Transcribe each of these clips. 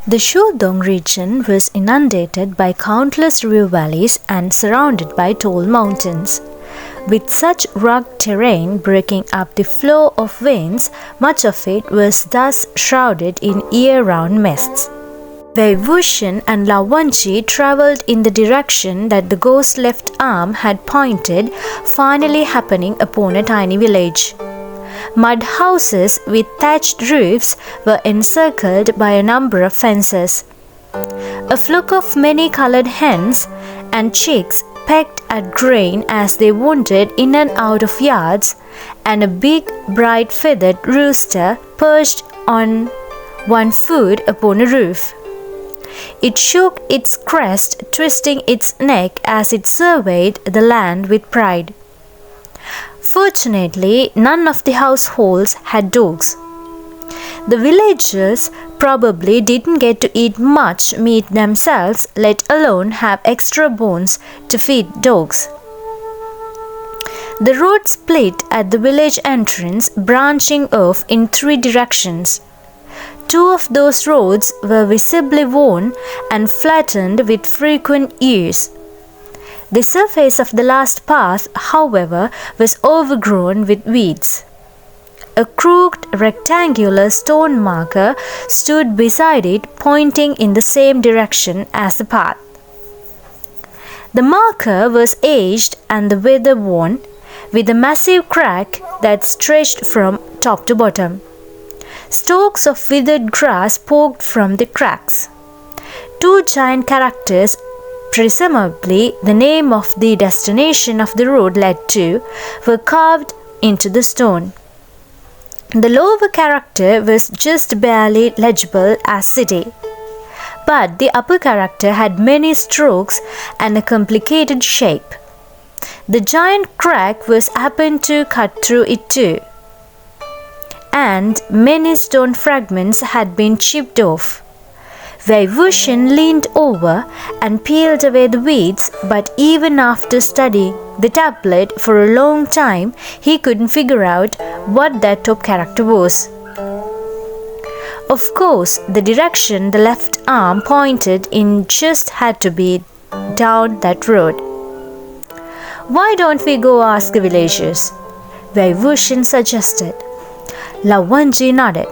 The Shandong region was inundated by countless river valleys and surrounded by tall mountains. With such rugged terrain breaking up the flow of winds, much of it was thus shrouded in year-round mists. Wei Wuxian and Wangji travelled in the direction that the ghost's left arm had pointed, finally happening upon a tiny village. Mud houses with thatched roofs were encircled by a number of fences. A flock of many-coloured hens and chicks pecked at grain as they wandered in and out of yards, and a big, bright feathered rooster perched on one foot upon a roof. It shook its crest, twisting its neck as it surveyed the land with pride. Fortunately, none of the households had dogs. The villagers probably didn't get to eat much meat themselves, let alone have extra bones to feed dogs. The road split at the village entrance, branching off in 3 directions. 2 of those roads were visibly worn and flattened with frequent use. The surface of the last path, however, was overgrown with weeds. A crooked rectangular stone marker stood beside it, pointing in the same direction as the path. The marker was aged and the weather-worn, with a massive crack that stretched from top to bottom. Stalks of withered grass poked from the cracks. 2 giant characters, presumably the name of the destination of the road led to, were carved into the stone. The lower character was just barely legible as city, but the upper character had many strokes and a complicated shape. The giant crack was happened to cut through it too, and many stone fragments had been chipped off. Wei Wuxian leaned over and peeled away the weeds, but even after studying the tablet for a long time, he couldn't figure out what that top character was. Of course, the direction the left arm pointed in just had to be down that road. "Why don't we go ask the villagers?" Wei Wuxian suggested. Wangji nodded.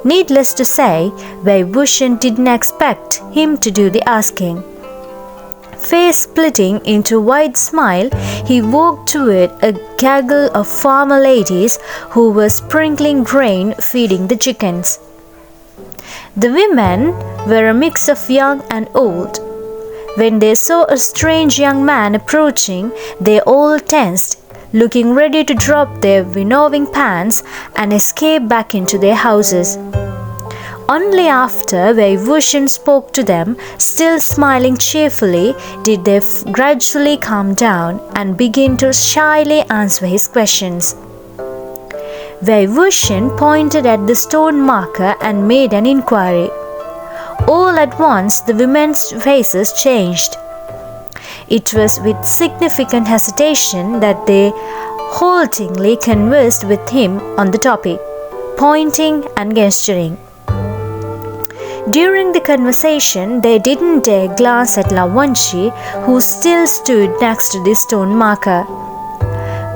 Needless to say, Wei Wuxian didn't expect him to do the asking. Face splitting into a wide smile, he walked toward a gaggle of farmer ladies who were sprinkling grain, feeding the chickens. The women were a mix of young and old. When they saw a strange young man approaching, they all tensed, looking ready to drop their winnowing pans and escape back into their houses. Only after Wei Wuxian spoke to them, still smiling cheerfully, did they gradually calm down and begin to shyly answer his questions. Wei Wuxian pointed at the stone marker and made an inquiry. All at once the women's faces changed. It was with significant hesitation that they haltingly conversed with him on the topic, pointing and gesturing. During the conversation, they didn't dare glance at Wangji, who still stood next to the stone marker.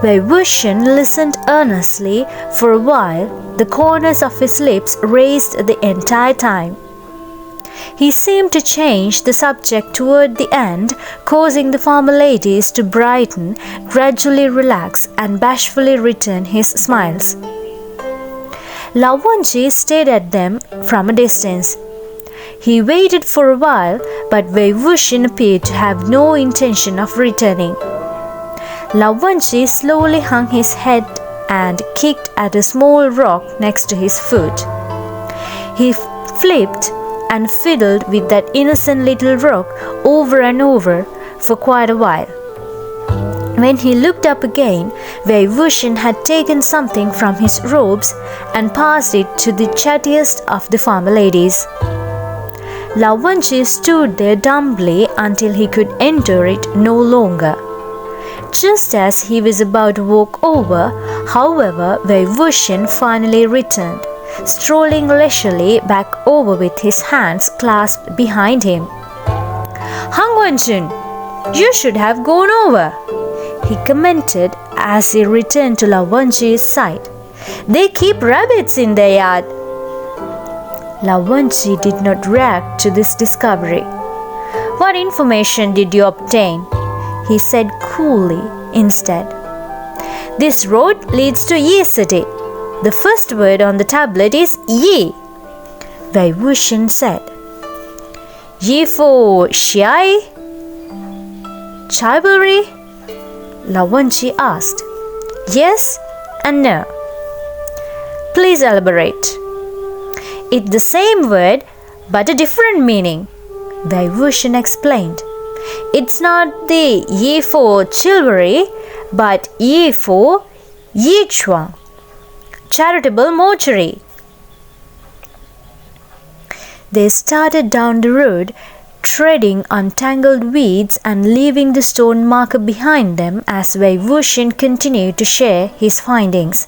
Wei Wuxian listened earnestly for a while, the corners of his lips raised the entire time. He seemed to change the subject toward the end, causing the farmer ladies to brighten, gradually relax, and bashfully return his smiles. Wangji stared at them from a distance. He waited for a while, but Wei Wuxian appeared to have no intention of returning. Wangji slowly hung his head and kicked at a small rock next to his foot. He flipped and fiddled with that innocent little rock over and over for quite a while. When he looked up again, Wei Wuxian had taken something from his robes and passed it to the chattiest of the farmer ladies. Wangji stood there dumbly until he could endure it no longer. Just as he was about to walk over, however, Wei Wuxian finally returned, strolling leisurely back over with his hands clasped behind him. "Hangwenchun, you should have gone over," he commented as he returned to Wangji's side. "They keep rabbits in their yard." Wangji did not react to this discovery. "What information did you obtain?" he said coolly instead. "This road leads to Yi City. The first word on the tablet is Yi," Wuxian said. "Yi for Xiao? Chivalry?" Wangji asked. "Yes and no." "Please elaborate." "It's the same word but a different meaning," Wuxian explained. "It's not the Yi for chivalry but Yi for Yichuang, charitable mortuary." They started down the road, treading untangled weeds and leaving the stone marker behind them as Wuxian continued to share his findings.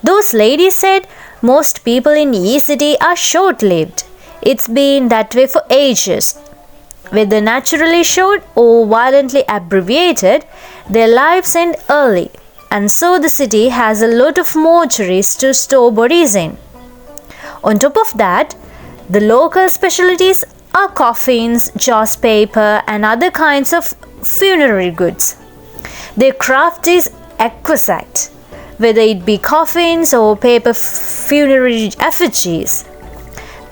"Those ladies said most people in Yi City are short-lived. It's been that way for ages. Whether naturally short or violently abbreviated, their lives end early, and so the city has a lot of mortuaries to store bodies in. On top of that, the local specialties are coffins, joss paper, and other kinds of funerary goods. Their craft is exquisite, whether it be coffins or paper funerary effigies.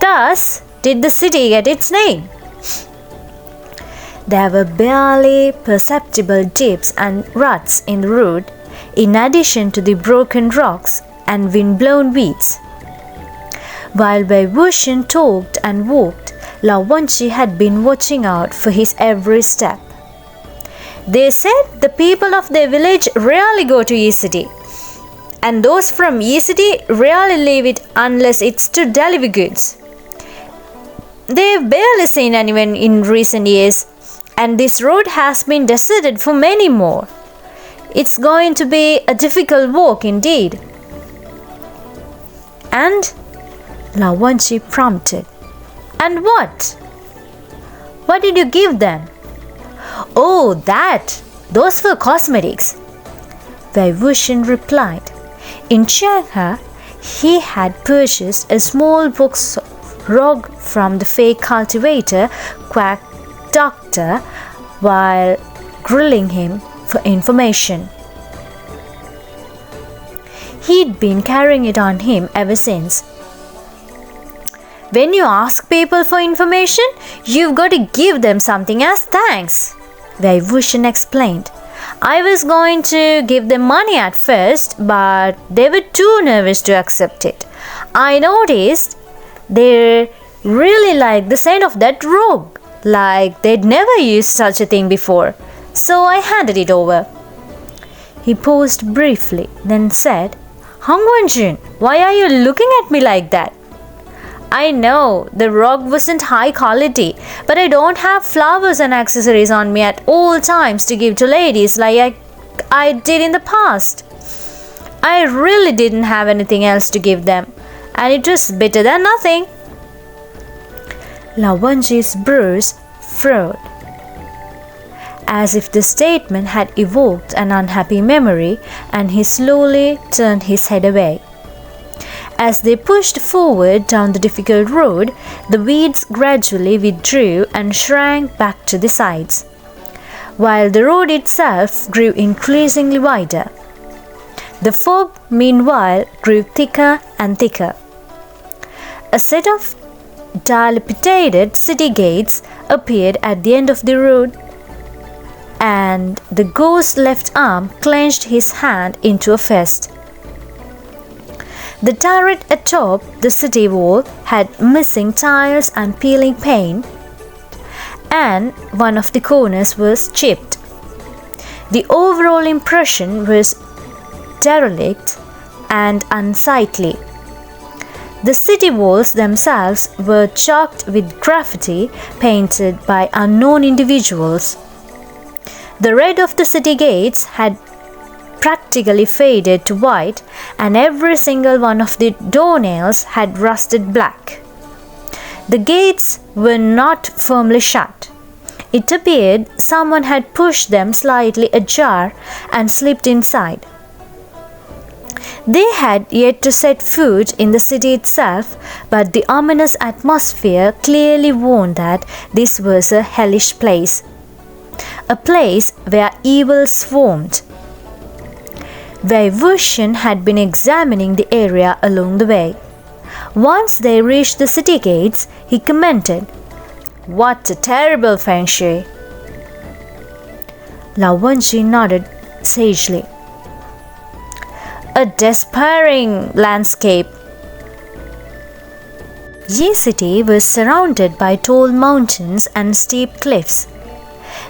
Thus did the city get its name." There were barely perceptible dips and ruts in the road, in addition to the broken rocks and wind-blown weeds. While Wuxian talked and walked, Wangji had been watching out for his every step. "They said the people of their village rarely go to Yi City, and those from Yi City rarely leave it unless it's to deliver goods. They've barely seen anyone in recent years, and this road has been deserted for many more. It's going to be a difficult walk indeed." "And?" Wangji prompted. "And what? What did you give them?" "Oh, that! Those were cosmetics," Wuxian replied. In Shanghai, he had purchased a small box of rog from the fake cultivator, quack doctor, while grilling him for information. He'd been carrying it on him ever since. "When you ask people for information, you've got to give them something as thanks," Wuxian explained. "I was going to give them money at first, but they were too nervous to accept it. I noticed they really liked the scent of that rogue, like they'd never used such a thing before, so I handed it over." He paused briefly, then said, "Hangwenjun, why are you looking at me like that? I know the rug wasn't high quality, but I don't have flowers and accessories on me at all times to give to ladies like I did in the past. I really didn't have anything else to give them, and it was better than nothing." Wangji's brows furrowed, as if the statement had evoked an unhappy memory, and he slowly turned his head away. As they pushed forward down the difficult road, the weeds gradually withdrew and shrank back to the sides, while the road itself grew increasingly wider. The fog, meanwhile, grew thicker and thicker. A set of dilapidated city gates appeared at the end of the road, and the ghost's left arm clenched his hand into a fist. The turret atop the city wall had missing tiles and peeling paint, and one of the corners was chipped. The overall impression was derelict and unsightly. The city walls themselves were chalked with graffiti painted by unknown individuals. The red of the city gates had practically faded to white, and every single one of the doornails had rusted black. The gates were not firmly shut. It appeared someone had pushed them slightly ajar and slipped inside. They had yet to set foot in the city itself, but the ominous atmosphere clearly warned that this was a hellish place, a place where evil swarmed. Wei Wuxian had been examining the area along the way. Once they reached the city gates, he commented, "What a terrible feng shui!" Wangji nodded sagely. "A despairing landscape." Yi City was surrounded by tall mountains and steep cliffs.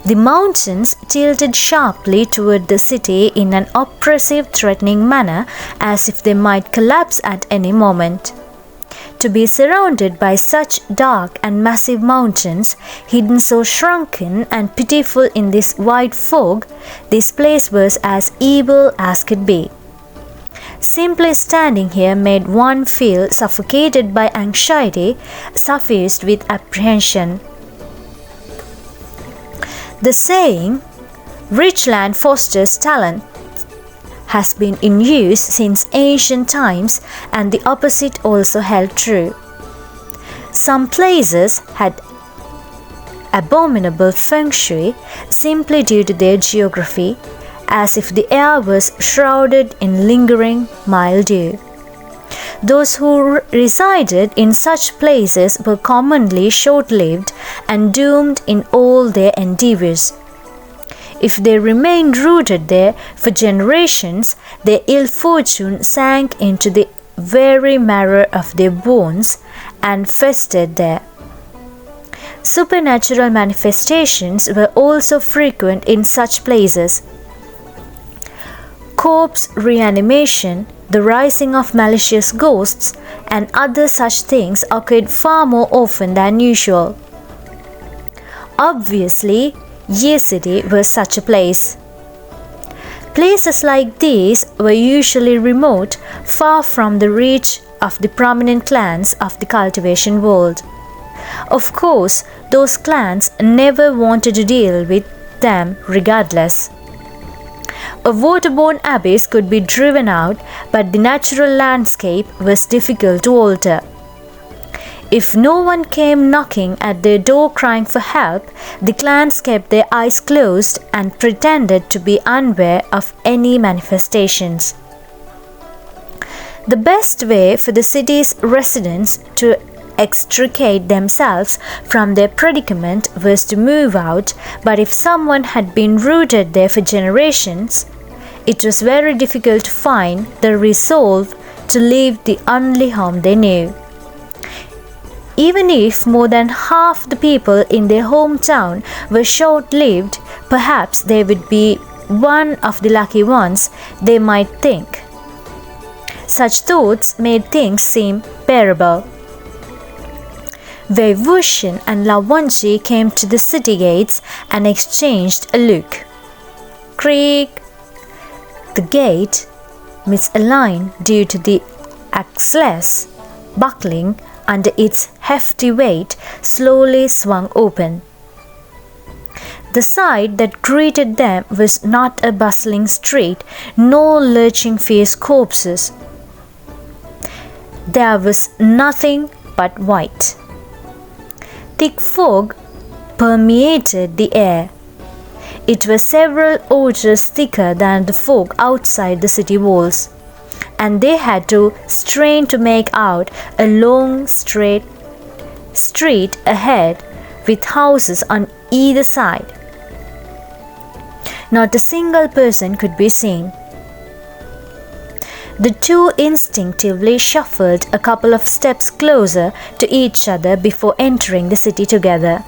The mountains tilted sharply toward the city in an oppressive, threatening manner, as if they might collapse at any moment. To be surrounded by such dark and massive mountains, hidden so shrunken and pitiful in this white fog, this place was as evil as could be. Simply standing here made one feel suffocated by anxiety, suffused with apprehension. The saying, "Rich land fosters talent," has been in use since ancient times, and the opposite also held true. Some places had abominable feng shui simply due to their geography, as if the air was shrouded in lingering mildew. Those who resided in such places were commonly short-lived and doomed in all their endeavors. If they remained rooted there for generations, their ill fortune sank into the very marrow of their bones and festered there. Supernatural manifestations were also frequent in such places. Corpse reanimation, the rising of malicious ghosts, and other such things occurred far more often than usual. Obviously, Yi City was such a place. Places like these were usually remote, far from the reach of the prominent clans of the cultivation world. Of course, those clans never wanted to deal with them regardless. A waterborne abyss could be driven out, but the natural landscape was difficult to alter. If no one came knocking at their door crying for help, the clans kept their eyes closed and pretended to be unaware of any manifestations. The best way for the city's residents to extricate themselves from their predicament was to move out, but if someone had been rooted there for generations, it was very difficult to find the resolve to leave the only home they knew. Even if more than half the people in their hometown were short-lived, perhaps they would be one of the lucky ones, they might think. Such thoughts made things seem bearable. Wei Wuxian and Wangji came to the city gates and exchanged a look. Creak! The gate, misaligned due to the axles buckling under its hefty weight, slowly swung open. The sight that greeted them was not a bustling street, nor lurching fierce corpses. There was nothing but white. Thick fog permeated the air. It was several orders thicker than the fog outside the city walls, and they had to strain to make out a long straight street ahead with houses on either side. Not a single person could be seen. The two instinctively shuffled a couple of steps closer to each other before entering the city together.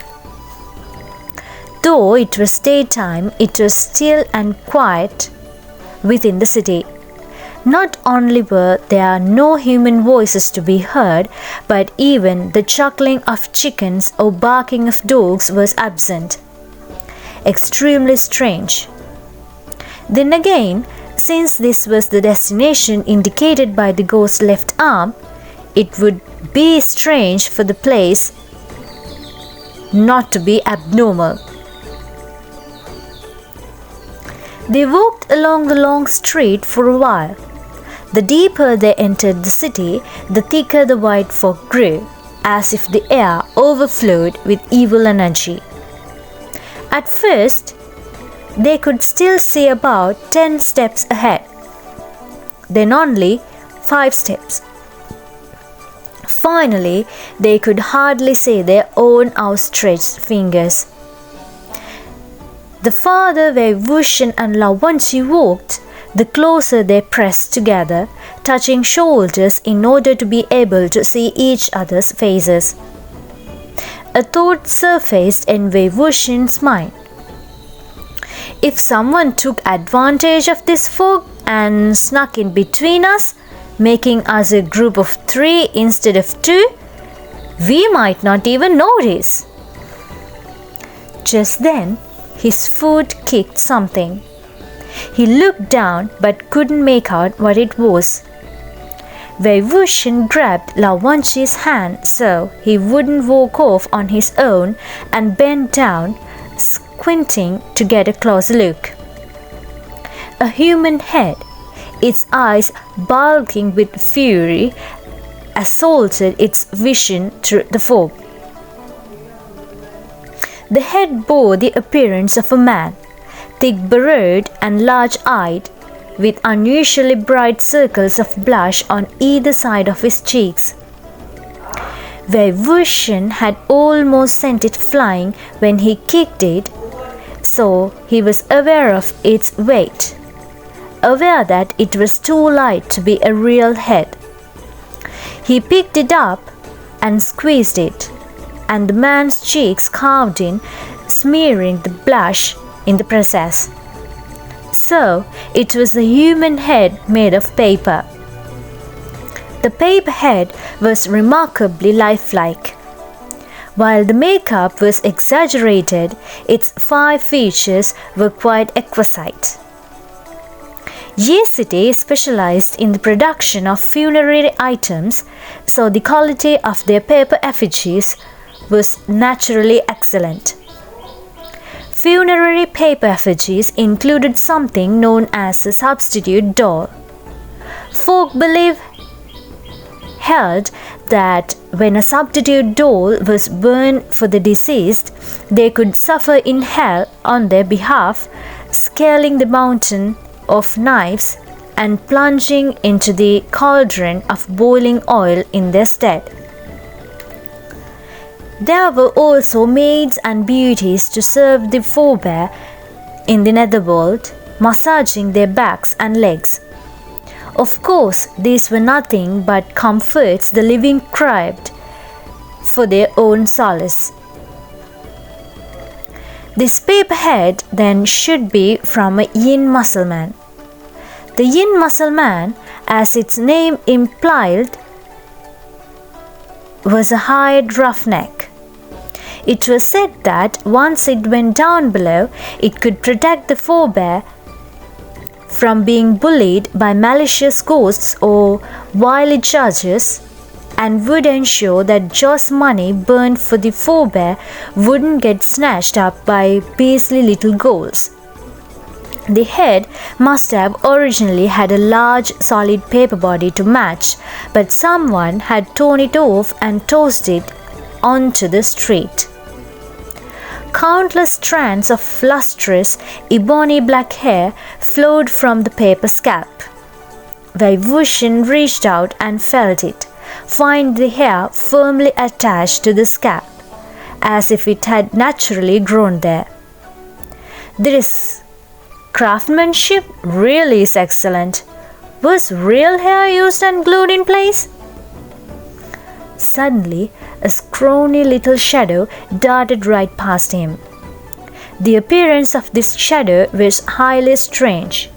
Though it was daytime, it was still and quiet within the city. Not only were there no human voices to be heard, but even the chuckling of chickens or barking of dogs was absent. Extremely strange. Then again, since this was the destination indicated by the ghost's left arm, it would be strange for the place not to be abnormal. They walked along the long street for a while. The deeper they entered the city, the thicker the white fog grew, as if the air overflowed with evil energy. At first, they could still see about 10 steps ahead, then only 5 steps. Finally, they could hardly see their own outstretched fingers. The farther where Wuxian and Wangji walked, the closer they pressed together, touching shoulders in order to be able to see each other's faces. A thought surfaced in Wei Wuxian's mind. If someone took advantage of this fog and snuck in between us, making us a group of 3 instead of 2, we might not even notice. Just then, his foot kicked something. He looked down but couldn't make out what it was. Wei Wuxian grabbed Wangji's hand so he wouldn't walk off on his own and bent down, squinting to get a closer look. A human head, its eyes bulging with fury, assaulted its vision through the fog. The head bore the appearance of a man, thick-burrowed and large-eyed, with unusually bright circles of blush on either side of his cheeks. Wei Wuxian had almost sent it flying when he kicked it, so he was aware of its weight, aware that it was too light to be a real head. He picked it up and squeezed it, and the man's cheeks carved in, smearing the blush in the process. So, it was a human head made of paper. The paper head was remarkably lifelike. While the makeup was exaggerated, its 5 features were quite exquisite. Yi City specialized in the production of funerary items, so the quality of their paper effigies was naturally excellent. Funerary paper effigies included something known as a substitute doll. Folk held that when a substitute doll was burned for the deceased, they could suffer in hell on their behalf, scaling the mountain of knives and plunging into the cauldron of boiling oil in their stead. There were also maids and beauties to serve the forebear in the netherworld, massaging their backs and legs. Of course, these were nothing but comforts the living craved for their own solace. This paper head then should be from a Yin Mussulman. The Yin Mussulman, as its name implied, was a hired roughneck. It was said that once it went down below, it could protect the forebear from being bullied by malicious ghosts or wily judges, and would ensure that Joe's money burned for the forebear wouldn't get snatched up by beastly little ghouls. The head must have originally had a large solid paper body to match, but someone had torn it off and tossed it onto the street. Countless strands of lustrous, ebony black hair flowed from the paper scalp. Wei Wuxian reached out and felt it, finding the hair firmly attached to the scalp, as if it had naturally grown there. This craftsmanship really is excellent. Was real hair used and glued in place? Suddenly, a scrawny little shadow darted right past him. The appearance of this shadow was highly strange.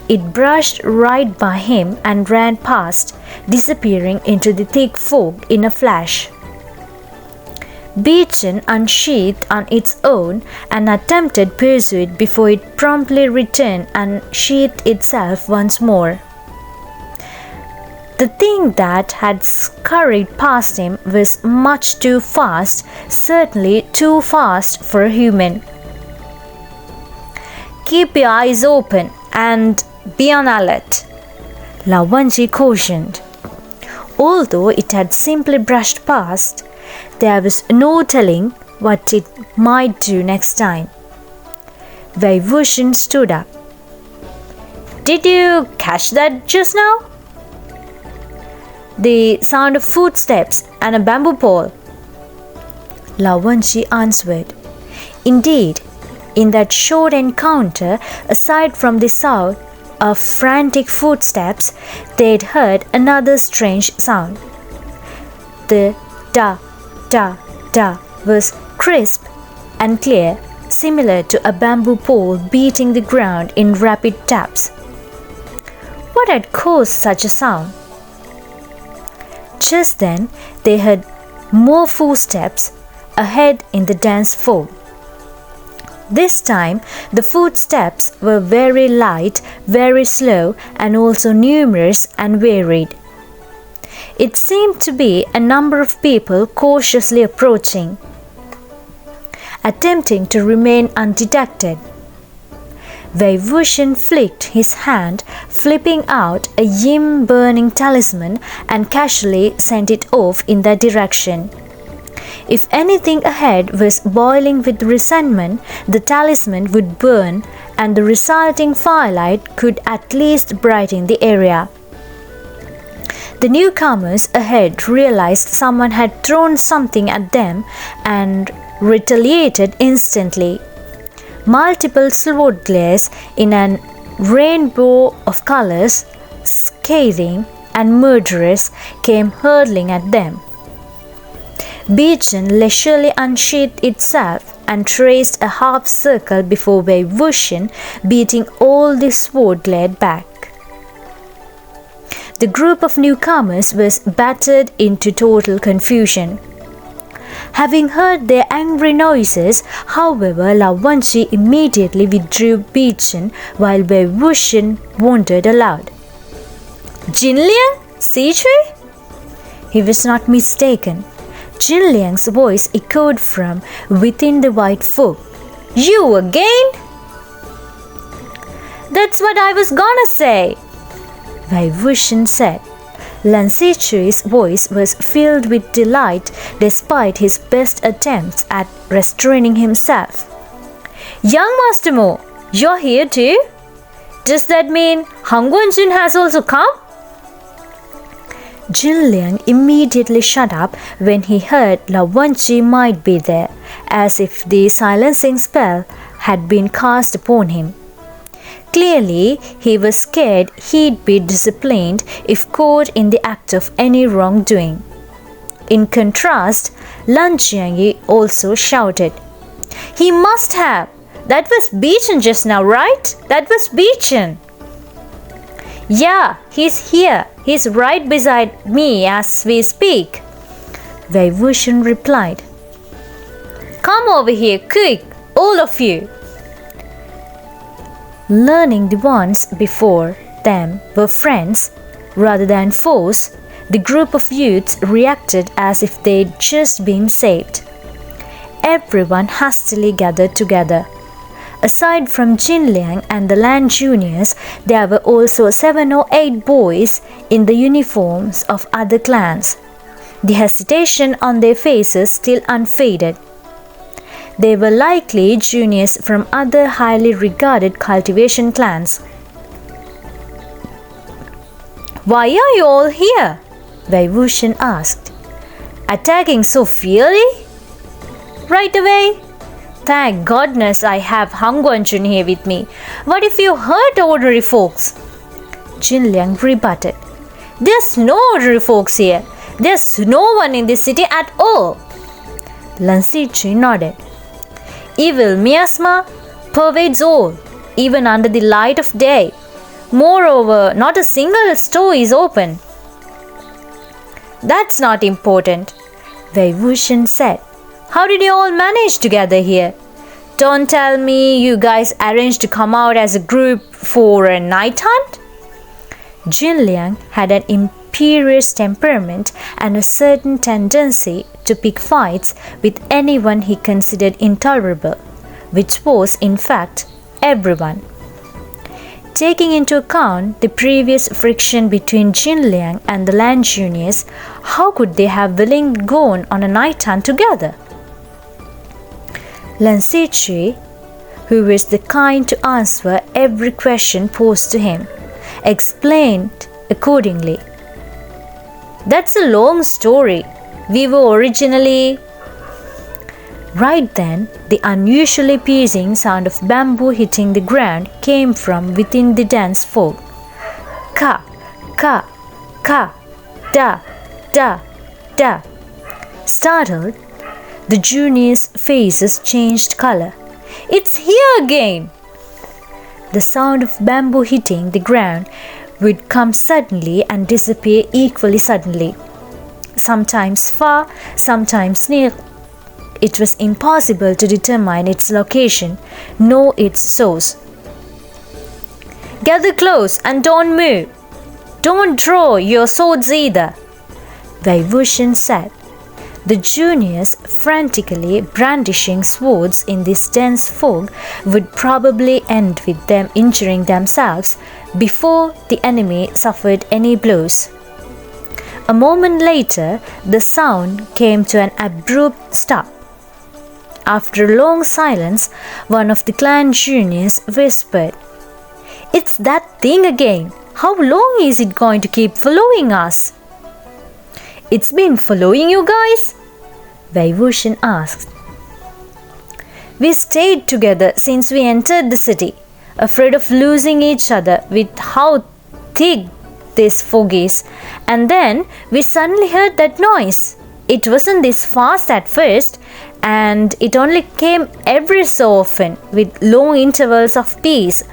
It brushed right by him and ran past, disappearing into the thick fog in a flash. Bichen unsheathed on its own and attempted pursuit before it promptly returned and sheathed itself once more. The thing that had scurried past him was much too fast, certainly too fast for a human. "Keep your eyes open and be on alert," Wangji cautioned. Although it had simply brushed past, there was no telling what it might do next time. Wuxian stood up. "Did you catch that just now?" "The sound of footsteps and a bamboo pole," Wangji answered. Indeed, in that short encounter, aside from the sound of frantic footsteps, they'd heard another strange sound. The da, da, da was crisp and clear, similar to a bamboo pole beating the ground in rapid taps. What had caused such a sound? Just then, they heard more footsteps ahead in the dense fog. This time, the footsteps were very light, very slow, and also numerous and varied. It seemed to be a number of people cautiously approaching, attempting to remain undetected. Wuxian flicked his hand, flipping out a yin burning talisman, and casually sent it off in that direction. If anything ahead was boiling with resentment, the talisman would burn, and the resulting firelight could at least brighten the area. The newcomers ahead realized someone had thrown something at them and retaliated instantly. Multiple sword glares in a rainbow of colors, scathing and murderous, came hurtling at them. Bichen leisurely unsheathed itself and traced a half circle before Wuxian, beating all the sword glare back. The group of newcomers was battered into total confusion. Having heard their angry noises, however, Wangji immediately withdrew Bichen while Wuxian wondered aloud. "Jinliang? Sichui?" He was not mistaken. Jinliang's voice echoed from within the white fog. "You again?" "That's what I was gonna say," Wuxian said. Lan Sichui's voice was filled with delight despite his best attempts at restraining himself. "Young Master Mo, you're here too? Does that mean Hangguanjun has also come?" Jinliang immediately shut up when he heard Wangji might be there, as if the silencing spell had been cast upon him. Clearly, he was scared he'd be disciplined if caught in the act of any wrongdoing. In contrast, Lan Jiangyi also shouted, "He must have! That was Bichen just now, right? That was Bichen!" "Yeah, he's here. He's right beside me as we speak," Wuxian replied. "Come over here, quick, all of you." Learning the ones before them were friends rather than foes, the group of youths reacted as if they'd just been saved. Everyone hastily gathered together. Aside from Jinliang and the Lan juniors, there were also 7 or 8 boys in the uniforms of other clans, the hesitation on their faces still unfaded. They were likely juniors from other highly regarded cultivation clans. "Why are you all here?" Wuxian asked. "Attacking so fiercely right away? Thank goodness I have Hangguanjun here with me. What if you hurt ordinary folks?" Jinliang rebutted. "There's no ordinary folks here. There's no one in this city at all." Lan Sichui nodded. "Evil miasma pervades all, even under the light of day. Moreover, not a single store is open." "That's not important," Wuxian said. How did you all manage to gather here? Don't tell me you guys arranged to come out as a group for a night hunt? Xingchen had an imperious temperament and a certain tendency to pick fights with anyone he considered intolerable, which was, in fact, everyone. Taking into account the previous friction between Xingchen and the land juniors, how could they have willingly gone on a night hunt together? Lan Ziqi, who was the kind to answer every question posed to him, explained accordingly. That's a long story. We were originally... Right then, the unusually piercing sound of bamboo hitting the ground came from within the dense fog. Ka, ka, ka, da, da, da. Startled, the juniors' faces changed color. It's here again! The sound of bamboo hitting the ground would come suddenly and disappear equally suddenly. Sometimes far, sometimes near. It was impossible to determine its location, nor its source. Gather close and don't move. Don't draw your swords either, Wuxian said. The juniors, frantically brandishing swords in this dense fog, would probably end with them injuring themselves before the enemy suffered any blows. A moment later, the sound came to an abrupt stop. After a long silence, one of the clan juniors whispered, "It's that thing again. How long is it going to keep following us?" "It's been following you guys?" Wuxian asked. "We stayed together since we entered the city, afraid of losing each other with how thick this fog is, and then we suddenly heard that noise. It wasn't this fast at first, and it only came every so often with long intervals of peace.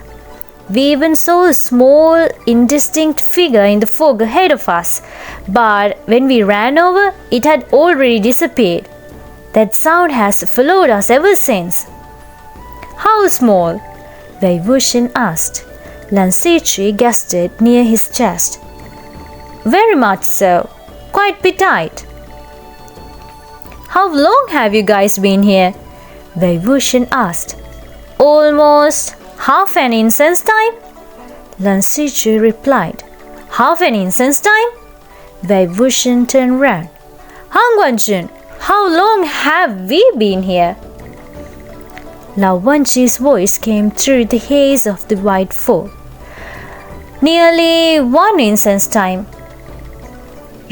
We even saw a small, indistinct figure in the fog ahead of us, but when we ran over, it had already disappeared. That sound has followed us ever since." "How small?" Wuxian asked. Lan Ziqi guessed it near his chest. "Very much so. Quite petite." "How long have you guys been here?" Wuxian asked. "Almost half an incense time," Lan Ziqi replied. "Half an incense time?" Wuxian turned round. "Hangguanjun, how long have we been here?" Wangji's voice came through the haze of the white fog. "Nearly one incense time."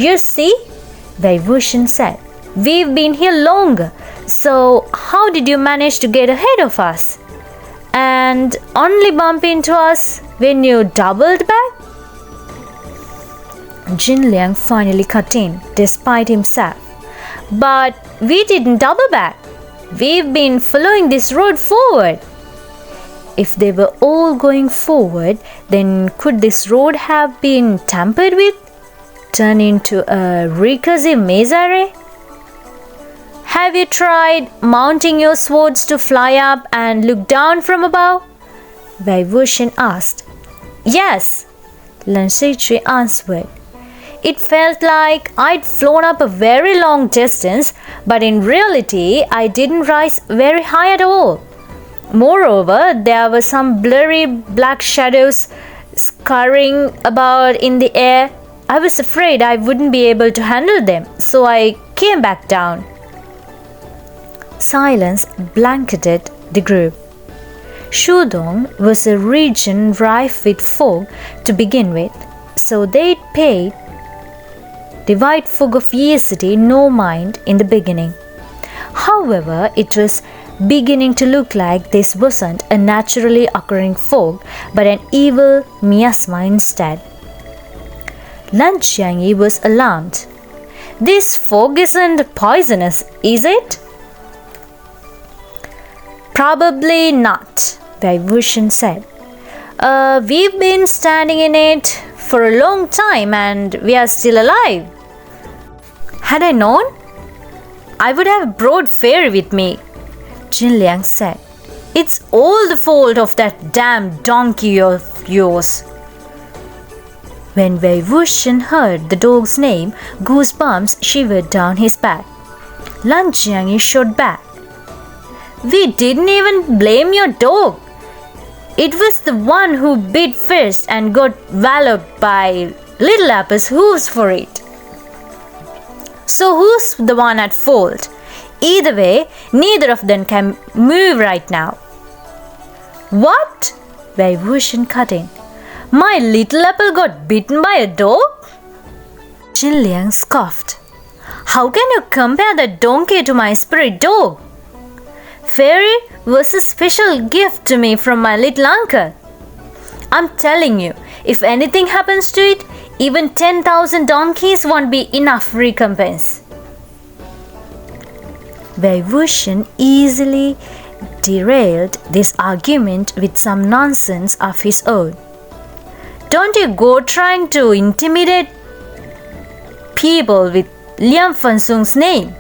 "You see," Wuxian said, "we've been here longer, so how did you manage to get ahead of us? And only bump into us when you doubled back?" Xingchen finally cut in, despite himself. "But we didn't double back. We've been following this road forward." If they were all going forward, then could this road have been tampered with? Turned into a recursive maze array? "Have you tried mounting your swords to fly up and look down from above?" Wuxian asked. "Yes," Lan Ziqi answered. "It felt like I'd flown up a very long distance, but in reality, I didn't rise very high at all. Moreover, there were some blurry black shadows scurrying about in the air. I was afraid I wouldn't be able to handle them, so I came back down." Silence blanketed the group. Shudong was a region rife with fog to begin with, so they'd paid the white fog of Yesterday no mind in the beginning. However, it was beginning to look like this wasn't a naturally occurring fog, but an evil miasma instead. Lan Xiangyi was alarmed. "This fog isn't poisonous, is it?" "Probably not," Wuxian said. We've been standing in it for a long time and we are still alive." "Had I known?" I would have brought Fairy with me, Xingchen said. It's all the fault of that damn donkey of yours. When Wuxian heard the dog's name, goosebumps shivered down his back. Lan Jiang shot back. We didn't even blame your dog. It was the one who bit first and got walloped by Little Apple's hooves for it. So who's the one at fault? Either way, neither of them can move right now. What? Wuxian cut in. My Little Apple got bitten by a dog? Xingchen scoffed. How can you compare that donkey to my spirit dog? Fairy was a special gift to me from my little uncle. I'm telling you, if anything happens to it, even 10,000 donkeys won't be enough recompense. Wuxian easily derailed this argument with some nonsense of his own. Don't you go trying to intimidate people with Liang Fensung's name.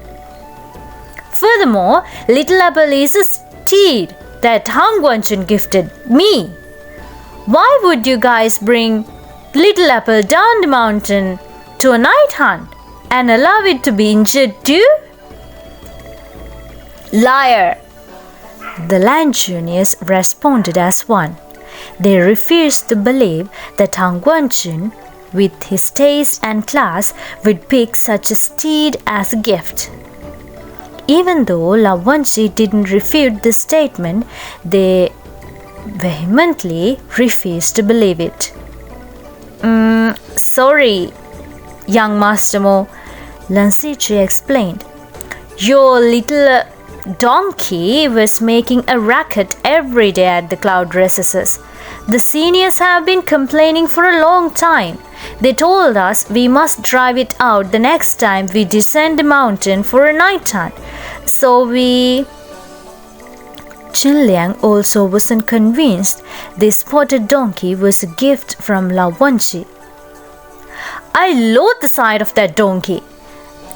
Furthermore, Little Apple is a steed that Han Guanchen gifted me. Why would you guys bring Little Apple down the mountain to a night hunt and allow it to be injured too? Liar! The Lan Juniors responded as one. They refused to believe that Han Guanchen, with his taste and class, would pick such a steed as a gift. Even though Wangji didn't refute this statement, they vehemently refused to believe it. Sorry, young Master Mo, Lan Sijie explained. Your little donkey was making a racket every day at the cloud recesses. The seniors have been complaining for a long time. They told us we must drive it out the next time we descend the mountain for a night hunt. So we... Xingchen also wasn't convinced this spotted donkey was a gift from Wangji. I loathe the sight of that donkey.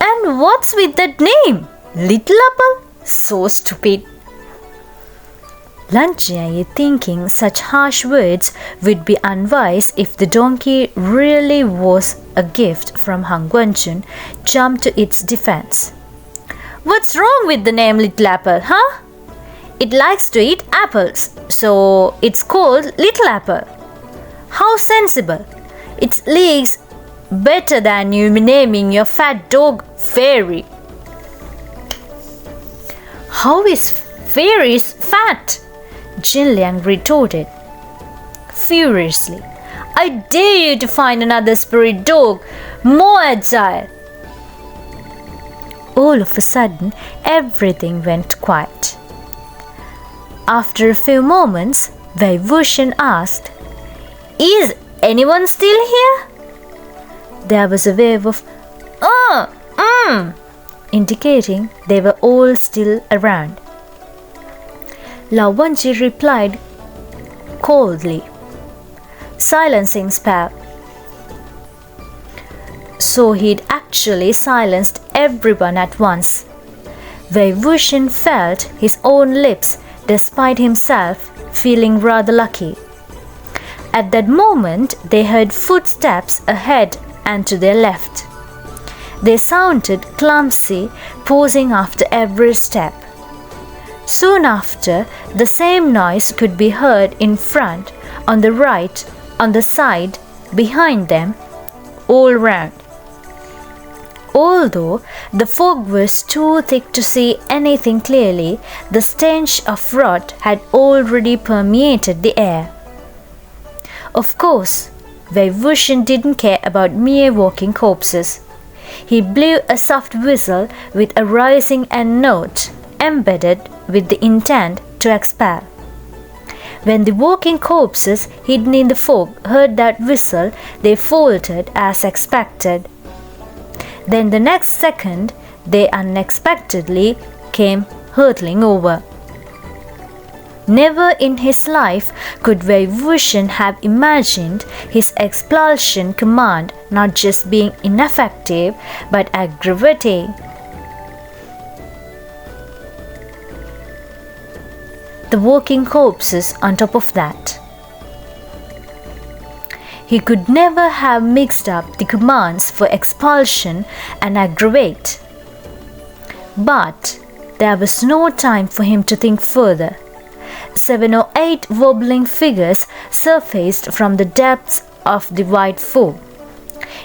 And what's with that name? Little Apple? So stupid. Lan Jiang, thinking such harsh words would be unwise if the donkey really was a gift from Han Guanchen, jumped to its defense. What's wrong with the name Little Apple, huh? It likes to eat apples, so it's called Little Apple. How sensible. It leagues better than you naming your fat dog Fairy. How is Fairy's fat? Xingchen retorted furiously. I dare you to find another spirit dog more agile. All of a sudden, everything went quiet. After a few moments, Wuxian asked, Is anyone still here? There was a wave of indicating they were all still around. Wangji replied coldly, silencing spell. So he'd actually silenced everyone at once. Wuxian felt his own lips despite himself feeling rather lucky. At that moment, they heard footsteps ahead and to their left. They sounded clumsy, pausing after every step. Soon after, the same noise could be heard in front, on the right, on the side, behind them, all round. Although the fog was too thick to see anything clearly, the stench of rot had already permeated the air. Of course, Wuxian didn't care about mere walking corpses. He blew a soft whistle with a rising end note, embedded with the intent to expel. When the walking corpses hidden in the fog heard that whistle, they faltered as expected. Then the next second, they unexpectedly came hurtling over. Never in his life could Wuxian have imagined his expulsion command not just being ineffective but aggravating. the walking corpses on top of that. He could never have mixed up the commands for expulsion and aggravate. But there was no time for him to think further. 7 or 8 wobbling figures surfaced from the depths of the white fog.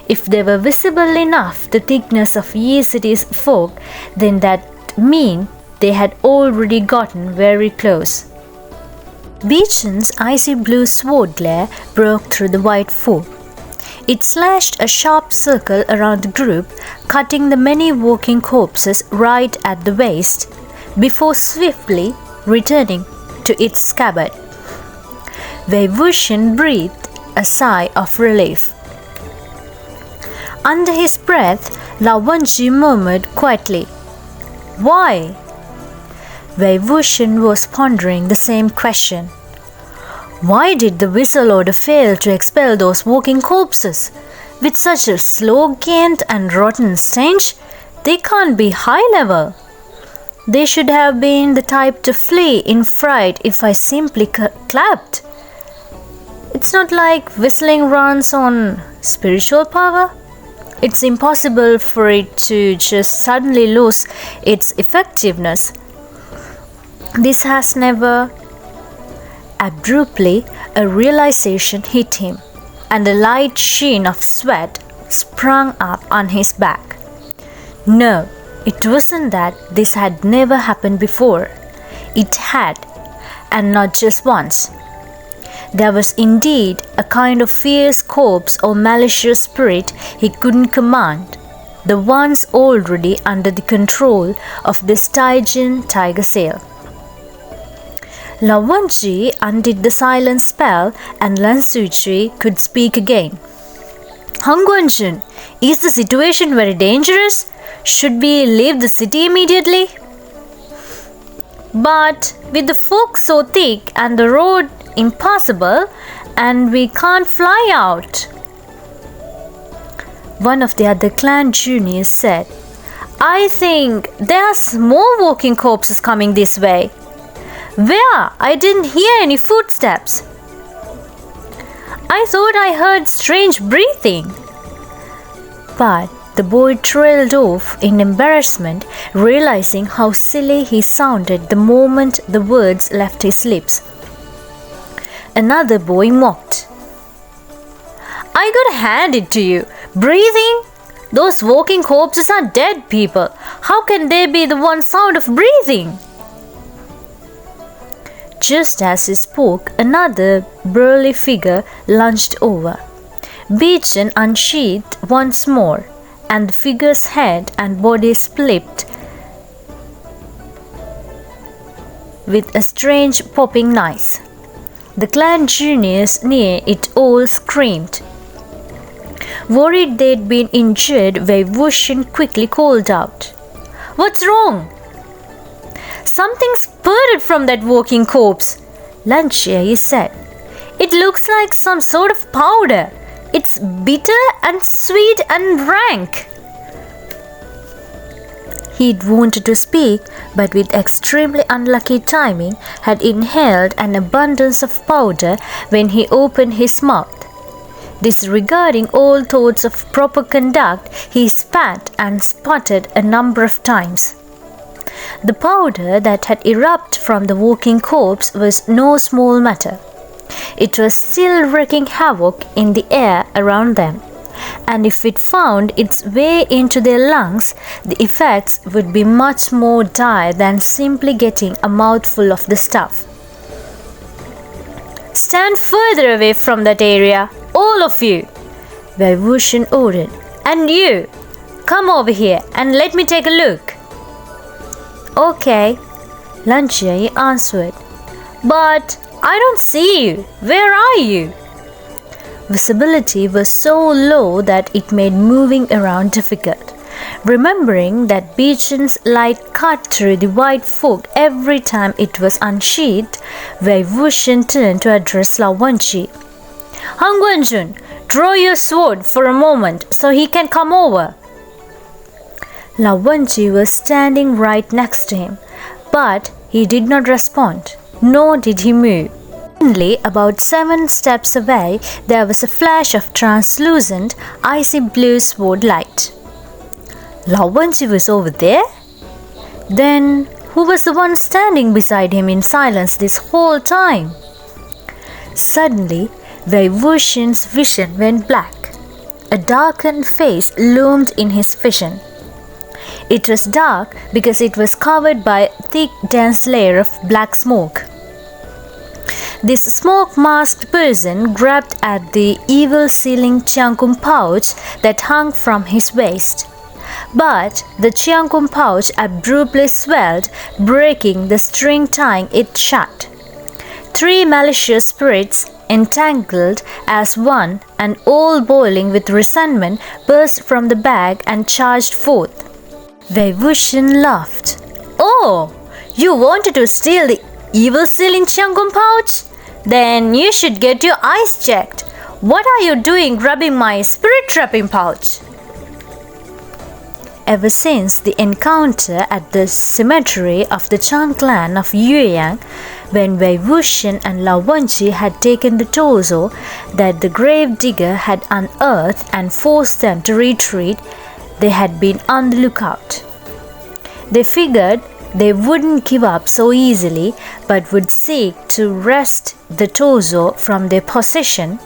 If they were visible enough the thickness of Yi City's fog, then that meant they had already gotten very close. Beechen's icy blue sword glare broke through the white fog. It slashed a sharp circle around the group, cutting the many walking corpses right at the waist, before swiftly returning to its scabbard. Wuxian breathed a sigh of relief. Under his breath, Wangji murmured quietly, "Why?" Wuxian was pondering the same question. Why did the whistle order fail to expel those walking corpses? With such a slow gait and rotten stench, they can't be high level. They should have been the type to flee in fright if I simply clapped. It's not like whistling runs on spiritual power. It's impossible for it to just suddenly lose its effectiveness. This has never. Abruptly, a realization hit him, and a light sheen of sweat sprung up on his back. No, it wasn't that this had never happened before. It had, and not just once. There was indeed a kind of fierce corpse or malicious spirit he couldn't command, the ones already under the control of the Stygian tiger sail. Wangji undid the silent spell and Lan Suchi could speak again. Hongguanjun, is the situation very dangerous? Should we leave the city immediately? But with the fog so thick and the road impassable, and we can't fly out. One of the other clan juniors said, I think there's more walking corpses coming this way. Where? I didn't hear any footsteps. I thought I heard strange breathing. But the boy trailed off in embarrassment, realizing how silly he sounded the moment the words left his lips. Another boy mocked. I gotta hand it to you. Breathing? Those walking corpses are dead people. How can they be the one sound of breathing? Just as he spoke, another burly figure lunged over. Beechen unsheathed once more, and the figure's head and body split with a strange popping noise. The clan juniors near it all screamed. Worried they'd been injured, Wuxian quickly called out, What's wrong? Something spurted from that walking corpse, Lan Xie said. It looks like some sort of powder. It's bitter and sweet and rank. He'd wanted to speak, but with extremely unlucky timing had inhaled an abundance of powder when he opened his mouth. Disregarding all thoughts of proper conduct, he spat and sputtered a number of times. The powder that had erupted from the walking corpse was no small matter. It was still wreaking havoc in the air around them, and if it found its way into their lungs, the effects would be much more dire than simply getting a mouthful of the stuff. Stand further away from that area, all of you, Wuxian ordered. And you, come over here and let me take a look. Okay, Lan Xie answered. But I don't see you. Where are you? Visibility was so low that it made moving around difficult. Remembering that Beechen's light cut through the white fog every time it was unsheathed, Wuxian turned to address Wangji. Hongguanjun, draw your sword for a moment so he can come over. Wangji was standing right next to him, but he did not respond. nor did he move. Suddenly, about 7 steps away, there was a flash of translucent, icy blue sword light. Wangji was over there? Then, who was the one standing beside him in silence this whole time? Suddenly, Wuxian's vision went black. A darkened face loomed in his vision. It was dark because it was covered by a thick, dense layer of black smoke. This smoke-masked person grabbed at the evil-sealing Xiang pouch that hung from his waist. But the Xiang pouch abruptly swelled, breaking the string tying it shut. 3 malicious spirits, entangled as one and all boiling with resentment, burst from the bag and charged forth. Wuxian laughed. "Oh, you wanted to steal the evil-sealing Xiang pouch? Then you should get your eyes checked. What are you doing grabbing my spirit-trapping pouch?" Ever since the encounter at the cemetery of the Chang clan of Yueyang, when Wuxian and Wangji had taken the torso that the grave digger had unearthed and forced them to retreat, they had been on the lookout. They figured they wouldn't give up so easily, but would seek to wrest the torso from their possession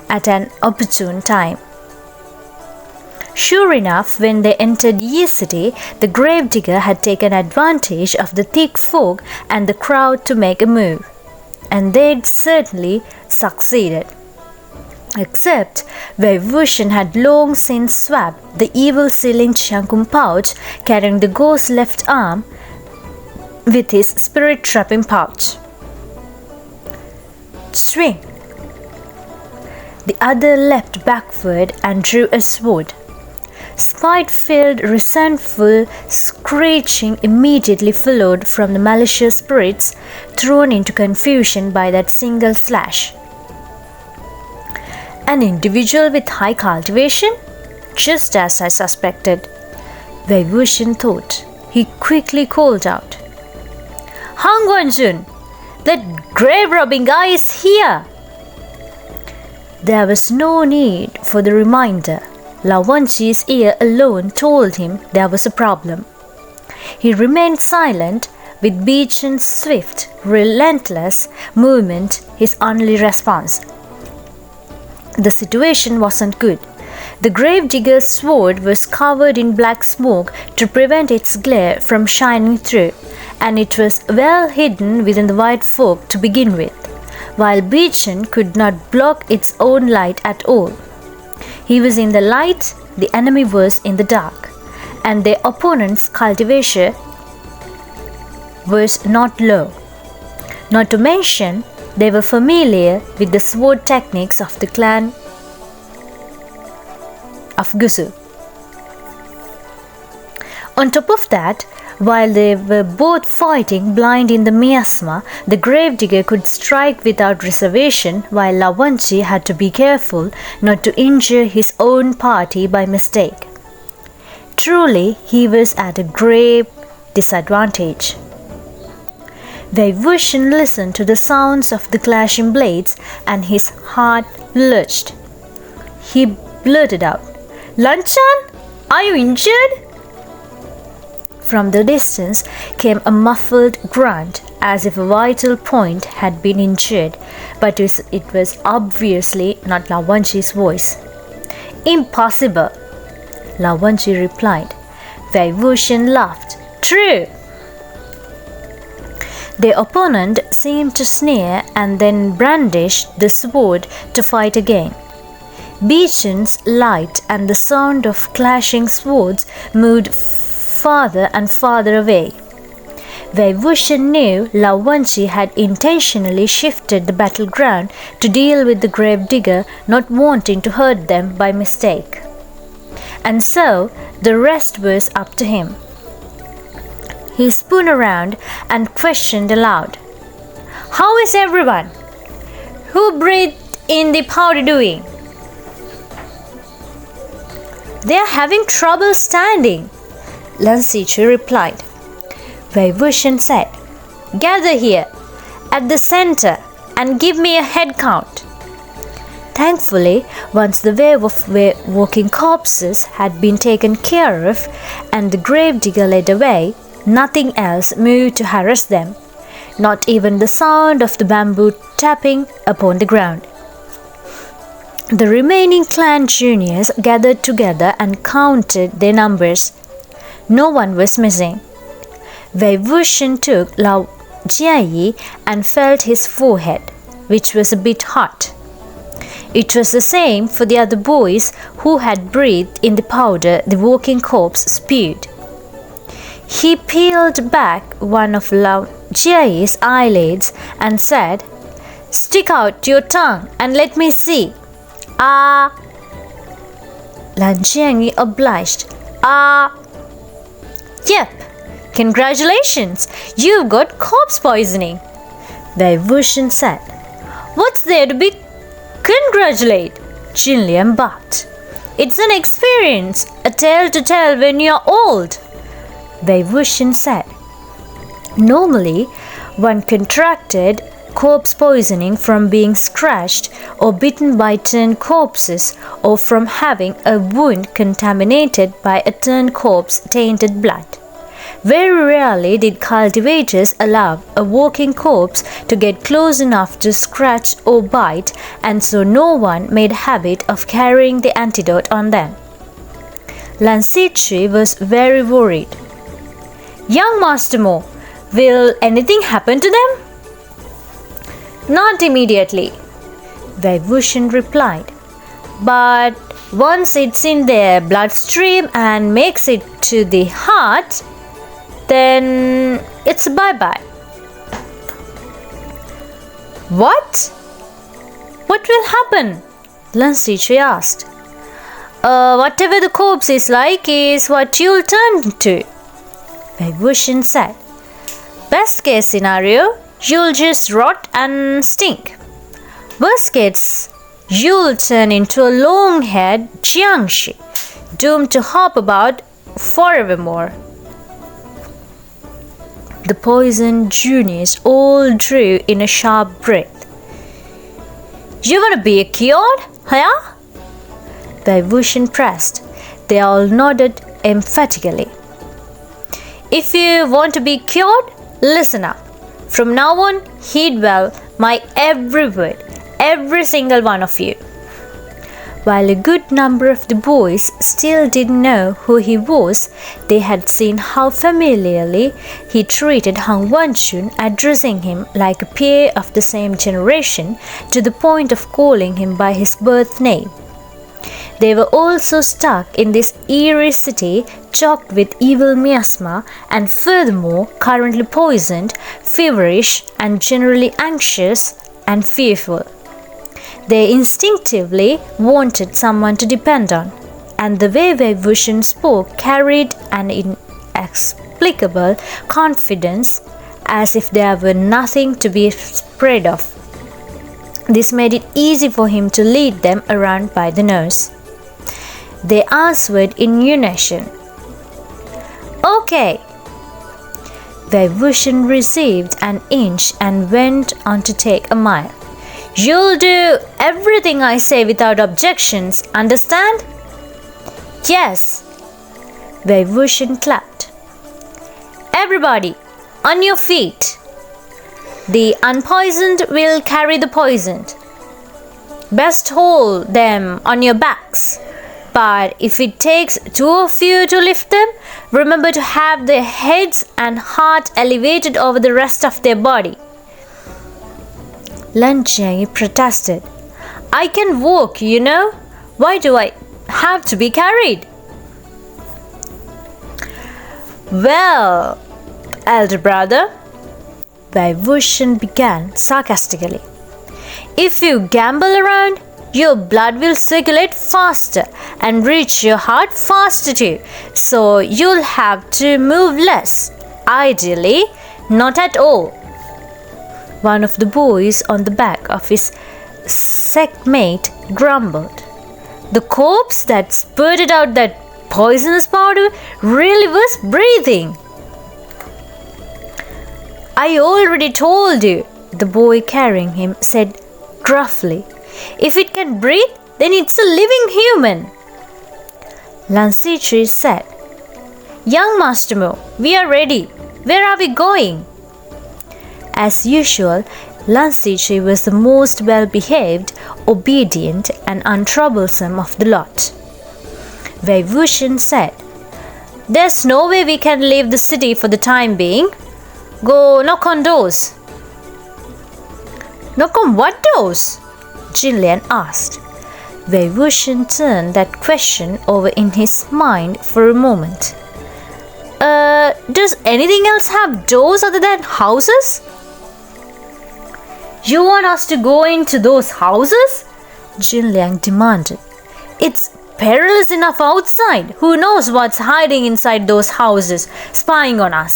at an opportune time. Sure enough, when they entered Yi City, the gravedigger had taken advantage of the thick fog and the crowd to make a move. And they'd certainly succeeded. Except Wuxian had long since swapped the evil-sealing Xiang pouch carrying the ghost's left arm with his spirit-trapping pouch. Swing! The other leapt backward and drew a sword. Spite-filled, resentful screeching immediately followed from the malicious spirits, thrown into confusion by that single slash. An individual with high cultivation? Just as I suspected, Wuxian thought. He quickly called out, "Hang Guanjun, that grave-robbing guy is here!" There was no need for the reminder. Wangji's ear alone told him there was a problem. He remained silent, with Bichen's swift, relentless movement his only response. The situation wasn't good. The gravedigger's sword was covered in black smoke to prevent its glare from shining through, and it was well hidden within the white fog to begin with, while Bichen could not block its own light at all. He was in the light, the enemy was in the dark, and their opponent's cultivation was not low. Not to mention, they were familiar with the sword techniques of the clan of Gusu. On top of that, while they were both fighting blind in the miasma, the gravedigger could strike without reservation, while Wangji had to be careful not to injure his own party by mistake. Truly, he was at a grave disadvantage. Wuxian listened to the sounds of the clashing blades, and his heart lurched. He blurted out, "Lanchan, are you injured?" From the distance came a muffled grunt, as if a vital point had been injured, but it was obviously not Wangji's voice. "Impossible," Wangji replied. Wuxian laughed. "True." Their opponent seemed to sneer and then brandished the sword to fight again. Bichen's light and the sound of clashing swords moved farther and farther away. Wuxian knew Wangji had intentionally shifted the battleground to deal with the gravedigger, not wanting to hurt them by mistake. And so the rest was up to him. He spun around and questioned aloud, "How is everyone? Who breathed in the powder doing?" "They are having trouble standing," Lan Sichu replied. Wuxian said, "Gather here. at the center and give me a head count. Thankfully, once the wave of walking corpses had been taken care of and the gravedigger led away, nothing else moved to harass them, not even the sound of the bamboo tapping upon the ground. The remaining clan juniors gathered together and counted their numbers. No one was missing. Wuxian took Lao Jiayi and felt his forehead, which was a bit hot. It was the same for the other boys who had breathed in the powder the walking corpse spewed. He peeled back one of Lao Jiayi's eyelids and said, "Stick out your tongue and let me see." "Ah." Lao Jiayi obliged. "Ah." "Yep. Congratulations, you've got corpse poisoning," Wuxian said. "What's there to be congratulate?" Jinlian barked. "It's an experience, a tale to tell when you're old," Wuxian said. Normally, one contracted corpse poisoning from being scratched or bitten by turned corpses or from having a wound contaminated by a turned corpse tainted blood. Very rarely did cultivators allow a walking corpse to get close enough to scratch or bite, and so no one made a habit of carrying the antidote on them. Lan Xichui was very worried. "Young Master Mo, will anything happen to them?" "Not immediately," Wuxian replied. "But once it's in their bloodstream and makes it to the heart, then it's bye-bye." "What? What will happen?" Lan Xichui asked. Whatever the corpse is like is what you'll turn to," Wuxian said. "Best case scenario, you'll just rot and stink. Worst case, you'll turn into a long-haired Jiangshi, doomed to hop about forevermore." The poisoned juniors all drew in a sharp breath. "You want to be cured, huh?" Wuxian pressed. They all nodded emphatically. "If you want to be cured, listen up. From now on, heed well my every word, every single one of you." While a good number of the boys still didn't know who he was, they had seen how familiarly he treated Hang Wanchun, addressing him like a peer of the same generation to the point of calling him by his birth name. They were also stuck in this eerie city choked with evil miasma and furthermore currently poisoned, feverish and generally anxious and fearful. They instinctively wanted someone to depend on, and the way Wuxian spoke carried an inexplicable confidence as if there were nothing to be afraid of. This made it easy for him to lead them around by the nose. They answered in unison. "Okay." Wuxian received an inch and went on to take a mile. "You'll do everything I say without objections, understand?" "Yes." Wuxian clapped. "Everybody, on your feet. The unpoisoned will carry the poisoned. Best hold them on your backs. But if it takes two of you to lift them, remember to have their heads and heart elevated over the rest of their body." Lan Jiayi protested. "I can walk, you know. Why do I have to be carried?" "Well, elder brother," Wuxian began sarcastically, "if you gamble around, your blood will circulate faster and reach your heart faster too, so you'll have to move less. Ideally, not at all." One of the boys on the back of his seckmate grumbled. The corpse that spurted out that poisonous powder really was breathing. "I already told you," The boy carrying him said gruffly, "If it can breathe, then it's a living human." Lan Xichui said, "Young Master Mo, we are ready. Where are we going?" As usual, Lan Xichui was the most well-behaved, obedient, and untroublesome of the lot. Wei Wuxian said, "There's no way we can leave the city for the time being. Go knock on doors." "Knock on what doors?" Jinlian asked. Wei Wuxian turned that question over in his mind for a moment. Does anything else have doors other than houses?" "You want us to go into those houses?" Jinliang demanded. "It's perilous enough outside. Who knows what's hiding inside those houses, spying on us?"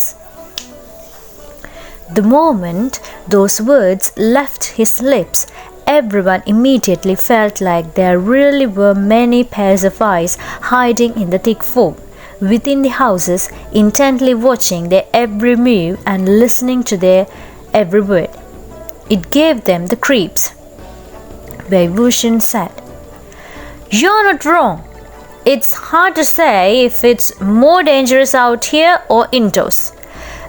The moment those words left his lips, everyone immediately felt like there really were many pairs of eyes hiding in the thick fog within the houses, intently watching their every move and listening to their every word. It gave them the creeps. Wei Wuxian said, "You're not wrong. It's hard to say if it's more dangerous out here or indoors.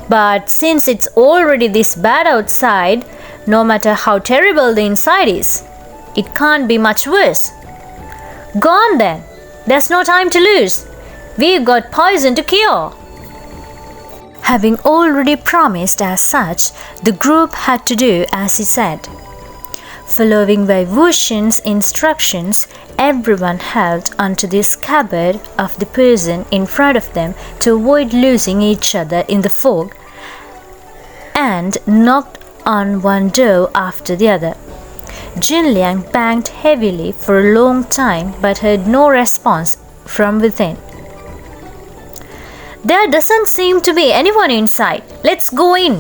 But since it's already this bad outside, no matter how terrible the inside is, it can't be much worse. Go on then. There's no time to lose. We've got poison to cure." Having already promised as such, the group had to do as he said. Following Wei Wuxian's instructions, everyone held onto the scabbard of the person in front of them to avoid losing each other in the fog, and knocked on one door after the other. Jinliang banged heavily for a long time but heard no response from within. "There doesn't seem to be anyone inside. Let's go in."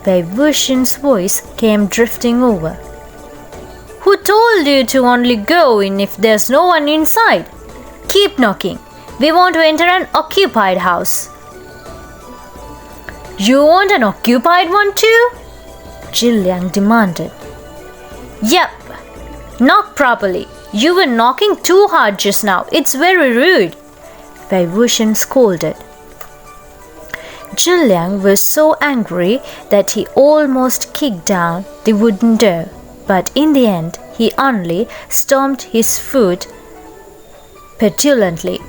Wei Wuxian's voice came drifting over. "Who told you to only go in if there's no one inside? Keep knocking. We want to enter an occupied house." "You want an occupied one too?" Jinliang demanded. "Yep. Knock properly. You were knocking too hard just now. It's very rude," Wei Wuxian scolded. Jinliang was so angry that he almost kicked down the wooden door, but in the end he only stomped his foot petulantly.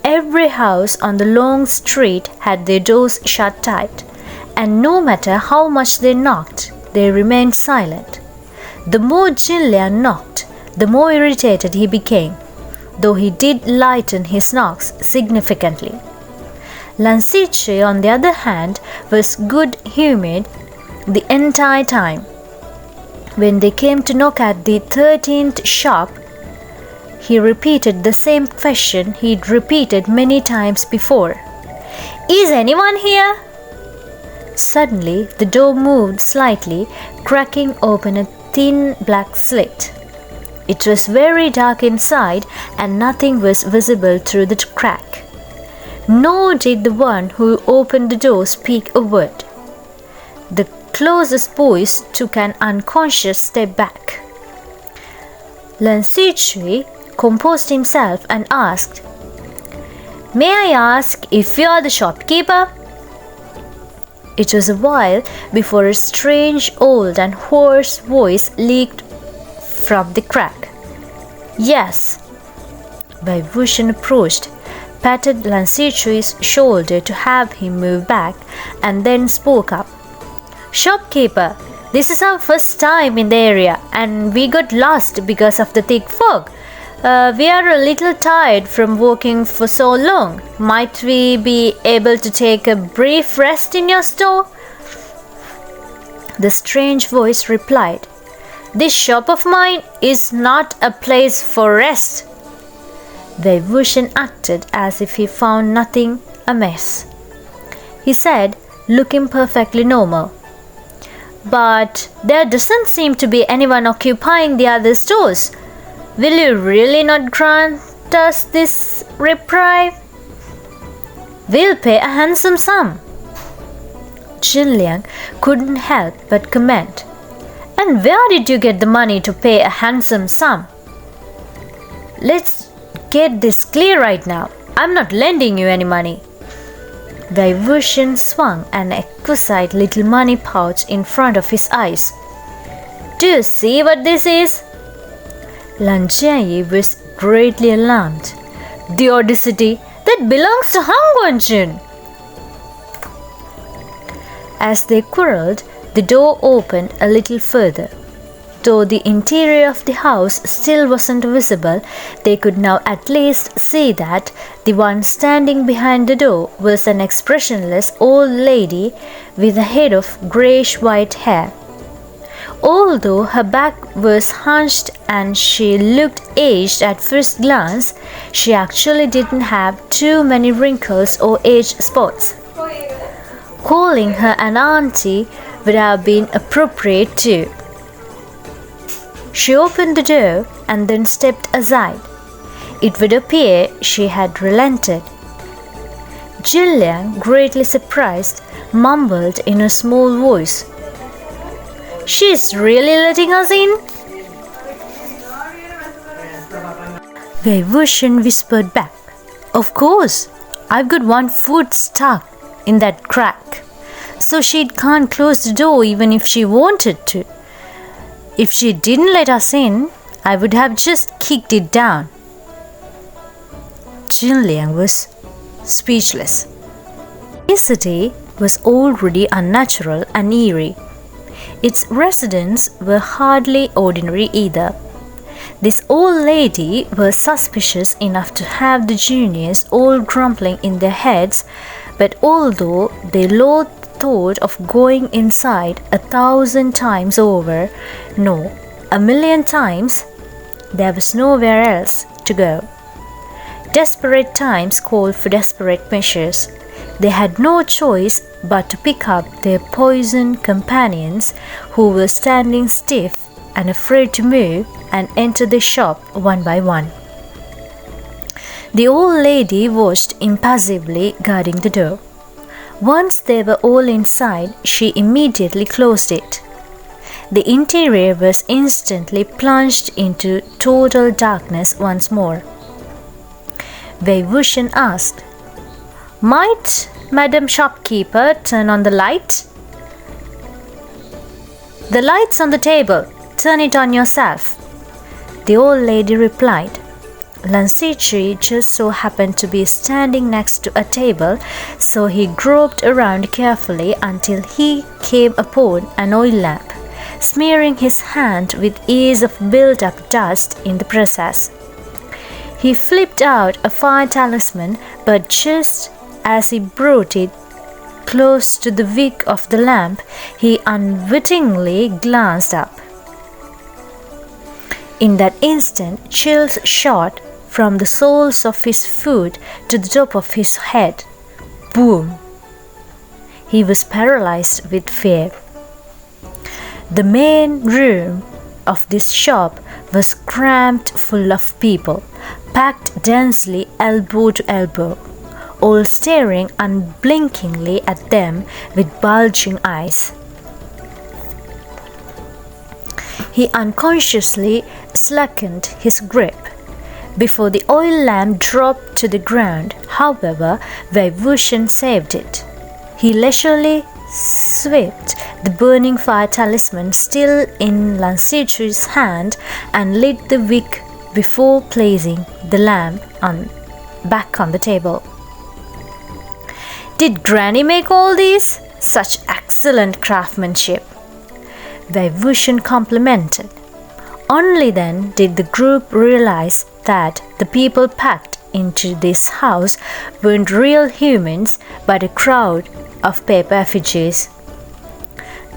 Every house on the long street had their doors shut tight, and no matter how much they knocked, they remained silent. The more Jinliang knocked, the more irritated he became, though he did lighten his knocks significantly. Lan Xichui, on the other hand, was good-humoured the entire time. When they came to knock at the 13th shop, he repeated the same question he'd repeated many times before. "Is anyone here?" Suddenly, the door moved slightly, cracking open a thin black slit. It was very dark inside, and nothing was visible through the crack. Nor did the one who opened the door speak a word. The closest boys took an unconscious step back. Lan Xichui composed himself and asked, "May I ask if you are the shopkeeper?" It was a while before a strange, old and hoarse voice leaked from the crack. "Yes." Wei Wuxian approached, patted Lan Xichui's shoulder to have him move back, and then spoke up. "Shopkeeper, this is our first time in the area, and we got lost because of the thick fog. We are a little tired from walking for so long. Might we be able to take a brief rest in your store?" The strange voice replied, "This shop of mine is not a place for rest." Wei Wuxian acted as if he found nothing amiss. He said, looking perfectly normal, "But there doesn't seem to be anyone occupying the other stores. Will you really not grant us this reprieve?" "We'll pay a handsome sum." Liang couldn't help but comment, "And where did you get the money to pay a handsome sum? Let's get this clear right now. I'm not lending you any money." Wuxian swung an exquisite little money pouch in front of his eyes. "Do you see what this is?" Lan Jianyi was greatly alarmed. "The audacity! That belongs to Han Guanjun!" As they quarreled, the door opened a little further. Though the interior of the house still wasn't visible, they could now at least see that the one standing behind the door was an expressionless old lady with a head of grayish-white hair. Although her back was hunched and she looked aged at first glance, she actually didn't have too many wrinkles or age spots. Calling her an auntie would have been appropriate too. She opened the door and then stepped aside. It would appear she had relented. Liang, greatly surprised, mumbled in a small voice, "She's really letting us in?" Wuxian whispered back, "Of course, I've got one foot stuck in that crack, so she can't close the door even if she wanted to. If she didn't let us in, I would have just kicked it down." Liang was speechless. His city was already unnatural and eerie. Its residents were hardly ordinary either. This old lady was suspicious enough to have the juniors all grumbling in their heads, but although they loathed thought of going inside 1,000 times over, no, 1,000,000 times, there was nowhere else to go. Desperate times called for desperate measures. They had no choice but to pick up their poisoned companions who were standing stiff and afraid to move and enter the shop one by one. The old lady watched impassively, guarding the door. Once they were all inside, she immediately closed it. The interior was instantly plunged into total darkness once more. Wuxian asked, "Might Madam Shopkeeper turn on the light?" "The light's on the table. Turn it on yourself," the old lady replied. Lan Ziqi just so happened to be standing next to a table, so he groped around carefully until he came upon an oil lamp, smearing his hand with ease of built-up dust in the process. He flipped out a fire talisman, but just as he brought it close to the wick of the lamp, he unwittingly glanced up. In that instant, chills shot from the soles of his foot to the top of his head. Boom! He was paralyzed with fear. The main room of this shop was crammed full of people, packed densely elbow to elbow, all staring unblinkingly at them with bulging eyes. He unconsciously slackened his grip before the oil lamp dropped to the ground. However, Wuxian saved it. He leisurely swept the burning fire talisman still in Lan Ziqi's hand and lit the wick before placing the lamp back on the table. "Did Granny make all these? Such excellent craftsmanship," Wuxian complimented. Only then did the group realize that the people packed into this house weren't real humans but a crowd of paper effigies.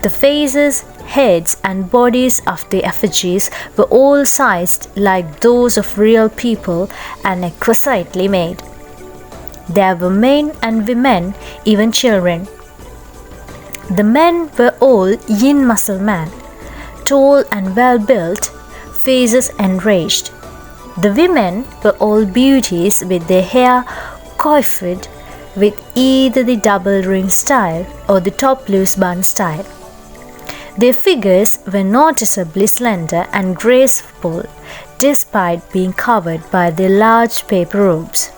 The faces, heads, and bodies of the effigies were all sized like those of real people and exquisitely made. There were men and women, even children. The men were all yin muscle men, tall and well built, faces enraged. The women were all beauties with their hair coiffed with either the double ring style or the top loose bun style. Their figures were noticeably slender and graceful despite being covered by their large paper robes.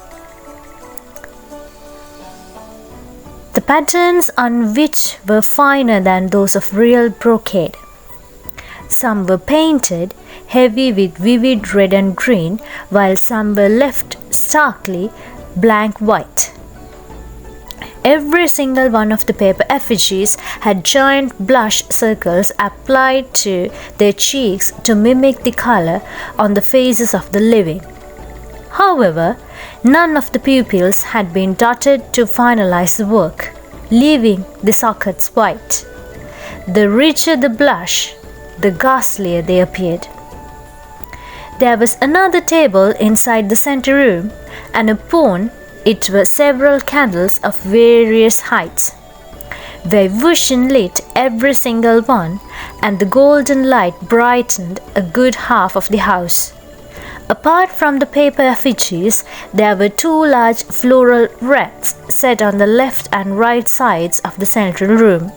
The patterns on which were finer than those of real brocade. Some were painted heavy with vivid red and green, while some were left starkly blank white. Every single one of the paper effigies had giant blush circles applied to their cheeks to mimic the color on the faces of the living. However, none of the pupils had been dotted to finalize the work, leaving the sockets white. The richer the blush, the ghastlier they appeared. There was another table inside the center room, and upon it were several candles of various heights. Wuxian lit every single one, and the golden light brightened a good half of the house. Apart from the paper effigies, there were two large floral wreaths set on the left and right sides of the central room,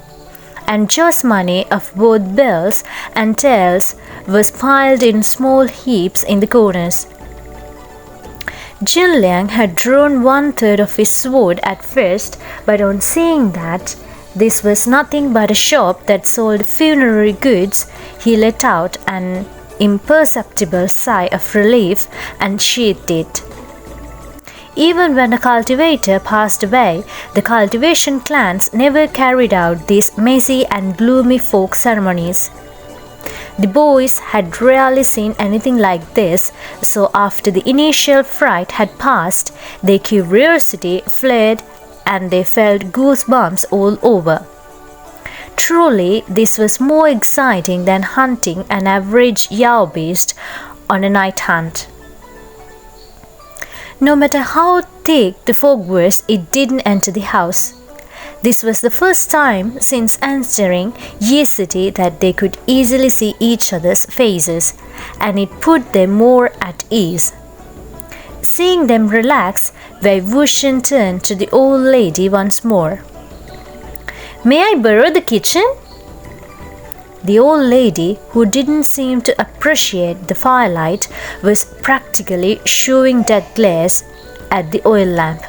and just money of both bells and tails was piled in small heaps in the corners. Xingchen had drawn 1/3 of his sword at first, but on seeing that this was nothing but a shop that sold funerary goods, he let out an imperceptible sigh of relief and sheathed it. Even when a cultivator passed away, the cultivation clans never carried out these messy and gloomy folk ceremonies. The boys had rarely seen anything like this, so after the initial fright had passed, their curiosity flared and they felt goosebumps all over. Truly, this was more exciting than hunting an average Xiao beast on a night hunt. No matter how thick the fog was, it didn't enter the house. This was the first time since entering Yi City that they could easily see each other's faces, and it put them more at ease. Seeing them relax, Wuxian turned to the old lady once more. "May I borrow the kitchen?" The old lady, who didn't seem to appreciate the firelight, was practically showing dead glares at the oil lamp.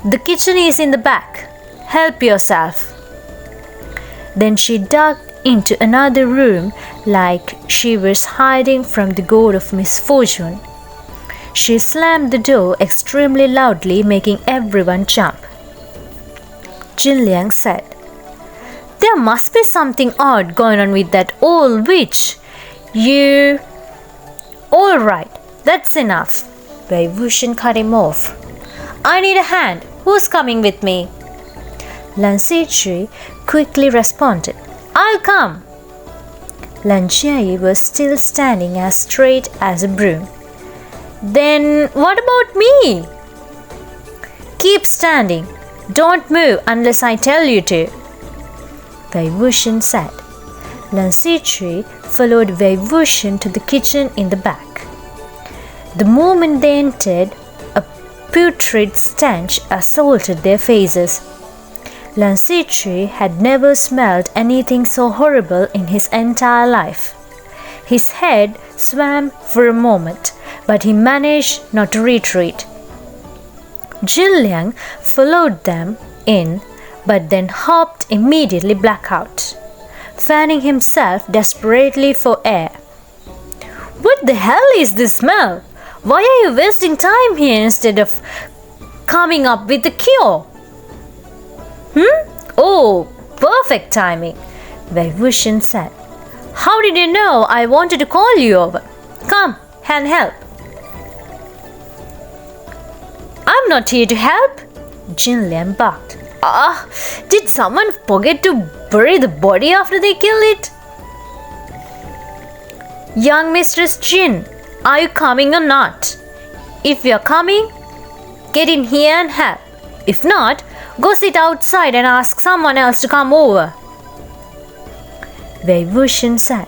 "The kitchen is in the back. Help yourself." Then she ducked into another room like she was hiding from the god of misfortune. She slammed the door extremely loudly, making everyone jump. Xingchen said, "There must be something odd going on with that old witch. You..." "All right, that's enough." Wuxian cut him off. "I need a hand. Who's coming with me?" Lan Xizhi quickly responded, "I'll come." Lan Jie was still standing as straight as a broom. "Then what about me?" "Keep standing. Don't move unless I tell you to," Wuxian said. Lan Xizhi followed Wuxian to the kitchen in the back. The moment they entered, a putrid stench assaulted their faces. Lan Xizhi had never smelled anything so horrible in his entire life. His head swam for a moment, but he managed not to retreat. Xingchen followed them in, but then hopped immediately black out, fanning himself desperately for air. "What the hell is this smell? Why are you wasting time here instead of coming up with a cure?" "Oh, perfect timing," Wuxian said. "How did you know I wanted to call you over? Come and help." "I'm not here to help," Xingchen barked. Did someone forget to bury the body after they killed it?" "Young Mistress Jin, are you coming or not? If you're coming, get in here and help. If not, go sit outside and ask someone else to come over," Wuxian said.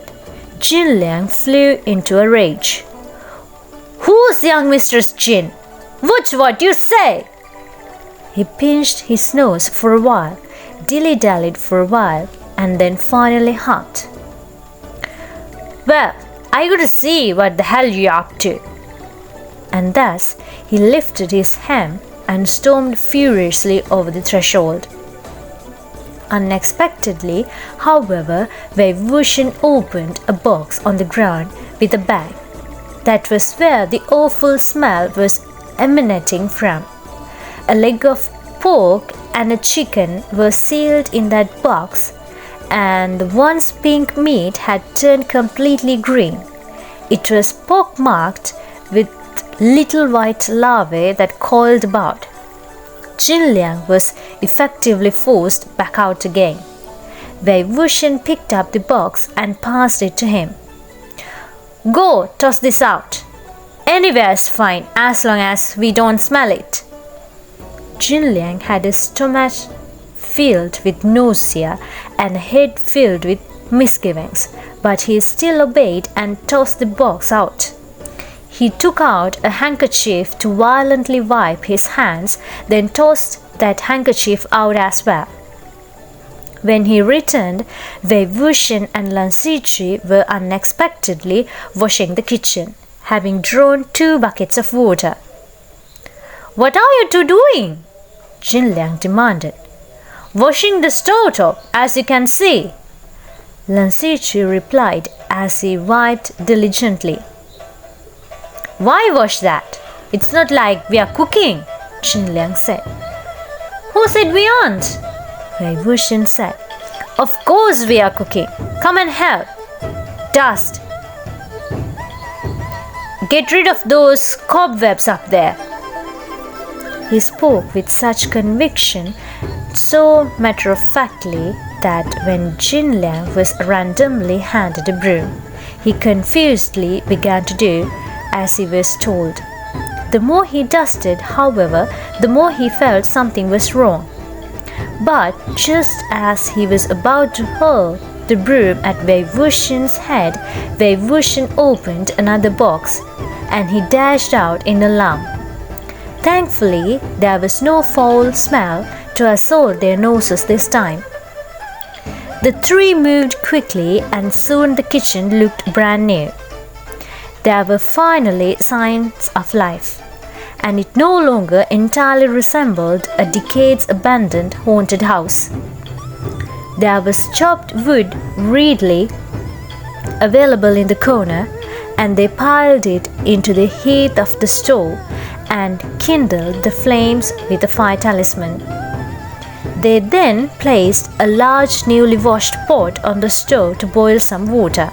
Xingchen flew into a rage. "Who's young Mistress Jin? Watch what you say!" He pinched his nose for a while, dilly-dallied for a while, and then finally huffed. "Well, I gotta see what the hell you're up to." And thus he lifted his ham and stormed furiously over the threshold. Unexpectedly, however, Wuxian opened a box on the ground with a bag. That was where the awful smell was emanating from. A leg of pork and a chicken were sealed in that box, and the once pink meat had turned completely green. It was pockmarked with little white larvae that coiled about. Jin Liang was effectively forced back out again. Wuxian picked up the box and passed it to him. "Go, toss this out. Anywhere's fine as long as we don't smell it." Jin Liang had his stomach filled with nausea and a head filled with misgivings, but he still obeyed and tossed the box out. He took out a handkerchief to violently wipe his hands, then tossed that handkerchief out as well. When he returned, Wuxian and Lan Ziqi were unexpectedly washing the kitchen, having drawn 2 buckets of water. "What are you two doing?" Jin Liang demanded. "Washing the stovetop, as you can see," Lan Ziqi replied as he wiped diligently. "Why wash that? It's not like we are cooking," Jin Liang said. "Who said we aren't?" Wuxian said. "Of course we are cooking. Come and help. Dust. Get rid of those cobwebs up there." He spoke with such conviction, so matter-of-factly, that when Jin Liang was randomly handed a broom, he confusedly began to do as he was told. The more he dusted, however, the more he felt something was wrong. But just as he was about to hurl the broom at Wuxian's head, Wuxian opened another box, and he dashed out in alarm. Thankfully, there was no foul smell to assault their noses this time. The 3 moved quickly, and soon the kitchen looked brand new. There were finally signs of life, and it no longer entirely resembled a decades-abandoned haunted house. There was chopped wood readily available in the corner, and they piled it into the hearth of the stove and kindled the flames with a fire talisman. They then placed a large newly washed pot on the stove to boil some water.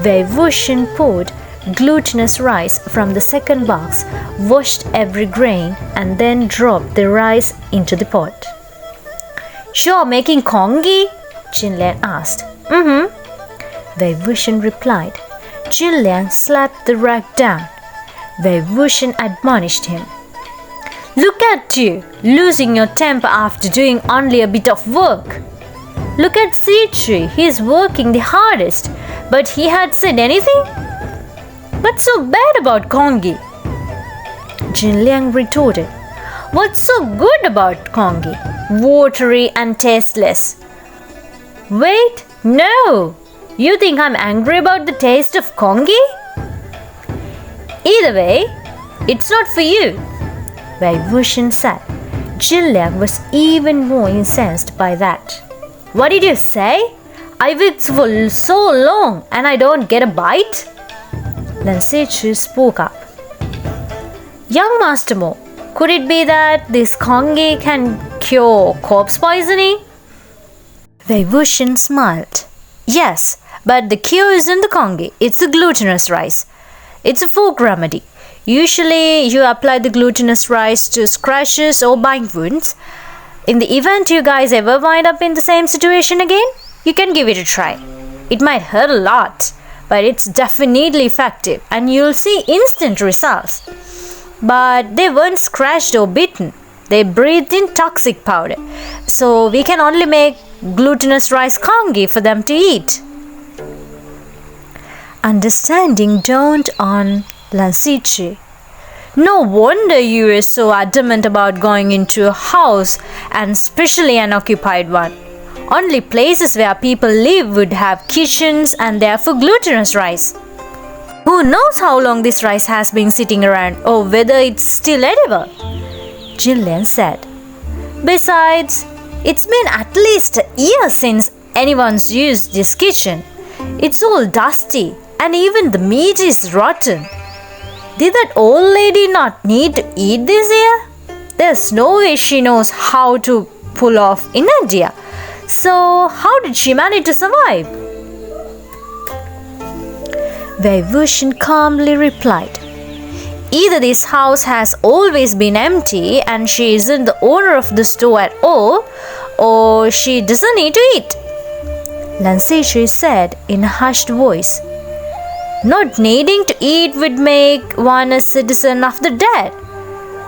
Wuxian poured glutinous rice from the second box, washed every grain, and then dropped the rice into the pot. "Sure, making congee?" Jin Liang asked. Wuxian replied. Jin Liang slapped the rag down. Wuxian admonished him. "Look at you, losing your temper after doing only a bit of work. Look at Ziqi, he's working the hardest, but he had said anything? What's so bad about congee?" Jin Liang retorted. "What's so good about congee? Watery and tasteless." "Wait, no! You think I'm angry about the taste of congee?" "Either way, it's not for you," Wuxian said. Jin Liang was even more incensed by that. "What did you say? I worked for so long and I don't get a bite?" Lan Ziqi spoke up. "Young Master Mo, could it be that this congee can cure corpse poisoning?" Wuxian smiled. "Yes, but the cure isn't the congee, it's the glutinous rice. It's a folk remedy. Usually you apply the glutinous rice to scratches or bind wounds. In the event you guys ever wind up in the same situation again, you can give it a try. It might hurt a lot, but it's definitely effective and you'll see instant results." But they weren't scratched or bitten. They breathed in toxic powder, so we can only make glutinous rice congee for them to eat. Understanding dawned on Lan Ziqi. No wonder you are so adamant about going into a house, and especially an occupied one. Only places where people live would have kitchens and therefore glutinous rice. Who knows how long this rice has been sitting around or whether it's still edible? Xingchen said. Besides, it's been at least a year since anyone's used this kitchen. It's all dusty and even the meat is rotten. Did that old lady not need to eat this year? There's no way she knows how to pull off in India. So how did she manage to survive? Wuxian calmly replied, either this house has always been empty and she isn't the owner of the store at all, or she doesn't need to eat. Lan Xizhui said in a hushed voice, not needing to eat would make one a citizen of the dead,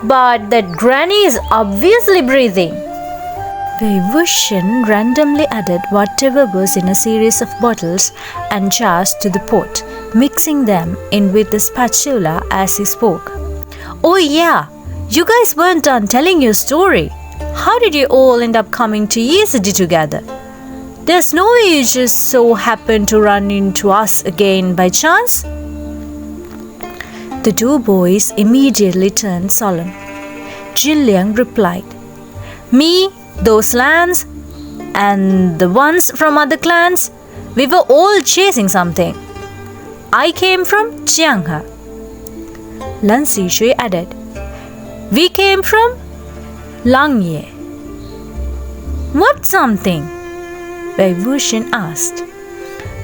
but that granny is obviously breathing. Wuxian randomly added whatever was in a series of bottles and jars to the pot, mixing them in with the spatula as he spoke. Oh yeah, you guys weren't done telling your story. How did you all end up coming to Yi City together? There's no way you just so happened to run into us again by chance? The two boys immediately turned solemn. Xingchen replied, me, those lands, and the ones from other clans, we were all chasing something. I came from Xiang. Lan Xizhui added, we came from Langye. What something? Wuxian asked.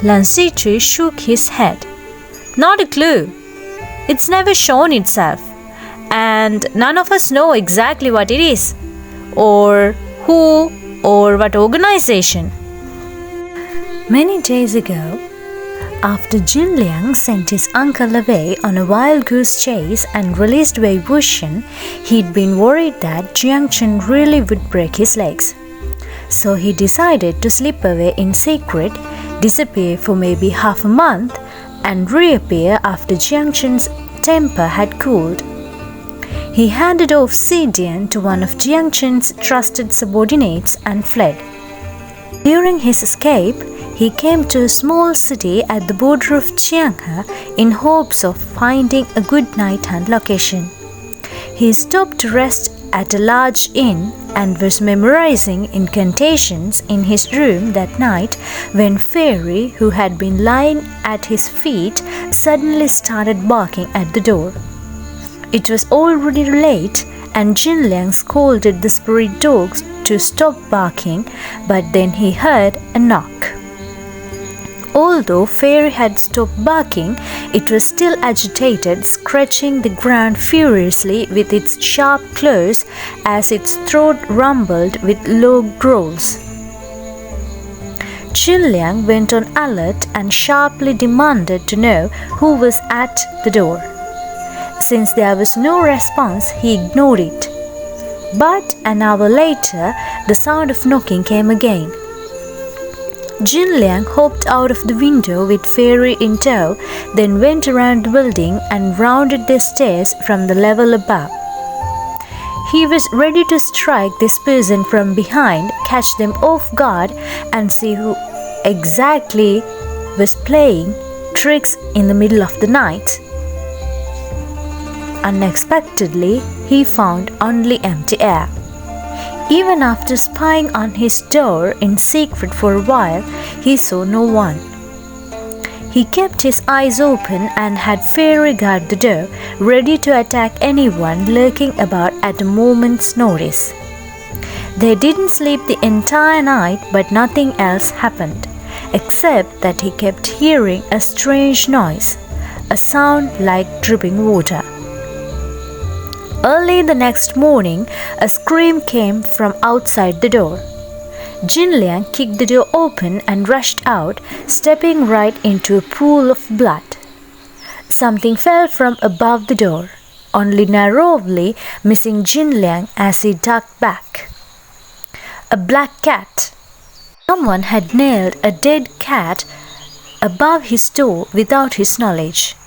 Lan Xizhui shook his head. Not a clue. It's never shown itself, and none of us know exactly what it is, or who, or what organization. Many days ago, after Xingchen sent his uncle away on a wild goose chase and released Wuxian, he'd been worried that Xingchen really would break his legs. So he decided to slip away in secret, disappear for maybe half a month, and reappear after Xingchen's temper had cooled. He handed off Xidian to one of Xingchen's trusted subordinates and fled. During his escape, he came to a small city at the border of Xiang in hopes of finding a good nighthand location. He stopped to rest at a large inn and was memorizing incantations in his room that night when Fairy, who had been lying at his feet, suddenly started barking at the door. It was already late and Xingchen scolded the spirit dogs to stop barking, but then he heard a knock. Although Fairy had stopped barking, it was still agitated, scratching the ground furiously with its sharp claws as its throat rumbled with low growls. Xingchen went on alert and sharply demanded to know who was at the door. Since there was no response, he ignored it. But an hour later, the sound of knocking came again. Xingchen hopped out of the window with Fairy in tow, then went around the building and rounded the stairs from the level above. He was ready to strike this person from behind, catch them off guard, and see who exactly was playing tricks in the middle of the night. Unexpectedly, he found only empty air. Even after spying on his door in secret for a while, he saw no one. He kept his eyes open and had Fairy guard the door, ready to attack anyone lurking about at a moment's notice. They didn't sleep the entire night, but nothing else happened, except that he kept hearing a strange noise, a sound like dripping water. Early the next morning, a scream came from outside the door. Xingchen kicked the door open and rushed out, stepping right into a pool of blood. Something fell from above the door, only narrowly missing Xingchen as he ducked back. A black cat. Someone had nailed a dead cat above his door without his knowledge.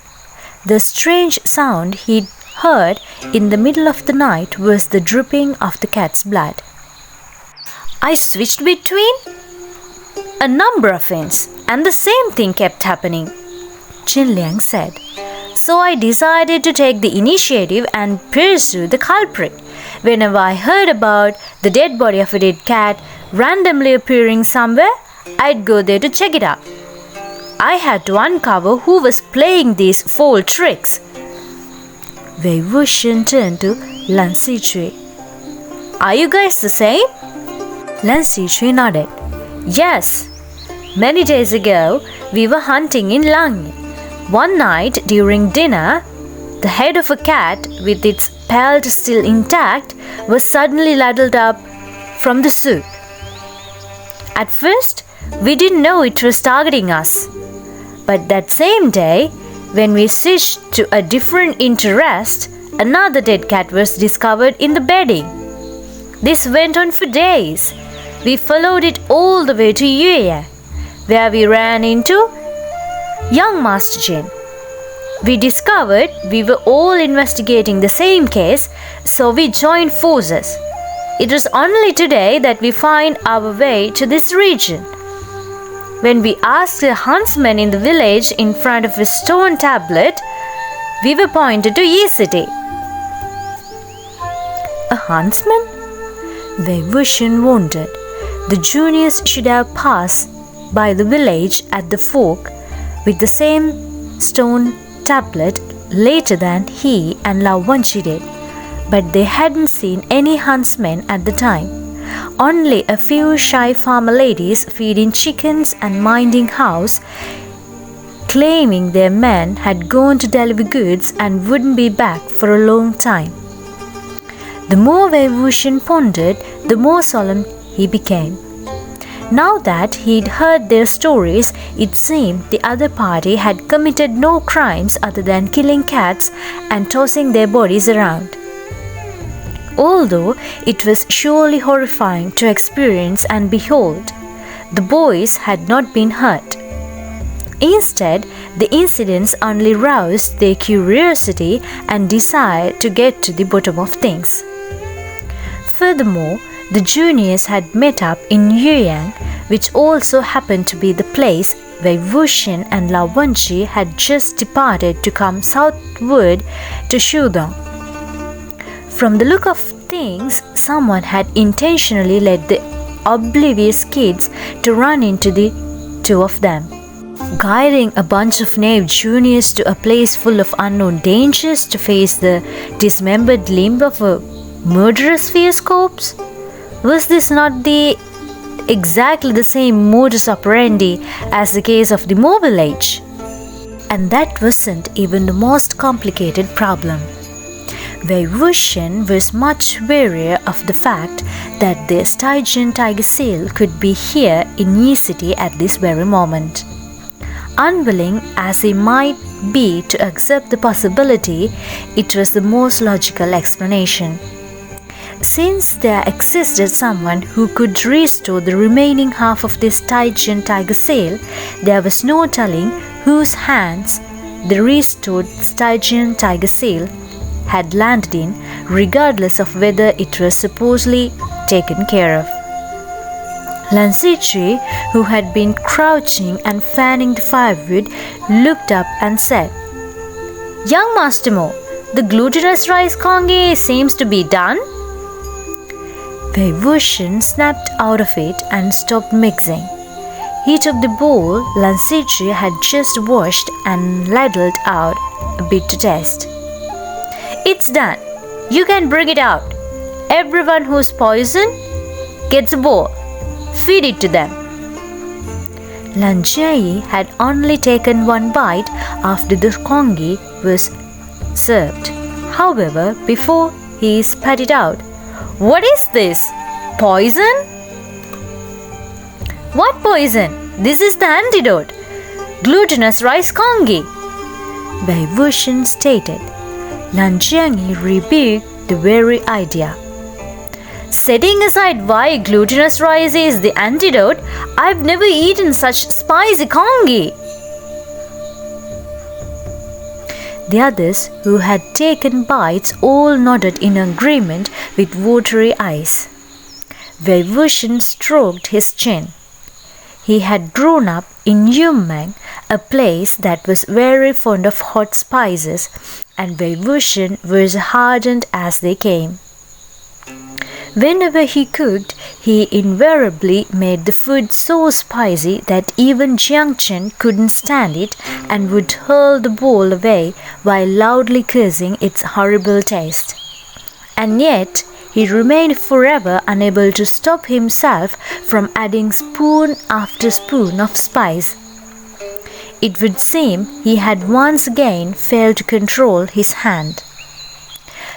The strange sound he'd heard in the middle of the night was the dripping of the cat's blood. I switched between a number of ends, and the same thing kept happening, Qinliang said. So I decided to take the initiative and pursue the culprit. Whenever I heard about the dead body of a dead cat randomly appearing somewhere, I'd go there to check it out. I had to uncover who was playing these foul tricks. Wei Wuxian turned to Lan Xichui. Are you guys the same? Lan Xichui nodded. Yes. Many days ago, we were hunting in Langye. One night during dinner, the head of a cat with its pelt still intact was suddenly ladled up from the soup. At first, we didn't know it was targeting us. But that same day, when we switched to a different interest, another dead cat was discovered in the bedding. This went on for days. We followed it all the way to Yue, where we ran into young Master Jin. We discovered we were all investigating the same case, so we joined forces. It was only today that we find our way to this region. When we asked a huntsman in the village in front of a stone tablet, we were pointed to Yi City. A huntsman? Wei Wuxian wondered. The juniors should have passed by the village at the fork with the same stone tablet later than he and Wangji did, but they hadn't seen any huntsmen at the time. Only a few shy farmer ladies feeding chickens and minding house, claiming their men had gone to deliver goods and wouldn't be back for a long time. The more Wei Wuxian pondered, the more solemn he became. Now that he'd heard their stories, it seemed the other party had committed no crimes other than killing cats and tossing their bodies around. Although it was surely horrifying to experience and behold, the boys had not been hurt. Instead, the incidents only roused their curiosity and desire to get to the bottom of things. Furthermore, the juniors had met up in Yueyang, which also happened to be the place where Wuxian and Wangji had just departed to come southward to Shudong. From the look of things, someone had intentionally led the oblivious kids to run into the two of them. Guiding a bunch of naive juniors to a place full of unknown dangers to face the dismembered limb of a murderous fierce corpse? Was this not exactly the same modus operandi as the case of the Mobile Age? And that wasn't even the most complicated problem. Wei Wuxian was much warier of the fact that the Stygian tiger seal could be here in Yi City at this very moment. Unwilling as he might be to accept the possibility, it was the most logical explanation. Since there existed someone who could restore the remaining half of this Stygian tiger seal, there was no telling whose hands the restored Stygian tiger seal had landed in, regardless of whether it was supposedly taken care of. Lan Xichui, who had been crouching and fanning the firewood, looked up and said, "Young Master Mo, the glutinous rice congee seems to be done." Wei Wuxian snapped out of it and stopped mixing. He took the bowl Lan Xichui had just washed and ladled out a bit to taste. "It's done. You can bring it out. Everyone who's poisoned gets a bowl. Feed it to them." Lan Jiayi had only taken one bite after the congee was served. However, before he spat it out, "What is this? Poison?" "What poison? This is the antidote. Glutinous rice congee," Wei Wuxian stated. Lan Jiangyi rebuked the very idea. "Setting aside why glutinous rice is the antidote, I've never eaten such spicy congee." The others, who had taken bites, all nodded in agreement with watery eyes. Wuxian stroked his chin. He had grown up in Yumeng, a place that was very fond of hot spices, and Wuxian was hardened as they came. Whenever he cooked, he invariably made the food so spicy that even Xingchen couldn't stand it and would hurl the bowl away while loudly cursing its horrible taste. And yet, he remained forever unable to stop himself from adding spoon after spoon of spice. It would seem he had once again failed to control his hand.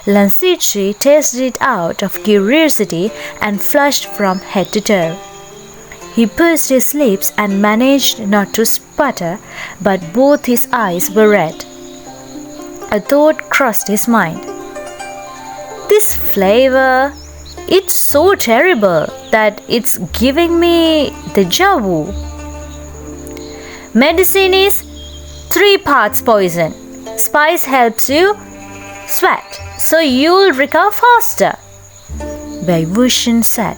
Lan Ziqi tasted it out of curiosity and flushed from head to toe. He pursed his lips and managed not to sputter, but both his eyes were red. A thought crossed his mind. This flavor, it's so terrible that it's giving me deja vu. Medicine is 3 parts poison. Spice helps you sweat, so you'll recover faster, Wuxian said.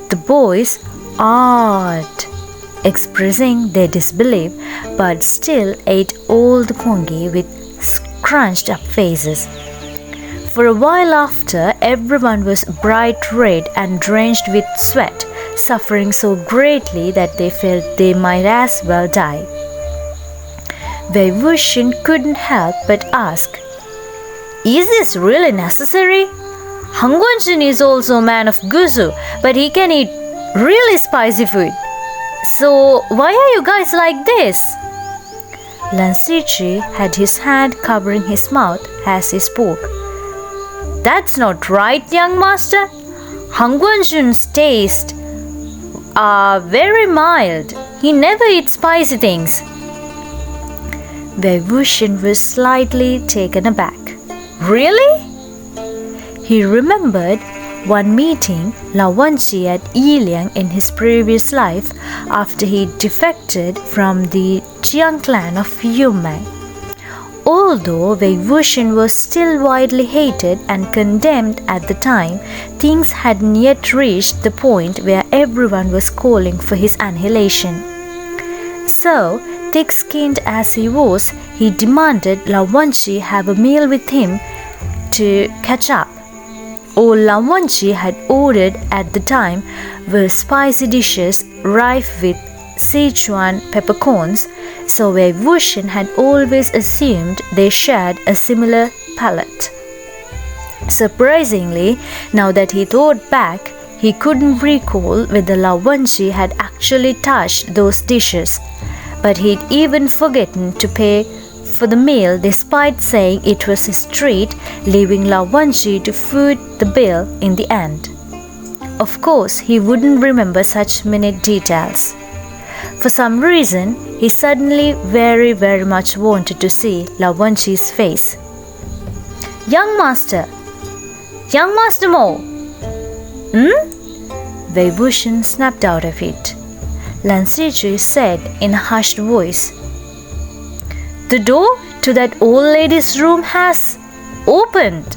The boys awed, expressing their disbelief, but still ate all the congee with scrunched up faces. For a while after, everyone was bright red and drenched with sweat, suffering so greatly that they felt they might as well die. Wuxian couldn't help but ask, "Is this really necessary? Xingchen is also a man of Gusu, but he can eat really spicy food. So why are you guys like this?" Lan Ziqi had his hand covering his mouth as he spoke. "That's not right, young master. Xingchen's tastes are very mild. He never eats spicy things." Wuxian was slightly taken aback. "Really?" He remembered one meeting Wangji at Yiliang in his previous life after he defected from the Xiang clan of Yumeng. Although Wuxian was still widely hated and condemned at the time, things hadn't yet reached the point where everyone was calling for his annihilation. So, thick-skinned as he was, he demanded Wangji have a meal with him to catch up. All Wangji had ordered at the time were spicy dishes rife with Sichuan peppercorns, so Wuxian had always assumed they shared a similar palate. Surprisingly, now that he thought back, he couldn't recall whether Wangji had actually touched those dishes, but he'd even forgotten to pay for the meal despite saying it was his treat, leaving Wangji to foot the bill in the end. Of course, he wouldn't remember such minute details. For some reason, he suddenly very much wanted to see Wangji's face. Young Master Mo! Wuxian snapped out of it. Lan Ziqi said in a hushed voice, "The door to that old lady's room has opened."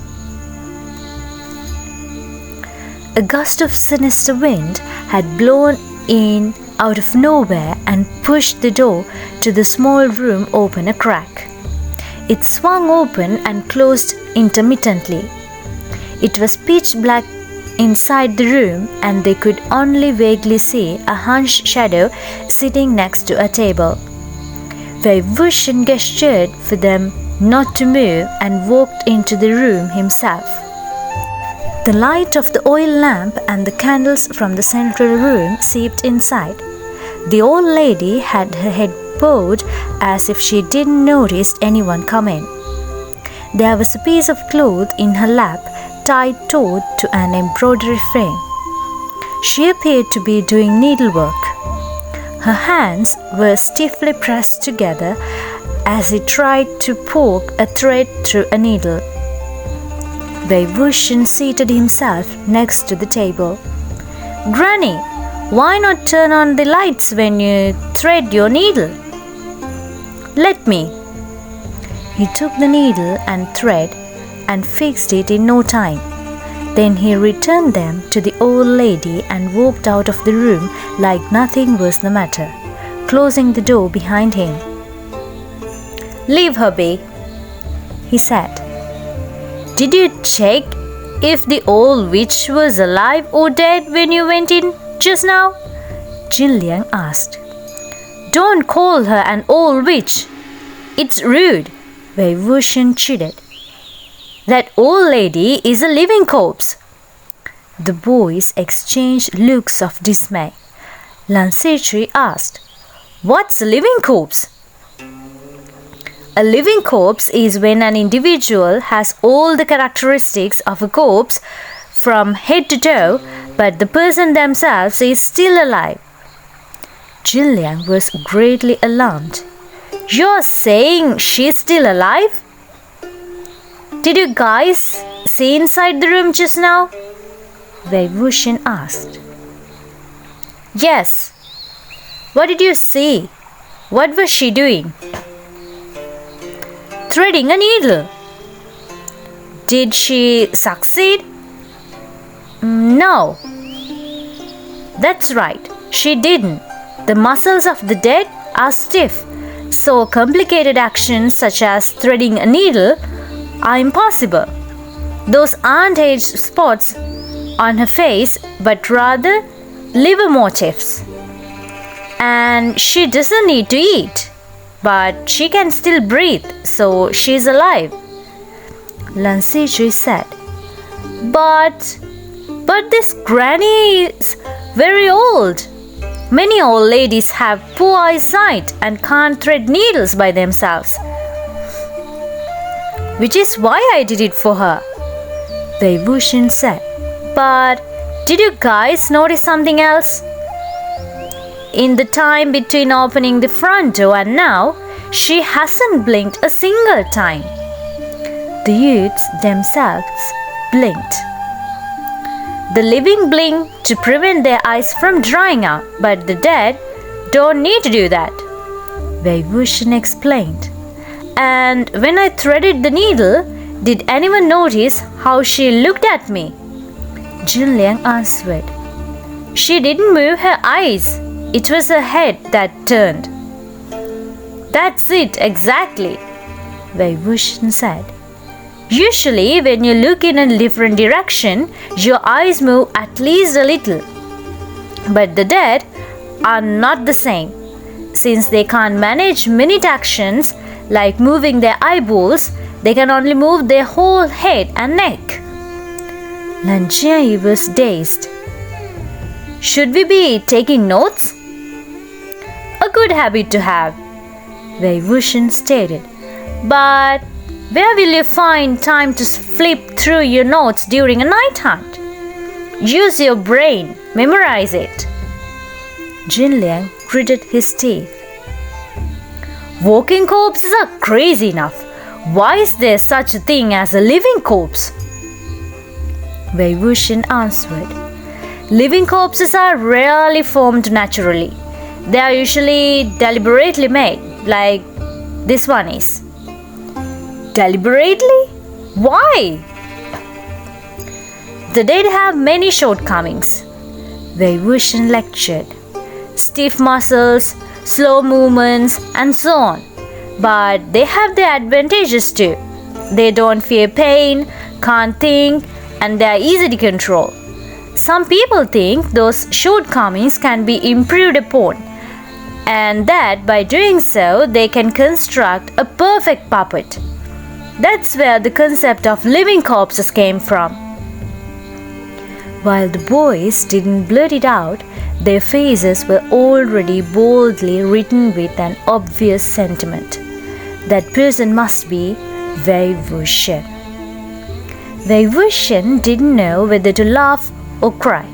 A gust of sinister wind had blown in out of nowhere and pushed the door to the small room open a crack. It swung open and closed intermittently. It was pitch black inside the room, and they could only vaguely see a hunched shadow sitting next to a table. Wuxian gestured for them not to move and walked into the room himself. The light of the oil lamp and the candles from the central room seeped inside. The old lady had her head bowed as if she didn't notice anyone come in. There was a piece of cloth in her lap tied taut to an embroidery frame. She appeared to be doing needlework. Her hands were stiffly pressed together as she tried to poke a thread through a needle. Wuxian seated himself next to the table. "Granny, why not turn on the lights when you thread your needle?" "Let me." He took the needle and thread and fixed it in no time. Then he returned them to the old lady and walked out of the room like nothing was the matter, closing the door behind him. "Leave her be," he said. "Did you check if the old witch was alive or dead when you went in just now?" Xingchen asked. "Don't call her an old witch. It's rude," Wuxian chided. "That old lady is a living corpse." The boys exchanged looks of dismay. Lan Sitri asked, "What's a living corpse?" A living corpse is when an individual has all the characteristics of a corpse from head to toe, but the person themselves is still alive. Xingchen was greatly alarmed. "You're saying she's still alive? Did you guys see inside the room just now?" Wuxian asked. "Yes." "What did you see? What was she doing?" "Threading a needle." "Did she succeed?" "No." "That's right, she didn't. The muscles of the dead are stiff, so complicated actions such as threading a needle are impossible. Those aren't age spots on her face, but rather liver motifs. And she doesn't need to eat, but she can still breathe, so she's alive," Lan Sitri said. But this granny is very old. Many old ladies have poor eyesight and can't thread needles by themselves. Which is why I did it for her, Wuxian said. But did you guys notice something else? In the time between opening the front door and now, she hasn't blinked a single time. The youths themselves blinked. The living blink to prevent their eyes from drying out, but the dead don't need to do that, Wuxian explained. And when I threaded the needle, did anyone notice how she looked at me? Xingchen answered. She didn't move her eyes. It was her head that turned. That's it, exactly, Wuxian said. Usually, when you look in a different direction, your eyes move at least a little. But the dead are not the same. Since they can't manage minute actions like moving their eyeballs, they can only move their whole head and neck. Lan Jie was dazed. Should we be taking notes? A good habit to have, Wuxian stated. But where will you find time to flip through your notes during a night hunt? Use your brain, memorize it. Xingchen gritted his teeth. Walking corpses are crazy enough. Why is there such a thing as a living corpse? Wuxian answered. Living corpses are rarely formed naturally. They are usually deliberately made, like this one is. Deliberately? Why? The dead have many shortcomings, Wuxian lectured. Stiff muscles, slow movements, and so on. But they have their advantages too. They don't fear pain, can't think, and they are easy to control. Some people think those shortcomings can be improved upon, and that by doing so they can construct a perfect puppet. That's where the concept of living corpses came from. While the boys didn't blurt it out, their faces were already boldly written with an obvious sentiment. That person must be Wuxian. Wuxian didn't know whether to laugh or cry.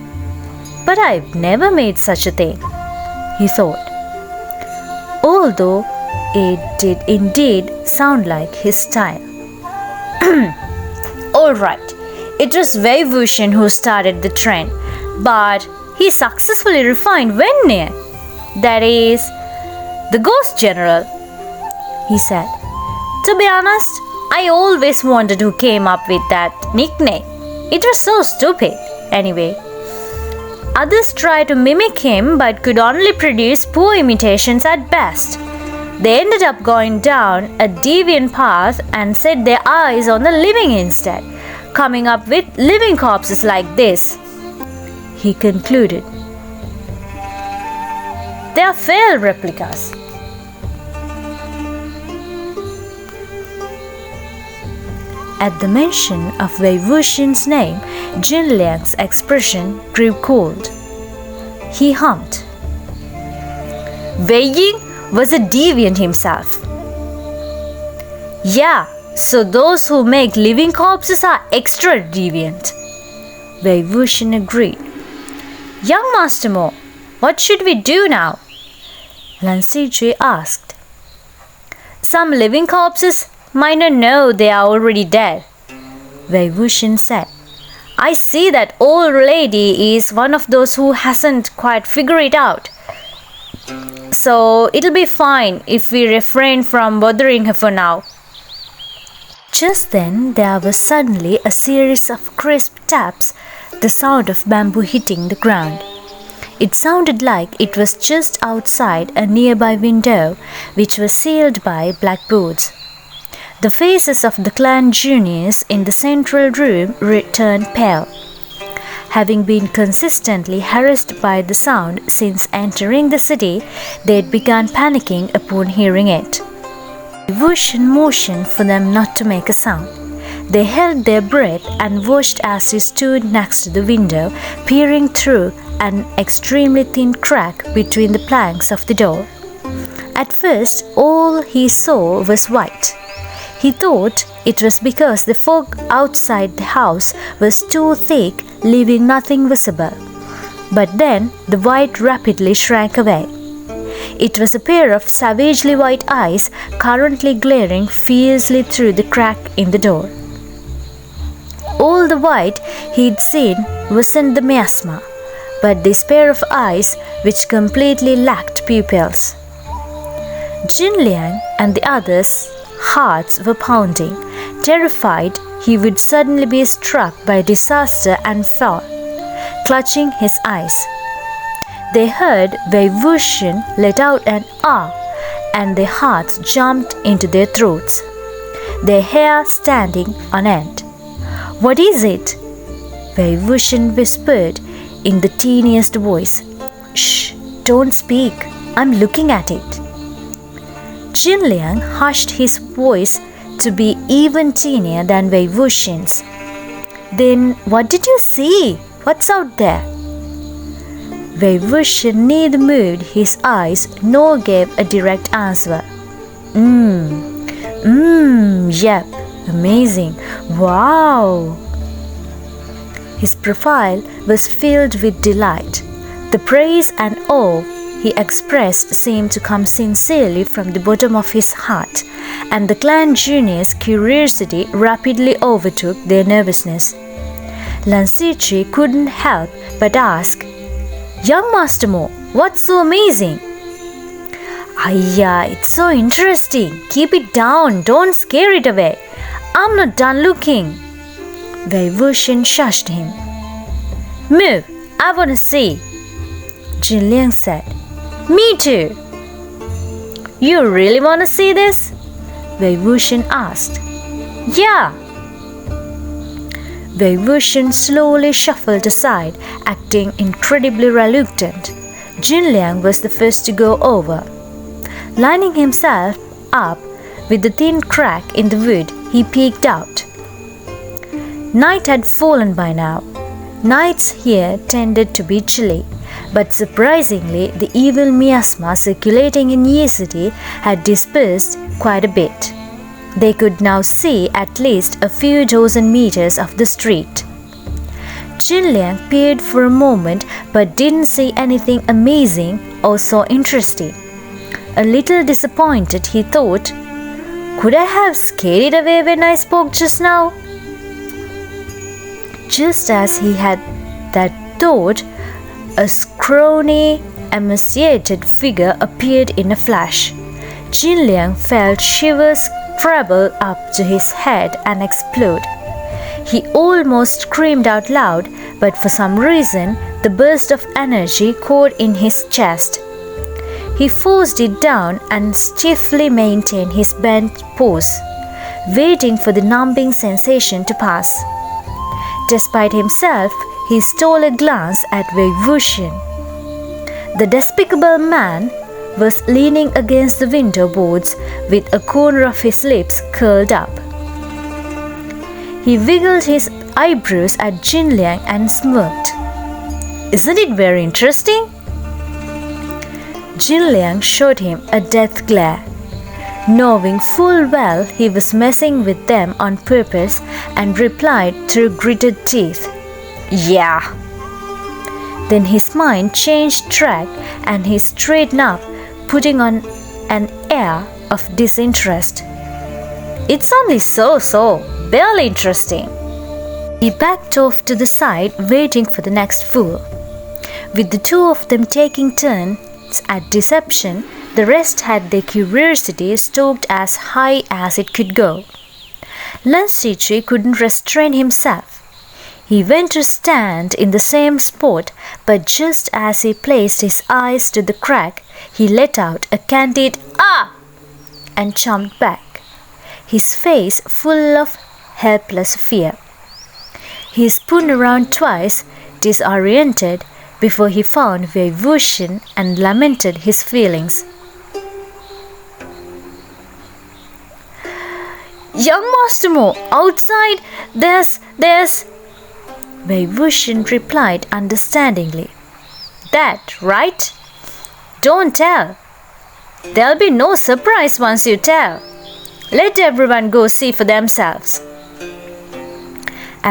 But I've never made such a thing, he thought. Although it did indeed sound like his style. Alright, it was Wuxian who started the trend, but he successfully refined Wen, that is, the ghost general, he said. To be honest, I always wondered who came up with that nickname. It was so stupid. Anyway, others tried to mimic him but could only produce poor imitations at best. They ended up going down a deviant path and set their eyes on the living instead, coming up with living corpses like this, he concluded. They are failed replicas. At the mention of Wei Wuxian's name, Jin Liang's expression grew cold. He hummed. Wei Ying was a deviant himself. Yeah, so those who make living corpses are extra deviant. Wei Wuxian agreed. Young Master Mo, what should we do now? Lan Sijie asked. Some living corpses might not know they are already dead, Wei Wuxian said. I see that old lady is one of those who hasn't quite figured it out. So it'll be fine if we refrain from bothering her for now. Just then there was suddenly a series of crisp taps, the sound of bamboo hitting the ground. It sounded like it was just outside a nearby window, which was sealed by black boards. The faces of the clan juniors in the central room turned pale. Having been consistently harassed by the sound since entering the city, they had begun panicking upon hearing it. Wuxian motioned for them not to make a sound. They held their breath and watched as he stood next to the window, peering through an extremely thin crack between the planks of the door. At first, all he saw was white. He thought it was because the fog outside the house was too thick, leaving nothing visible. But then the white rapidly shrank away. It was a pair of savagely white eyes currently glaring fiercely through the crack in the door. All the white he'd seen wasn't the miasma, but this pair of eyes which completely lacked pupils. Jin Liang and the others' hearts were pounding, terrified he would suddenly be struck by disaster and fall, clutching his eyes. They heard Wei Wuxian let out an "ah," and their hearts jumped into their throats, their hair standing on end. What is it? Wei Wuxian whispered in the teeniest voice. Shh, don't speak. I'm looking at it. Jin Liang hushed his voice to be even teenier than Wei Wuxian's. Then what did you see? What's out there? Wei Wuxian neither moved his eyes nor gave a direct answer. Yep, amazing. Wow! His profile was filled with delight. The praise and awe he expressed seemed to come sincerely from the bottom of his heart, and the clan juniors' curiosity rapidly overtook their nervousness. Lan Sijie couldn't help but ask, Young Master Mo, what's so amazing? Ayya, it's so interesting. Keep it down, don't scare it away. I'm not done looking. Wei Wuxian shushed him. Move, I want to see, Jin Liang said. Me too. You really want to see this? Wei Wuxian asked. Yeah. Wei Wuxian slowly shuffled aside, acting incredibly reluctant. Jin Liang was the first to go over. Lining himself up with the thin crack in the wood, he peeked out. Night had fallen by now. Nights here tended to be chilly, but surprisingly, the evil miasma circulating in Yi City had dispersed quite a bit. They could now see at least a few dozen meters of the street. Jin Liang peered for a moment but didn't see anything amazing or so interesting. A little disappointed, he thought, could I have scared it away when I spoke just now? Just as he had that thought, a scrawny, emaciated figure appeared in a flash. Jin Liang felt shivers treble up to his head and explode. He almost screamed out loud, but for some reason, the burst of energy caught in his chest. He forced it down and stiffly maintained his bent pose, waiting for the numbing sensation to pass. Despite himself, he stole a glance at Wuxian. The despicable man was leaning against the window boards with a corner of his lips curled up. He wiggled his eyebrows at Jinliang and smirked. "Isn't it very interesting?" Jinliang showed him a death glare, knowing full well he was messing with them on purpose, and replied through gritted teeth, "Yeah." Then his mind changed track and he straightened up, putting on an air of disinterest. "It's only so, barely interesting." He backed off to the side, waiting for the next fool. With the two of them taking turns at deception, the rest had their curiosity stoked as high as it could go. Lan Shichi couldn't restrain himself. He went to stand in the same spot, but just as he placed his eyes to the crack, he let out a candid "Ah!" and jumped back, his face full of helpless fear. He spun around twice, disoriented, before he found Wuxian and lamented his feelings. "Young Master Mo, outside there's Wuxian replied understandingly. "That, right? Don't tell. There'll be no surprise once you tell. Let everyone go see for themselves."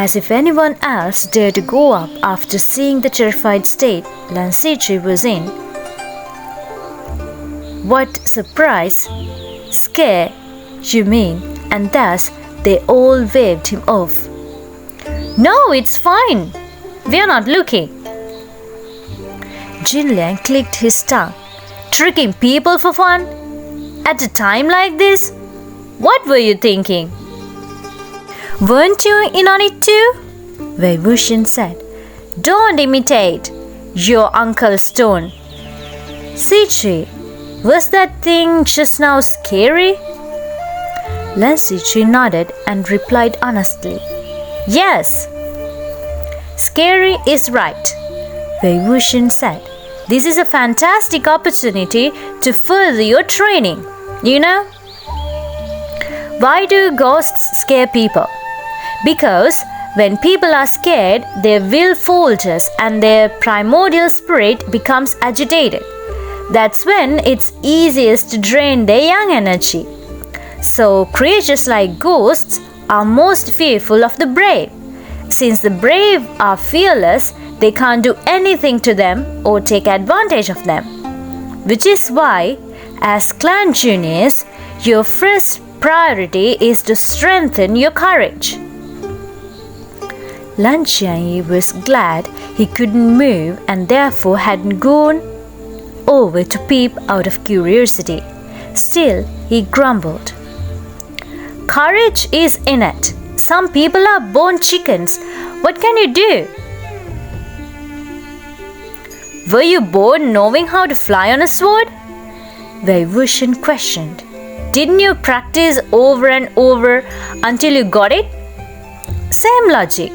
As if anyone else dared to go up after seeing the terrified state Lan Shichi was in. "What surprise? Scare, you mean?" And thus they all waved him off. "No, it's fine. We're not looking." Jinliang clicked his tongue. "Tricking people for fun? At a time like this? What were you thinking?" "Weren't you in on it too?" Wuxian said. "Don't imitate your Uncle Stone." "Shichi, was that thing just now scary?" Lan Shichi nodded and replied honestly, "Yes." "Scary is right," Wuxian said. "This is a fantastic opportunity to further your training, you know? Why do ghosts scare people? Because when people are scared, their will falters and their primordial spirit becomes agitated. That's when it's easiest to drain their young energy. So creatures like ghosts are most fearful of the brave. Since the brave are fearless, they can't do anything to them or take advantage of them. Which is why, as clan juniors, your first priority is to strengthen your courage." Lan Xiangyi was glad he couldn't move and therefore hadn't gone over to peep out of curiosity. Still, he grumbled. "Courage is innate. Some people are born chickens. What can you do?" "Were you born knowing how to fly on a sword?" Wuxian questioned. "Didn't you practice over and over until you got it?" "Same logic.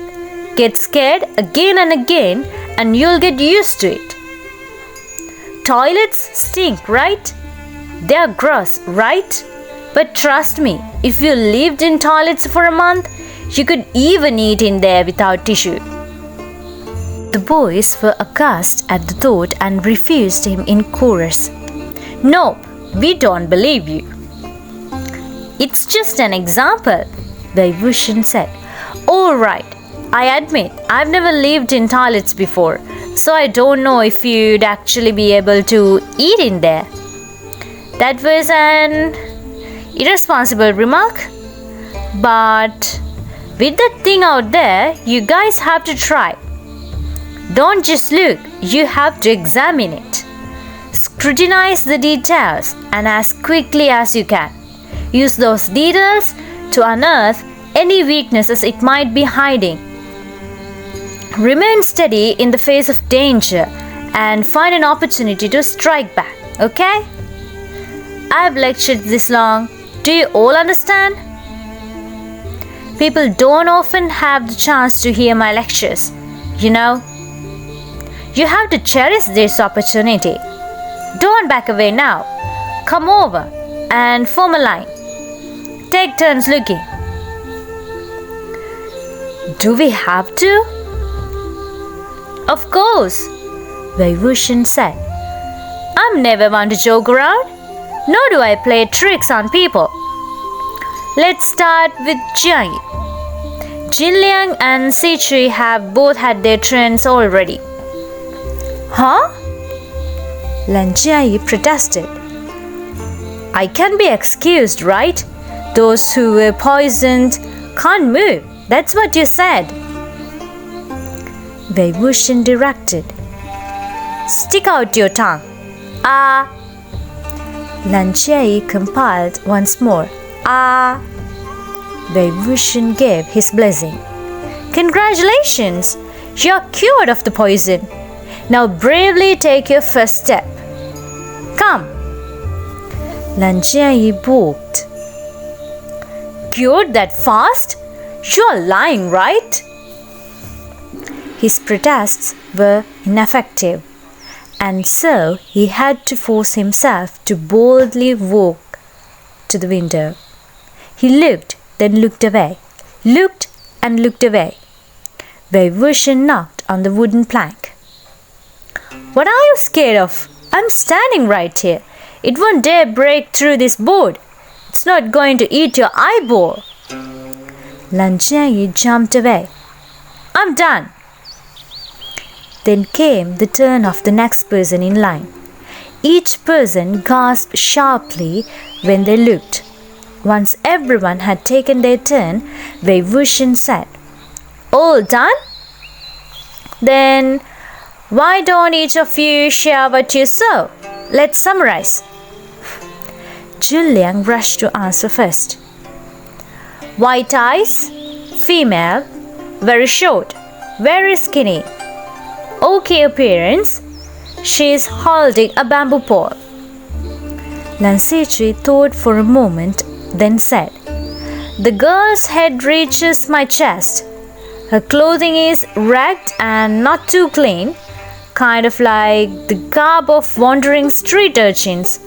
Get scared again and again and you'll get used to it." "Toilets stink, right? They're gross, right? But trust me, if you lived in toilets for a month, you could even eat in there without tissue." The boys were aghast at the thought and refused him in chorus. "Nope, we don't believe you." "It's just an example," Wuxian said. "All right, I admit I've never lived in toilets before, so I don't know if you'd actually be able to eat in there." That was an irresponsible remark. "But with that thing out there, you guys have to try. Don't just look, you have to examine it. Scrutinize the details and as quickly as you can. Use those details to unearth any weaknesses it might be hiding. Remain steady in the face of danger and find an opportunity to strike back, okay? I've lectured this long. Do you all understand? People don't often have the chance to hear my lectures, you know. You have to cherish this opportunity. Don't back away now. Come over and form a line. Take turns looking. Do we have to? Of course, Wuxian said. I'm never one to joke around, nor do I play tricks on people. Let's start with Xiang. Jinliang and Siqi have both had their turns already. Huh? Lan Jiayi protested. I can be excused, right? Those who were poisoned can't move. That's what you said. Wuxian directed. Stick out your tongue. Ah. Lan Jiayi compiled once more. Ah. Wuxian gave his blessing. Congratulations! You're cured of the poison. Now bravely take your first step. Come. Lan Jiayi balked. Cured that fast? You're lying, right? His protests were ineffective, and so he had to force himself to boldly walk to the window. He looked, then looked away, looked and looked away. Wuxian knocked on the wooden plank. What are you scared of? I'm standing right here. It won't dare break through this board. It's not going to eat your eyeball. Lan Jiayi jumped away. I'm done. Then came the turn of the next person in line. Each person gasped sharply when they looked. Once everyone had taken their turn, Wuxian said, All done? Then why don't each of you share what you saw? Let's summarize. Jinliang rushed to answer first. White eyes, female, very short, very skinny. Okay appearance, she is holding a bamboo pole. Lan Siqi thought for a moment, then said, The girl's head reaches my chest. Her clothing is ragged and not too clean, kind of like the garb of wandering street urchins.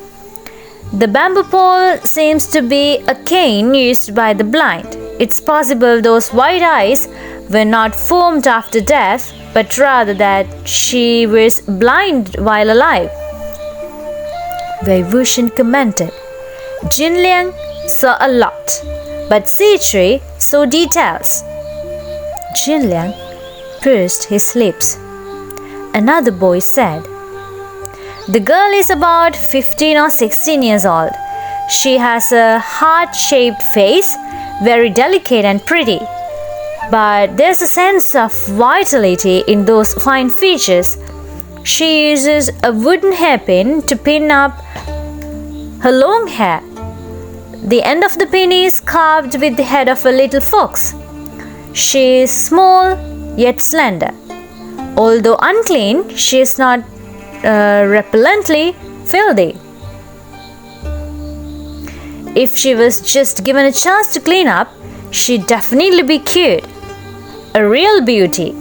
The bamboo pole seems to be a cane used by the blind. It's possible those white eyes were not formed after death, but rather that she was blind while alive. Wuxian commented. Jinliang saw a lot, but Siqi saw details. Jinliang pursed his lips. Another boy said, The girl is about 15 or 16 years old. She has a heart-shaped face, very delicate and pretty. But there's a sense of vitality in those fine features. She uses a wooden hairpin to pin up her long hair. The end of the pin is carved with the head of a little fox. She is small yet slender. Although unclean, she is not repellently filthy. If she was just given a chance to clean up, she'd definitely be cured. A real beauty.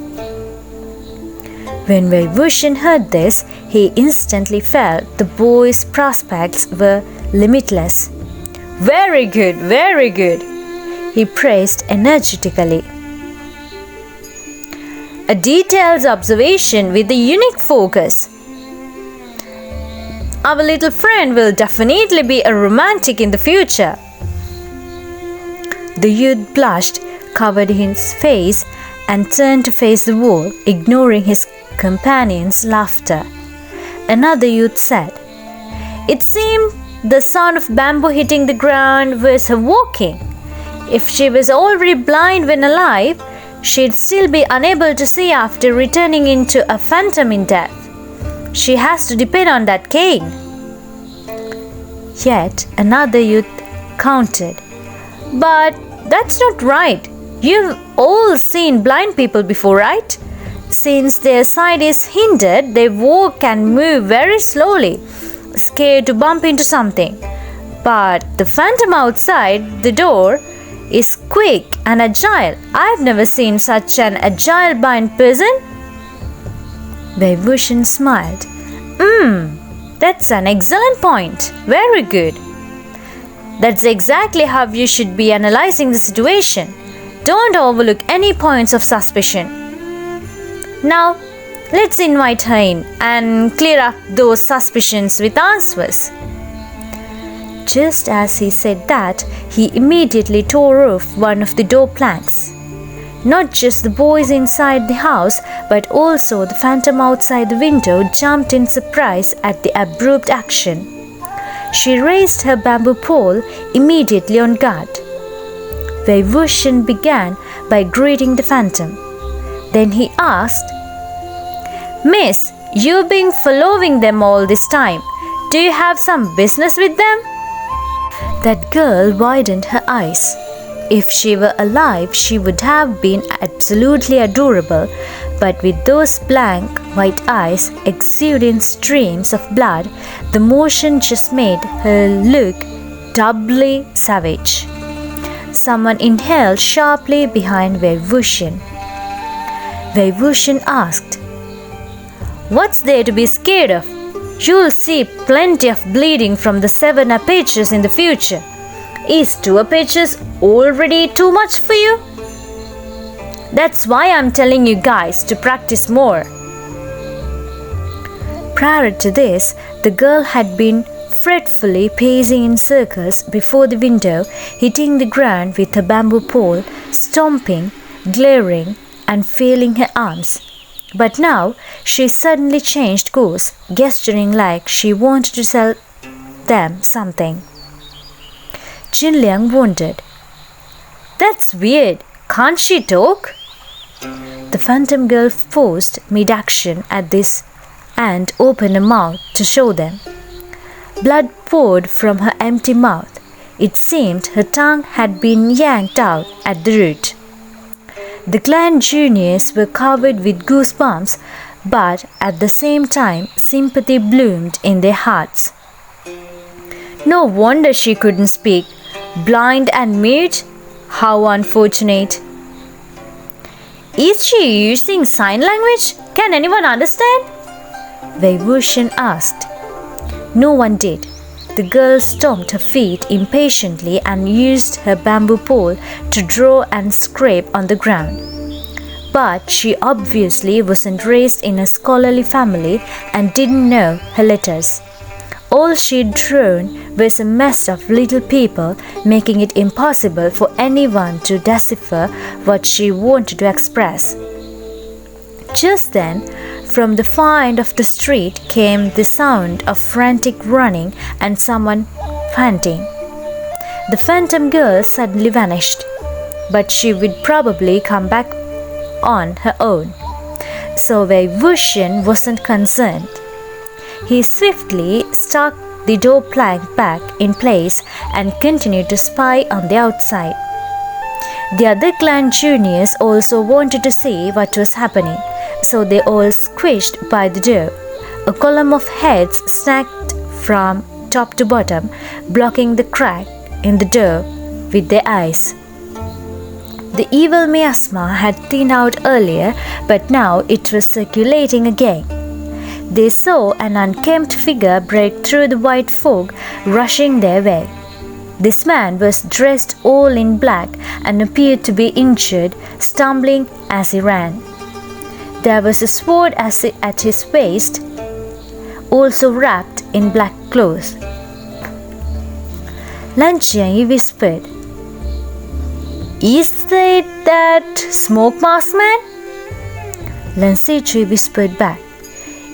When Wuxian heard this, he instantly felt the boy's prospects were limitless. Very good, very good, he praised energetically. A detailed observation with a unique focus. Our little friend will definitely be a romantic in the future. The youth blushed, covered his face, and turned to face the wall, ignoring his companion's laughter. Another youth said, It seemed the sound of bamboo hitting the ground was her walking. If she was already blind when alive, she'd still be unable to see after returning into a phantom in death. She has to depend on that cane. Yet another youth countered. But that's not right. You've all seen blind people before, right? Since their sight is hindered, they walk and move very slowly, scared to bump into something. But the phantom outside the door is quick and agile. I've never seen such an agile blind person. Wuxian smiled. That's an excellent point. Very good. That's exactly how you should be analyzing the situation. Don't overlook any points of suspicion. Now, let's invite her in and clear up those suspicions with answers. Just as he said that, he immediately tore off one of the door planks. Not just the boys inside the house, but also the phantom outside the window jumped in surprise at the abrupt action. She raised her bamboo pole immediately on guard. Wuxian began by greeting the phantom. Then he asked, "Miss, you've been following them all this time. Do you have some business with them?" That girl widened her eyes. If she were alive, she would have been absolutely adorable, but with those blank white eyes exuding streams of blood, the motion just made her look doubly savage. Someone inhaled sharply behind Wuxian. Wuxian asked, "What's there to be scared of? You'll see plenty of bleeding from the 7 apertures in the future. Is 2 apertures already too much for you? That's why I'm telling you guys to practice more." Prior to this, the girl had been fretfully pacing in circles before the window, hitting the ground with her bamboo pole, stomping, glaring, and flailing her arms. But now she suddenly changed course, gesturing like she wanted to tell them something. Jinliang wondered. "That's weird. Can't she talk?" The phantom girl paused mid-action at this and opened her mouth to show them. Blood poured from her empty mouth. It seemed her tongue had been yanked out at the root. The clan juniors were covered with goosebumps, but at the same time sympathy bloomed in their hearts. No wonder she couldn't speak. Blind and mute? How unfortunate. "Is she using sign language? Can anyone understand?" Wuxian asked. No one did. The girl stomped her feet impatiently and used her bamboo pole to draw and scrape on the ground. But she obviously wasn't raised in a scholarly family and didn't know her letters. All she'd drawn was a mess of little people, making it impossible for anyone to decipher what she wanted to express. Just then, from the far end of the street came the sound of frantic running and someone panting. The phantom girl suddenly vanished, but she would probably come back on her own. So Wuxian wasn't concerned. He swiftly stuck the door plank back in place and continued to spy on the outside. The other clan juniors also wanted to see what was happening, so they all squished by the door. A column of heads snapped from top to bottom, blocking the crack in the door with their eyes. The evil miasma had thinned out earlier, but now it was circulating again. They saw an unkempt figure break through the white fog, rushing their way. This man was dressed all in black and appeared to be injured, stumbling as he ran. There was a sword at his waist, also wrapped in black cloth. Lan Jianyi whispered, "Is it that smoke mask man?" Lan Sichui whispered back,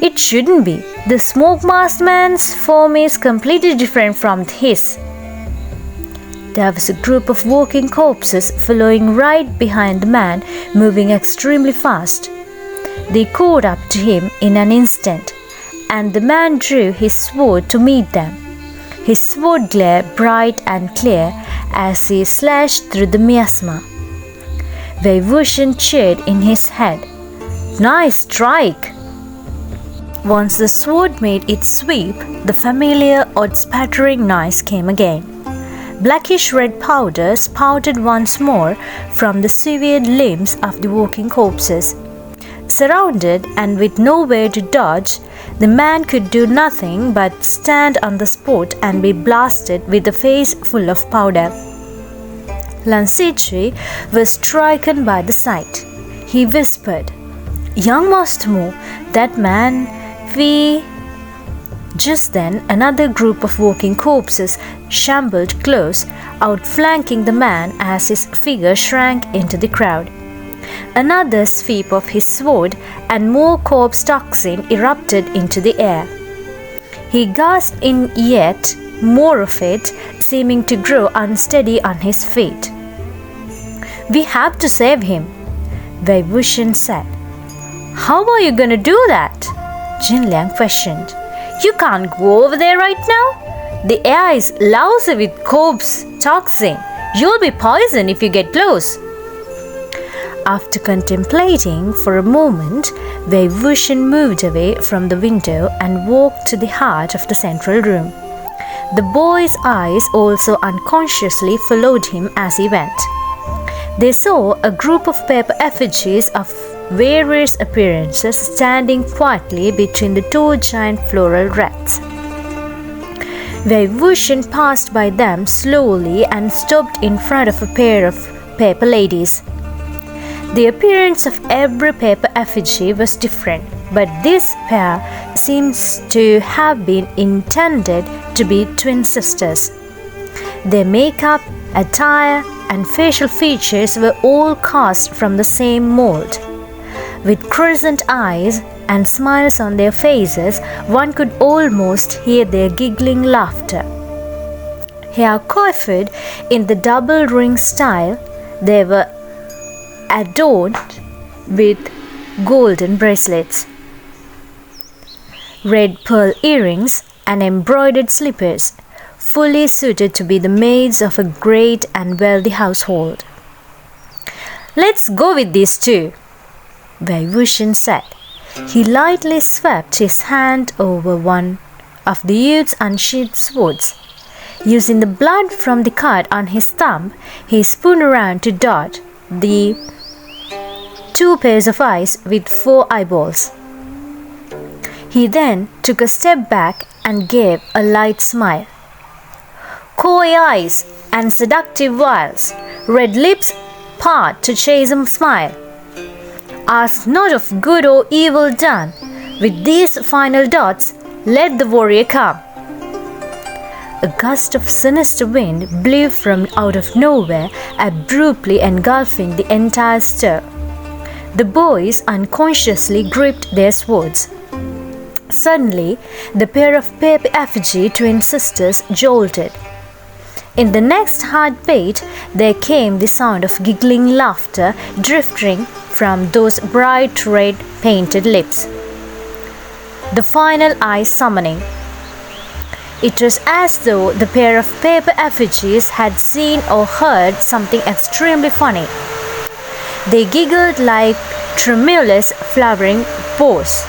"It shouldn't be. The smoke mask man's form is completely different from his." There was a group of walking corpses following right behind the man, moving extremely fast. They caught up to him in an instant, and the man drew his sword to meet them. his sword glared bright and clear as he slashed through the miasma. Wuxian cheered in his head. "Nice strike!" Once the sword made its sweep, the familiar earth-spattering noise came again. Blackish red powder spouted once more from the severed limbs of the walking corpses. Surrounded and with nowhere to dodge, the man could do nothing but stand on the spot and be blasted with a face full of powder. Lan Ziqi was stricken by the sight. He whispered, "Young Master Mu, that man, we..." Just then, another group of walking corpses shambled close, outflanking the man as his figure shrank into the crowd. Another sweep of his sword and more corpse toxin erupted into the air. He gasped in yet more of it, seeming to grow unsteady on his feet. "We have to save him," Wuxian said. "How are you going to do that?" Jinliang questioned. "You can't go over there right now. The air is lousy with corpse toxin. You'll be poisoned if you get close." After contemplating for a moment, Wuxian moved away from the window and walked to the heart of the central room. The boy's eyes also unconsciously followed him as he went. They saw a group of paper effigies of various appearances standing quietly between the two giant floral wreaths. Wuxian passed by them slowly and stopped in front of a pair of paper ladies. The appearance of every paper effigy was different, but this pair seems to have been intended to be twin sisters. Their makeup, attire, and facial features were all cast from the same mold. With crescent eyes and smiles on their faces, one could almost hear their giggling laughter. Hair coiffed in the double ring style, they were adorned with golden bracelets, red pearl earrings, and embroidered slippers, fully suited to be the maids of a great and wealthy household. "Let's go with these two," Wuxian said. He lightly swept his hand over one of the youth's unsheathed swords. Using the blood from the cut on his thumb, he spun around to dot the two pairs of eyes with 4 eyeballs. He then took a step back and gave a light smile. Coy eyes and seductive wiles, red lips part to chase a smile. Ask not of good or evil done. With these final dots, let the warrior come. A gust of sinister wind blew from out of nowhere, abruptly engulfing the entire stir. The boys unconsciously gripped their swords. Suddenly, the pair of paper effigy twin sisters jolted. In the next heartbeat, there came the sound of giggling laughter drifting from those bright red painted lips. The final eye summoning. It was as though the pair of paper effigies had seen or heard something extremely funny. They giggled like tremulous flowering bows.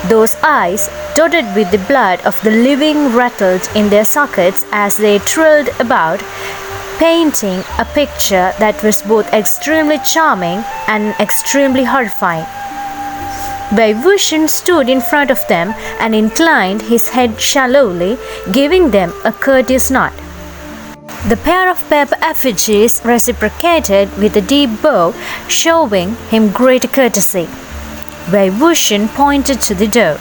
Those eyes, dotted with the blood of the living, rattled in their sockets as they trilled about, painting a picture that was both extremely charming and extremely horrifying. Wuxian stood in front of them and inclined his head shallowly, giving them a courteous nod. The pair of paper effigies reciprocated with a deep bow, showing him great courtesy. Wuxian pointed to the door.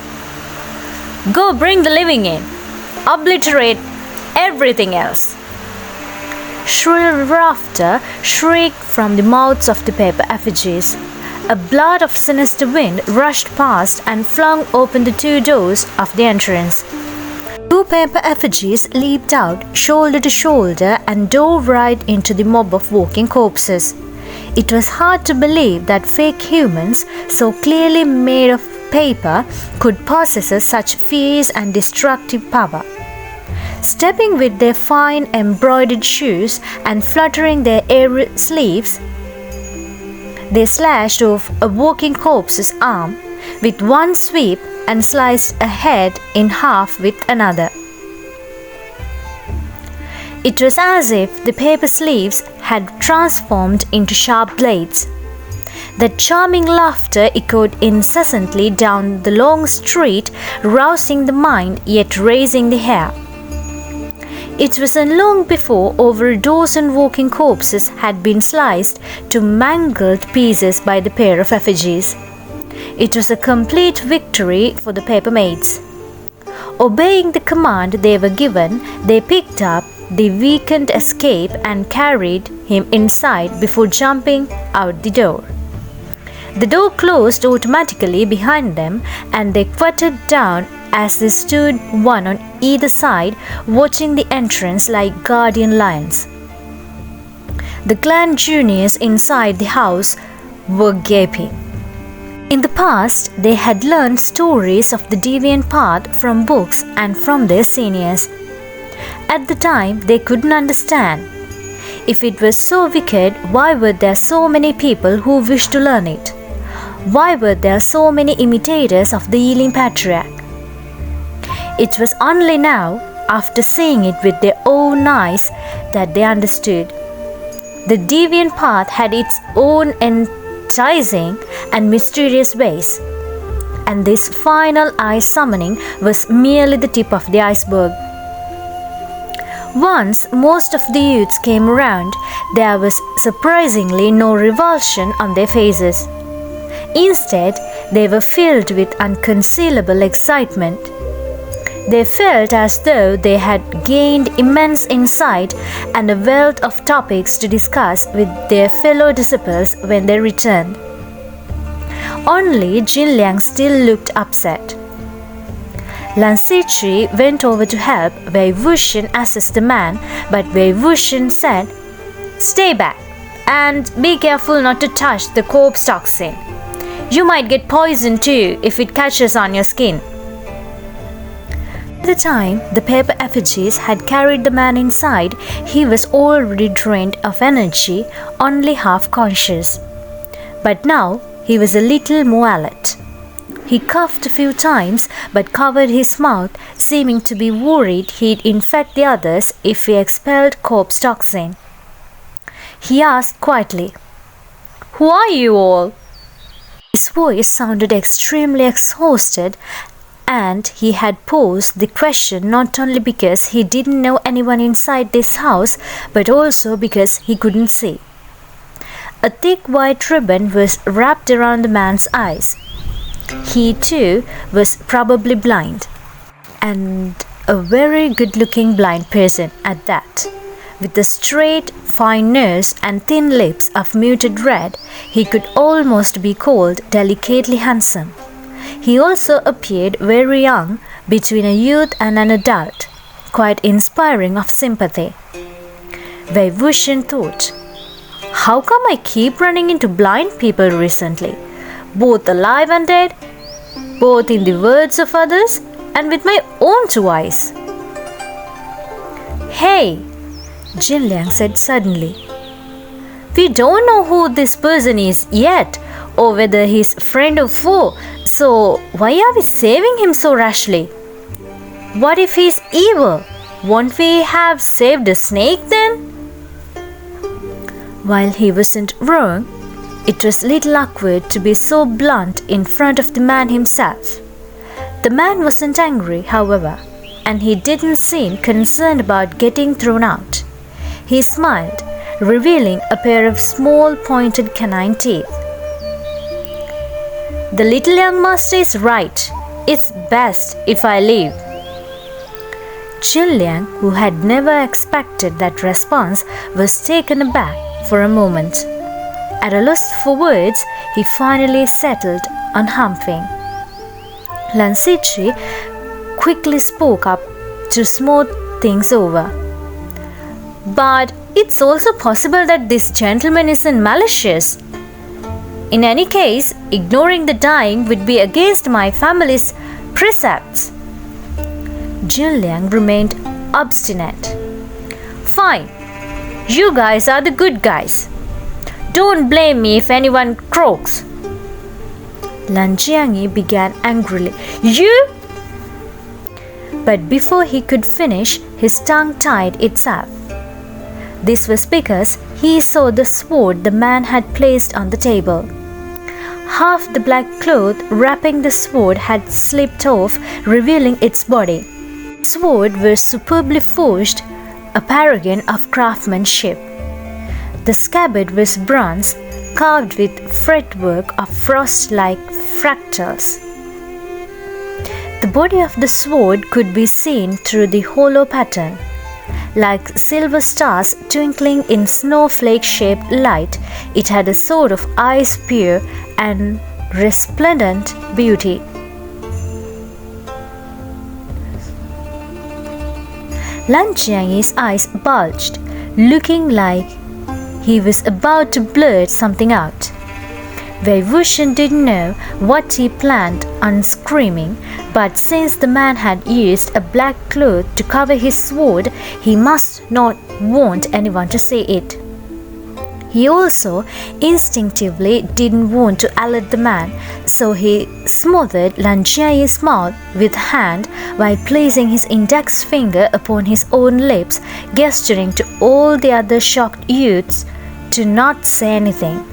"Go bring the living in. Obliterate everything else." Shrill laughter shrieked from the mouths of the paper effigies. A blast of sinister wind rushed past and flung open the 2 doors of the entrance. 2 paper effigies leaped out, shoulder to shoulder, and dove right into the mob of walking corpses. It was hard to believe that fake humans, so clearly made of paper, could possess such fierce and destructive power. Stepping with their fine embroidered shoes and fluttering their airy sleeves, they slashed off a walking corpse's arm with one sweep and sliced a head in half with another. It was as if the paper sleeves had transformed into sharp blades. That charming laughter echoed incessantly down the long street, rousing the mind yet raising the hair. It wasn't long before over a dozen walking corpses had been sliced to mangled pieces by the pair of effigies. It was a complete victory for the paper maids. Obeying the command they were given, they picked up the weakened escape and carried him inside before jumping out the door. The door closed automatically behind them, and they quieted down as they stood one on either side, watching the entrance like guardian lions. The clan juniors inside the house were gaping. In the past, they had learned stories of the deviant path from books and from their seniors. At the time, they couldn't understand. If it was so wicked, why were there so many people who wished to learn it? Why were there so many imitators of the Yiling patriarch? It was only now, after seeing it with their own eyes, that they understood. The deviant path had its own enticing and mysterious ways, and this final eye summoning was merely the tip of the iceberg. Once most of the youths came around, there was surprisingly no revulsion on their faces. Instead, they were filled with unconcealable excitement. They felt as though they had gained immense insight and a wealth of topics to discuss with their fellow disciples when they returned. Only Xinliang still looked upset. Lan Ziqi went over to help Wei Wuxian assist the man, but Wei Wuxian said, "Stay back and be careful not to touch the corpse toxin. You might get poisoned too if it catches on your skin." By the time the paper effigies had carried the man inside, he was already drained of energy, only half conscious. But now he was a little more alert. He coughed a few times but covered his mouth, seeming to be worried he'd infect the others if he expelled corpse toxin. He asked quietly, "Who are you all?" His voice sounded extremely exhausted, and he had posed the question not only because he didn't know anyone inside this house, but also because he couldn't see. A thick white ribbon was wrapped around the man's eyes. He too was probably blind, and a very good-looking blind person at that. With a straight, fine nose and thin lips of muted red, he could almost be called delicately handsome. He also appeared very young, between a youth and an adult, quite inspiring of sympathy. Wei Wuxian thought, "How come I keep running into blind people recently? Both alive and dead, both in the words of others and with my own two eyes." "Hey," Xinliang said suddenly, "we don't know who this person is yet, or whether he's friend or foe, so why are we saving him so rashly? What if he's evil? Won't we have saved a snake then?" While he wasn't wrong, it was little awkward to be so blunt in front of the man himself. The man wasn't angry, however, and he didn't seem concerned about getting thrown out. He smiled, revealing a pair of small pointed canine teeth. "The little young master is right. It's best if I leave." Xinliang, who had never expected that response, was taken aback for a moment. At a loss for words, he finally settled on humping. Lan Ziqi quickly spoke up to smooth things over. "But it's also possible that this gentleman isn't malicious. In any case, ignoring the dying would be against my family's precepts." Xinliang remained obstinate. "Fine, you guys are the good guys. Don't blame me if anyone croaks." Lan Jiangyi began angrily. "You?" But before he could finish, his tongue tied itself. This was because he saw the sword the man had placed on the table. Half the black cloth wrapping the sword had slipped off, revealing its body. The sword was superbly forged, a paragon of craftsmanship. The scabbard was bronze, carved with fretwork of frost-like fractals. The body of the sword could be seen through the hollow pattern. Like silver stars twinkling in snowflake-shaped light, it had a sort of ice-pure and resplendent beauty. Lan Jiangyi's eyes bulged, looking like he was about to blurt something out. Wuxian didn't know what he planned on screaming, but since the man had used a black cloth to cover his sword, he must not want anyone to see it. He also instinctively didn't want to alert the man, so he smothered Lan Jiangyi's mouth with a hand while placing his index finger upon his own lips, gesturing to all the other shocked youths to not say anything.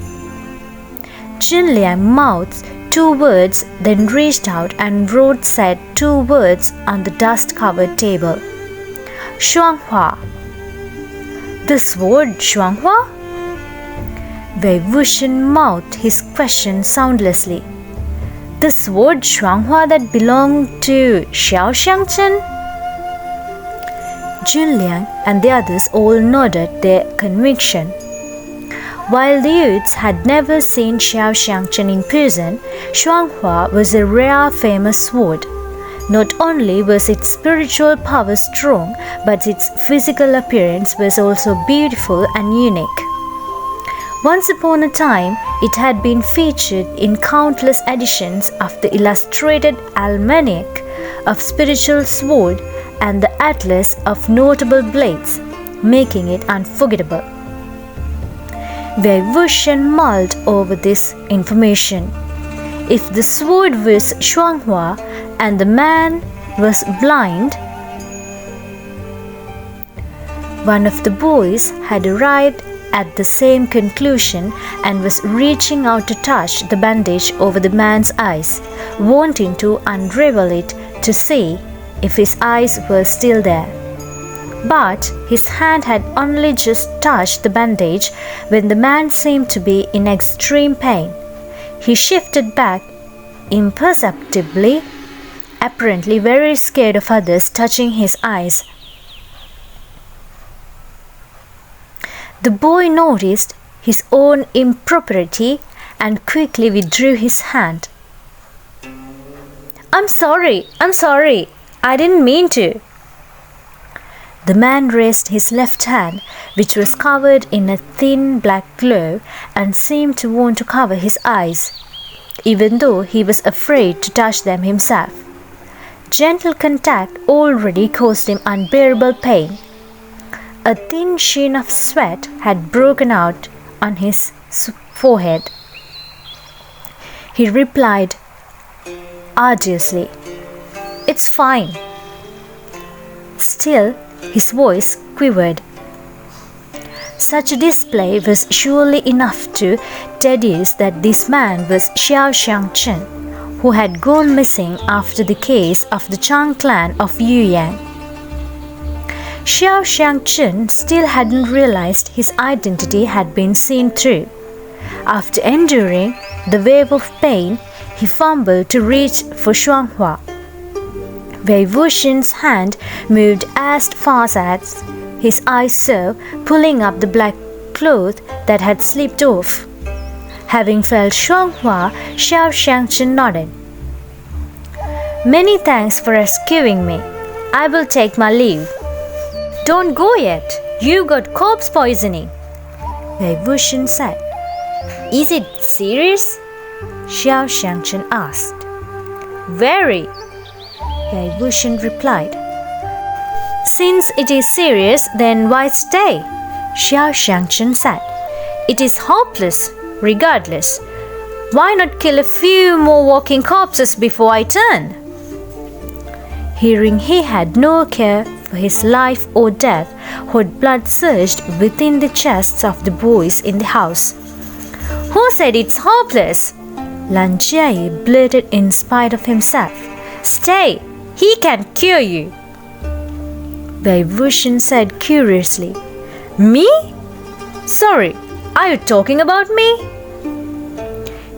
Junliang mouthed 2 words, then reached out and wrote said 2 words on the dust-covered table. "Shuanghua." "The sword Shuanghua?" Wuxian mouthed his question soundlessly. "The sword Shuanghua that belonged to Xingchen?" Junliang and the others all nodded their conviction. While the youths had never seen Xingchen in person, Shuanghua was a rare famous sword. Not only was its spiritual power strong, but its physical appearance was also beautiful and unique. Once upon a time, it had been featured in countless editions of the Illustrated Almanac of Spiritual Sword and the Atlas of Notable Blades, making it unforgettable. Wuxian mulled over this information. If the sword was Shuanghua and the man was blind, one of the boys had arrived at the same conclusion and was reaching out to touch the bandage over the man's eyes, wanting to unravel it to see if his eyes were still there. But his hand had only just touched the bandage when the man seemed to be in extreme pain. He shifted back imperceptibly, apparently very scared of others touching his eyes. The boy noticed his own impropriety and quickly withdrew his hand. I'm sorry, I didn't mean to." The man raised his left hand, which was covered in a thin black glove, and seemed to want to cover his eyes, even though he was afraid to touch them himself. Gentle contact already caused him unbearable pain. A thin sheen of sweat had broken out on his forehead. He replied arduously, "It's fine." Still, his voice quivered. Such a display was surely enough to deduce that this man was Xingchen, who had gone missing after the case of the Chang clan of Yuyang. Xingchen still hadn't realized his identity had been seen through. After enduring the wave of pain, he fumbled to reach for Shuanghua. Wuxian's hand moved as fast as his eyes saw, pulling up the black cloth that had slipped off. Having felt Shuanghua, Xingchen nodded. "Many thanks for rescuing me. I will take my leave." "Don't go yet. You got corpse poisoning," Wuxian said. "Is it serious?" Xingchen asked. "Very," Wuxian replied. Since it is serious, then why stay? Xingchen said. It is hopeless, regardless. Why not kill a few more walking corpses before I turn? Hearing he had no care for his life or death, hot blood surged within the chests of the boys in the house. Who said it's hopeless? Wangji blurted in spite of himself. Stay, he can cure you. Wuxian said curiously. Me? Sorry, are you talking about me?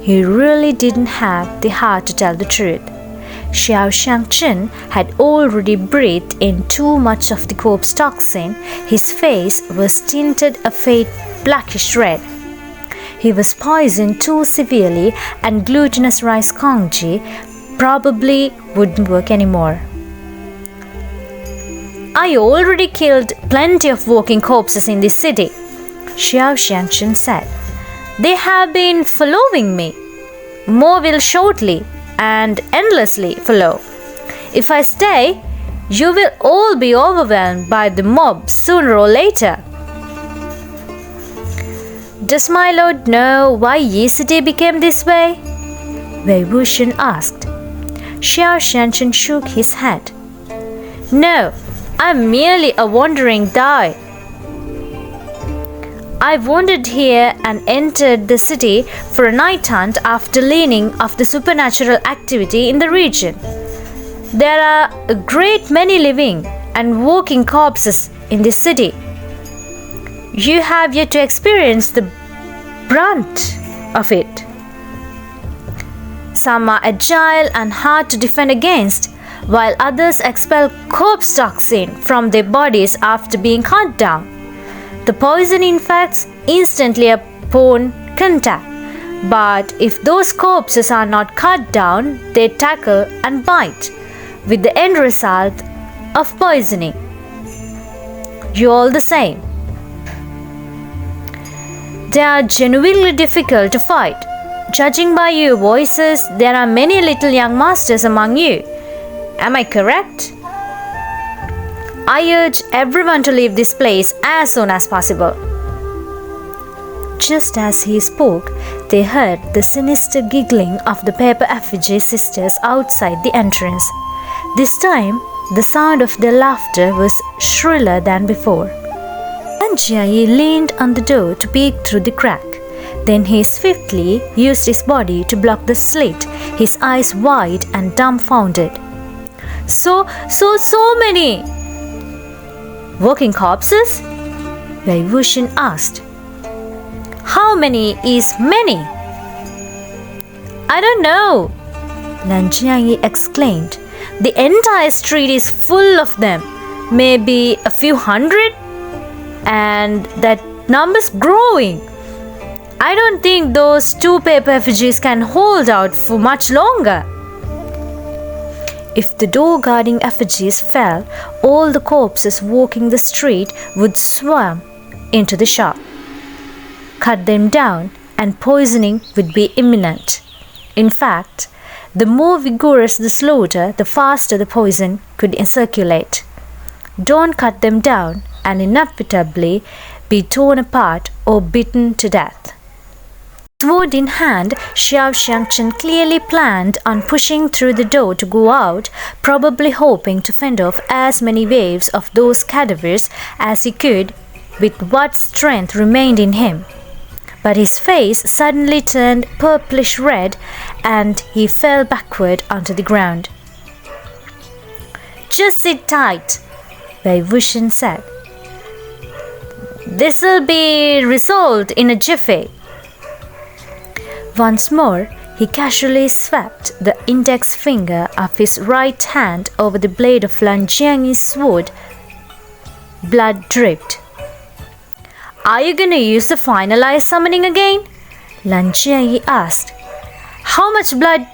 He really didn't have the heart to tell the truth. Xingchen had already breathed in too much of the corpse toxin. His face was tinted a faint blackish red. He was poisoned too severely, and glutinous rice congee probably wouldn't work anymore. I already killed plenty of walking corpses in this city, Xingchen said. They have been following me. More will shortly and endlessly follow. If I stay, you will all be overwhelmed by the mob sooner or later. Does my lord know why Yi City became this way? Wuxian asked. Xingchen shook his head. No, I'm merely a wandering Dai. I wandered here and entered the city for a night hunt after learning of the supernatural activity in the region. There are a great many living and walking corpses in this city. You have yet to experience the brunt of it. Some are agile and hard to defend against, while others expel corpse toxin from their bodies after being cut down. The poison infects instantly upon contact, but if those corpses are not cut down, they tackle and bite, with the end result of poisoning. You're all the same. They are genuinely difficult to fight. Judging by your voices, there are many little young masters among you. Am I correct? I urge everyone to leave this place as soon as possible. Just as he spoke, they heard the sinister giggling of the paper effigy sisters outside the entrance. This time, the sound of their laughter was shriller than before. Wangji leaned on the door to peek through the crack. Then he swiftly used his body to block the slit, his eyes wide and dumbfounded. So many! Walking corpses? Wuxian asked. How many is many? I don't know, Wangji exclaimed. The entire street is full of them, maybe a few hundred, and that number's growing. I don't think those two paper effigies can hold out for much longer. If the door guarding effigies fell, all the corpses walking the street would swarm into the shop. Cut them down, and poisoning would be imminent. In fact, the more vigorous the slaughter, the faster the poison could circulate. Don't cut them down, and inevitably be torn apart or bitten to death. Sword in hand, Xingchen clearly planned on pushing through the door to go out, probably hoping to fend off as many waves of those cadavers as he could with what strength remained in him. But his face suddenly turned purplish red and he fell backward onto the ground. Just sit tight, Wuxian said. This'll be resolved in a jiffy. Once more, he casually swept the index finger of his right hand over the blade of Wangji's sword. Blood dripped. Are you going to use the finalized summoning again? Wangji asked. How much blood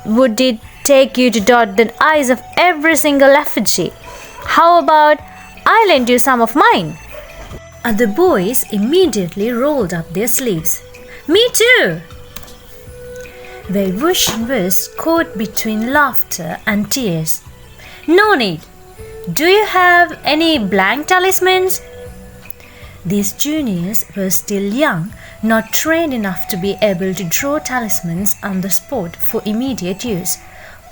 would it take you to dot the eyes of every single effigy? How about I lend you some of mine? Other boys immediately rolled up their sleeves. Me too! Wuxian was caught between laughter and tears. No need. Do you have any blank talismans? These juniors were still young, not trained enough to be able to draw talismans on the spot for immediate use.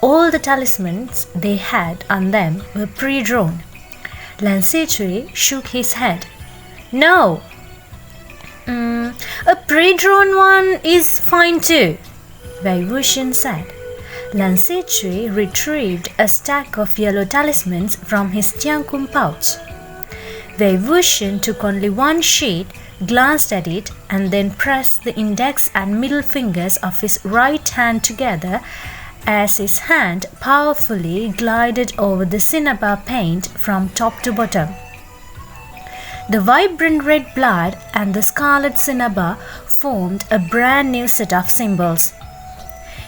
All the talismans they had on them were pre-drawn. Lan Sichui shook his head. No. A pre-drawn one is fine too, Wei Wuxian said. Lan Sichui retrieved a stack of yellow talismans from his tiankun pouch. Wei Wuxian took only one sheet, glanced at it, and then pressed the index and middle fingers of his right hand together as his hand powerfully glided over the cinnabar paint from top to bottom. The vibrant red blood and the scarlet cinnabar formed a brand new set of symbols.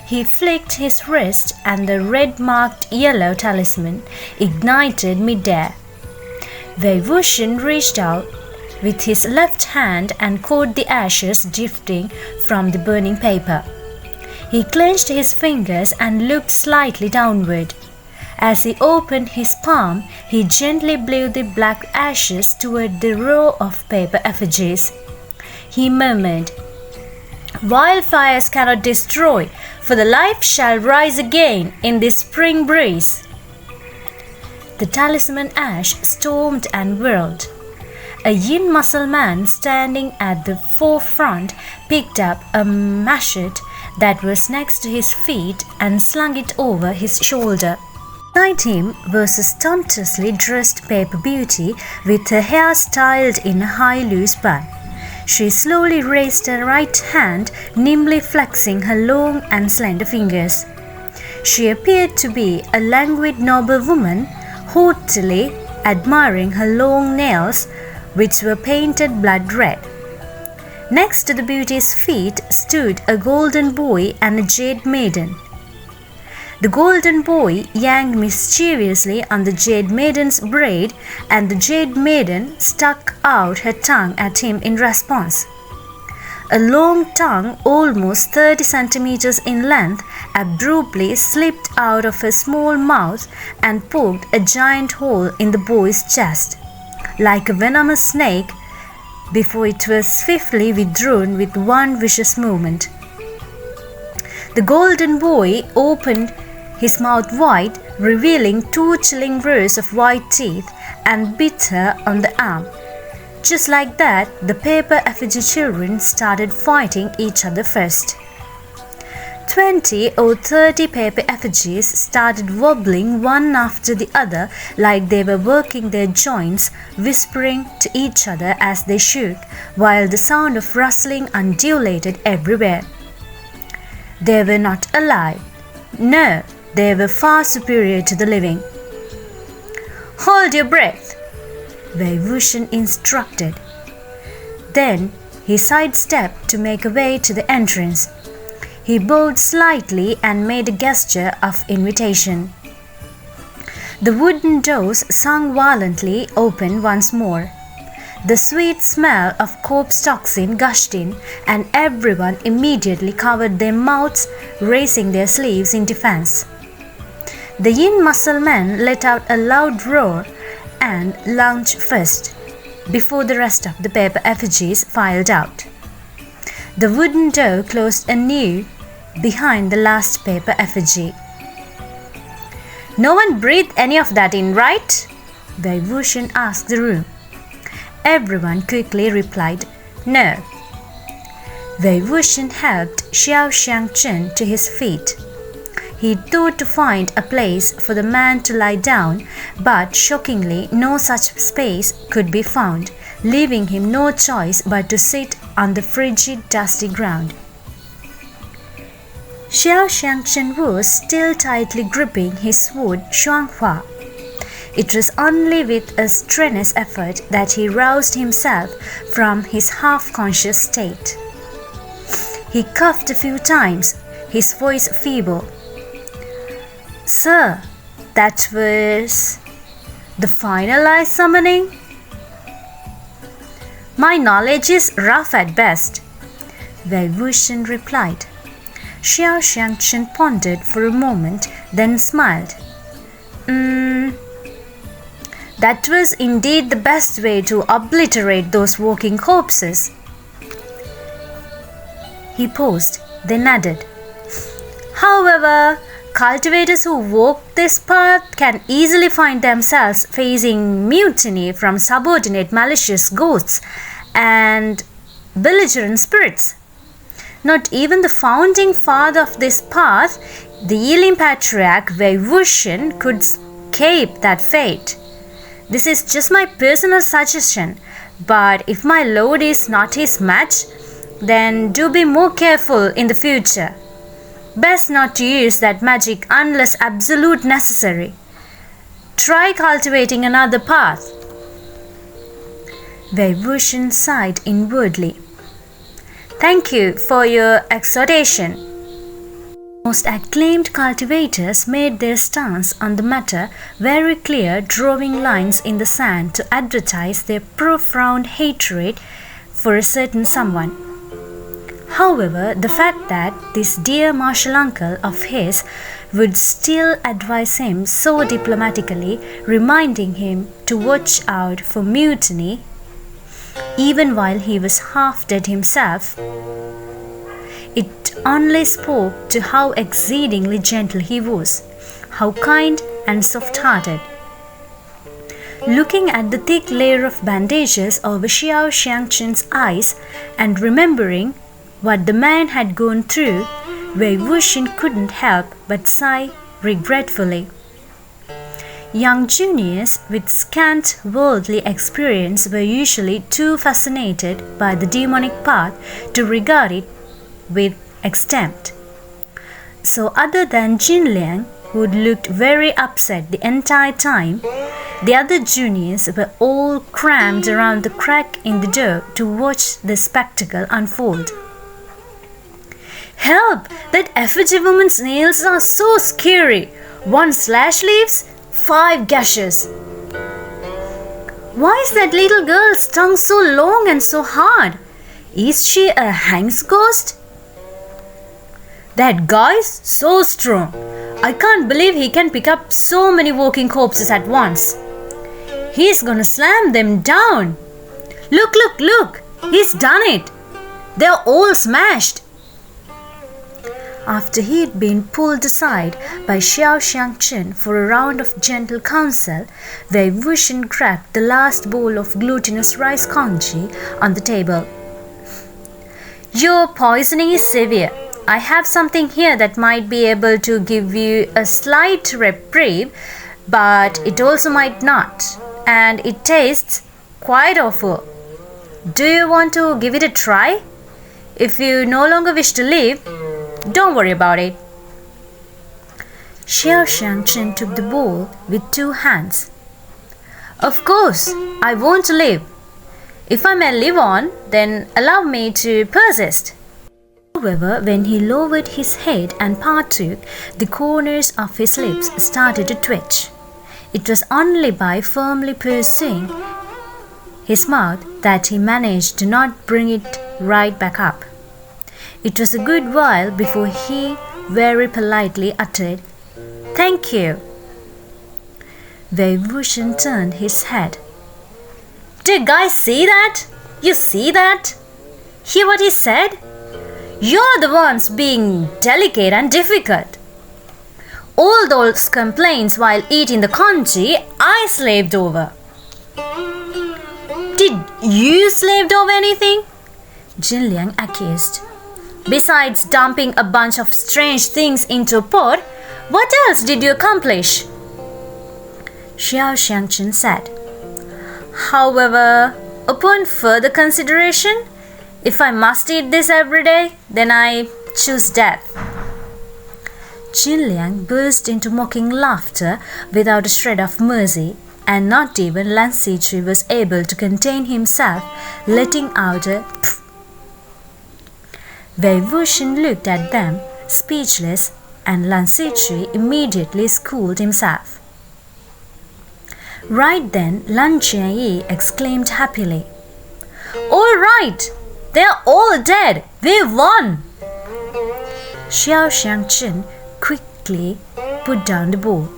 He flicked his wrist and the red-marked yellow talisman ignited mid-air. Wei Wuxian reached out with his left hand and caught the ashes drifting from the burning paper. He clenched his fingers and looked slightly downward. As he opened his palm, he gently blew the black ashes toward the row of paper effigies. He murmured, "Wildfires cannot destroy, for the life shall rise again in this spring breeze." The talisman ash stormed and whirled. A yin muscle man standing at the forefront picked up a machete that was next to his feet and slung it over his shoulder. Beside him was a sumptuously dressed paper beauty with her hair styled in a high loose bun. She slowly raised her right hand, nimbly flexing her long and slender fingers. She appeared to be a languid noble woman, haughtily admiring her long nails, which were painted blood red. Next to the beauty's feet stood a golden boy and a jade maiden. The golden boy yanked mischievously on the jade maiden's braid, and the jade maiden stuck out her tongue at him in response. A long tongue, almost 30 centimeters in length, abruptly slipped out of her small mouth and poked a giant hole in the boy's chest, like a venomous snake, before it was swiftly withdrawn with one vicious movement. The golden boy opened his mouth wide, revealing 2 chilling rows of white teeth, and bit her on the arm. Just like that, the paper effigy children started fighting each other first. 20 or 30 paper effigies started wobbling one after the other like they were working their joints, whispering to each other as they shook, while the sound of rustling undulated everywhere. They were not alive. No, they were far superior to the living. "Hold your breath," Wei Wuxian instructed. Then he sidestepped to make a way to the entrance. He bowed slightly and made a gesture of invitation. The wooden doors swung violently open once more. The sweet smell of corpse toxin gushed in, and everyone immediately covered their mouths, raising their sleeves in defense. The yin muscle man let out a loud roar and lunged first, before the rest of the paper effigies filed out. The wooden door closed anew behind the last paper effigy. "No one breathed any of that in, right?" Wei Wuxian asked the room. Everyone quickly replied, "No." Wei Wuxian helped Xingchen to his feet. He thought to find a place for the man to lie down, but shockingly no such space could be found, leaving him no choice but to sit on the frigid, dusty ground. Xingchen was still tightly gripping his sword Shuanghua. It was only with a strenuous effort that he roused himself from his half-conscious state. He coughed a few times, his voice feeble. "Sir, that was the finalized summoning?" "My knowledge is rough at best," Wei Wuxian replied. Xingchen pondered for a moment, then smiled. That was indeed the best way to obliterate those walking corpses. He paused, then added, However, cultivators who walk this path can easily find themselves facing mutiny from subordinate malicious ghosts and belligerent spirits. Not even the founding father of this path, the Yiling patriarch Wuxian, could escape that fate. This is just my personal suggestion, but if my lord is not his match, then do be more careful in the future. Best not to use that magic unless absolute necessary. Try cultivating another path. Wuxian sighed inwardly. Thank you for your exhortation. Most acclaimed cultivators made their stance on the matter very clear, drawing lines in the sand to advertise their profound hatred for a certain someone. However, the fact that this dear martial uncle of his would still advise him so diplomatically, reminding him to watch out for mutiny, even while he was half dead himself, it only spoke to how exceedingly gentle he was, how kind and soft-hearted. Looking at the thick layer of bandages over Xingchen's eyes and remembering what the man had gone through, Wuxian couldn't help but sigh regretfully. Young juniors with scant worldly experience were usually too fascinated by the demonic path to regard it with contempt. So other than Jinliang, who looked very upset the entire time, the other juniors were all crammed around the crack in the door to watch the spectacle unfold. Help! That effigy woman's nails are so scary. 1 slash leaves 5 gashes. Why is that little girl's tongue so long and so hard? Is she a hang's ghost? That guy's so strong. I can't believe he can pick up so many walking corpses at once. He's gonna slam them down. Look, look, look! He's done it. They're all smashed. After he had been pulled aside by Xingchen for a round of gentle counsel, Wuxian cracked the last bowl of glutinous rice congee on the table. Your poisoning is severe. I have something here that might be able to give you a slight reprieve, but it also might not, and it tastes quite awful. Do you want to give it a try? If you no longer wish to live, don't worry about it. Xingchen took the bowl with 2 hands. Of course, I want to live. If I may live on, then allow me to persist. However, when he lowered his head and partook, the corners of his lips started to twitch. It was only by firmly pursuing his mouth that he managed to not bring it right back up. It was a good while before he very politely uttered, Thank you. Wuxian turned his head. Do you guys see that? You see that? Hear what he said? You're the ones being delicate and difficult. All those complaints while eating the congee, I slaved over. Did you slaved over anything? Jinliang accused. Besides dumping a bunch of strange things into a pot, what else did you accomplish? Xingchen said. However, upon further consideration, if I must eat this every day, then I choose death. Jinliang burst into mocking laughter without a shred of mercy, and not even Lan Xichui was able to contain himself, letting out a pff. Wuxian looked at them, speechless, and Lan Xichui immediately schooled himself. Right then, Lan Jianyi exclaimed happily, All right! They're all dead! We've won! Xingchen quickly put down the bowl.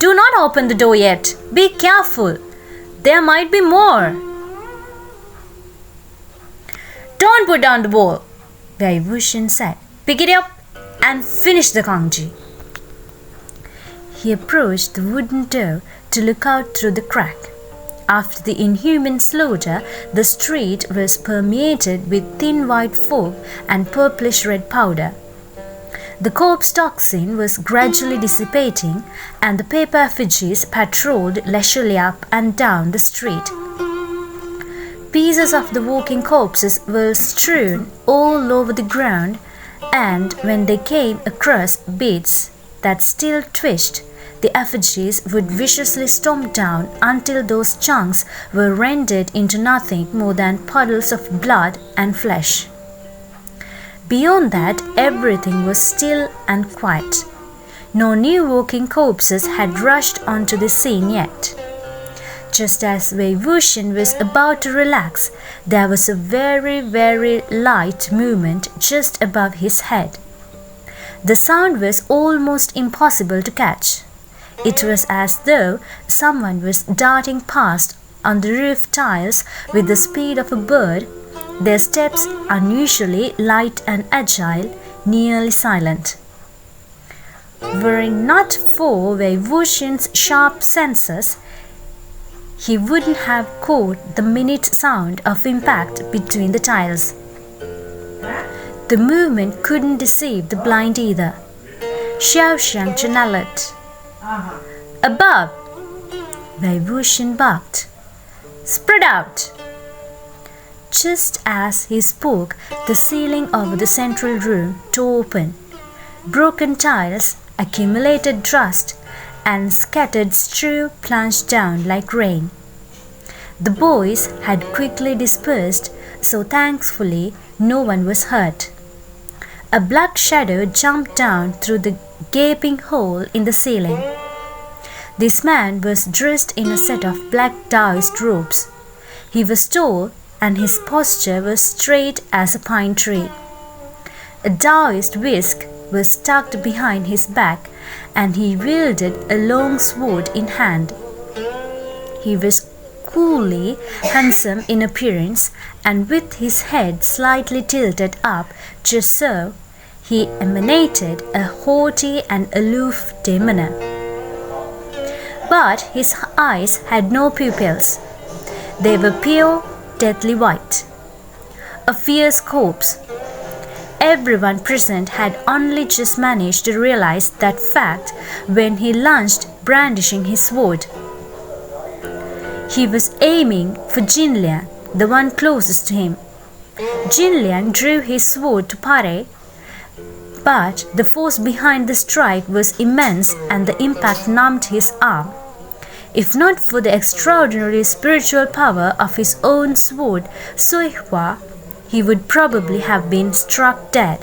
Do not open the door yet. Be careful. There might be more. Don't put down the bowl, Wuxian said. Pick it up and finish the Wangji. He approached the wooden door to look out through the crack. After the inhuman slaughter, the street was permeated with thin white fog and purplish red powder. The corpse toxin was gradually dissipating, and the paper effigies patrolled leisurely up and down the street. Pieces of the walking corpses were strewn all over the ground, and when they came across bits that still twitched, the effigies would viciously stomp down until those chunks were rendered into nothing more than puddles of blood and flesh. Beyond that, everything was still and quiet. No new walking corpses had rushed onto the scene yet. Just as Wuxian was about to relax, there was a very, very light movement just above his head. The sound was almost impossible to catch. It was as though someone was darting past on the roof tiles with the speed of a bird, their steps unusually light and agile, nearly silent. Were it not for Wuxian's sharp senses, he wouldn't have caught the minute sound of impact between the tiles. The movement couldn't deceive the blind either. Xiang channeled. Above, Wuxian barked. Spread out. Just as he spoke, the ceiling over the central room tore open. Broken tiles, accumulated dust, and scattered straw plunged down like rain. The boys had quickly dispersed, so thankfully no one was hurt. A black shadow jumped down through the gaping hole in the ceiling. This man was dressed in a set of black diced robes. He was tall, and his posture was straight as a pine tree. A Taoist whisk was tucked behind his back, and he wielded a long sword in hand. He was coolly handsome in appearance, and with his head slightly tilted up just so, he emanated a haughty and aloof demeanor. But his eyes had no pupils. They were pure, deathly white. A fierce corpse. Everyone present had only just managed to realize that fact when he lunged, brandishing his sword. He was aiming for Xingchen, the one closest to him. Xingchen drew his sword to parry, but the force behind the strike was immense and the impact numbed his arm. If not for the extraordinary spiritual power of his own sword, Suihua, he would probably have been struck dead.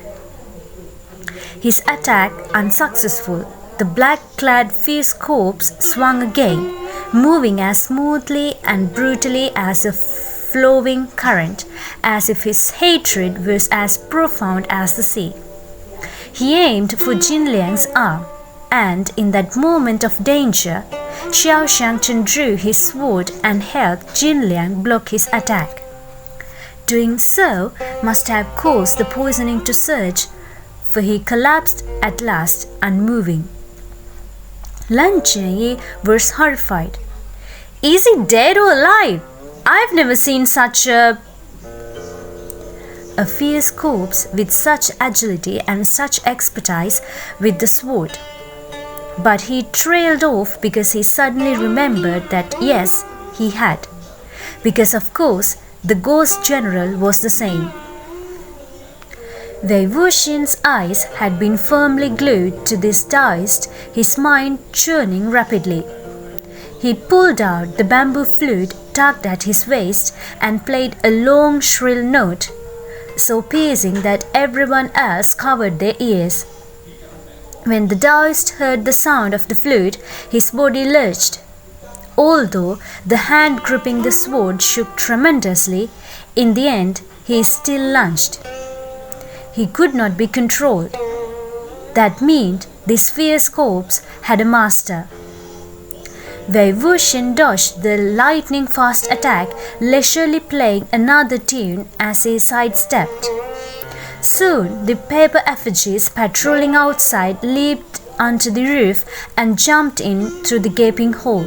His attack unsuccessful, the black-clad fierce corpse swung again, moving as smoothly and brutally as a flowing current, as if his hatred was as profound as the sea. He aimed for Xingchen's arm, and in that moment of danger, Xingchen drew his sword and helped Xingchen block his attack. Doing so must have caused the poisoning to surge, for he collapsed at last, unmoving. Lan Zhenyi was horrified. Is he dead or alive? I've never seen such a fierce corpse with such agility and such expertise with the sword. But he trailed off because he suddenly remembered that yes, he had. Because of course, the ghost general was the same. Wuxian's eyes had been firmly glued to this Taoist, his mind churning rapidly. He pulled out the bamboo flute tucked at his waist and played a long shrill note, so piercing that everyone else covered their ears. When the Taoist heard the sound of the flute, his body lurched. Although the hand gripping the sword shook tremendously, in the end he still lunged. He could not be controlled. That meant this fierce corpse had a master. Wei Wuxian dodged the lightning-fast attack, leisurely playing another tune as he sidestepped. Soon, the paper effigies patrolling outside leaped onto the roof and jumped in through the gaping hole.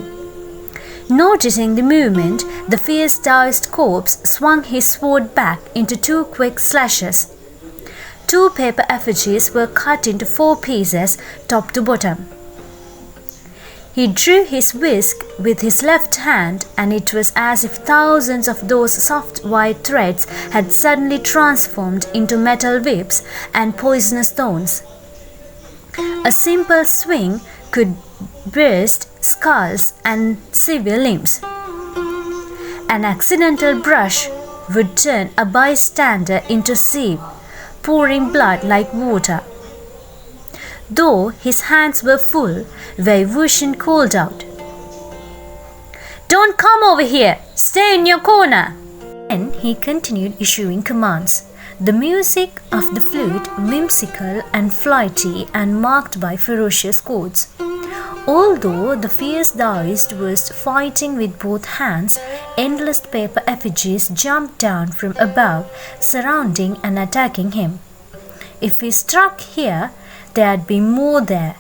Noticing the movement, the fierce Taoist corpse swung his sword back into 2 quick slashes. 2 paper effigies were cut into 4 pieces, top to bottom. He drew his whisk with his left hand, and it was as if thousands of those soft white threads had suddenly transformed into metal whips and poisonous thorns. A simple swing could burst skulls and sever limbs. An accidental brush would turn a bystander into sieve, pouring blood like water. Though his hands were full, Wei Wuxian called out, "Don't come over here! Stay in your corner!" Then he continued issuing commands. The music of the flute whimsical and flighty and marked by ferocious chords. Although the fierce Taoist was fighting with both hands, endless paper effigies jumped down from above, surrounding and attacking him. If he struck here, there'd be more there.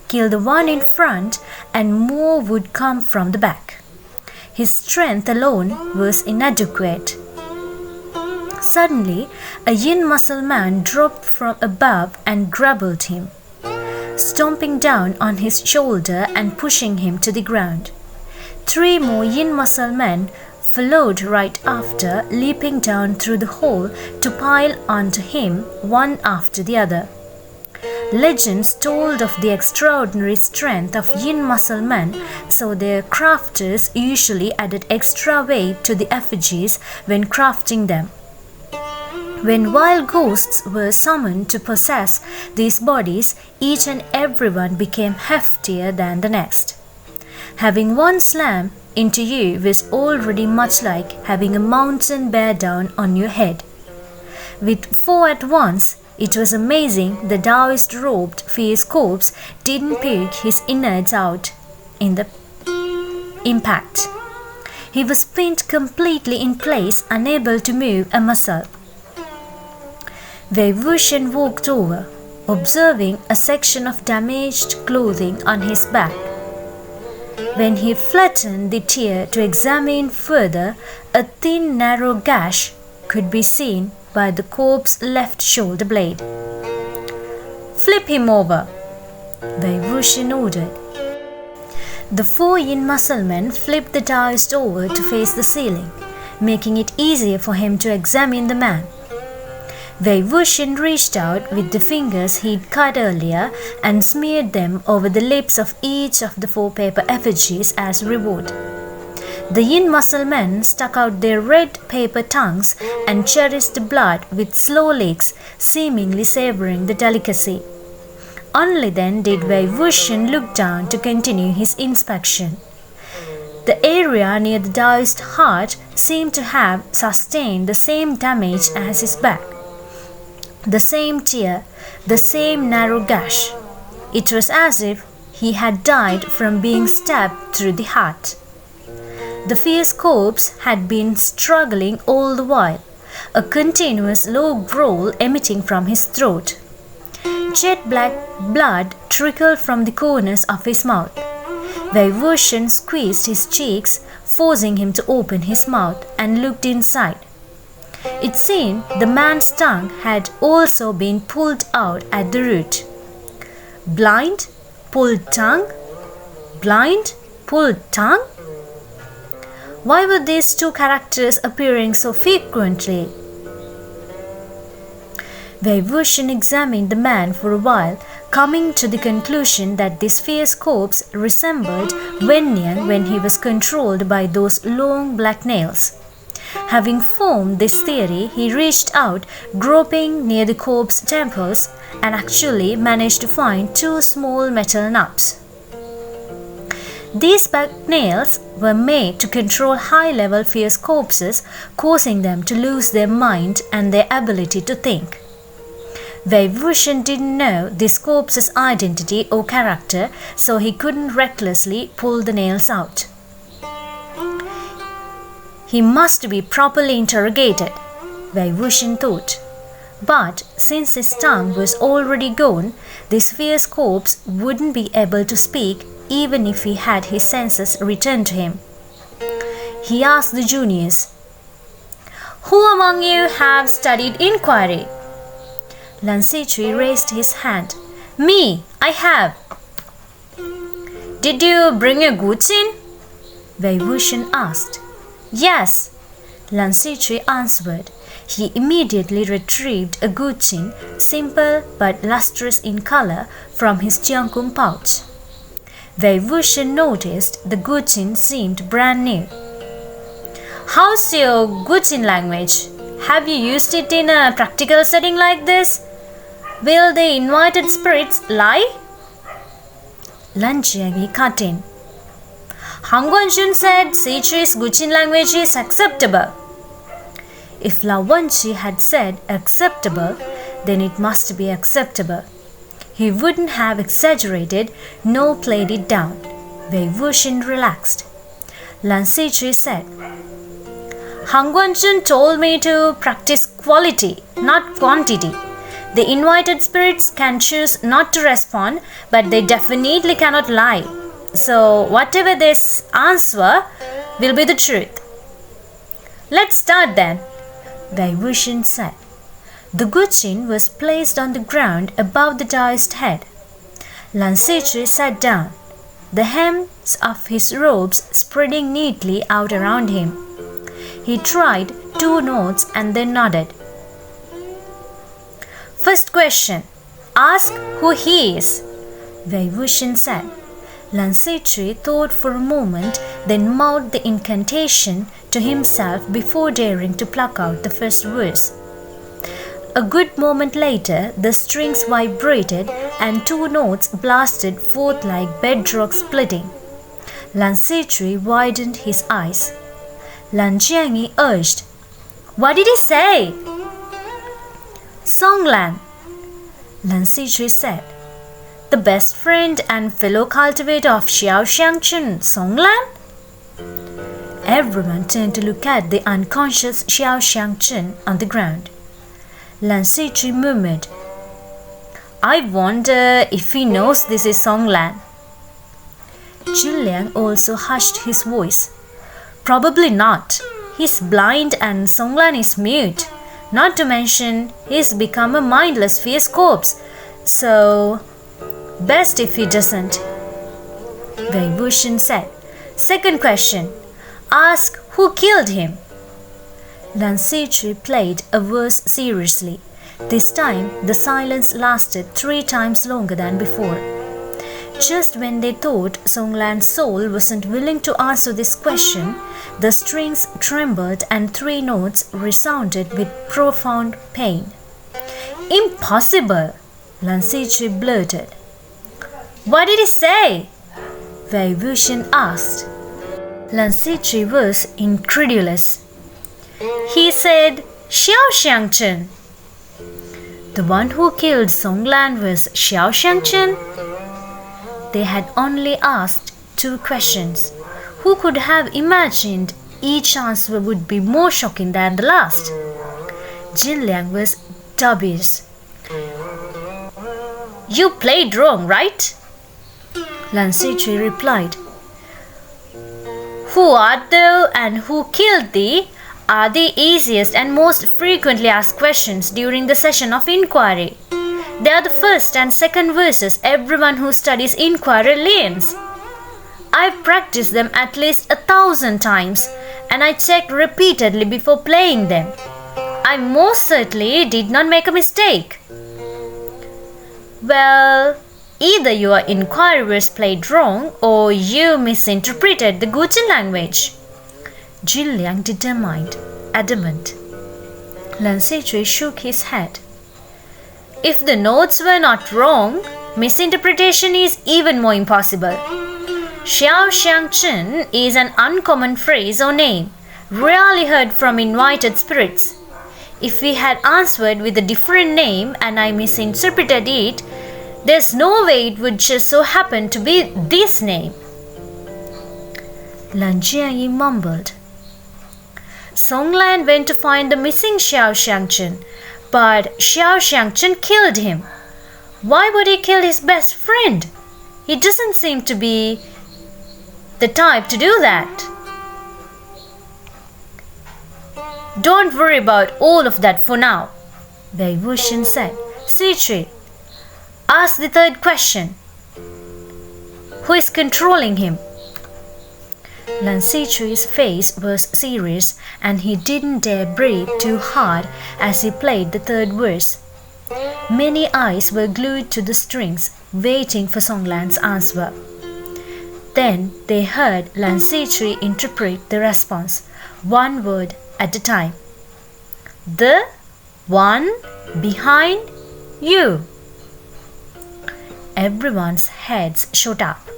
Kill the one in front, and more would come from the back. His strength alone was inadequate. Suddenly, a yin muscle man dropped from above and grappled him, stomping down on his shoulder and pushing him to the ground. 3 more yin muscle men followed right after, leaping down through the hole to pile onto him one after the other. Legends told of the extraordinary strength of yin muscle men, so their crafters usually added extra weight to the effigies when crafting them. When wild ghosts were summoned to possess these bodies, each and every one became heftier than the next. Having one slam into you was already much like having a mountain bear down on your head. With 4 at once, it was amazing the Taoist robed fierce corpse didn't pick his innards out in the impact. He was pinned completely in place, unable to move a muscle. Wei Wuxian walked over, observing a section of damaged clothing on his back. When he flattened the tear to examine further, a thin narrow gash could be seen by the corpse's left shoulder blade. "Flip him over," Wei Wuxian ordered. The 4 yin muscle men flipped the Taoist over to face the ceiling, making it easier for him to examine the man. Wei Wuxian reached out with the fingers he'd cut earlier and smeared them over the lips of each of the 4 paper effigies as reward. The yin muscle men stuck out their red paper tongues and cherished the blood with slow licks, seemingly savoring the delicacy. Only then did Wei Wuxian look down to continue his inspection. The area near the Taoist heart seemed to have sustained the same damage as his back. The same tear, the same narrow gash. It was as if he had died from being stabbed through the heart. The fierce corpse had been struggling all the while, a continuous low growl emitting from his throat. Jet black blood trickled from the corners of his mouth. Wei Wuxian squeezed his cheeks, forcing him to open his mouth, and looked inside. It seemed the man's tongue had also been pulled out at the root. Blind, pulled tongue? Blind, pulled tongue? Why were these 2 characters appearing so frequently? Wei Wuxian examined the man for a while, coming to the conclusion that this fierce corpse resembled Wenyan when he was controlled by those long black nails. Having formed this theory, he reached out, groping near the corpse's temples, and actually managed to find 2 small metal nuts. These back nails were made to control high-level fierce corpses, causing them to lose their mind and their ability to think. Wei Wuxian didn't know this corpse's identity or character, so he couldn't recklessly pull the nails out. He must be properly interrogated, Wei Wuxian thought. But since his tongue was already gone, this fierce corpse wouldn't be able to speak even if he had his senses returned to him. He asked the juniors, "Who among you have studied inquiry?" Lan Sichui raised his hand. "Me, I have." "Did you bring a Guqin?" Wei Wuxian asked. "Yes," Lan Sichui answered. He immediately retrieved a Guqin, simple but lustrous in color, from his jiangkung pouch. Wei Wuxian noticed the Guqin seemed brand new. "How's your Guqin language? Have you used it in a practical setting like this? Will the invited spirits lie?" Lan Jiangyi cut in. "Han Guanxun said Sichui's Guqin language is acceptable." If Lao Wangji had said acceptable, then it must be acceptable. He wouldn't have exaggerated nor played it down. Wei Wuxian relaxed. Lan Sichui said, "Han Guanxun told me to practice quality, not quantity. The invited spirits can choose not to respond, but they definitely cannot lie. So whatever they answer will be the truth." "Let's start then," Wei Wuxian said. The Guqin was placed on the ground above the Taoist head. Lan Sichui sat down, the hems of his robes spreading neatly out around him. He tried 2 notes and then nodded. "First question, ask who he is," Wei Wuxian said. Lan Sichui thought for a moment, then mouthed the incantation to himself before daring to pluck out the first verse. A good moment later, the strings vibrated and 2 notes blasted forth like bedrock splitting. Lan Sichui widened his eyes. Lan Jiangyi urged, "What did he say?" "Songlan," Lan Sichui said. "The best friend and fellow cultivator of Xiao Xingchen, Songlan?" Everyone turned to look at the unconscious Xiao Xingchen on the ground. Lan Sichui murmured, "I wonder if he knows this is Songlan." Jin Liang also hushed his voice. "Probably not. He's blind and Songlan is mute. Not to mention, he's become a mindless fierce corpse. So, best if he doesn't." Wei Wuxian said, "Second question, ask who killed him." Lan Sichui played a verse seriously. This time, the silence lasted 3 times longer than before. Just when they thought Songlan's soul wasn't willing to answer this question, the strings trembled and 3 notes resounded with profound pain. "Impossible!" Lan Sichui blurted. "What did he say?" Wei Wuxian asked. Lan Sichui was incredulous. "He said, 'Xiao Xingchen.'" The one who killed Songlan was Xiao Xingchen? They had only asked 2 questions. Who could have imagined each answer would be more shocking than the last? Jin Liang was dubious. "You played wrong, right?" Lan Sichui replied. "Who art thou and who killed thee are the easiest and most frequently asked questions during the session of inquiry. They are the first and second verses everyone who studies inquiry learns. I've practiced them at least 1,000 times, and I checked repeatedly before playing them. I most certainly did not make a mistake." "Well, either your inquirers played wrong or you misinterpreted the Guqin language," Jin Liang determined, adamant. Lan Sichui shook his head. "If the notes were not wrong, misinterpretation is even more impossible. Xiao Xingchen is an uncommon phrase or name, rarely heard from invited spirits. If we had answered with a different name and I misinterpreted it, there's no way it would just so happen to be this name. Lan Jianyi mumbled. Songlan went to find the missing Xiao Xingchen, but Xiao Xingchen killed him. Why would he kill his best friend? He doesn't seem to be the type to do that. Don't worry about all of that for now, Wei Wuxian said. Sichui, ask the third question. Who is controlling him? Lan Sichui's face was serious and he didn't dare breathe too hard as he played the third verse. Many eyes were glued to the strings, waiting for Songlan's answer. Then they heard Lan Sichui interpret the response, one word at a time. The one behind you. Everyone's heads shot up.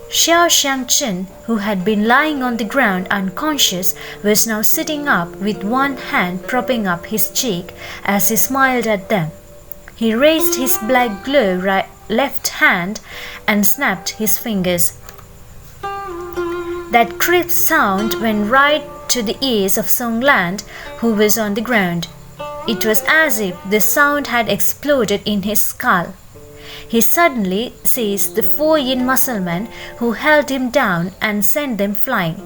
Xiao Xingchen, who had been lying on the ground unconscious, was now sitting up with one hand propping up his cheek as he smiled at them. He raised his black glove left hand and snapped his fingers. That crisp sound went right to the ears of Songland, who was on the ground. It was as if the sound had exploded in his skull. He suddenly seized the 4 yin musclemen who held him down and sent them flying.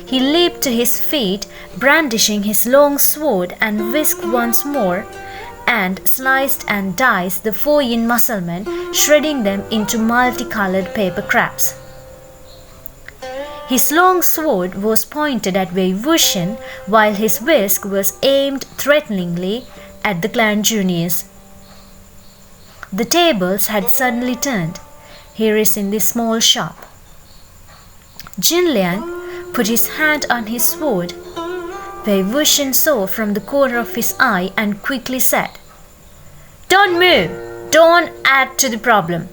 He leaped to his feet, brandishing his long sword, and whisked once more, and sliced and diced the 4 yin musclemen, shredding them into multicolored paper crabs. His long sword was pointed at Wei Wuxian, while his whisk was aimed threateningly at the clan juniors. The tables had suddenly turned. Here is in this small shop. Jin Liang put his hand on his sword. Wei Wuxian saw from the corner of his eye and quickly said, "Don't move! Don't add to the problem.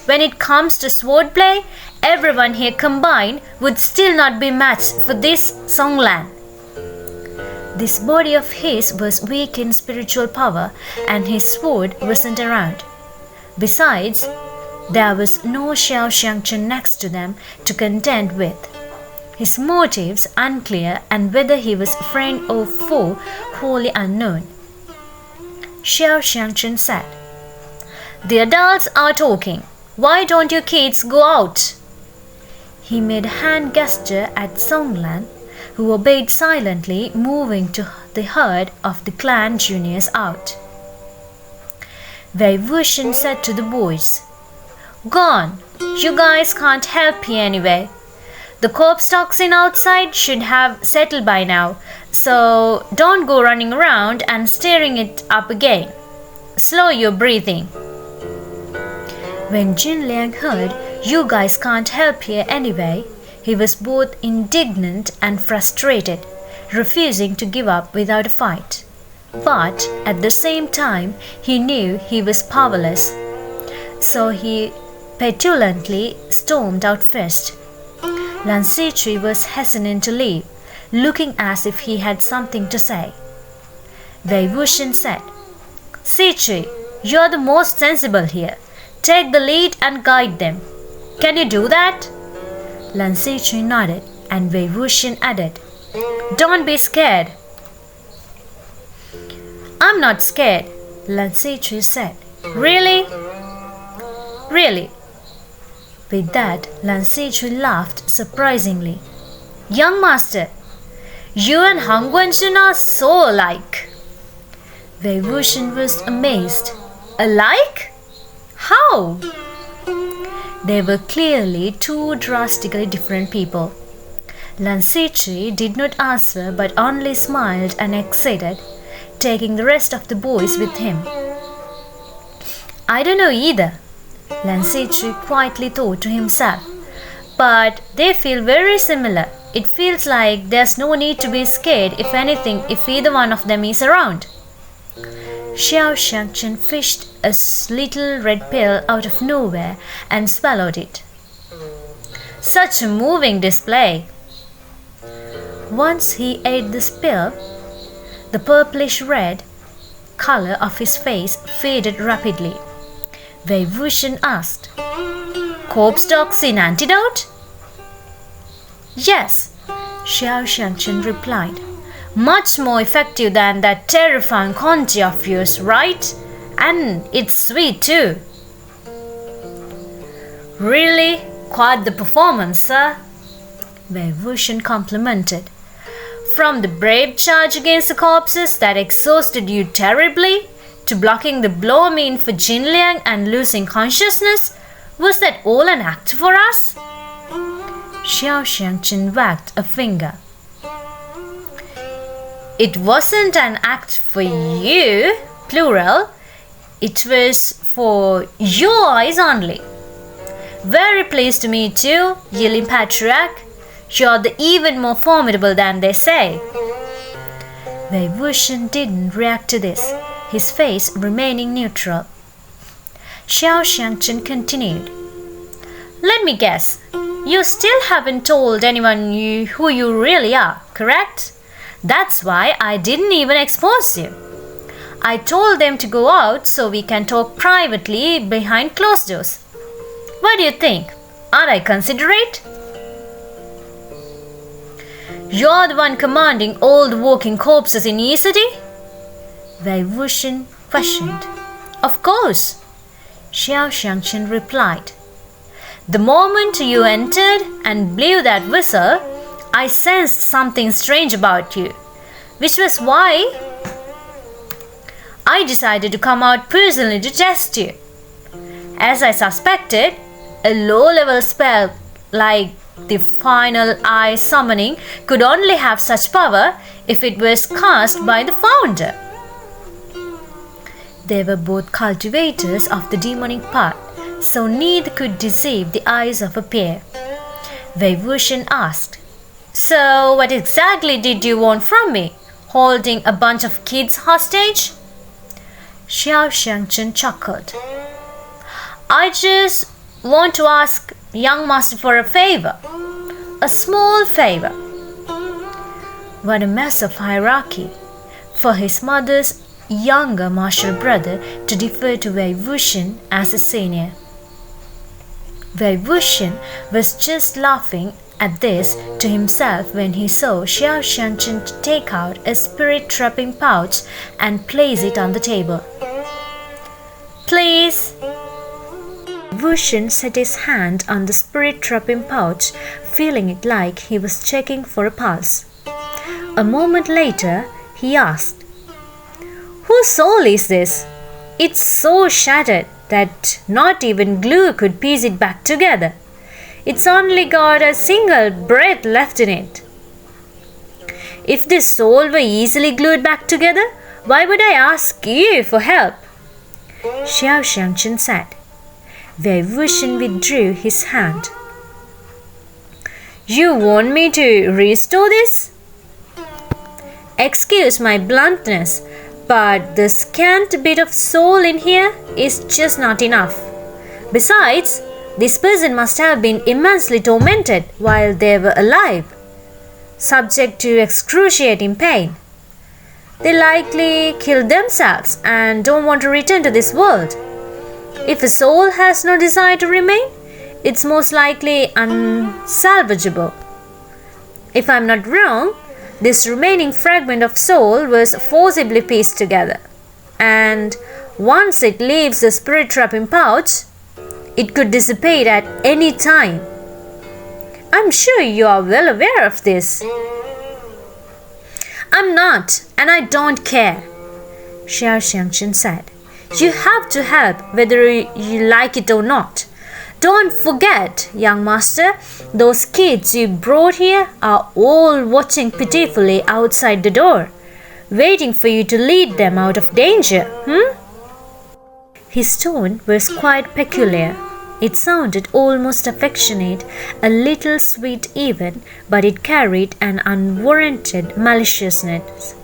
When it comes to swordplay, everyone here combined would still not be matched for this Songlan." This body of his was weak in spiritual power and his sword wasn't around. Besides, there was no Xiao Xingchen next to them to contend with. His motives unclear and whether he was friend or foe wholly unknown. Xiao Xingchen said, "The adults are talking. Why don't you kids go out?" He made a hand gesture at Songlan, who obeyed silently, moving to the herd of the clan juniors out. Wei Wuxian said to the boys, "Gone. You guys can't help here anyway. The corpse toxin outside should have settled by now, so don't go running around and stirring it up again. Slow your breathing." When Jin Liang heard, "You guys can't help here anyway," he was both indignant and frustrated, refusing to give up without a fight. But at the same time, he knew he was powerless. So he petulantly stormed out first. Lan Sichui was hesitant to leave, looking as if he had something to say. Wei Wuxian said, "Sichui, you're the most sensible here. Take the lead and guide them. Can you do that?" Lan Sichui nodded, and Wei Wuxian added, "Don't be scared." "I'm not scared," Lan Sichui said. "Really?" "Really." With that, Lan Sichui laughed surprisingly. "Young master, you and Han Guanzhen are so alike." Wei Wuxian was amazed. "Alike? How?" They were clearly two drastically different people. Lan Sichui did not answer but only smiled and acceded, taking the rest of the boys with him. "I don't know either," Lan Sichui quietly thought to himself, "but they feel very similar. It feels like there's no need to be scared if anything if either one of them is around." Xiao Xingchen fished a little red pill out of nowhere and swallowed it. "Such a moving display." Once he ate this pill, The purplish red color of his face faded rapidly. Wei Wuxian asked, "Corpse toxin antidote?" "Yes," Xingchen replied. "Much more effective than that terrifying congee of yours, right? And it's sweet too." "Really? Quite the performance, sir," Wei Wuxian complimented. "From the brave charge against the corpses that exhausted you terribly, to blocking the blow mean for Jinliang and losing consciousness, was that all an act for us?" Xingchen wagged a finger. "It wasn't an act for you, plural. It was for your eyes only. Very pleased to meet you, Yilin Patriarch. You're even more formidable than they say." Wei Wuxian didn't react to this, his face remaining neutral. Xingchen continued, "Let me guess. You still haven't told anyone who you really are, correct? That's why I didn't even expose you. I told them to go out so we can talk privately behind closed doors. What do you think? Aren't I considerate?" "You're the one commanding all the walking corpses in Yi City?" Wei Wuxian questioned. "Of course," Xingchen replied. "The moment you entered and blew that whistle, I sensed something strange about you, which was why I decided to come out personally to test you. As I suspected, a low-level spell like the final eye summoning could only have such power if it was cast by the founder." They were both cultivators of the demonic part, so neither could deceive the eyes of a pair. Wei Wuxian asked, "So what exactly did you want from me? Holding a bunch of kids hostage?" Xingchen chuckled. "I just want to ask young master for a favor. A small favor." What a mess of hierarchy for his mother's younger martial brother to defer to Wei Wuxian as a senior. Wei Wuxian was just laughing at this to himself when he saw Xingchen take out a spirit-trapping pouch and place it on the table. "Please." Wuxian set his hand on the spirit-trapping pouch, feeling it like he was checking for a pulse. A moment later, he asked, "Whose soul is this? It's so shattered that not even glue could piece it back together. It's only got a single breath left in it." "If this soul were easily glued back together, why would I ask you for help?" Xingchen said. Wei Wuxian withdrew his hand. "You want me to restore this?" "Excuse my bluntness, but the scant bit of soul in here is just not enough. Besides, this person must have been immensely tormented while they were alive, subject to excruciating pain. They likely killed themselves and don't want to return to this world. If a soul has no desire to remain, it's most likely unsalvageable. If I'm not wrong, this remaining fragment of soul was forcibly pieced together, and once it leaves the spirit-trapping pouch, it could dissipate at any time. I'm sure you are well aware of this." "I'm not, and I don't care," Xingchen said. "You have to help whether you like it or not. Don't forget, young master, those kids you brought here are all watching pitifully outside the door, waiting for you to lead them out of danger, His tone was quite peculiar. It sounded almost affectionate, a little sweet even, but it carried an unwarranted maliciousness.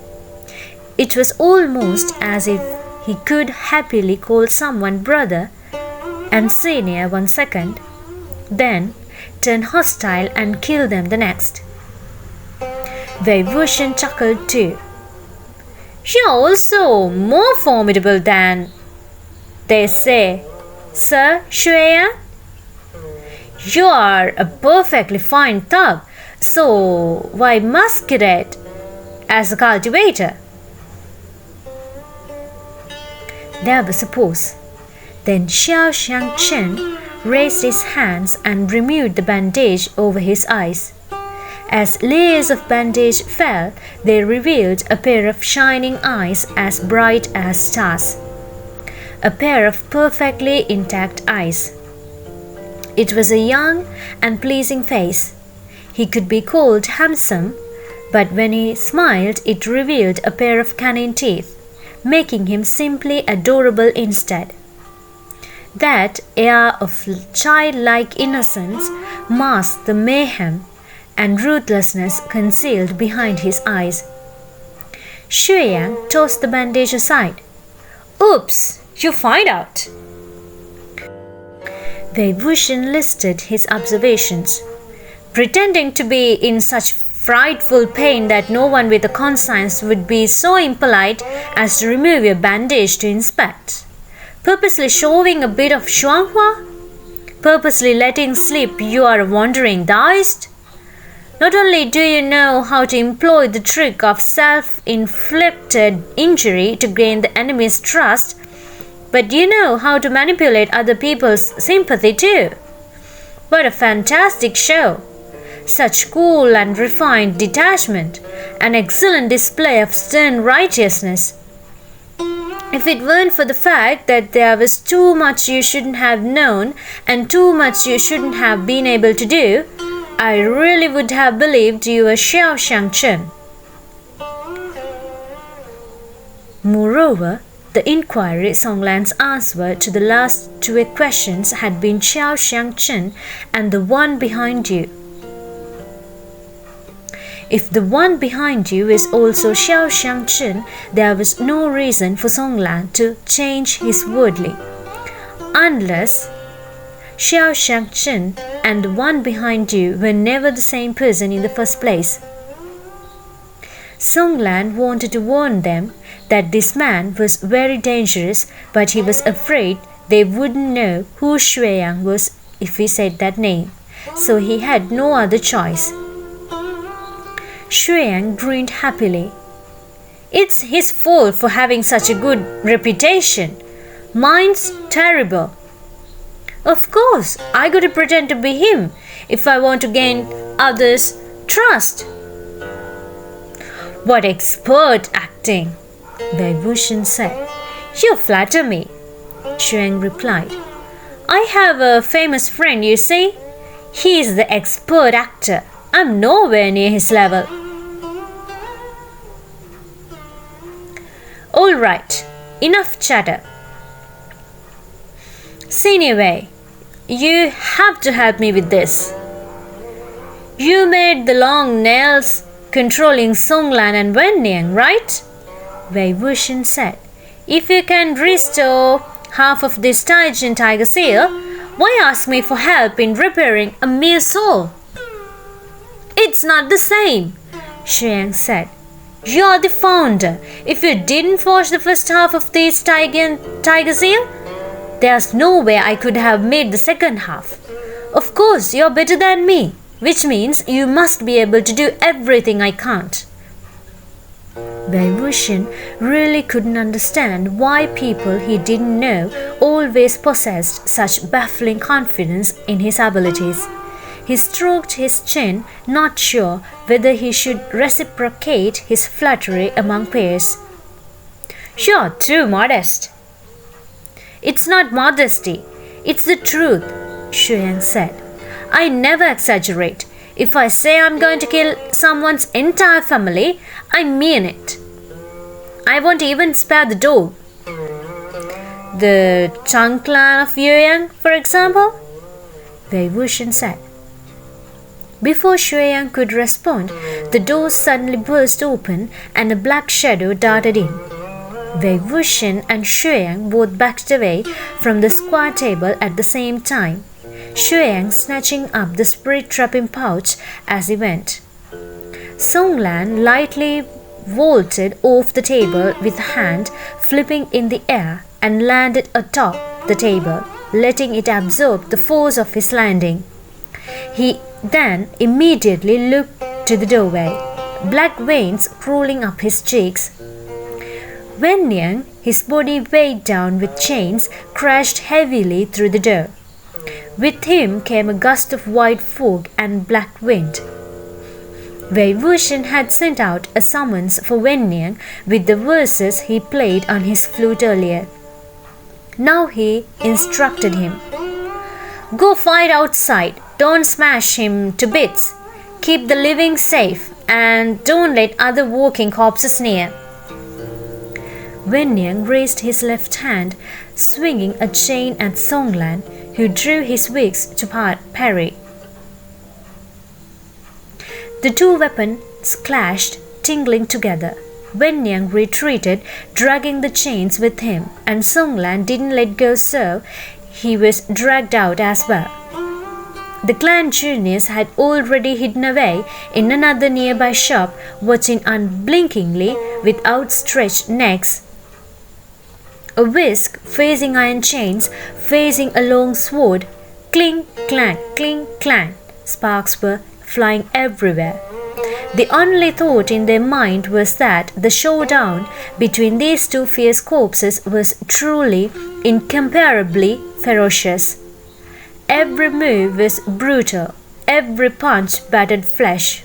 It was almost as if he could happily call someone brother and senior one second, then turn hostile and kill them the next. Wei Wuxian chuckled too. You are also more formidable than they say, Sir Xueyang. You are a perfectly fine thug, so why masquerade as a cultivator? There was a pause. Then Xingchen raised his hands and removed the bandage over his eyes. As layers of bandage fell, they revealed a pair of shining eyes as bright as stars. A pair of perfectly intact eyes. It was a young and pleasing face. He could be called handsome, but when he smiled, it revealed a pair of canine teeth, making him simply adorable instead. That air of childlike innocence masked the mayhem and ruthlessness concealed behind his eyes. Xueyang tossed the bandage aside. Oops, you find out. Wuxian listed his observations, pretending to be in such frightful pain that no one with a conscience would be so impolite as to remove your bandage to inspect. Purposely showing a bit of shuanghua? Purposely letting slip you are a wandering Taoist? Not only do you know how to employ the trick of self-inflicted injury to gain the enemy's trust, but you know how to manipulate other people's sympathy too. What a fantastic show! Such cool and refined detachment, an excellent display of stern righteousness. If it weren't for the fact that there was too much you shouldn't have known and too much you shouldn't have been able to do, I really would have believed you were Xiao Xingchen. Moreover, the inquiry Songlan's answer to the last two questions had been Xiao Xingchen and the one behind you. If the one behind you is also Xiao Xingchen, there was no reason for Songlan to change his wording. Unless Xiao Xingchen and the one behind you were never the same person in the first place. Songlan wanted to warn them that this man was very dangerous, but he was afraid they wouldn't know who Xueyang was if he said that name, so he had no other choice. Xueyang grinned happily. It's his fault for having such a good reputation. Mine's terrible. Of course, I gotta pretend to be him if I want to gain others' trust. What expert acting, Wuxian said. You flatter me, Xueyang replied. I have a famous friend, you see. He is the expert actor. I'm nowhere near his level. All right, enough chatter. Senior Wei, you have to help me with this. You made the long nails controlling Songlan and Wenniang, right? Wuxian said. If you can restore half of this Taijin tiger seal, why ask me for help in repairing a mere soul? It's not the same, Xiang said. You're the founder. If you didn't forge the first half of this tiger seal, there's no way I could have made the second half. Of course, you're better than me, which means you must be able to do everything I can't. Wuxian really couldn't understand why people he didn't know always possessed such baffling confidence in his abilities. He stroked his chin, not sure whether he should reciprocate his flattery among peers. You're too modest. It's not modesty, it's the truth, Xueyang said. I never exaggerate. If I say I'm going to kill someone's entire family, I mean it. I won't even spare the dog. The Tong clan of Yueyang, for example? Wuxian said. Before Xueyang could respond, the door suddenly burst open and a black shadow darted in. Wuxian and Xueyang both backed away from the square table at the same time, Xueyang snatching up the spirit trapping pouch as he went. Songlan lightly vaulted off the table with a hand flipping in the air and landed atop the table, letting it absorb the force of his landing. He then immediately looked to the doorway, black veins crawling up his cheeks. Wennian, his body weighed down with chains, crashed heavily through the door. With him came a gust of white fog and black wind. Wuxian had sent out a summons for Wennian with the verses he played on his flute earlier. Now he instructed him, "Go fight outside, don't smash him to bits. Keep the living safe and don't let other walking corpses near." Wennian raised his left hand, swinging a chain at Songlan, who drew his wigs to parry. The two weapons clashed, tingling together. Wennian retreated, dragging the chains with him, and Songlan didn't let go, so he was dragged out as well. The clan juniors had already hidden away in another nearby shop, watching unblinkingly with outstretched necks. A whisk facing iron chains, facing a long sword. Clink, clank, clink, clank. Sparks were flying everywhere. The only thought in their mind was that the showdown between these two fierce corpses was truly, incomparably ferocious. Every move was brutal, every punch battered flesh.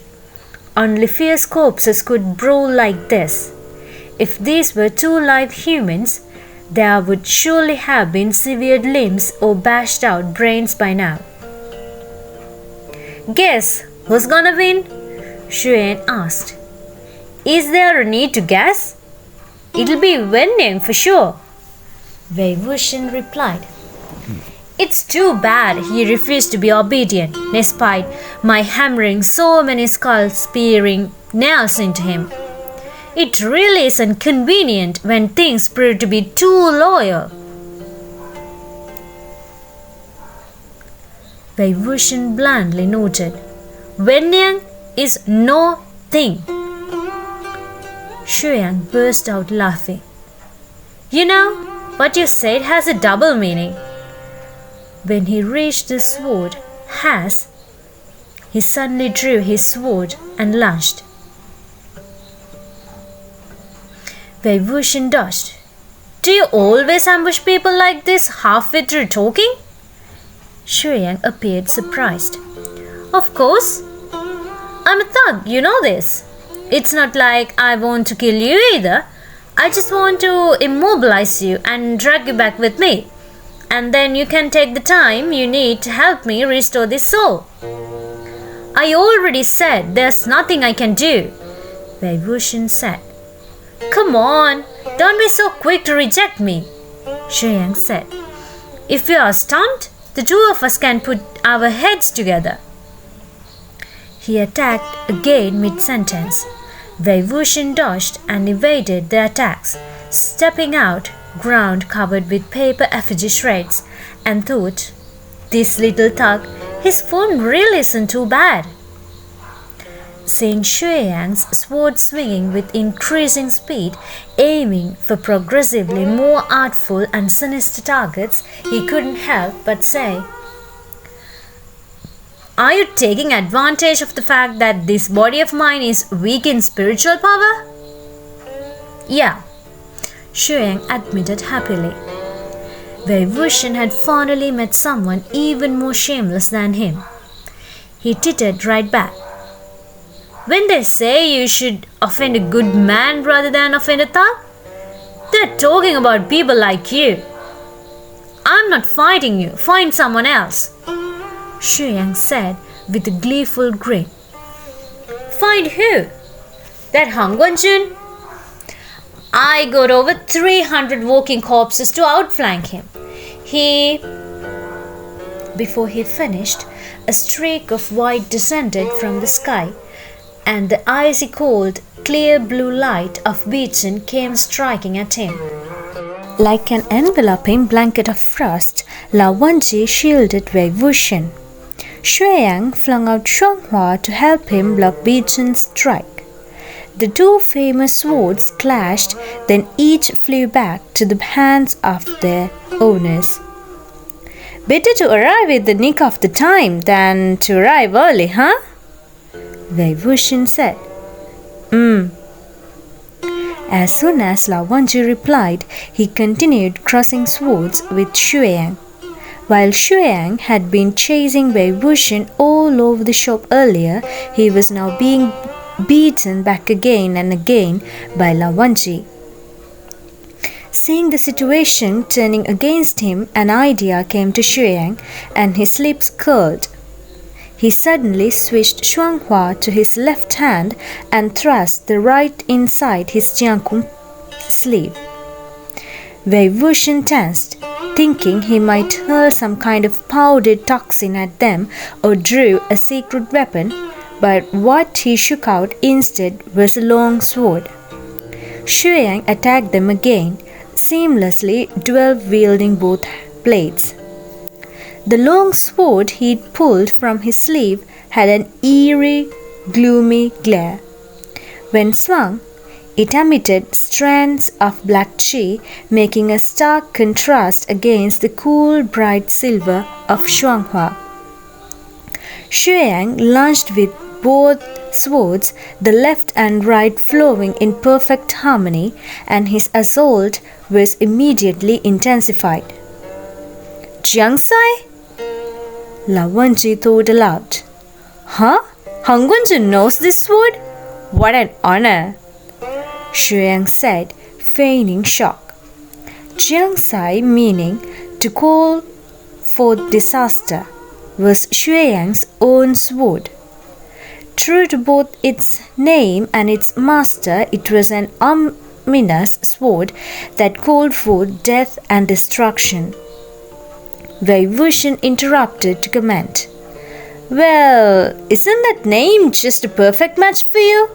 Only fierce corpses could brawl like this. If these were two live humans, there would surely have been severed limbs or bashed out brains by now. "Guess who's gonna win?" Xiao asked. "Is there a need to guess? It'll be Wennian for sure," Wuxian replied. "It's too bad he refused to be obedient, despite my hammering so many skull-spearing nails into him. It really is inconvenient when things prove to be too loyal." Wuxian blandly noted, "Wennian is no thing." Xiang burst out laughing. "You know, what you said has a double meaning." When he reached the sword, he suddenly drew his sword and lunged. Wuxian dodged. "Do you always ambush people like this halfway through talking?" Xiang appeared surprised. "Of course. I'm a thug, you know this. It's not like I want to kill you either. I just want to immobilize you and drag you back with me. And then you can take the time you need to help me restore this soul." "I already said there's nothing I can do," Wuxian said. "Come on, don't be so quick to reject me," Xiang said. "If you are stunned, the two of us can put our heads together." He attacked again mid-sentence. Wuxian dodged and evaded the attacks, stepping out, ground covered with paper effigy shreds, and thought, "This little thug, his form really isn't too bad." Seeing Xiang's sword swinging with increasing speed, aiming for progressively more artful and sinister targets, he couldn't help but say, "Are you taking advantage of the fact that this body of mine is weak in spiritual power?" "Yeah," Xiang admitted happily. Wuxian had finally met someone even more shameless than him. He tittered right back. "When they say you should offend a good man rather than offend a thug, they're talking about people like you. I'm not fighting you. Find someone else," Xiang said with a gleeful grin. "Find who? That Hangguanjun? I got over 300 walking corpses to outflank him. Before he finished, a streak of white descended from the sky, and the icy cold, clear blue light of Wuxian came striking at him. Like an enveloping blanket of frost, Wangji shielded Wuxian. Xiang flung out Shuanghua to help him block Wuxian's strike. The two famous swords clashed, then each flew back to the hands of their owners. Better to arrive at the nick of the time than to arrive early, huh? Wuxian said. As soon as Wangji replied, he continued crossing swords with Xiang. While Xiang had been chasing Wuxian all over the shop earlier, he was now being beaten back again and again by Wangji. Seeing the situation turning against him, an idea came to Xiang, and his lips curled. He suddenly switched Shuanghua to his left hand and thrust the right inside his jiangkung sleeve. Wuxian tensed, thinking he might hurl some kind of powdered toxin at them or drew a secret weapon, but what he shook out instead was a long sword. Xiang attacked them again, seamlessly dual-wielding both blades. The long sword he'd pulled from his sleeve had an eerie, gloomy glare. When swung, it emitted strands of black qi, making a stark contrast against the cool, bright silver of Shuanghua. Xiang lunged with both swords, the left and right flowing in perfect harmony, and his assault was immediately intensified. Jiangsai? Wangji thought aloud. Huh? Hanggunji knows this sword? What an honor! Xiang said, feigning shock. Jiangsai, meaning to call for disaster, was Xueyang's own sword. True to both its name and its master, it was an ominous sword that called for death and destruction. Wuxian interrupted to comment. Well, isn't that name just a perfect match for you?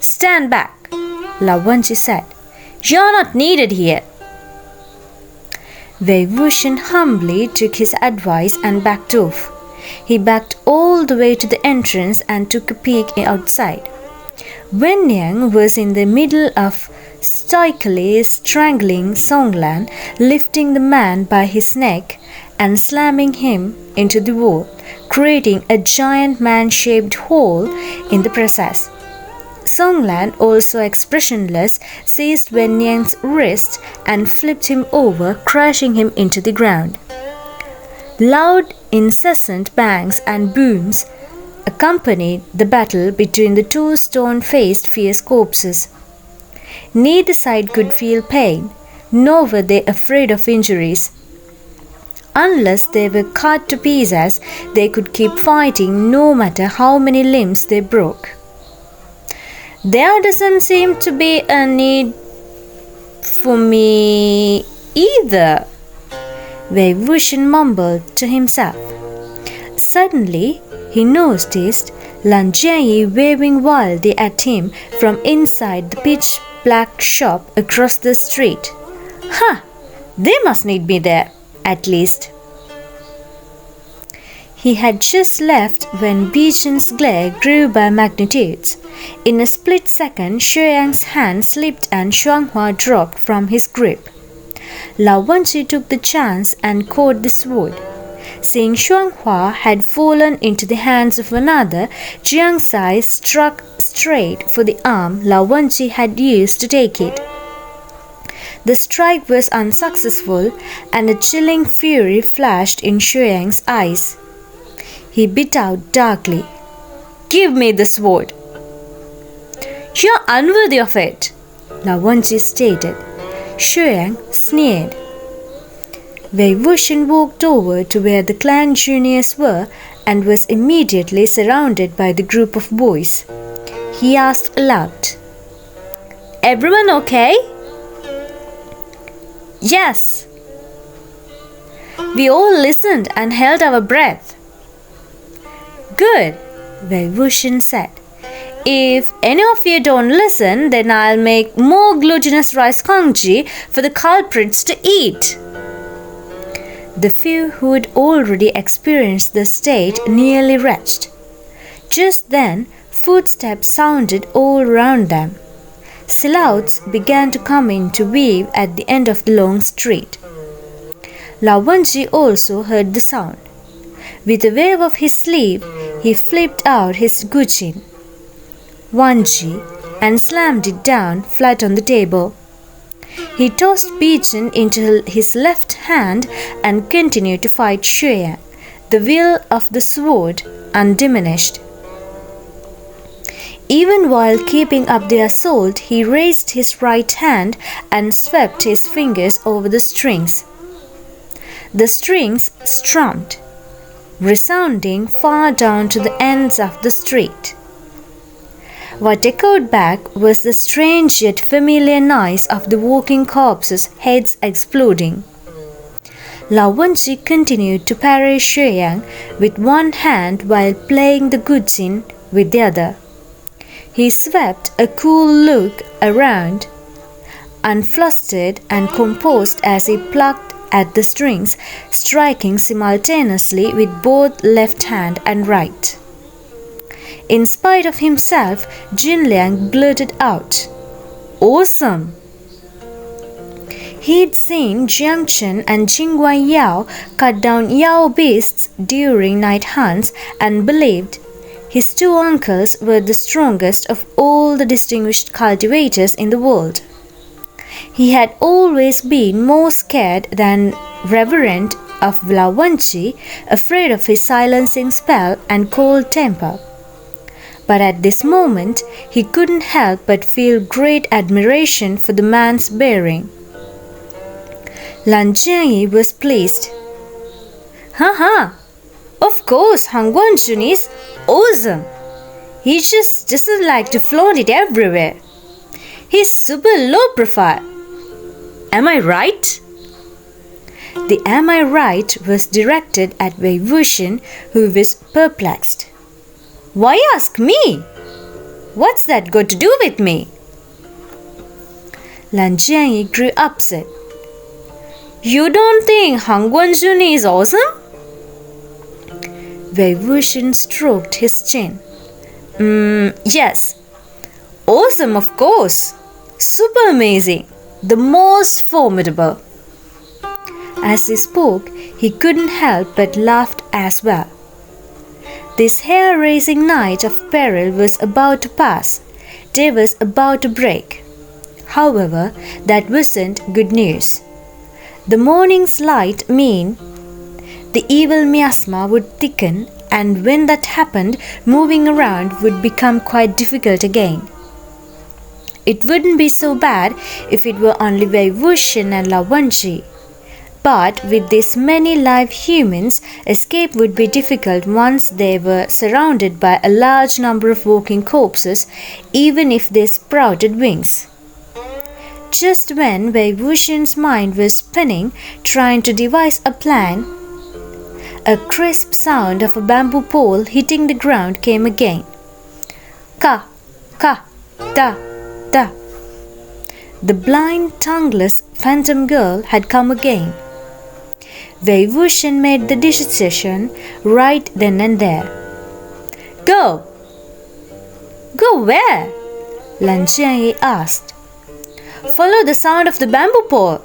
Stand back, Wangji said. You're not needed here. Wuxian humbly took his advice and backed off. He backed all the way to the entrance and took a peek outside. Wenyang was in the middle of stoically strangling Songlan, lifting the man by his neck and slamming him into the wall, creating a giant man-shaped hole in the process. Songlan, also expressionless, seized Wenyang's wrist and flipped him over, crashing him into the ground. Loud, incessant bangs and booms accompanied the battle between the two stone-faced fierce corpses. Neither side could feel pain, nor were they afraid of injuries. Unless they were cut to pieces, they could keep fighting no matter how many limbs they broke. There doesn't seem to be a need for me either, Wuxian mumbled to himself. Suddenly, he noticed Lan Jianyi waving wildly at him from inside the pitch-black shop across the street. Huh! They must need me there, at least. He had just left when Bichun's glare grew by magnitudes. In a split second, Xiang's hand slipped and Shuanghua dropped from his grip. Wangji took the chance and caught the sword. Seeing Shuanghua had fallen into the hands of another, Jiangsai struck straight for the arm Wangji had used to take it. The strike was unsuccessful, and a chilling fury flashed in Xiang's eyes. He bit out darkly, "Give me the sword!" "You're unworthy of it," Wangji stated. Xiang sneered. Wuxian walked over to where the clan juniors were and was immediately surrounded by the group of boys. He asked aloud, "Everyone okay?" "Yes." We all listened and held our breath. "Good," Wuxian said. "If any of you don't listen, then I'll make more glutinous rice congee for the culprits to eat." The few who had already experienced the state nearly retched. Just then, Footsteps sounded all round them. Silhouettes began to come in to weave at the end of the long street. Wangji also heard the sound. With a wave of his sleeve, he flipped out his Wuxian, Wangji, and slammed it down flat on the table. He tossed Bichen into his left hand and continued to fight Xiao, the will of the sword undiminished. Even while keeping up the assault, he raised his right hand and swept his fingers over the strings. The strings strummed, resounding far down to the ends of the street. What echoed back was the strange yet familiar noise of the walking corpses' heads exploding. Wangji continued to parry Xiang with one hand while playing the Wuxian with the other. He swept a cool look around, unflustered and composed as he plucked at the strings, striking simultaneously with both left hand and right. In spite of himself, Jinliang blurted out, "Awesome!" He'd seen Xingchen and Jingguan Yao cut down Yao beasts during night hunts and believed his two uncles were the strongest of all the distinguished cultivators in the world. He had always been more scared than reverent of Wangji, afraid of his silencing spell and cold temper. But at this moment, he couldn't help but feel great admiration for the man's bearing. Lan Jianyi was pleased. "Ha! Of course, Han Guanjun is awesome. He just doesn't like to flaunt it everywhere. He's super low profile. Am I right?" The "am I right" was directed at Wei Wuxian, who was perplexed. "Why ask me? What's that got to do with me?" Lan Jianyi grew upset. "You don't think Han Guanjun is awesome?" Wei Wuxian stroked his chin. Yes. Awesome, of course. Super amazing. The most formidable." As he spoke, he couldn't help but laugh as well. This hair-raising night of peril was about to pass. Day was about to break. However, that wasn't good news. The morning's light meant the evil miasma would thicken, and when that happened, moving around would become quite difficult again. It wouldn't be so bad if it were only Wei Wuxian and Wangji. But with this many live humans, escape would be difficult once they were surrounded by a large number of walking corpses, even if they sprouted wings. Just when Wei Wuxian's mind was spinning, trying to devise a plan, a crisp sound of a bamboo pole hitting the ground came again. Ka, ka, da, da. The blind, tongueless phantom girl had come again. Wei Wuxian made the decision right then and there. "Go!" "Go where?" Lan Jianyi asked. "Follow the sound of the bamboo pole,"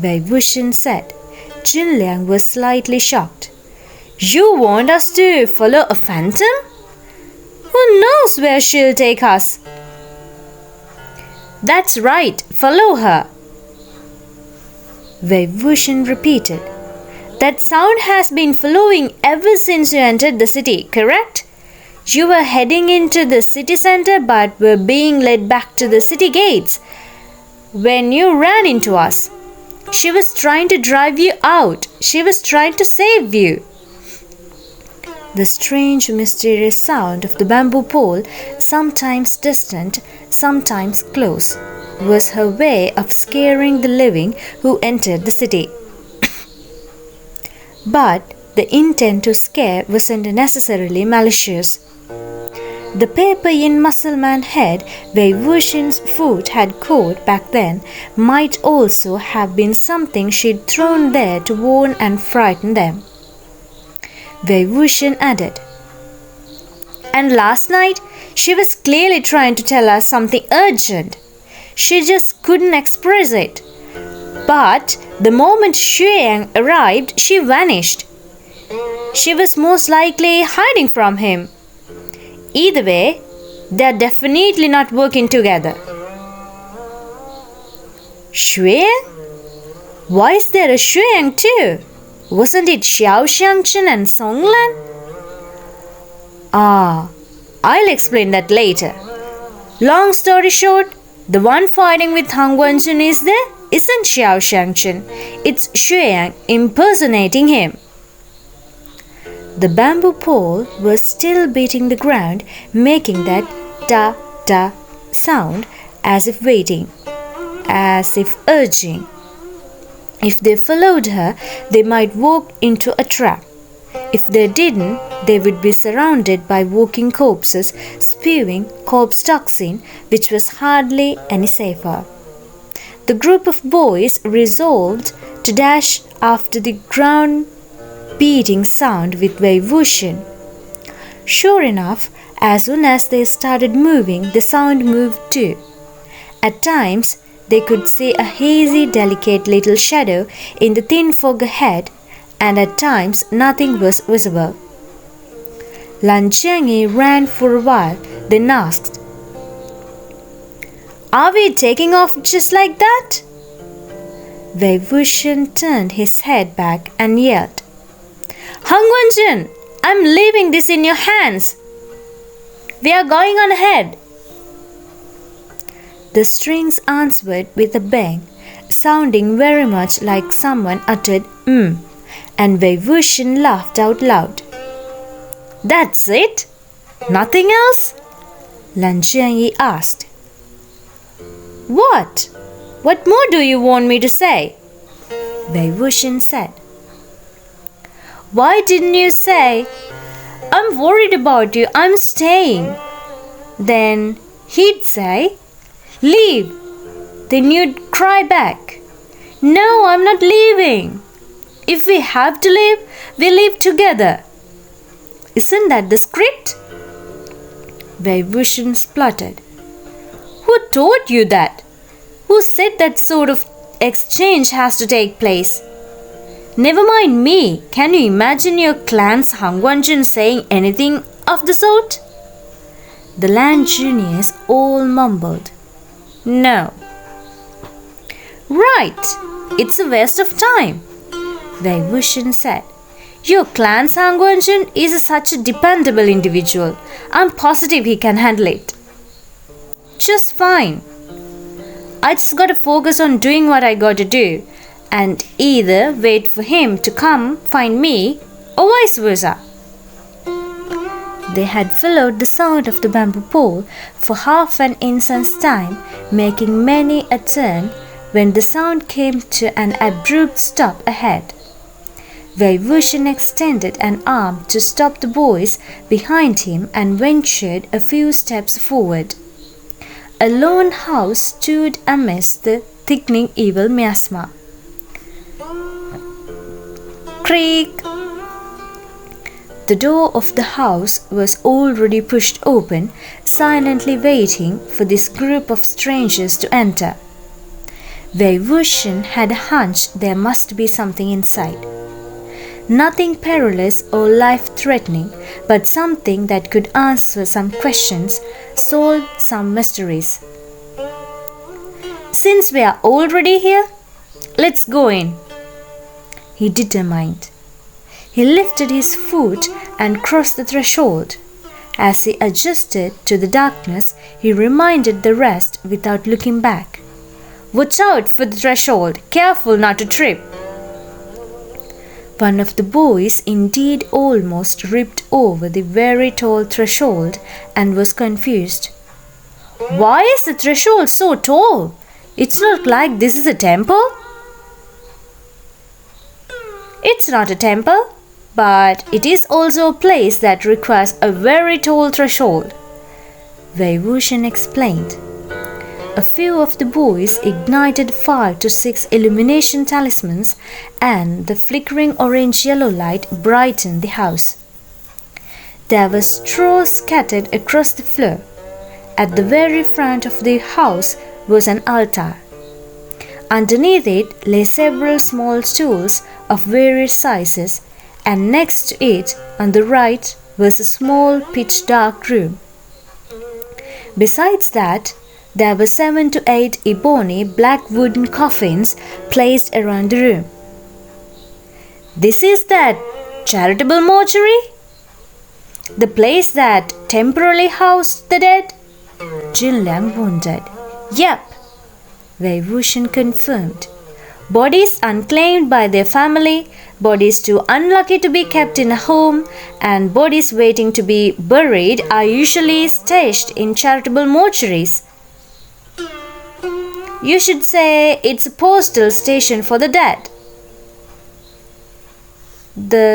Wei Wuxian said. Jinliang was slightly shocked. "You want us to follow a phantom? Who knows where she'll take us?" "That's right, follow her," Wei Wuxian repeated. "That sound has been following ever since you entered the city, correct? You were heading into the city center but were being led back to the city gates when you ran into us. She was trying to drive you out. She was trying to save you." The strange, mysterious sound of the bamboo pole, sometimes distant, sometimes close, was her way of scaring the living who entered the city. But the intent to scare wasn't necessarily malicious. The paper in Muscle-Man head Wei Wuxian's foot had caught back then might also have been something she'd thrown there to warn and frighten them. Wei Wuxian added, And last night, she was clearly trying to tell us something urgent. She just couldn't express it. But the moment Xiang arrived, she vanished. She was most likely hiding from him. Either way, they're definitely not working together. Xue? Why is there a Xue too? Wasn't it Xiao, Xingchen and Songlan? I'll explain that later. Long story short, the one fighting with Han Guanjun isn't Xiao Xingchen. It's Xue impersonating him. The bamboo pole was still beating the ground, making that da-da sound as if waiting, as if urging. If they followed her, they might walk into a trap. If they didn't, they would be surrounded by walking corpses spewing corpse toxin, which was hardly any safer. The group of boys resolved to dash after the ground beating sound with Wuxian. Sure enough, as soon as they started moving, the sound moved too. At times, they could see a hazy, delicate little shadow in the thin fog ahead, and at times nothing was visible. Lan Jiangyi ran for a while, then asked, "Are we taking off just like that?" Wuxian turned his head back and yelled, "Han Guanjun, I'm leaving this in your hands. We are going on ahead." The strings answered with a bang, sounding very much like someone uttered and Wuxian laughed out loud. "That's it? Nothing else?" Lan Jiangyi asked. What? What more do you want me to say?" Wuxian said. "Why didn't you say, 'I'm worried about you, I'm staying'? Then he'd say, 'Leave.' Then you'd cry back, 'No, I'm not leaving. If we have to leave, we leave together.' Isn't that the script?" Wuxian spluttered. "Who taught you that? Who said that sort of exchange has to take place? Never mind me. Can you imagine your clan's Han Guanjun saying anything of the sort?" The land juniors all mumbled, "No." "Right. It's a waste of time," Wuxian said. "Your clan's Han Guanjun is such a dependable individual. I'm positive he can handle it just fine. I just gotta focus on doing what I gotta do, and either wait for him to come find me or vice versa." They had followed the sound of the bamboo pole for half an instant's time, making many a turn when the sound came to an abrupt stop ahead. Wuxian extended an arm to stop the boys behind him and ventured a few steps forward. A lone house stood amidst the thickening evil miasma. Creak! The door of the house was already pushed open, silently waiting for this group of strangers to enter. Wuxian had a hunch there must be something inside. Nothing perilous or life-threatening, but something that could answer some questions, solve some mysteries. "Since we are already here, let's go in," he determined. He lifted his foot and crossed the threshold. As he adjusted to the darkness, he reminded the rest without looking back. "Watch out for the threshold, careful not to trip." One of the boys indeed almost ripped over the very tall threshold and was confused. "Why is the threshold so tall? It's not like this is a temple." "It's not a temple, but it is also a place that requires a very tall threshold," Wuxian explained. A few of the boys ignited 5 to 6 illumination talismans, and the flickering orange-yellow light brightened the house. There was straw scattered across the floor. At the very front of the house was an altar. Underneath it lay several small stools of various sizes, and next to it, on the right, was a small pitch-dark room. Besides that, there were 7 to 8 ebony black wooden coffins placed around the room. "This is that charitable mortuary? The place that temporarily housed the dead?" Xingchen wondered. "Yep," Wuxian confirmed. "Bodies unclaimed by their family, bodies too unlucky to be kept in a home, and bodies waiting to be buried are usually stashed in charitable mortuaries. You should say it's a postal station for the dead." The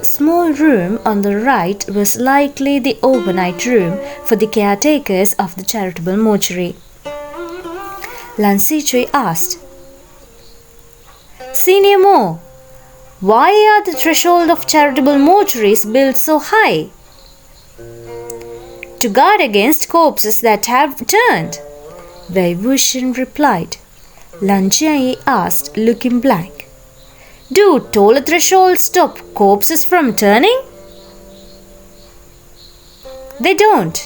small room on the right was likely the overnight room for the caretakers of the charitable mortuary. Lan Xichui asked, "Senior Mo, why are the threshold of charitable mortuaries built so high?" "To guard against corpses that have returned," Wuxian replied. Lan Jianyi asked, looking blank, "Do taller thresholds stop corpses from turning?" "They don't,"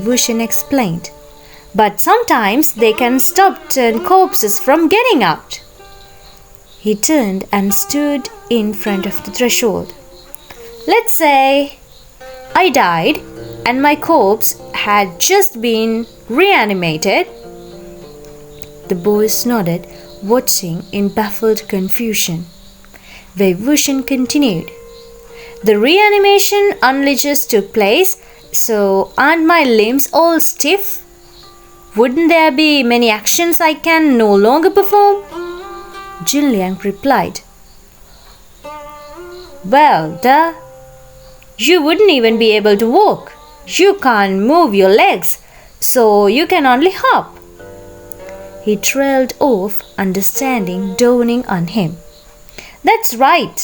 Wuxian explained. "But sometimes they can stop turn corpses from getting out." He turned and stood in front of the threshold. "Let's say I died and my corpse had just been reanimated." The boys nodded, watching in baffled confusion. Wuxian continued, "The reanimation only just took place, so aren't my limbs all stiff? Wouldn't there be many actions I can no longer perform?" Xingchen replied, "Well, duh. You wouldn't even be able to walk. You can't move your legs, so you can only hop." He trailed off, understanding dawning on him. "That's right,"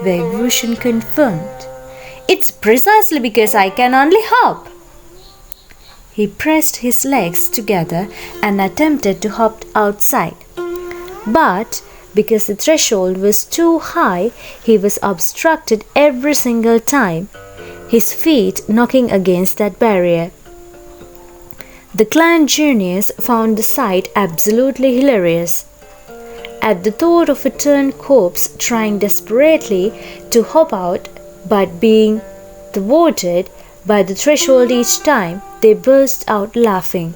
Wuxian confirmed. "It's precisely because I can only hop." He pressed his legs together and attempted to hop outside. But because the threshold was too high, he was obstructed every single time, his feet knocking against that barrier. The clan juniors found the sight absolutely hilarious. At the thought of a turned corpse trying desperately to hop out but being thwarted by the threshold each time, they burst out laughing.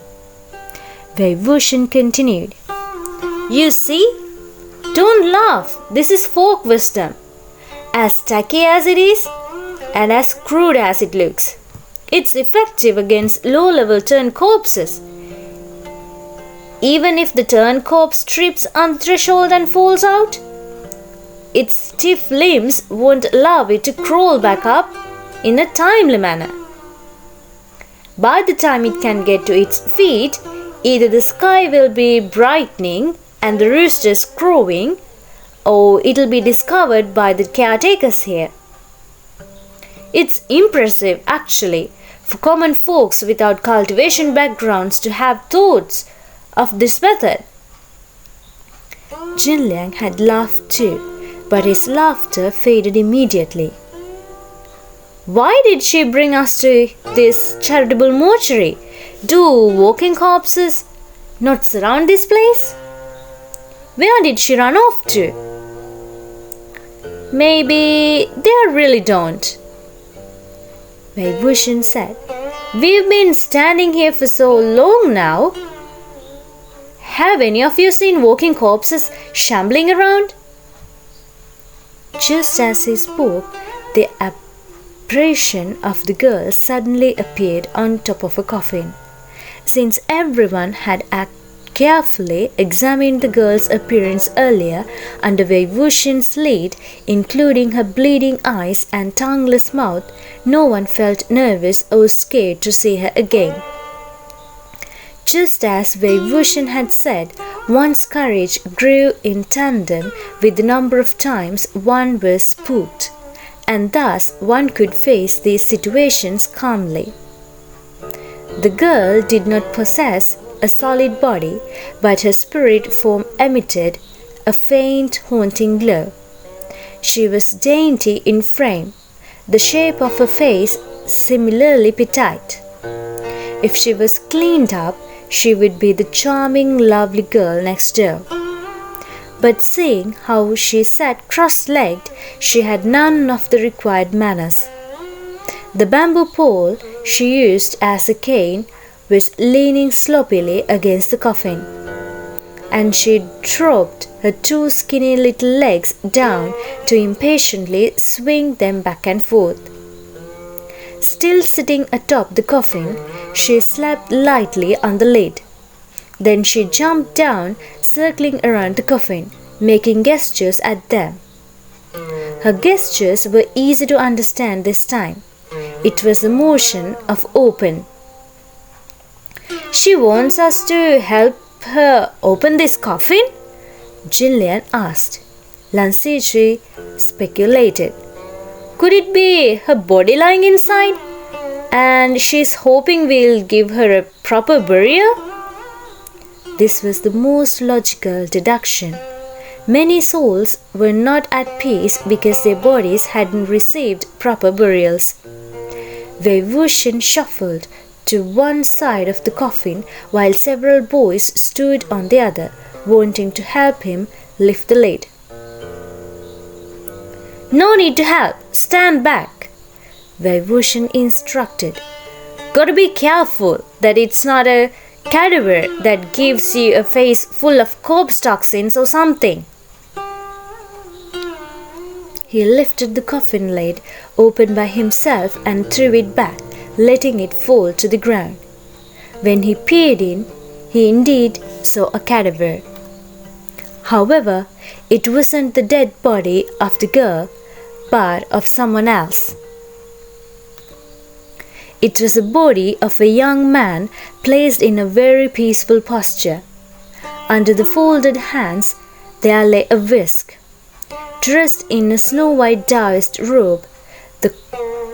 Wuxian continued, "You see? Don't laugh. This is folk wisdom. As tacky as it is, and as crude as it looks, it's effective against low-level turned corpses. Even if the turned corpse trips on the threshold and falls out, its stiff limbs won't allow it to crawl back up in a timely manner. By the time it can get to its feet, either the sky will be brightening and the roosters crowing, or it'll be discovered by the caretakers here. It's impressive, actually, for common folks without cultivation backgrounds to have thoughts of this method." Xingchen had laughed too, but his laughter faded immediately. "Why did she bring us to this charitable mortuary? Do walking corpses not surround this place? Where did she run off to?" "Maybe they really don't," Wuxian said. "We've been standing here for so long now. Have any of you seen walking corpses shambling around?" Just as he spoke, the apparition of the girl suddenly appeared on top of a coffin. Since everyone had carefully examined the girl's appearance earlier under Wuxian's lead, including her bleeding eyes and tongueless mouth, no one felt nervous or scared to see her again. Just as Wuxian had said, one's courage grew in tandem with the number of times one was spooked, and thus one could face these situations calmly. The girl did not possess a solid body, but her spirit form emitted a faint haunting glow. She was dainty in frame, the shape of her face similarly petite. If she was cleaned up, she would be the charming, lovely girl next door. But seeing how she sat cross-legged, she had none of the required manners. The bamboo pole she used as a cane was leaning sloppily against the coffin, and she dropped her two skinny little legs down to impatiently swing them back and forth. Still sitting atop the coffin, she slapped lightly on the lid. Then she jumped down, circling around the coffin, making gestures at them. Her gestures were easy to understand this time. It was a motion of open. "She wants us to help her open this coffin?" Jillian asked. Lan Xizhui speculated. "Could it be her body lying inside? And she's hoping we'll give her a proper burial?" This was the most logical deduction. Many souls were not at peace because their bodies hadn't received proper burials. Wuxian shuffled to one side of the coffin while several boys stood on the other, wanting to help him lift the lid. "No need to help. Stand back," Wuxian instructed. "Gotta be careful that it's not a cadaver that gives you a face full of corpse toxins or something." He lifted the coffin lid open by himself and threw it back, letting it fall to the ground. When he peered in, he indeed saw a cadaver. However, it wasn't the dead body of the girl, but of someone else. It was the body of a young man placed in a very peaceful posture. Under the folded hands there lay a whisk. Dressed in a snow-white Taoist robe, the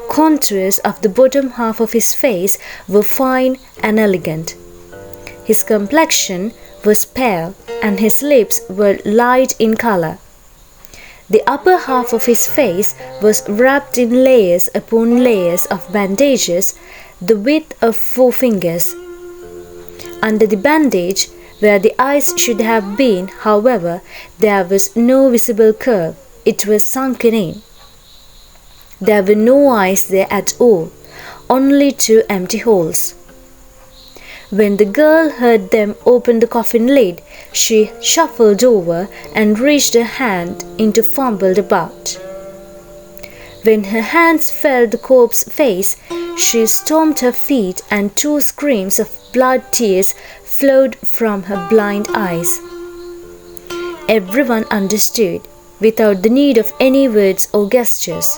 contours of the bottom half of his face were fine and elegant. His complexion was pale and his lips were light in color. The upper half of his face was wrapped in layers upon layers of bandages, the width of 4 fingers. Under the bandage, where the eyes should have been, however, there was no visible curve. It was sunken in. There were no eyes there at all, only 2 empty holes. When the girl heard them open the coffin lid, she shuffled over and reached her hand in to fumble about. When her hands felt the corpse's face, she stomped her feet and 2 screams of blood tears flowed from her blind eyes. Everyone understood, without the need of any words or gestures.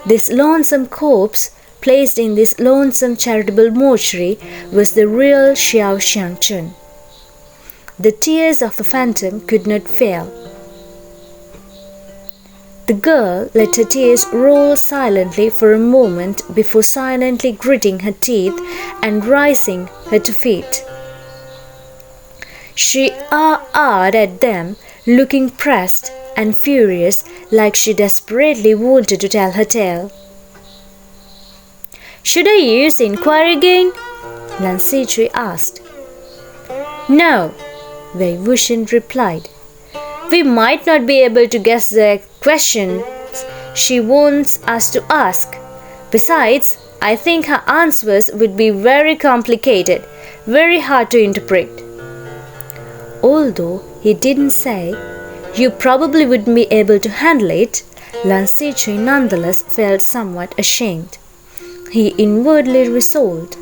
This lonesome corpse, placed in this lonesome charitable mortuary, was the real Xiao Xingchen. The tears of a phantom could not fail. The girl let her tears roll silently for a moment before silently gritting her teeth and rising her to feet. She ah-ahed at them, looking pressed and furious, like she desperately wanted to tell her tale. "Should I use inquiry again?" Lan Xizhui asked. "No," Wuxian replied. "We might not be able to guess the questions she wants us to ask. Besides, I think her answers would be very complicated, very hard to interpret." Although he didn't say, "You probably wouldn't be able to handle it," Lan Xizhui nonetheless felt somewhat ashamed. He inwardly resolved,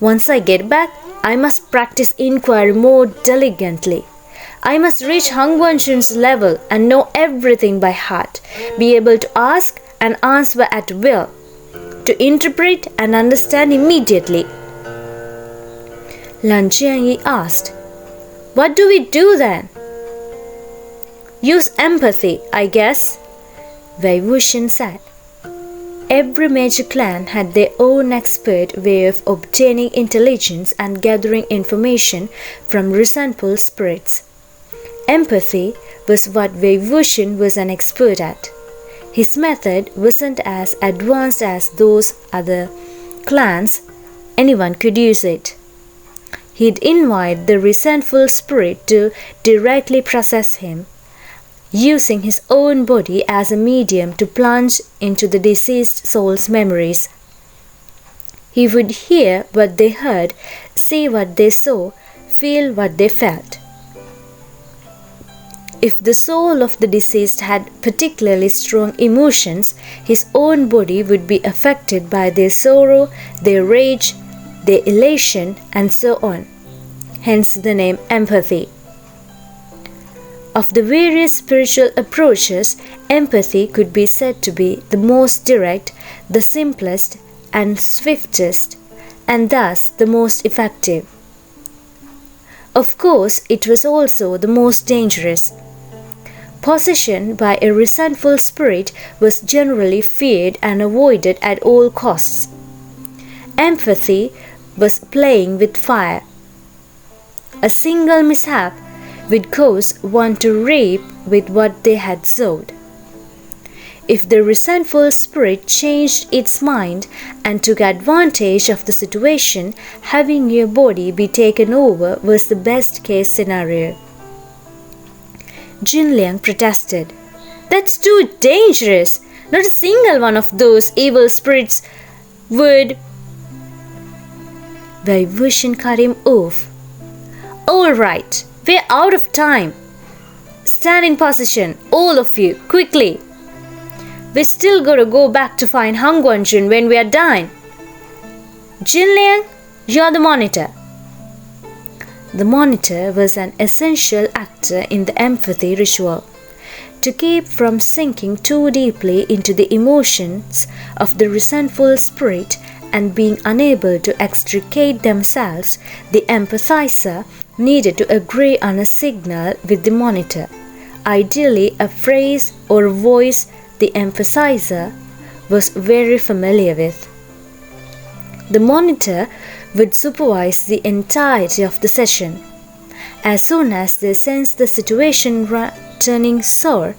"Once I get back, I must practice inquiry more diligently. I must reach Hangguanshun's level and know everything by heart, be able to ask and answer at will, to interpret and understand immediately." Lan Jianyi asked, "What do we do then?" "Use empathy, I guess," Wei Wuxian said. Every major clan had their own expert way of obtaining intelligence and gathering information from resentful spirits. Empathy was what Wei Wuxian was an expert at. His method wasn't as advanced as those other clans. Anyone could use it. He'd invite the resentful spirit to directly process him, using his own body as a medium to plunge into the deceased soul's memories. He would hear what they heard, see what they saw, feel what they felt. If the soul of the deceased had particularly strong emotions, his own body would be affected by their sorrow, their rage, their elation, and so on. Hence the name empathy. Of the various spiritual approaches, empathy could be said to be the most direct, the simplest, and swiftest, and thus the most effective. Of course, it was also the most dangerous. Possession by a resentful spirit was generally feared and avoided at all costs. Empathy was playing with fire. A single mishap would cause one to reap with what they had sowed. If the resentful spirit changed its mind and took advantage of the situation, having your body be taken over was the best case scenario. Xingchen protested. That's too dangerous. Not a single one of those evil spirits would. Wei Wuxian cut him off. All right, we're out of time. Stand in position, all of you, quickly. We still gotta go back to find Han Guangjun when we are done. Xingchen, you're the monitor. The monitor was an essential actor in the empathy ritual. To keep from sinking too deeply into the emotions of the resentful spirit and being unable to extricate themselves, the empathizer needed to agree on a signal with the monitor, ideally a phrase or voice the empathizer was very familiar with. The monitor would supervise the entirety of the session. As soon as they sensed the situation turning sour,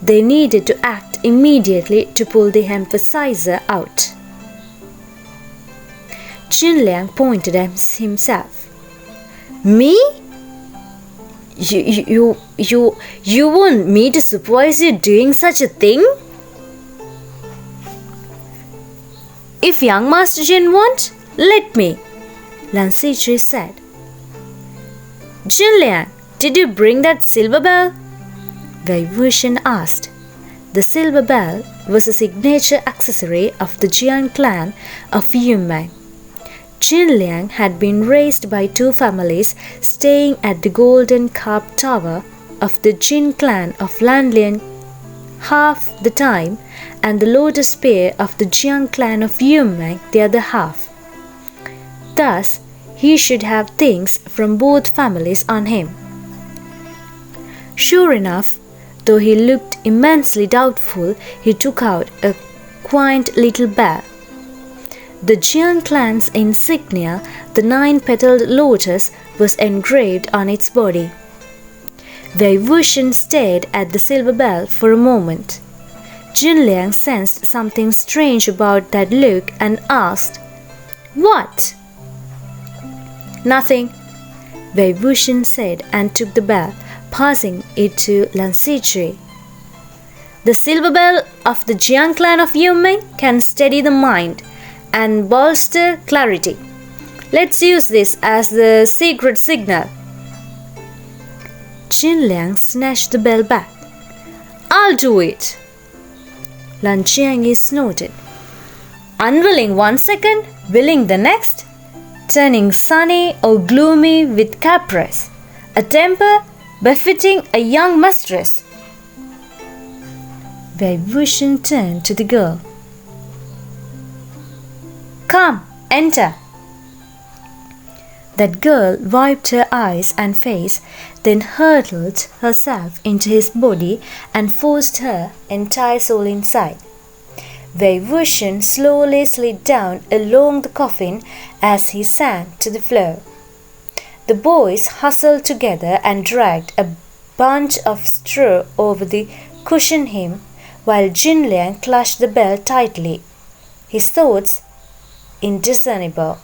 they needed to act immediately to pull the empathizer out. Xingchen pointed at himself. Me? You want me to supervise you doing such a thing? If young Master Jin won't, let me, Xingchen said. Xingchen, did you bring that silver bell? Wei Wuxian asked. The silver bell was a signature accessory of the Jian clan of Yunmeng. Xingchen had been raised by two families staying at the Golden Carp Tower of the Jin clan of Lanlian half the time and the Lotus Spear of the Jiang clan of Yunmeng the other half. Thus, he should have things from both families on him. Sure enough, though he looked immensely doubtful, he took out a quaint little bell. The Jiang clan's insignia, the 9-petaled lotus, was engraved on its body. Wei Wuxian stared at the silver bell for a moment. Xingchen sensed something strange about that look and asked, "What?" "Nothing," Wei Wuxian said and took the bell, passing it to Xingchen. "The silver bell of the Jiang clan of Yunmeng can steady the mind and bolster clarity. Let's use this as the secret signal." Xingchen snatched the bell back. "I'll do it." Xingchen snorted. "Unwilling 1 second, willing the next, turning sunny or gloomy with caprice, a temper befitting a young mistress." Wei Wuxian turned to the girl. "Come, enter." That girl wiped her eyes and face, then hurled herself into his body and forced her entire soul inside. Wuxian slowly slid down along the coffin as he sank to the floor. The boys hustled together and dragged a bunch of straw over the cushion him, while Jinliang clutched the bell tightly, his thoughts indiscernible.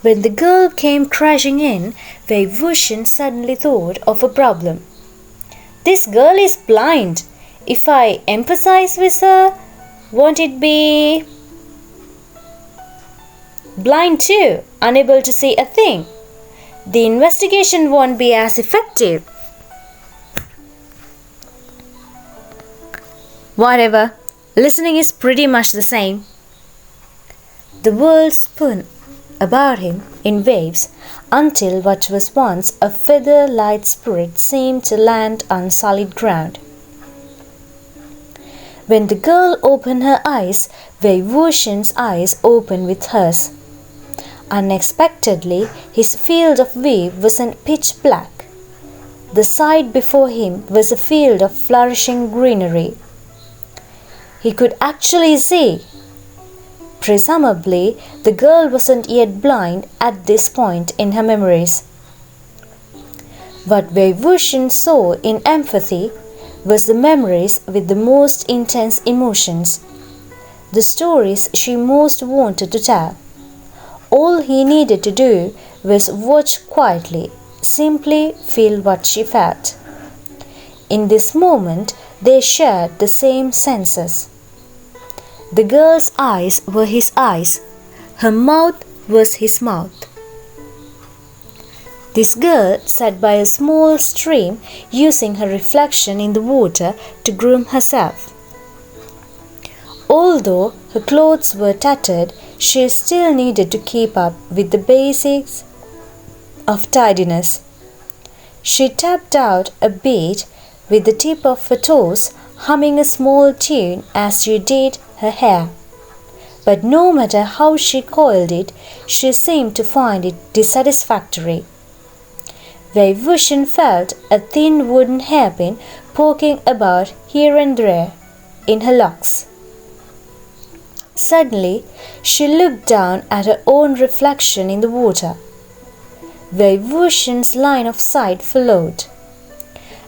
When the girl came crashing in, Wuxian suddenly thought of a problem. This girl is blind. If I empathize with her, won't it be blind too, unable to see a thing? The investigation won't be as effective. Whatever, listening is pretty much the same. The world spun about him in waves until what was once a feather-light spirit seemed to land on solid ground. When the girl opened her eyes, Wuxian's eyes opened with hers. Unexpectedly, his field of view wasn't pitch black. The sight before him was a field of flourishing greenery. He could actually see. Presumably, the girl wasn't yet blind at this point in her memories. What Wuxian saw in empathy was the memories with the most intense emotions, the stories she most wanted to tell. All he needed to do was watch quietly, simply feel what she felt. In this moment, they shared the same senses. The girl's eyes were his eyes. Her mouth was his mouth. This girl sat by a small stream, using her reflection in the water to groom herself. Although her clothes were tattered, she still needed to keep up with the basics of tidiness. She tapped out a beat with the tip of her toes, humming a small tune as she did her hair. But no matter how she coiled it, she seemed to find it dissatisfactory. Wuxian felt a thin wooden hairpin poking about here and there in her locks. Suddenly, she looked down at her own reflection in the water. Wuxian's line of sight followed.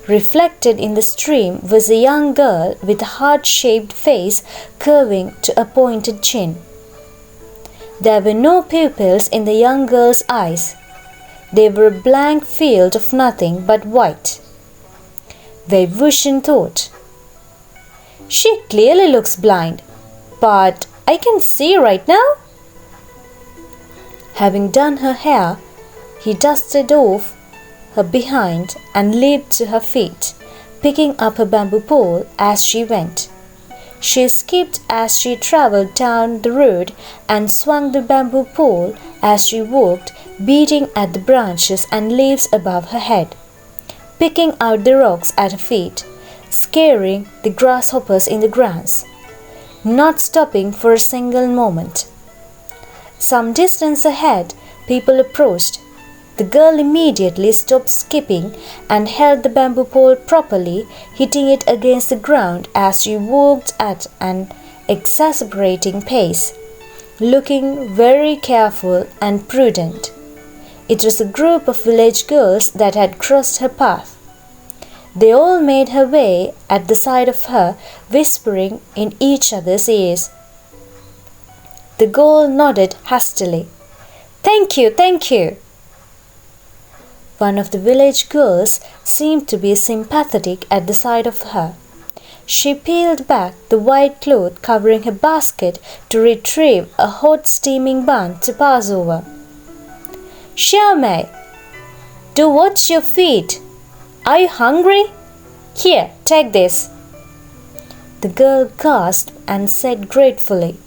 Reflected in the stream was a young girl with a heart-shaped face curving to a pointed chin. There were no pupils in the young girl's eyes. They were a blank field of nothing but white. Wuxian thought, "She clearly looks blind, but I can see right now." Having done her hair, he dusted off her behind and leaped to her feet, picking up a bamboo pole as she went. She skipped as she traveled down the road and swung the bamboo pole as she walked, beating at the branches and leaves above her head, picking out the rocks at her feet, scaring the grasshoppers in the grass, not stopping for a single moment. Some distance ahead, people approached. The girl immediately stopped skipping and held the bamboo pole properly, hitting it against the ground as she walked at an exasperating pace, looking very careful and prudent. It was a group of village girls that had crossed her path. They all made her way at the side of her, whispering in each other's ears. The girl nodded hastily. "Thank you, thank you." One of the village girls seemed to be sympathetic at the sight of her. She peeled back the white cloth covering her basket to retrieve a hot steaming bun to pass over. "Xiao, do watch your feet. Are you hungry? Here, take this." The girl gasped and said gratefully,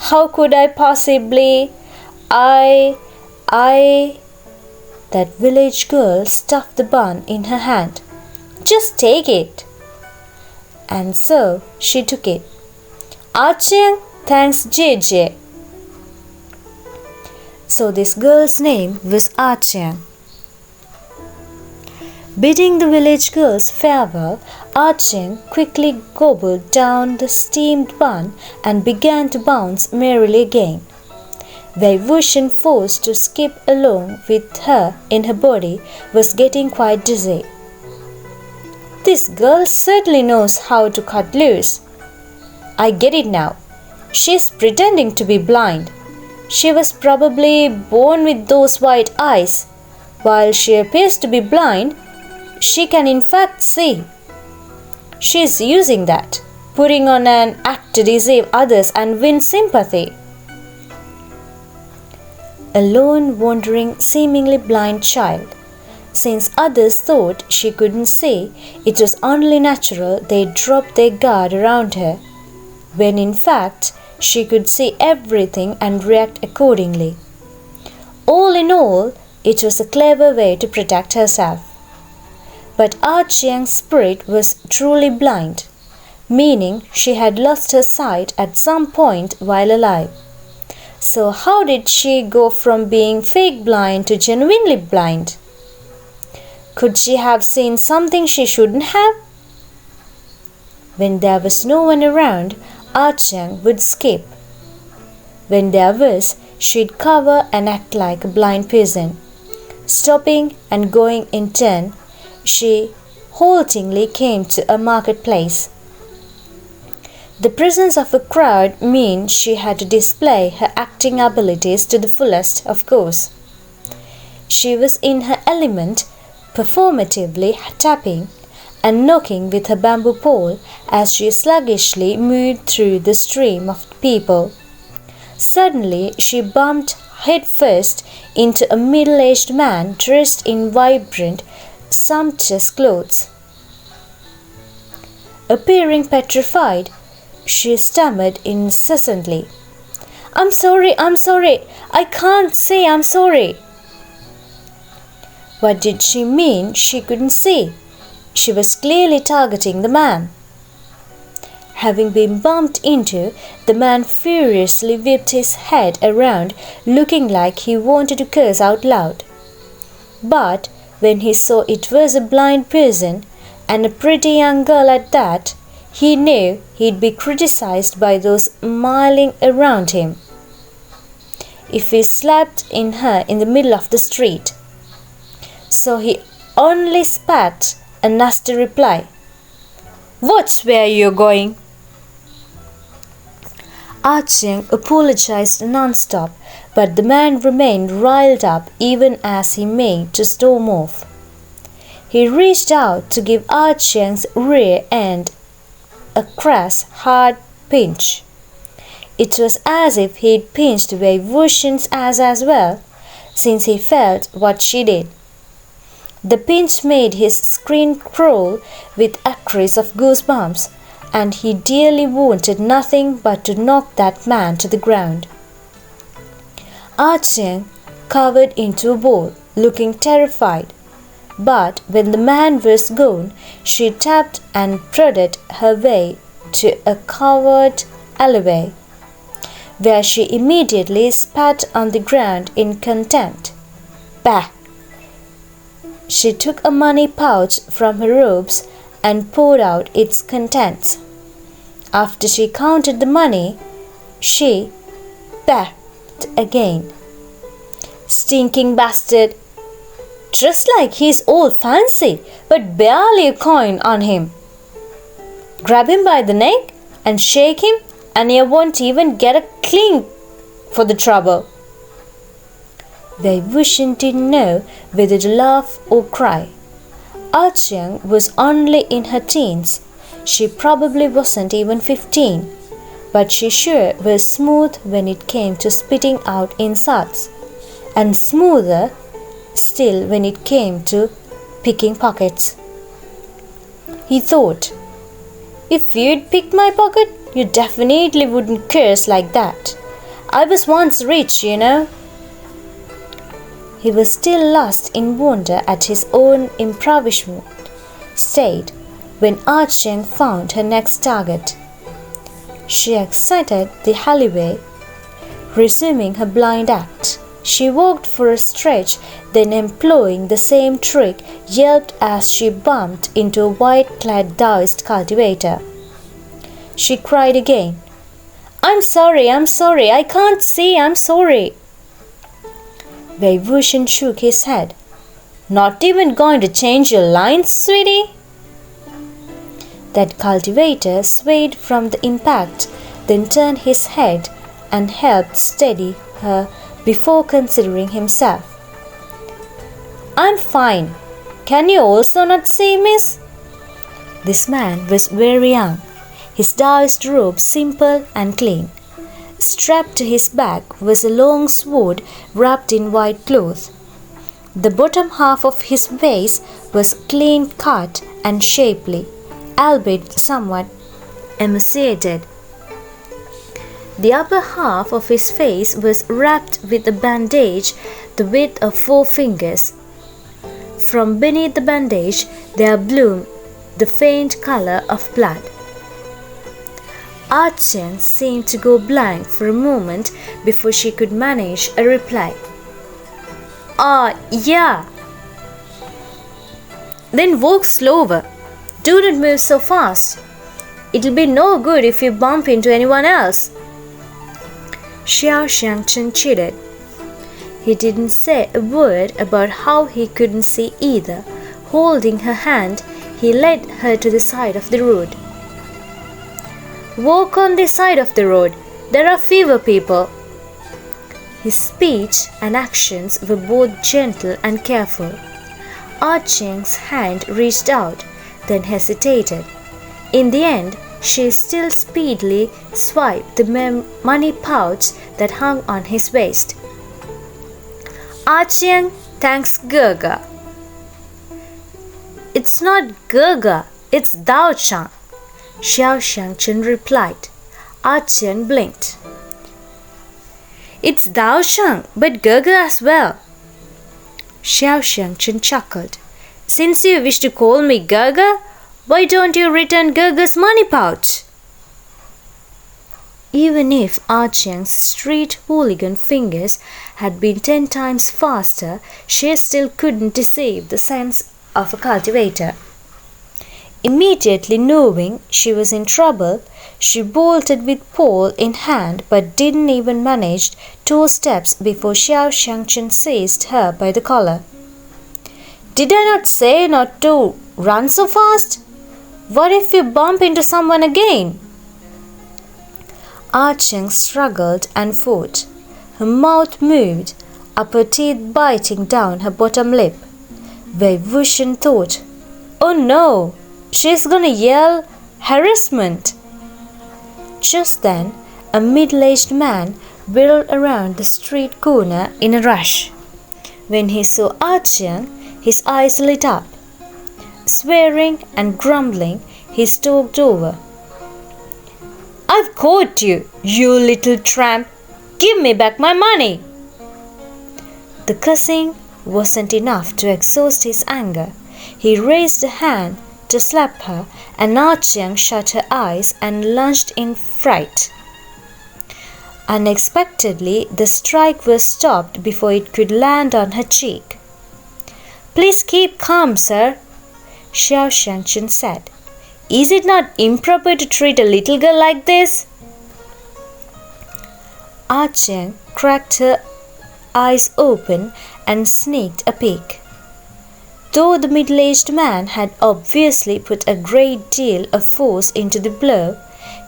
"How could I possibly? I... That village girl stuffed the bun in her hand. "Just take it." And so she took it. "Xiang, Thanks, JJ. So this girl's name was Xiang. Bidding the village girls farewell, Xiang quickly gobbled down the steamed bun and began to bounce merrily again. Wei Wuxian, forced to skip along with her in her body, was getting quite dizzy. This girl certainly knows how to cut loose. I get it now. She's pretending to be blind. She was probably born with those white eyes. While she appears to be blind, she can in fact see. She's using that, putting on an act to deceive others and win sympathy. A lone, wandering, seemingly blind child. Since others thought she couldn't see, it was only natural they dropped their guard around her, when in fact she could see everything and react accordingly. All in all, it was a clever way to protect herself. But Xiang's spirit was truly blind, meaning she had lost her sight at some point while alive. So how did she go from being fake blind to genuinely blind? Could she have seen something she shouldn't have? When there was no one around, Xiang would skip. When there was, she'd cover and act like a blind person. Stopping and going in turn, she haltingly came to a marketplace. The presence of a crowd meant she had to display her acting abilities to the fullest, of course. She was in her element, performatively tapping and knocking with her bamboo pole as she sluggishly moved through the stream of people. Suddenly, she bumped headfirst into a middle-aged man dressed in vibrant, sumptuous clothes. Appearing petrified, she stammered incessantly, I'm sorry, I can't say I'm sorry." What did she mean she couldn't see? She was clearly targeting the man. Having been bumped into, the man furiously whipped his head around, looking like he wanted to curse out loud. But when he saw it was a blind person, and a pretty young girl at that, he knew he'd be criticized by those milling around him if he slapped in her in the middle of the street. So he only spat a nasty reply. "What's where you're going?" Xiang apologized non-stop, but the man remained riled up even as he made to storm off. He reached out to give Xiang's rear end a crass, hard pinch. It was as if he'd pinched Wei Wuxian's ass as well, since he felt what she did. The pinch made his skin crawl with acres of goosebumps, and he dearly wanted nothing but to knock that man to the ground. Xiang cowered into a ball, looking terrified. But when the man was gone, she tapped and prodded her way to a covered alleyway, where she immediately spat on the ground in contempt. Bah! She took a money pouch from her robes and poured out its contents. After she counted the money, she backed again. "Stinking bastard! Dressed like he's all fancy, but barely a coin on him. Grab him by the neck and shake him, and you won't even get a clink for the trouble." Wei Wuxian didn't know whether to laugh or cry. Xiang was only in her teens. She probably wasn't even 15, but she sure was smooth when it came to spitting out insults, and smoother still when it came to picking pockets. He thought, "If you'd picked my pocket, you definitely wouldn't curse like that. I was once rich, you know." He was still lost in wonder at his own improvised state when Xiang found her next target. She exited the alleyway, resuming her blind act. She walked for a stretch, then employing the same trick, yelped as she bumped into a white-clad Taoist cultivator. She cried again, I'm sorry, I can't see, I'm sorry. Wuxian shook his head. Not even going to change your lines, sweetie? That cultivator swayed from the impact, then turned his head and helped steady her before considering himself. I'm fine. Can you also not see, miss? This man was very young, his Taoist robe simple and clean. Strapped to his back was a long sword wrapped in white cloth. The bottom half of his face was clean cut and shapely, albeit somewhat emaciated. The upper half of his face was wrapped with a bandage the width of 4 fingers. From beneath the bandage there bloomed the faint color of blood. Xiang seemed to go blank for a moment before she could manage a reply. Yeah. Then walk slower. Do not move so fast. It'll be no good if you bump into anyone else. Xingchen chided. He didn't say a word about how he couldn't see either. Holding her hand, he led her to the side of the road. Walk on this side of the road. There are fewer people. His speech and actions were both gentle and careful. Xiang's hand reached out, then hesitated. In the end, she still speedily swiped the money pouch that hung on his waist. Xiang thanks Gerga. It's not Gerga, it's Daochang, Xingchen replied. Xiang blinked. It's Daochang, but Gerga as well. Xingchen chuckled. Since you wish to call me Gerga, why don't you return Gerga's money pouch? Even if Xiang's street hooligan fingers had been 10 times faster, she still couldn't deceive the sense of a cultivator. Immediately knowing she was in trouble, she bolted with pole in hand but didn't even manage 2 steps before Xingchen seized her by the collar. Did I not say not to run so fast? What if you bump into someone again? Xiang struggled and fought. Her mouth moved, upper teeth biting down her bottom lip. Wuxian thought, oh no, she's gonna yell harassment. Just then, a middle-aged man whirled around the street corner in a rush. When he saw Xiang, his eyes lit up. Swearing and grumbling, he stalked over. I've caught you, you little tramp! Give me back my money! The cussing wasn't enough to exhaust his anger. He raised a hand to slap her, and Xiang shut her eyes and lunged in fright. Unexpectedly, the strike was stopped before it could land on her cheek. Please keep calm, sir, Xingchen said. Is it not improper to treat a little girl like this? Xiang cracked her eyes open and sneaked a peek. Though the middle-aged man had obviously put a great deal of force into the blow,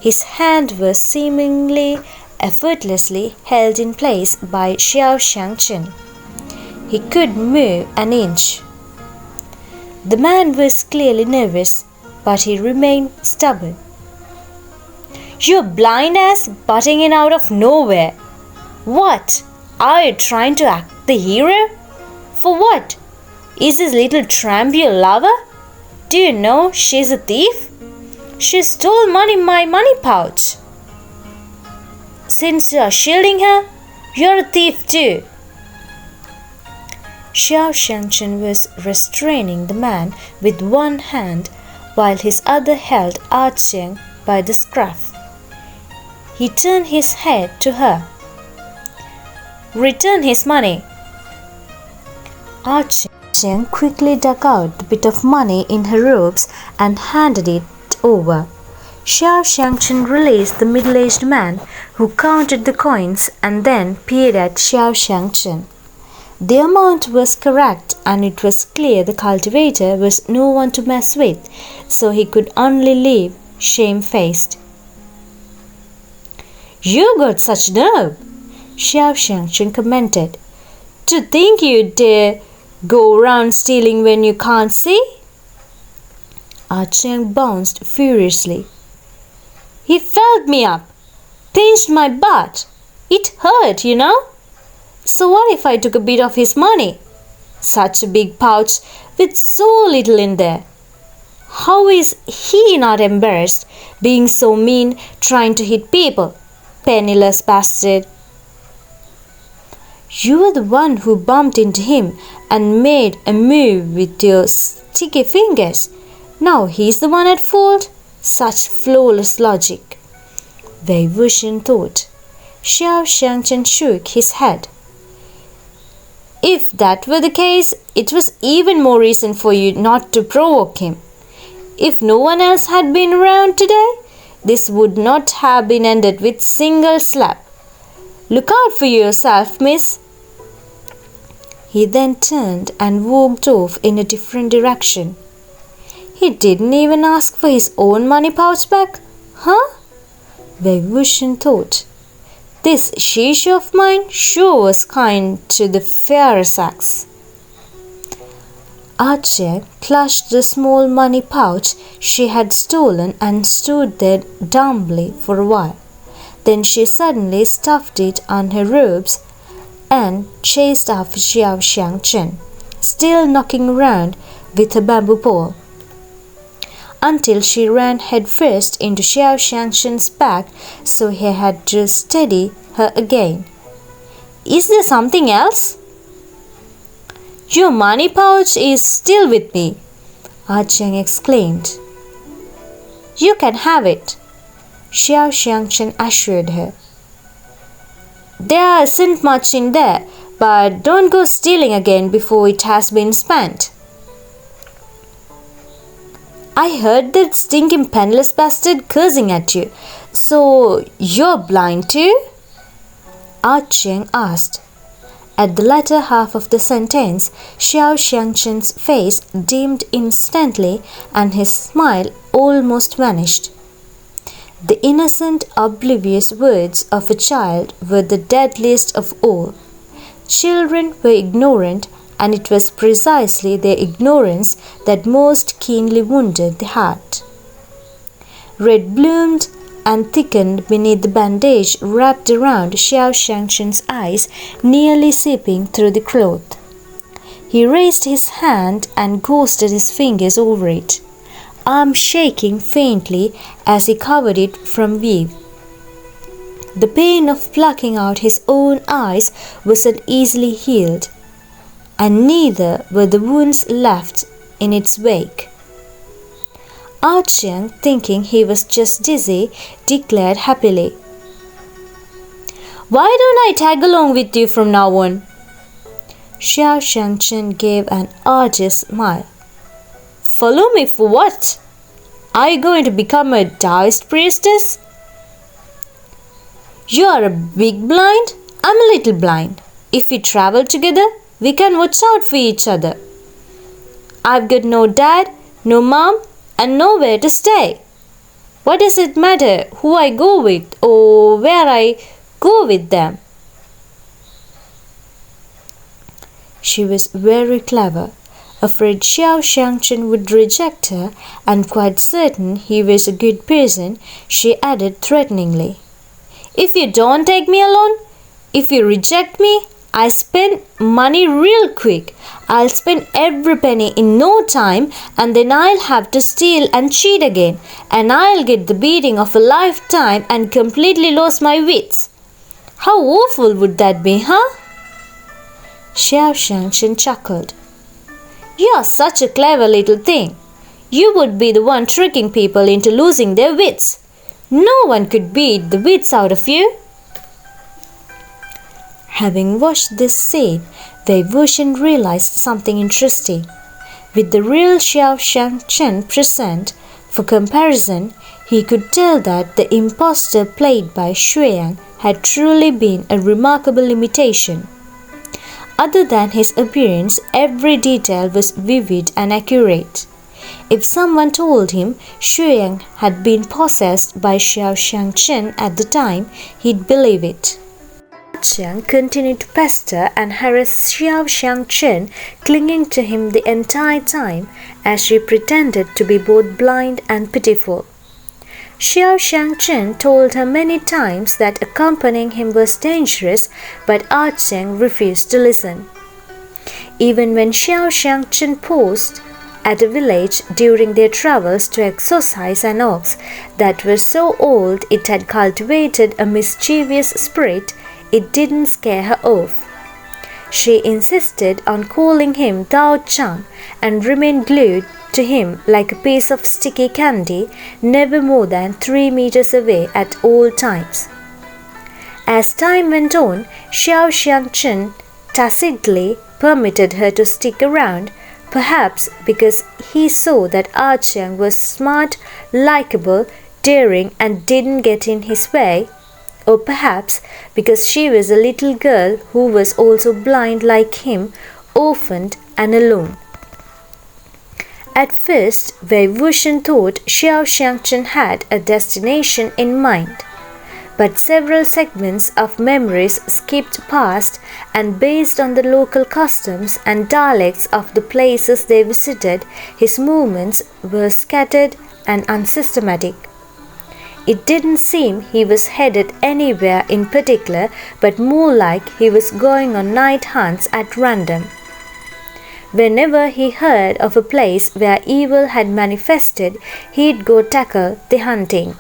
his hand was seemingly effortlessly held in place by Xingchen. He couldn't move an inch. The man was clearly nervous, but he remained stubborn. You blind ass butting in out of nowhere. What? Are you trying to act the hero? For what? Is this little tramp your lover? Do you know she's a thief? She stole money in my money pouch. Since you are shielding her, you're a thief too. Xingchen was restraining the man with one hand while his other held Xiang by the scruff. He turned his head to her. "Return his money." Xiang quickly dug out the bit of money in her robes and handed it over. Xingchen released the middle-aged man who counted the coins and then peered at Xingchen. The amount was correct and it was clear the cultivator was no one to mess with, so he could only leave shamefaced. "You got such nerve," Xingchen commented. "To think you dare go around stealing when you can't see?" Xiang bounced furiously. "He felt me up, pinched my butt. It hurt, you know. So what if I took a bit of his money? Such a big pouch with so little in there. How is he not embarrassed, being so mean, trying to hit people? Penniless bastard." "You were the one who bumped into him and made a move with your sticky fingers. Now he's the one at fault? Such flawless logic," Wei Wuxian thought. Xingchen shook his head. "If that were the case, it was even more reason for you not to provoke him. If no one else had been around today, this would not have been ended with single slap. Look out for yourself, miss." He then turned and walked off in a different direction. He didn't even ask for his own money pouch back, huh? Wei Wuxian thought. This shisha of mine sure was kind to the fairer sex. Xiang clutched the small money pouch she had stolen and stood there dumbly for a while. Then she suddenly stuffed it on her robes and chased after Xingchen, still knocking around with her bamboo pole, until she ran headfirst into Xingchen's back, so he had to steady her again. "Is there something else?" "Your money pouch is still with me," Xiang exclaimed. "You can have it," Xingchen assured her. "There isn't much in there, but don't go stealing again before it has been spent." "I heard that stinking penniless bastard cursing at you, so you're blind too?" Xiang asked. At the latter half of the sentence, Xingchen's face dimmed instantly and his smile almost vanished. The innocent, oblivious words of a child were the deadliest of all. Children were ignorant, and it was precisely their ignorance that most keenly wounded the heart. Red bloomed and thickened beneath the bandage wrapped around Xingchen's eyes, nearly seeping through the cloth. He raised his hand and ghosted his fingers over it, arm shaking faintly as he covered it from view. The pain of plucking out his own eyes wasn't easily healed, and neither were the wounds left in its wake. Xiang, thinking he was just dizzy, declared happily, "Why don't I tag along with you from now on?" Xingchen gave an artless smile. "Follow me for what? Are you going to become a Taoist priestess?" "You are a big blind, I'm a little blind. If we travel together, we can watch out for each other. I've got no dad, no mom, and nowhere to stay. What does it matter who I go with or where I go with them?" She was very clever, afraid Xingchen would reject her, and quite certain he was a good person. She added threateningly, "If you don't take me along, if you reject me, I spend money real quick. I'll spend every penny in no time, and then I'll have to steal and cheat again, and I'll get the beating of a lifetime and completely lose my wits. How awful would that be, huh?" Xingchen chuckled. "You're such a clever little thing. You would be the one tricking people into losing their wits. No one could beat the wits out of you. Having watched this scene, Wuxian realized something interesting. With the real Xingchen present for comparison, he could tell that the impostor played by Xiang had truly been a remarkable imitation. Other than his appearance, every detail was vivid and accurate. If someone told him Xiang had been possessed by Xingchen at the time, he'd believe it. Xiang continued to pester and harass Xingchen, clinging to him the entire time as she pretended to be both blind and pitiful. Xingchen told her many times that accompanying him was dangerous, but Xiang refused to listen. Even when Xingchen paused at a village during their travels to exorcise an ox that was so old it had cultivated a mischievous spirit, it didn't scare her off. She insisted on calling him Dao Chang and remained glued to him like a piece of sticky candy, never more than 3 meters away at all times. As time went on, Xingchen tacitly permitted her to stick around, perhaps because he saw that Xiang was smart, likable, daring and didn't get in his way, or perhaps because she was a little girl who was also blind like him, orphaned and alone. At first, Wuxian thought Xingchen had a destination in mind, but several segments of memories skipped past, and based on the local customs and dialects of the places they visited, his movements were scattered and unsystematic. It didn't seem he was headed anywhere in particular, but more like he was going on night hunts at random. Whenever he heard of a place where evil had manifested, he'd go tackle the hunting.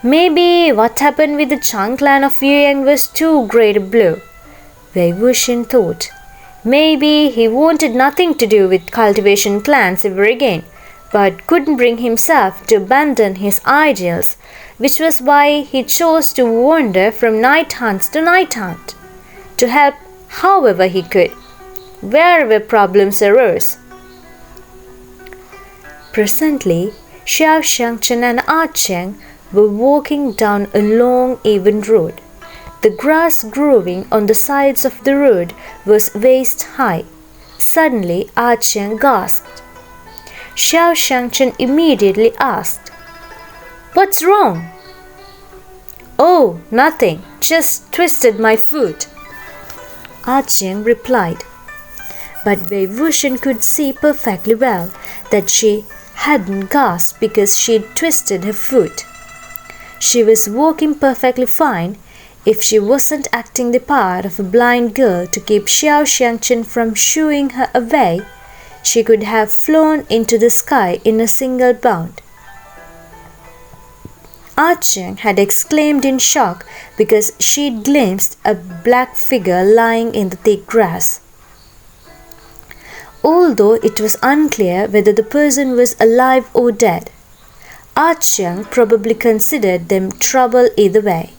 Maybe what happened with the Chang clan of Xiang was too great a blow, Wuxian thought. Maybe he wanted nothing to do with cultivation clans ever again, but couldn't bring himself to abandon his ideals, which was why he chose to wander from night hunts to night hunt, to help however he could, wherever problems arose. Presently, Xingchen and Xiang were walking down a long, even road. The grass growing on the sides of the road was waist high. Suddenly, Xiang gasped. Xingchen immediately asked, "What's wrong?" "Oh, nothing. Just twisted my foot," Xiang replied. But Wuxian could see perfectly well that she hadn't gasped because she'd twisted her foot. She was walking perfectly fine. If she wasn't acting the part of a blind girl to keep Xingchen from shooing her away, she could have flown into the sky in a single bound. Xiang had exclaimed in shock because she'd glimpsed a black figure lying in the thick grass. Although it was unclear whether the person was alive or dead, Xiang probably considered them trouble either way.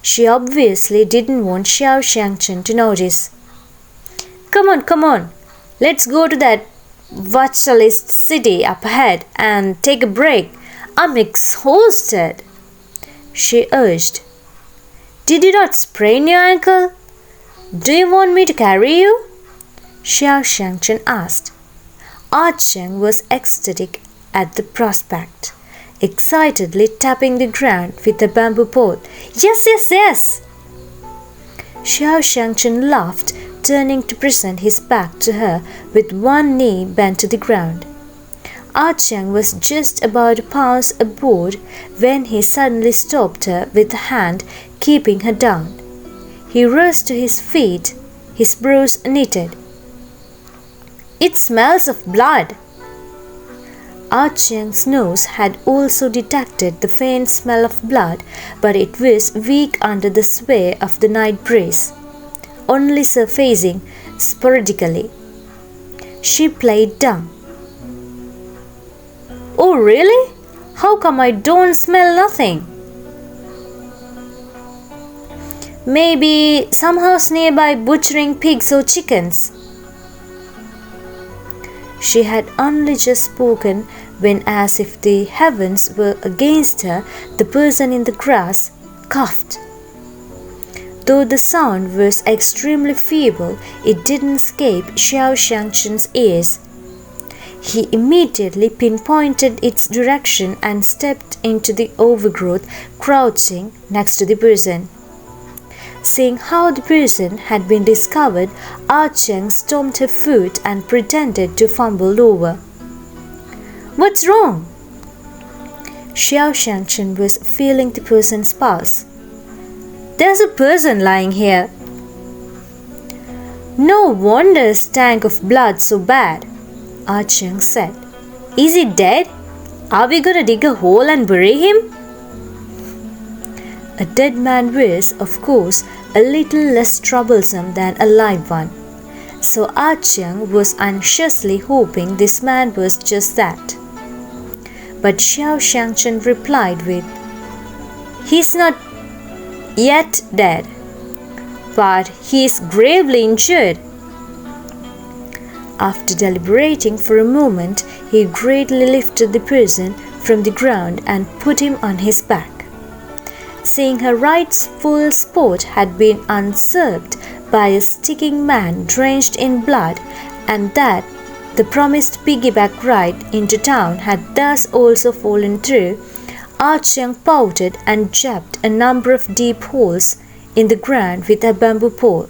She obviously didn't want Xingchen to notice. Come on, let's go to that Wuxian city up ahead and take a break. I'm exhausted," she urged. "Did you not sprain your ankle? Do you want me to carry you?" Xingchen asked. Xiang was ecstatic at the prospect, excitedly tapping the ground with a bamboo pole. Yes! Xingchen laughed, turning to present his back to her with one knee bent to the ground. Xiang was just about to pounce aboard when he suddenly stopped her with a hand, keeping her down. He rose to his feet, his brows knitted. "It smells of blood." Xiang's nose had also detected the faint smell of blood, but it was weak under the sway of the night breeze, only surfacing sporadically. She played dumb. "Oh, really? How come I don't smell nothing? Maybe someho's nearby butchering pigs or chickens. She had only just spoken when, as if the heavens were against her, the person in the grass coughed. Though the sound was extremely feeble, it didn't escape Xingchen's ears. He immediately pinpointed its direction and stepped into the overgrowth, crouching next to the person. Seeing how the person had been discovered, Xiang stomped her foot and pretended to fumble over. "What's wrong?" Xingchen was feeling the person's pulse. "There's a person lying here." "No wonder it stank of blood so bad," Xiang said. "Is he dead? Are we gonna dig a hole and bury him?" A dead man was, of course, a little less troublesome than a live one, so Xiang was anxiously hoping this man was just that. But Xingchen replied with, "He's not yet dead, but he is gravely injured." After deliberating for a moment, he greatly lifted the person from the ground and put him on his back. Seeing her rightful spot had been usurped by a sticking man drenched in blood, and that the promised piggyback ride into town had thus also fallen through, Xiang pouted and jabbed a number of deep holes in the ground with a bamboo pole.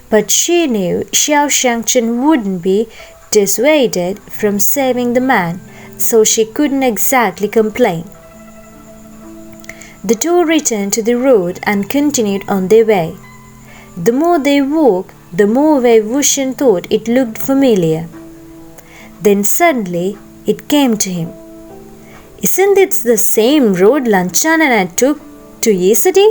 But she knew Xingchen wouldn't be dissuaded from saving the man, so she couldn't exactly complain. The two returned to the road and continued on their way. The more they walked, the more Wuxian thought it looked familiar. Then suddenly it came to him. "Isn't it the same road Lanchan and I took to Yi City?"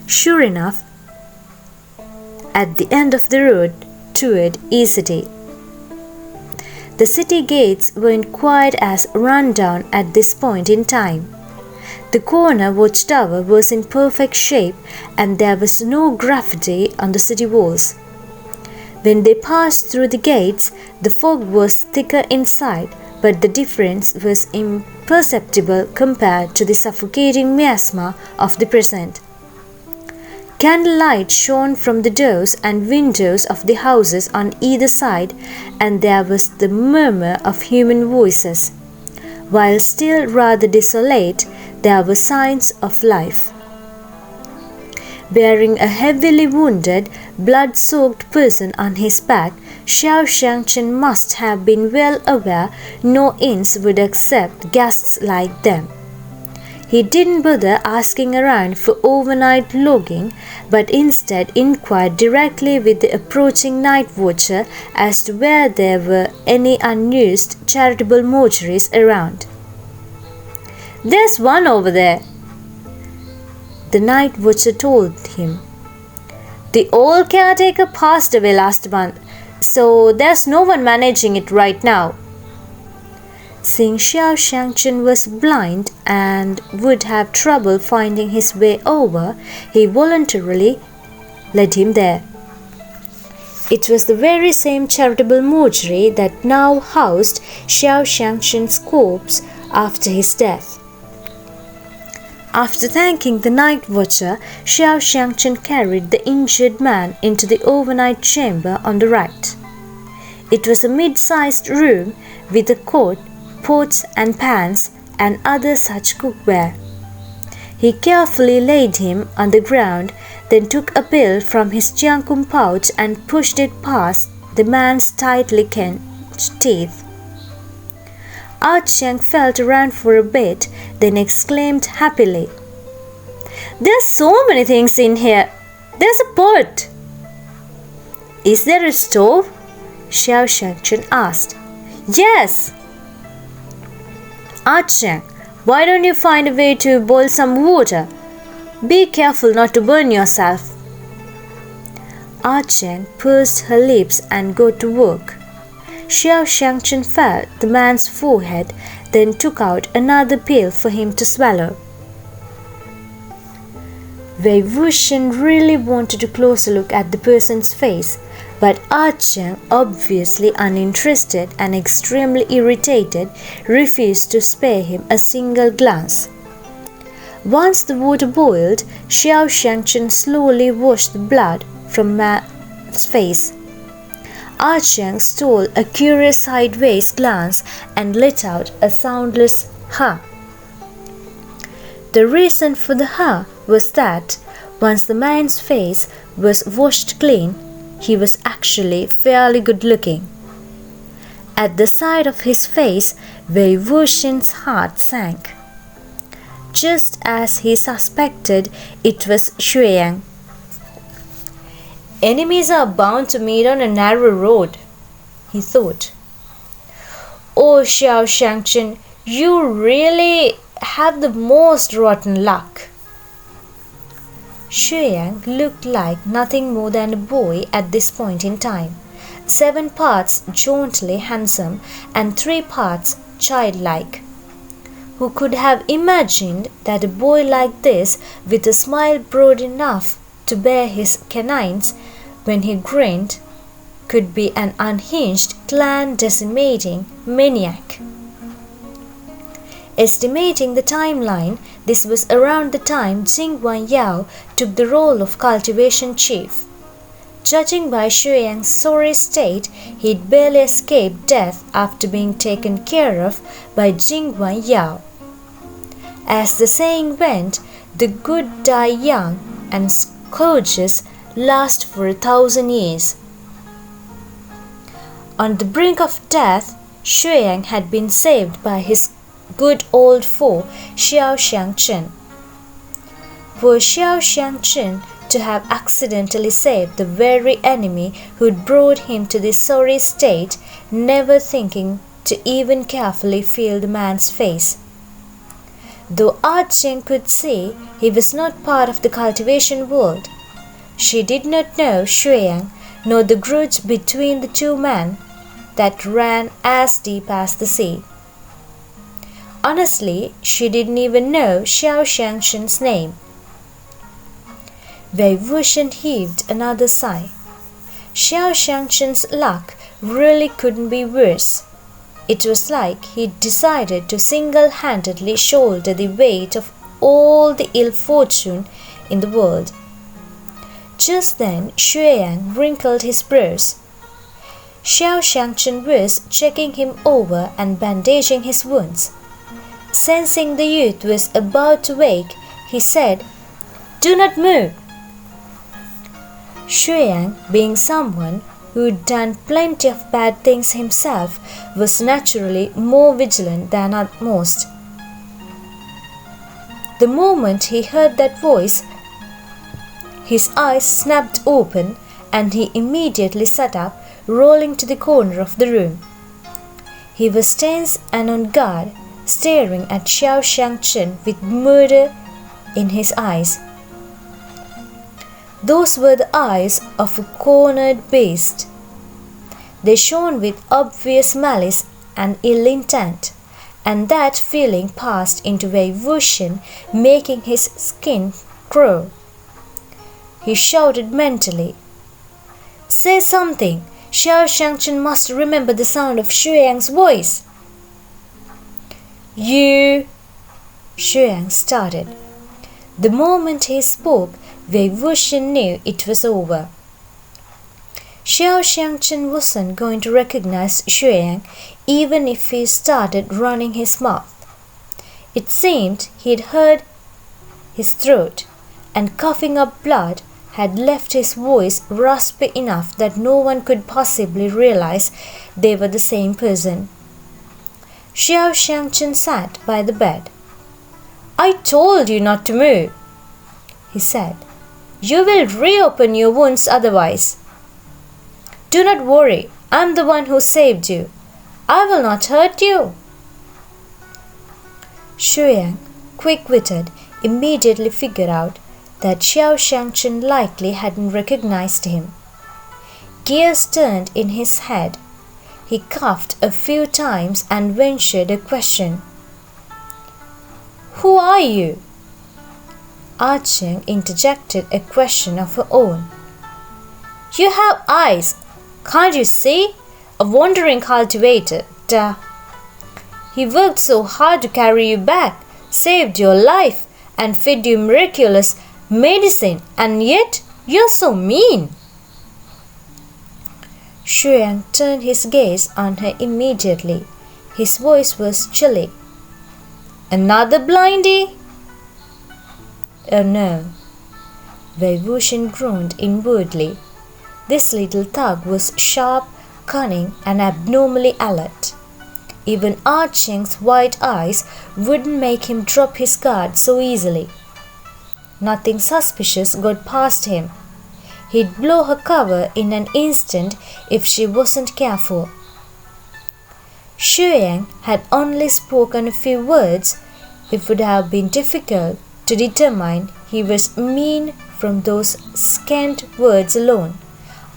Sure enough, at the end of the road toward Yi City. The city gates weren't quite as run down at this point in time. The corner watchtower was in perfect shape and there was no graffiti on the city walls. When they passed through the gates, the fog was thicker inside, but the difference was imperceptible compared to the suffocating miasma of the present. Candlelight shone from the doors and windows of the houses on either side, and there was the murmur of human voices. While still rather desolate, there were signs of life. Bearing a heavily wounded, blood-soaked person on his back, Xingchen must have been well aware no inns would accept guests like them. He didn't bother asking around for overnight lodging, but instead inquired directly with the approaching night watcher as to where there were any unused charitable mortuaries around. "There's one over there," the night watcher told him. "The old caretaker passed away last month, so there's no one managing it right now." Seeing Xingchen was blind and would have trouble finding his way over, he voluntarily led him there. It was the very same charitable mortuary that now housed Xingchen's corpse after his death. After thanking the night watcher, Xingchen carried the injured man into the overnight chamber on the right. It was a mid-sized room with a cot, pots and pans, and other such cookware. He carefully laid him on the ground, then took a pill from his jiangkum pouch and pushed it past the man's tightly clenched teeth. Xiang felt around for a bit, then exclaimed happily, "There's so many things in here. There's a pot." "Is there a stove?" Xingchen asked. "Yes." "Xiang, why don't you find a way to boil some water? Be careful not to burn yourself." Xiang pursed her lips and got to work. Xingchen felt the man's forehead, then took out another pill for him to swallow. Wuxian really wanted a closer look at the person's face, but Xiang, obviously uninterested and extremely irritated, refused to spare him a single glance. Once the water boiled, Xingchen slowly washed the blood from man's face. Xiang stole a curious sideways glance and let out a soundless "ha." The reason for the "ha" was that once the man's face was washed clean, he was actually fairly good looking. At the sight of his face, Wuxian's heart sank. Just as he suspected, it was Xiang. Enemies are bound to meet on a narrow road, he thought. Oh, Xingchen, you really have the most rotten luck. Xiang looked like nothing more than a boy at this point in time, 7 parts jauntily handsome and 3 parts childlike. Who could have imagined that a boy like this, with a smile broad enough to bear his canines when he grinned, could be an unhinged, clan-decimating maniac? Estimating the timeline, this was around the time Xiao took the role of Cultivation Chief. Judging by Xiang's sorry state, he'd barely escaped death after being taken care of by Xiao. As the saying went, the good die young and scourges last for 1,000 years. On the brink of death, Xiang had been saved by his good old foe, Xingchen. For Xingchen to have accidentally saved the very enemy who'd brought him to this sorry state, never thinking to even carefully feel the man's face. Though Xiang could see he was not part of the cultivation world, she did not know Xiang nor the grudge between the two men that ran as deep as the sea. Honestly, she didn't even know Xingchen's name. Wuxian heaved another sigh. Xingchen's luck really couldn't be worse. It was like he'd decided to single-handedly shoulder the weight of all the ill fortune in the world. Just then, Xiang wrinkled his brows. Xingchen was checking him over and bandaging his wounds. Sensing the youth was about to wake, he said, "Do not move." Xiang, being someone who'd done plenty of bad things himself, was naturally more vigilant than at most. The moment he heard that voice, his eyes snapped open and he immediately sat up, rolling to the corner of the room. He was tense and on guard, staring at Xingchen with murder in his eyes. Those were the eyes of a cornered beast. They shone with obvious malice and ill intent, and that feeling passed into Wuxian, making his skin crawl. He shouted mentally, "Say something! Xingchen must remember the sound of Xiang's voice." "You..." Xiang started. The moment he spoke, Wuxian knew it was over. Xingchen wasn't going to recognize Xiang even if he started running his mouth. It seemed he'd hurt his throat, and coughing up blood had left his voice raspy enough that no one could possibly realize they were the same person. Xingchen sat by the bed. "I told you not to move," he said. "You will reopen your wounds otherwise. Do not worry, I'm the one who saved you. I will not hurt you." Xiang, quick-witted, immediately figured out that Xingchen likely hadn't recognized him. Gears turned in his head. He coughed a few times and ventured a question. "Who are you?" Xiang interjected a question of her own. "You have eyes. Can't you see? A wandering cultivator. Duh. He worked so hard to carry you back, saved your life, and fed you miraculous medicine, and yet you're so mean." Xiang turned his gaze on her immediately. His voice was chilly. "Another blindie?" "Oh no." Wuxian groaned inwardly. This little thug was sharp, cunning, and abnormally alert. Even Xiang's white eyes wouldn't make him drop his guard so easily. Nothing suspicious got past him. He'd blow her cover in an instant if she wasn't careful. Xiang had only spoken a few words. It would have been difficult to determine he was mean from those scant words alone,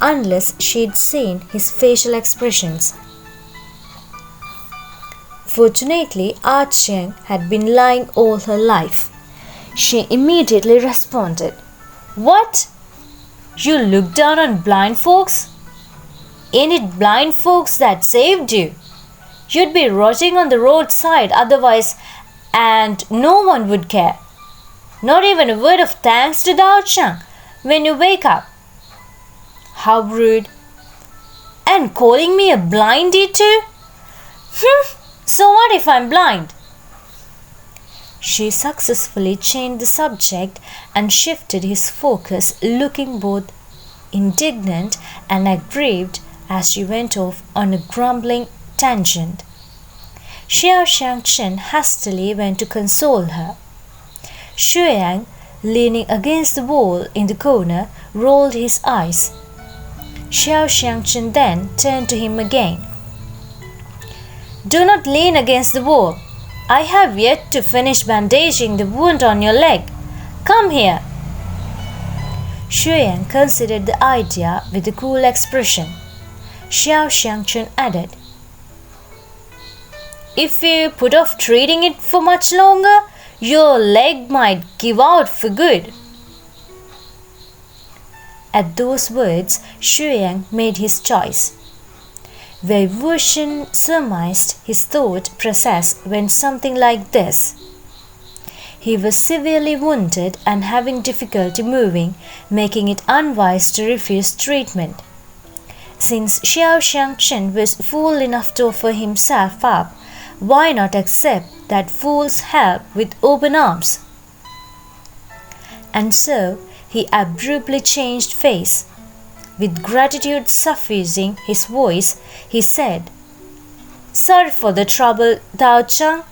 unless she'd seen his facial expressions. Fortunately, Xiang had been lying all her life. She immediately responded. "What? You look down on blind folks? Ain't it blind folks that saved you? You'd be rotting on the roadside otherwise, and no one would care. Not even a word of thanks to the Xiang when you wake up. How rude. And calling me a blindie too? So what if I'm blind?" She successfully changed the subject and shifted his focus, looking both indignant and aggrieved as she went off on a grumbling tangent. Xingchen hastily went to console her. Xiang, leaning against the wall in the corner, rolled his eyes. Xingchen then turned to him again. "Do not lean against the wall. I have yet to finish bandaging the wound on your leg. Come here." Xiang considered the idea with a cool expression. Xingchen added, "If you put off treating it for much longer, your leg might give out for good." At those words, Xiang made his choice. Wuxian surmised his thought process went something like this. He was severely wounded and having difficulty moving, making it unwise to refuse treatment. Since Xingchen was fool enough to offer himself up, why not accept that fool's help with open arms? And so he abruptly changed face. With gratitude suffusing his voice, he said, "Sorry for the trouble, Dao Chang."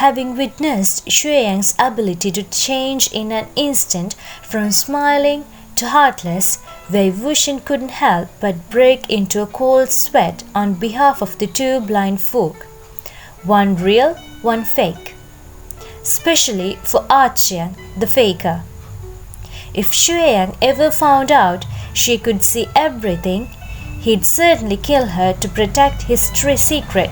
Having witnessed Xiang's ability to change in an instant from smiling to heartless, Wuxian couldn't help but break into a cold sweat on behalf of the two blind folk, one real, one fake, especially for Xiang, the faker. If Xiang ever found out she could see everything, he'd certainly kill her to protect his secret.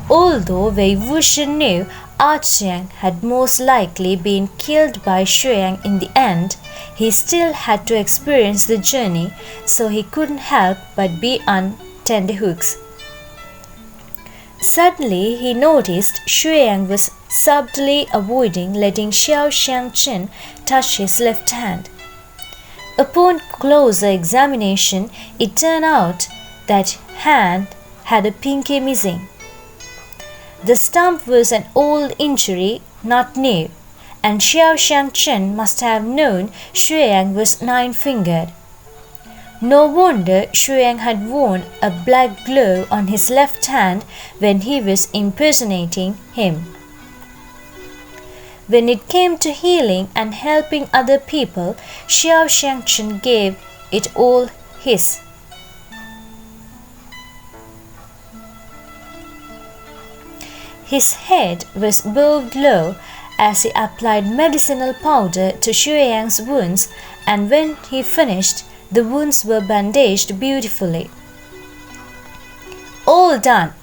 Although Wuxian knew Xiang had most likely been killed by Xiang in the end, he still had to experience the journey, so he couldn't help but be on tenterhooks. Suddenly, he noticed Xiang was subtly avoiding letting Xingchen touch his left hand. Upon closer examination, it turned out that hand had a pinky missing. The stump was an old injury, not new, and Xingchen must have known Xiang was nine-fingered. No wonder Xiang had worn a black glove on his left hand when he was impersonating him. When it came to healing and helping other people, Xingchen gave it all his. His head was bowed low as he applied medicinal powder to Xiang's wounds, and when he finished, The wounds were bandaged beautifully. All done,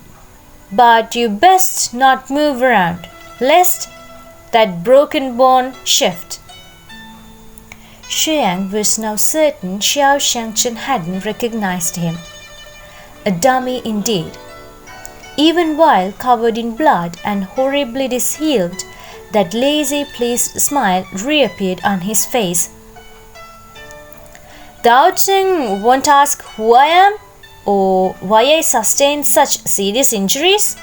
but you best not move around, lest that broken bone shift. Xiang was now certain Xingchen hadn't recognized him. A dummy indeed. Even while covered in blood and horribly disheveled, that lazy, pleased smile reappeared on his face. Thou won't ask who I am, or why I sustained such serious injuries?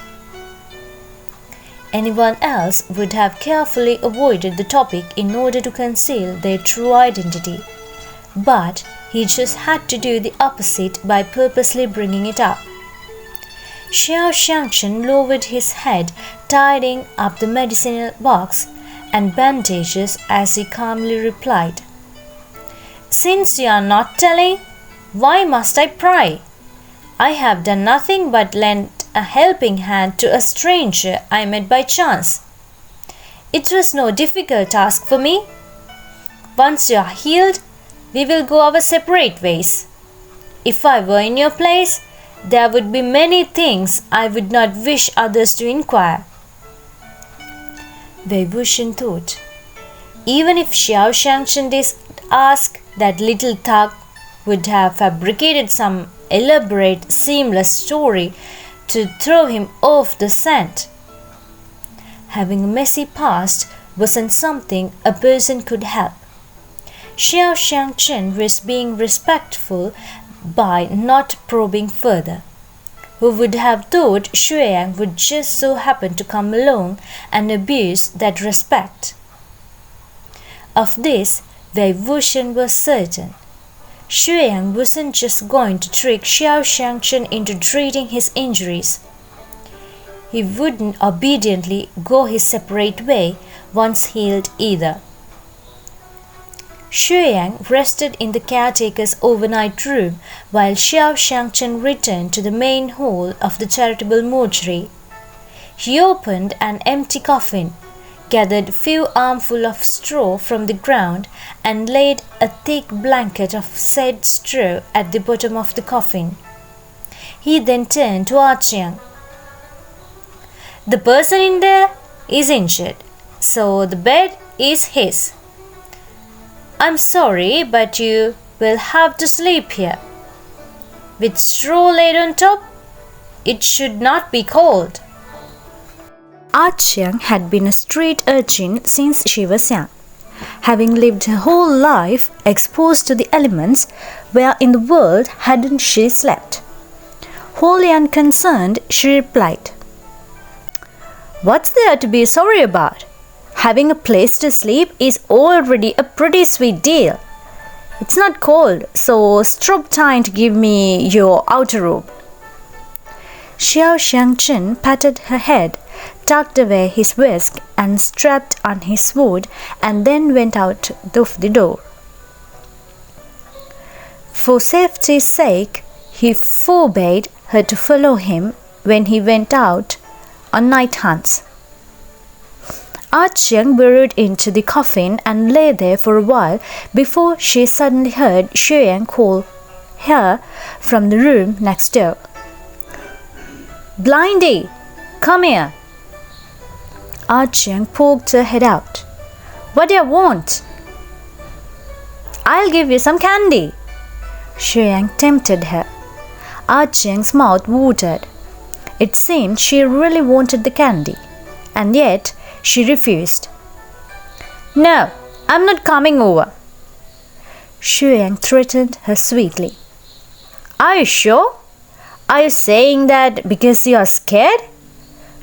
Anyone else would have carefully avoided the topic in order to conceal their true identity, but he just had to do the opposite by purposely bringing it up. Xingchen lowered his head, tidying up the medicinal box and bandages as he calmly replied, Since you are not telling, why must I pry? I have done nothing but lend a helping hand to a stranger I met by chance. It was no difficult task for me. Once you are healed, we will go our separate ways. If I were in your place, there would be many things I would not wish others to inquire. Wuxian thought, even if Xingchen did ask, that little thug would have fabricated some elaborate, seamless story to throw him off the scent. Having a messy past wasn't something a person could help. Xingchen was being respectful by not probing further. Who would have thought Xiang would just so happen to come along and abuse that respect? Of this, Wuxian was certain. Xiang wasn't just going to trick Xingchen into treating his injuries. He wouldn't obediently go his separate way once healed either. Xiang rested in the caretaker's overnight room while Xingchen returned to the main hall of the charitable mortuary. He opened an empty coffin, gathered a few armfuls of straw from the ground, and laid a thick blanket of said straw at the bottom of the coffin. He then turned to Xiang. The person in there is injured, so the bed is his. I'm sorry, but you will have to sleep here. With straw laid on top, it should not be cold. Xiang had been a street urchin since she was young, having lived her whole life exposed to the elements. Where in the world hadn't she slept? Wholly unconcerned, she replied, What's there to be sorry about? Having a place to sleep is already a pretty sweet deal. It's not cold, so stop trying to give me your outer robe. Xingchen patted her head, tucked away his whisk, and strapped on his sword, and then went out of the door. For safety's sake, he forbade her to follow him when he went out on night hunts. Xiang burrowed into the coffin and lay there for a while before she suddenly heard Xiang call her from the room next door. Blindy, come here. Xiang poked her head out. What do you want? I'll give you some candy. Xiang tempted her. Xiang's mouth watered. It seemed she really wanted the candy, and yet she refused. No, I'm not coming over. Xiang threatened her sweetly. Are you sure? Are you saying that because you are scared?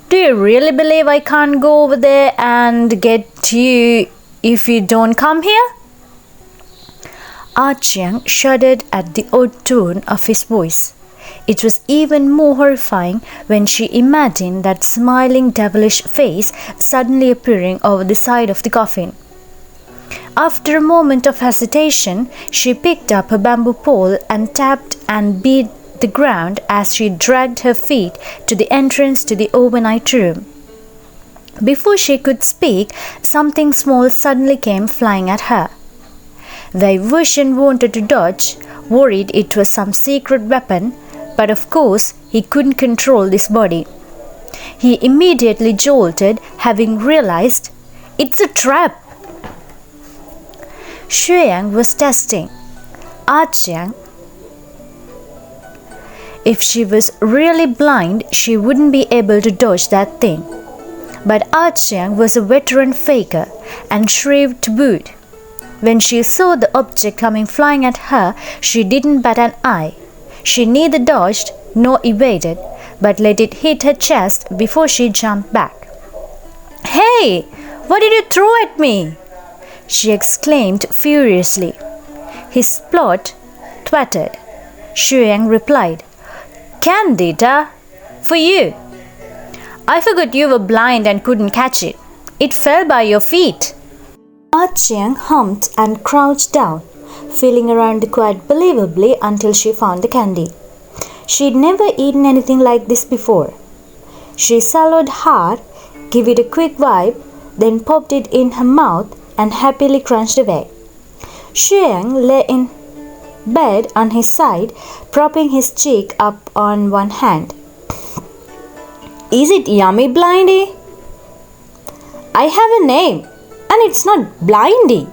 Do you really believe I can't go over there and get you if you don't come here? Xiang shuddered at the odd tone of his voice. It was even more horrifying when she imagined that smiling devilish face suddenly appearing over the side of the coffin. After a moment of hesitation, she picked up a bamboo pole and tapped and beat the ground as she dragged her feet to the entrance to the overnight room. Before she could speak, something small suddenly came flying at her. Wei Wuxian wanted to dodge, worried it was some secret weapon, but of course he couldn't control this body. He immediately jolted, having realized it's a trap. Xiang was testing Xiang. If she was really blind, she wouldn't be able to dodge that thing. But Xiang was a veteran faker and shrewd to boot. When she saw the object coming flying at her, she didn't bat an eye. She neither dodged nor evaded, but let it hit her chest before she jumped back. "Hey! What did you throw at me?" she exclaimed furiously. His plot twattered. Xiang replied, "Candy, da, for you. I forgot you were blind and couldn't catch it. It fell by your feet." Xiang humped and crouched down, feeling around quite believably until she found the candy. She'd never eaten anything like this before. She swallowed hard, gave it a quick wipe, then popped it in her mouth and happily crunched away. Xiang lay in bed on his side, propping his cheek up on one hand. "Is it yummy, Blindy?" "I have a name, and it's not Blindy,"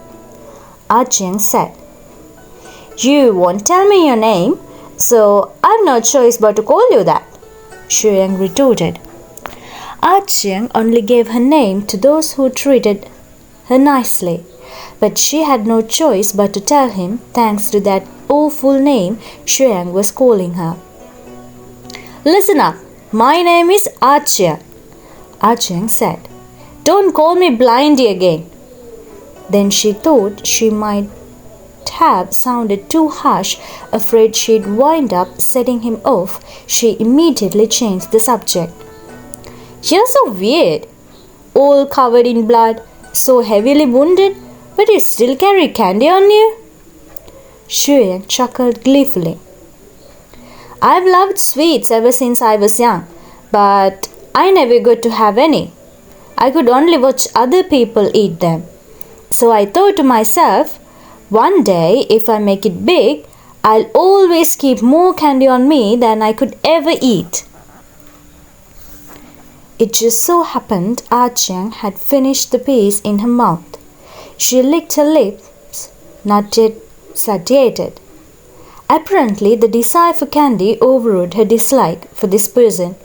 Xiang said. "You won't tell me your name, so I've no choice but to call you that," Xiang retorted. Xiang only gave her name to those who treated her nicely, but she had no choice but to tell him thanks to that awful name Xiang was calling her. "Listen up, my name is Xiang said. "Don't call me Blindy again." Then she thought she might have sounded too harsh, afraid she'd wind up setting him off. She immediately changed the subject. "You're so weird, all covered in blood, so heavily wounded, but you still carry candy on you?" Xiang chuckled gleefully. "I've loved sweets ever since I was young, but I never got to have any. I could only watch other people eat them. So I thought to myself, one day if I make it big, I'll always keep more candy on me than I could ever eat." It just so happened Xiang had finished the piece in her mouth. She licked her lips, not yet satiated. Apparently, the desire for candy overrode her dislike for this person.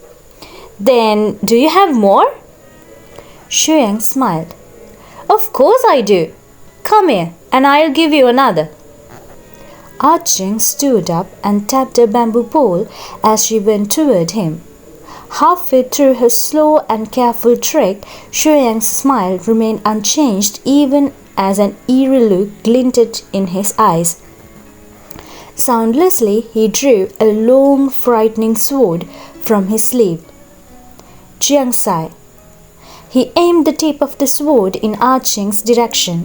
"Then, do you have more?" Xiang smiled. "Of course I do. Come here, and I'll give you another." Xiang stood up and tapped her bamboo pole as she went toward him. Halfway through her slow and careful trek, Xiang's smile remained unchanged even as an eerie look glinted in his eyes. Soundlessly, he drew a long, frightening sword from his sleeve. "Jiangsai." He aimed the tip of the sword in Xiang's direction.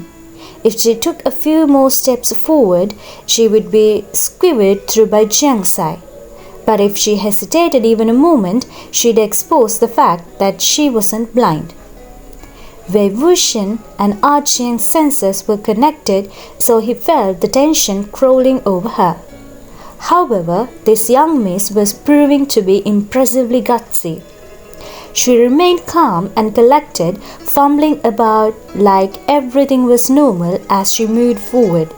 If she took a few more steps forward, she would be skewered through by Jiangsai. But if she hesitated even a moment, she'd expose the fact that she wasn't blind. Wei Wuxian and Xiang's senses were connected, so he felt the tension crawling over her. However, this young miss was proving to be impressively gutsy. She remained calm and collected, fumbling about like everything was normal as she moved forward.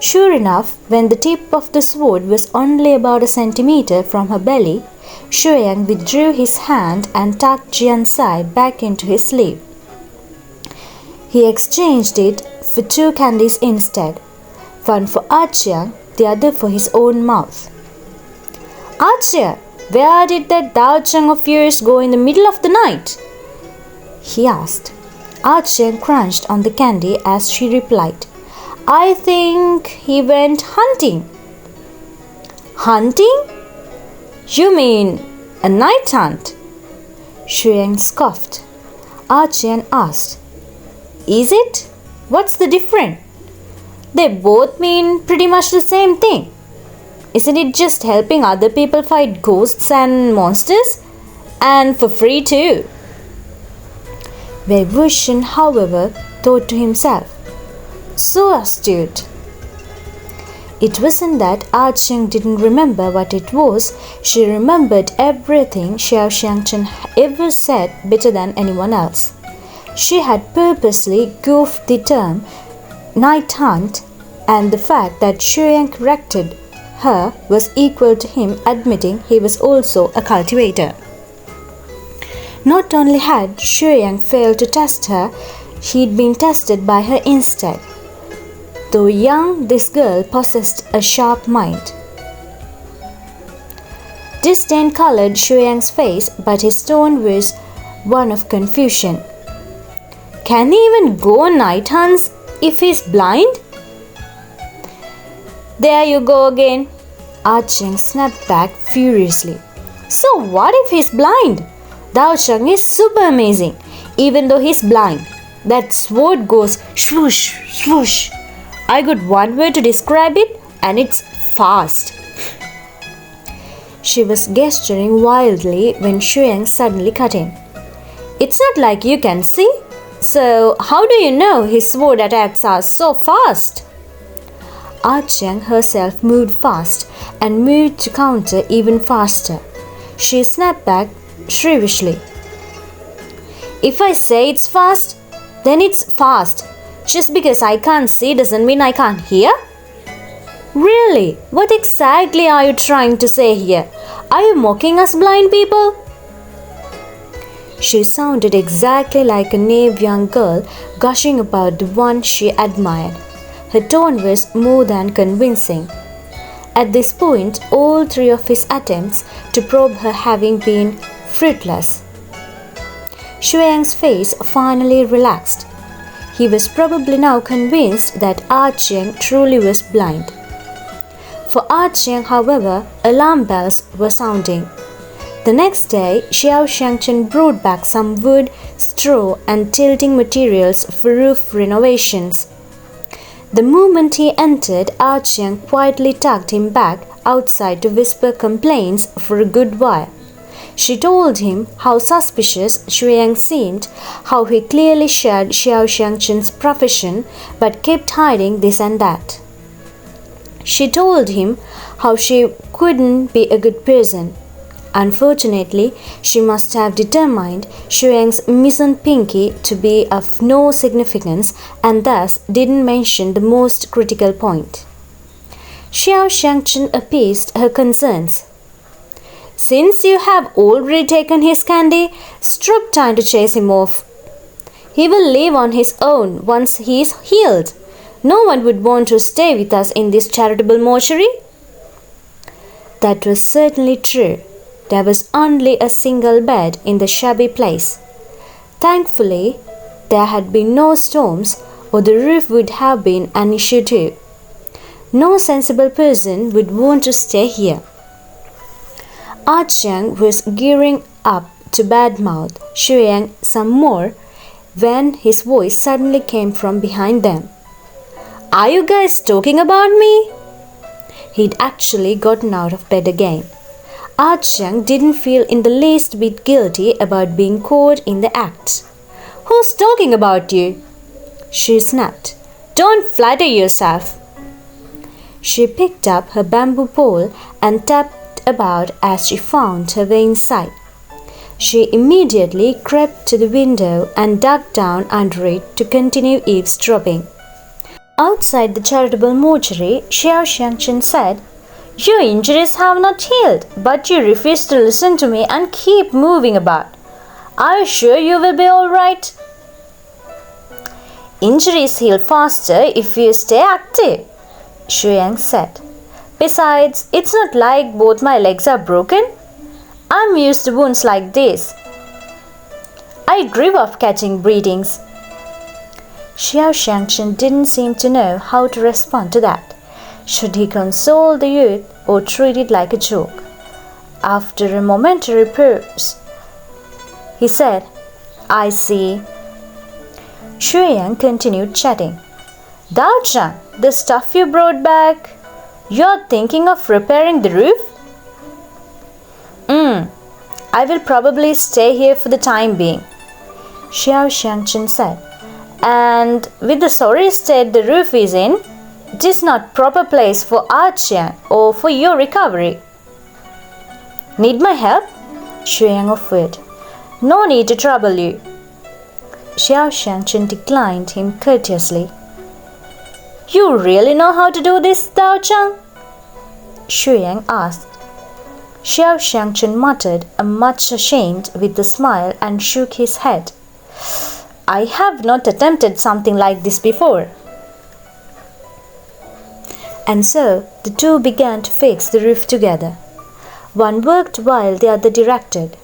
Sure enough, when the tip of the sword was only about a centimeter from her belly, Xiang withdrew his hand and tucked Jiansai back into his sleeve. He exchanged it for 2 candies instead, one for Xiang, the other for his own mouth. "Xiang, where did that Dao Cheng of yours go in the middle of the night?" he asked. Xiang crunched on the candy as she replied, "I think he went hunting." "Hunting? You mean a night hunt?" Xiang scoffed. Xiang asked, "Is it? What's the difference? They both mean pretty much the same thing. Isn't it just helping other people fight ghosts and monsters? And for free too." Wei Wuxian, however, thought to himself, so astute. It wasn't that Xing didn't remember what it was. She remembered everything Xingchen ever said better than anyone else. She had purposely goofed the term night hunt, and the fact that Xiang corrected her was equal to him admitting he was also a cultivator. Not only had Xiang failed to test her, he'd been tested by her instead. Though young, this girl possessed a sharp mind. Disdain colored Xiang's face, but his tone was one of confusion. Can he even go on night hunts if he's blind? There you go again, Xing snapped back furiously. So what if he's blind? Dao Cheng is super amazing, even though he's blind. That sword goes swoosh, swoosh. I got one word to describe it, and it's fast. She was gesturing wildly when Xiang suddenly cut in. It's not like you can see. So how do you know his sword attacks are so fast? Cheng herself moved fast and moved to counter even faster. She snapped back shrewishly. If I say it's fast, then it's fast. Just because I can't see doesn't mean I can't hear. Really? What exactly are you trying to say here? Are you mocking us blind people? She sounded exactly like a naive young girl gushing about the one she admired. Her tone was more than convincing. At this point, all three of his attempts to probe her having been fruitless. Xiang's face finally relaxed. He was probably now convinced that Cheng truly was blind. For Cheng, however, alarm bells were sounding. The next day, Xingchen brought back some wood, straw, and tilting materials for roof renovations. The moment he entered, Cheng quietly tugged him back outside to whisper complaints for a good while. She told him how suspicious Xiang seemed, how he clearly shared Xingchen's profession but kept hiding this and that. She told him how she couldn't be a good person. Unfortunately, she must have determined Xiang's missing pinky to be of no significance and thus didn't mention the most critical point. Xingchen appeased her concerns. Since you have already taken his candy, stop trying to chase him off. He will leave on his own once he is healed. No one would want to stay with us in this charitable mortuary. That was certainly true. There was only a single bed in the shabby place. Thankfully, there had been no storms, or the roof would have been an issue too. No sensible person would want to stay here. Cheng was gearing up to badmouth Xiang some more when his voice suddenly came from behind them. Are you guys talking about me? He'd actually gotten out of bed again. Cheng didn't feel in the least bit guilty about being caught in the act. Who's talking about you? She snapped. Don't flatter yourself. She picked up her bamboo pole and tapped about as she found her way inside. She immediately crept to the window and ducked down under it to continue eavesdropping. Outside the charitable mortuary, Xingchen said, Your injuries have not healed, but you refuse to listen to me and keep moving about. Are you sure you will be all right? Injuries heal faster if you stay active, Xiang said. Besides, it's not like both my legs are broken. I'm used to wounds like this. I grew up catching beatings. Xingchen didn't seem to know how to respond to that. Should he console the youth or treat it like a joke? After a momentary pause, he said, I see. Xiang continued chatting. Dao-chan, the stuff you brought back, you're thinking of repairing the roof? I will probably stay here for the time being, Xingchen said. And with the sorry state the roof is in, it is not proper place for our Xiang or for your recovery. Need my help? Xiang offered. No need to trouble you. Xingchen declined him courteously. You really know how to do this, Dao Chang? Xiang asked. Xingchen muttered, much ashamed with a smile, and shook his head. I have not attempted something like this before. And so the two began to fix the roof together. One worked while the other directed.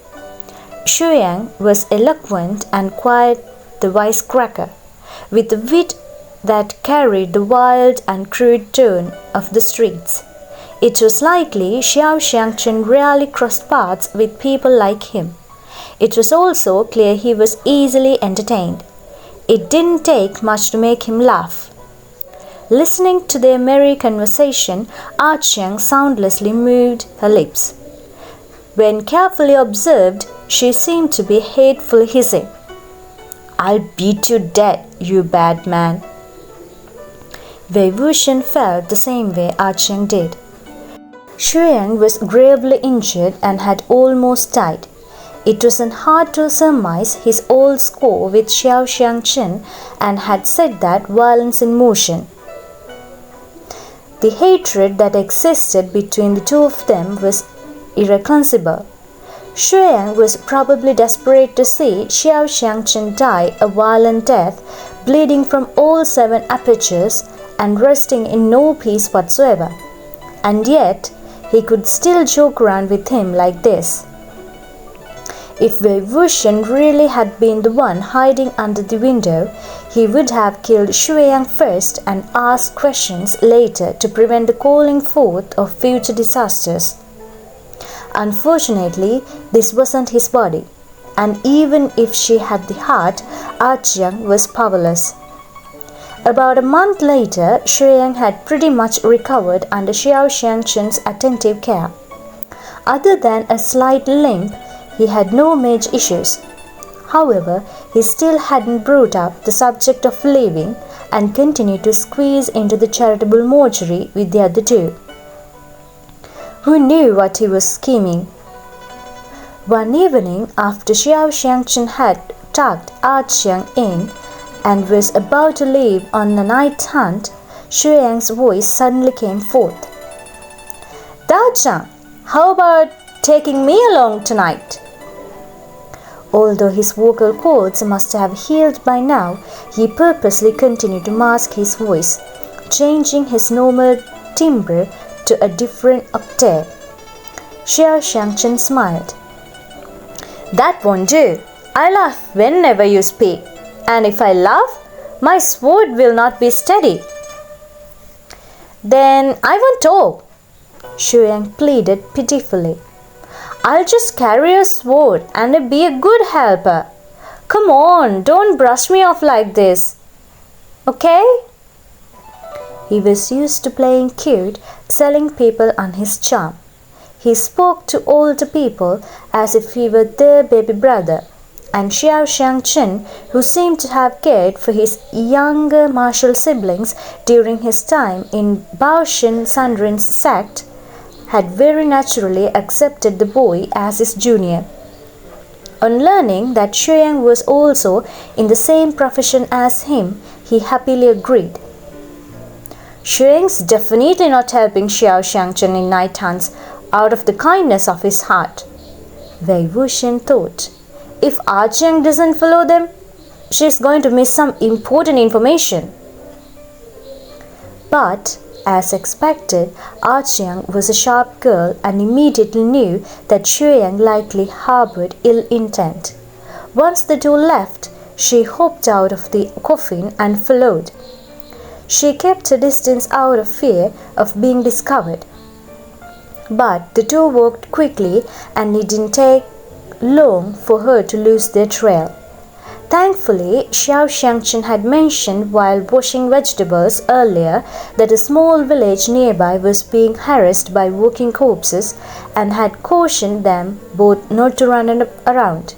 Xiang was eloquent and quite the wisecracker, with a wit that carried the wild and crude tone of the streets. It was likely Xingchen rarely crossed paths with people like him. It was also clear he was easily entertained. It didn't take much to make him laugh. Listening to their merry conversation, Xiang soundlessly moved her lips. When carefully observed, she seemed to be hatefully hissing. I'll beat you dead, you bad man. Wuxian felt the same way Xiang did. Xiang was gravely injured and had almost died. It wasn't hard to surmise his old score with Xingchen and had set that violence in motion. The hatred that existed between the two of them was irreconcilable. Xiang was probably desperate to see Xingchen die a violent death, bleeding from all 7 apertures and resting in no peace whatsoever. And yet, he could still joke around with him like this. If Wuxian really had been the one hiding under the window, he would have killed Xiang first and asked questions later to prevent the calling forth of future disasters. Unfortunately, this wasn't his body, and even if she had the heart, Xiang was powerless. About a month later, Xiang had pretty much recovered under Xingchen's attentive care. Other than a slight limp, he had no major issues. However, he still hadn't brought up the subject of leaving and continued to squeeze into the charitable mortuary with the other two. Who knew what he was scheming? One evening, after Xingchen had tucked Xiang in and was about to leave on a night hunt, Xiang's voice suddenly came forth. Dao Chang, how about taking me along tonight? Although his vocal cords must have healed by now, he purposely continued to mask his voice, changing his normal timbre to a different octave. Xingchen smiled. That won't do. I laugh whenever you speak, and if I laugh, my sword will not be steady. Then I won't talk, Xiang pleaded pitifully. I'll just carry a sword and be a good helper. Come on, don't brush me off like this. Okay? He was used to playing cute, selling people on his charm. He spoke to older people as if he were their baby brother, and Xingchen, who seemed to have cared for his younger martial siblings during his time in Baoshan Sunrin's sect, had very naturally accepted the boy as his junior. On learning that Xiang was also in the same profession as him, he happily agreed. Xiang's definitely not helping Xingchen in night hunts out of the kindness of his heart, Wuxian thought. If Xiang doesn't follow them, she's going to miss some important information. But, as expected, Xiang was a sharp girl and immediately knew that Xiang likely harbored ill intent. Once the two left, she hopped out of the coffin and followed. She kept her distance out of fear of being discovered. But the two walked quickly, and it didn't take long for her to lose their trail. Thankfully, Xingchen had mentioned while washing vegetables earlier that a small village nearby was being harassed by walking corpses and had cautioned them both not to run around.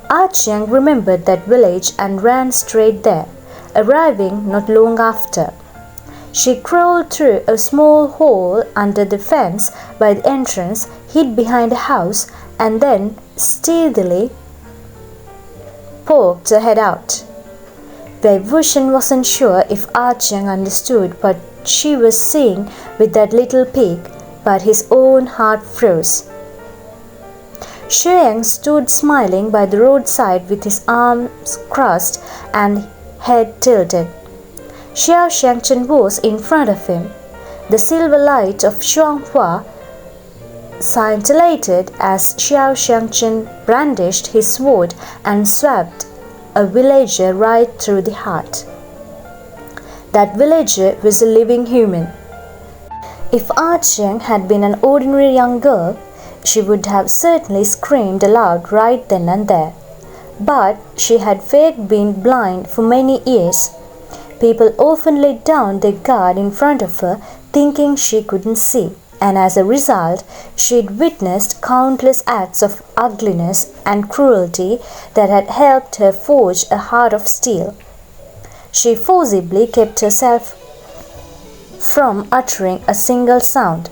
Xiang remembered that village and ran straight there, arriving not long after. She crawled through a small hole under the fence by the entrance, hid behind a house, and then stealthily poked her head out. Wuxian wasn't sure if Xiang understood what she was seeing with that little peek, but his own heart froze. Xiang stood smiling by the roadside with his arms crossed and head tilted. Xingchen was in front of him. The silver light of Shuanghua scintillated as Xingchen brandished his sword and swept a villager right through the heart. That villager was a living human. If Xiang had been an ordinary young girl, she would have certainly screamed aloud right then and there. But she had faked being blind for many years. People often let down their guard in front of her, thinking she couldn't see, and as a result, she'd witnessed countless acts of ugliness and cruelty that had helped her forge a heart of steel. She forcibly kept herself from uttering a single sound.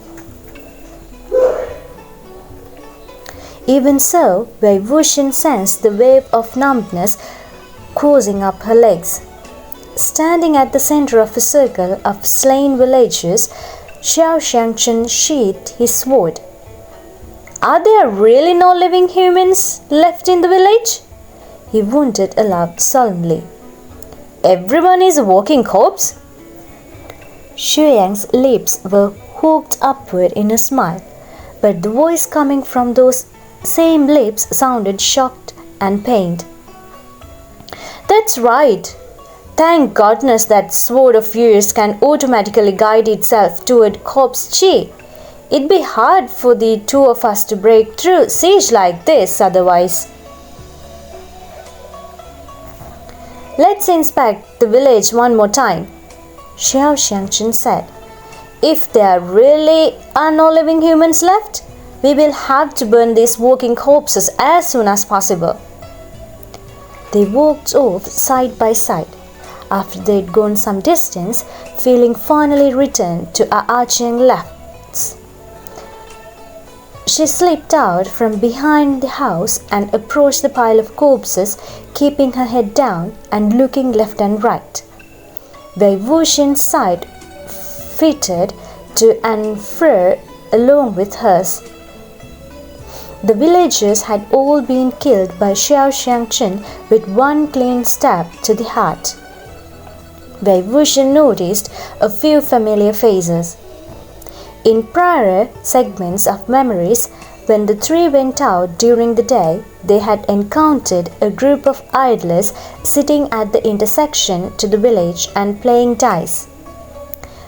Even so, Wuxian sensed the wave of numbness coursing up her legs. Standing at the center of a circle of slain villagers, Xingchen sheathed his sword. "Are there really no living humans left in the village?" he wondered aloud solemnly. "Everyone is a walking corpse?" Yang's lips were hooked upward in a smile, but the voice coming from those same lips sounded shocked and pained. "That's right. Thank goodness that sword of yours can automatically guide itself toward corpse chi. It'd be hard for the two of us to break through siege like this otherwise." "Let's inspect the village one more time," Xingchen said. "If there really are no living humans left, we will have to burn these walking corpses as soon as possible." They walked off side by side. After they'd gone some distance, feeling finally returned to Xiang left. She slipped out from behind the house and approached the pile of corpses, keeping her head down and looking left and right. Wuxian's sight flitted to and fro along with hers. The villagers had all been killed by Xingchen with one clean stab to the heart. Wuxian noticed a few familiar faces. In prior segments of memories, when the three went out during the day, they had encountered a group of idlers sitting at the intersection to the village and playing dice.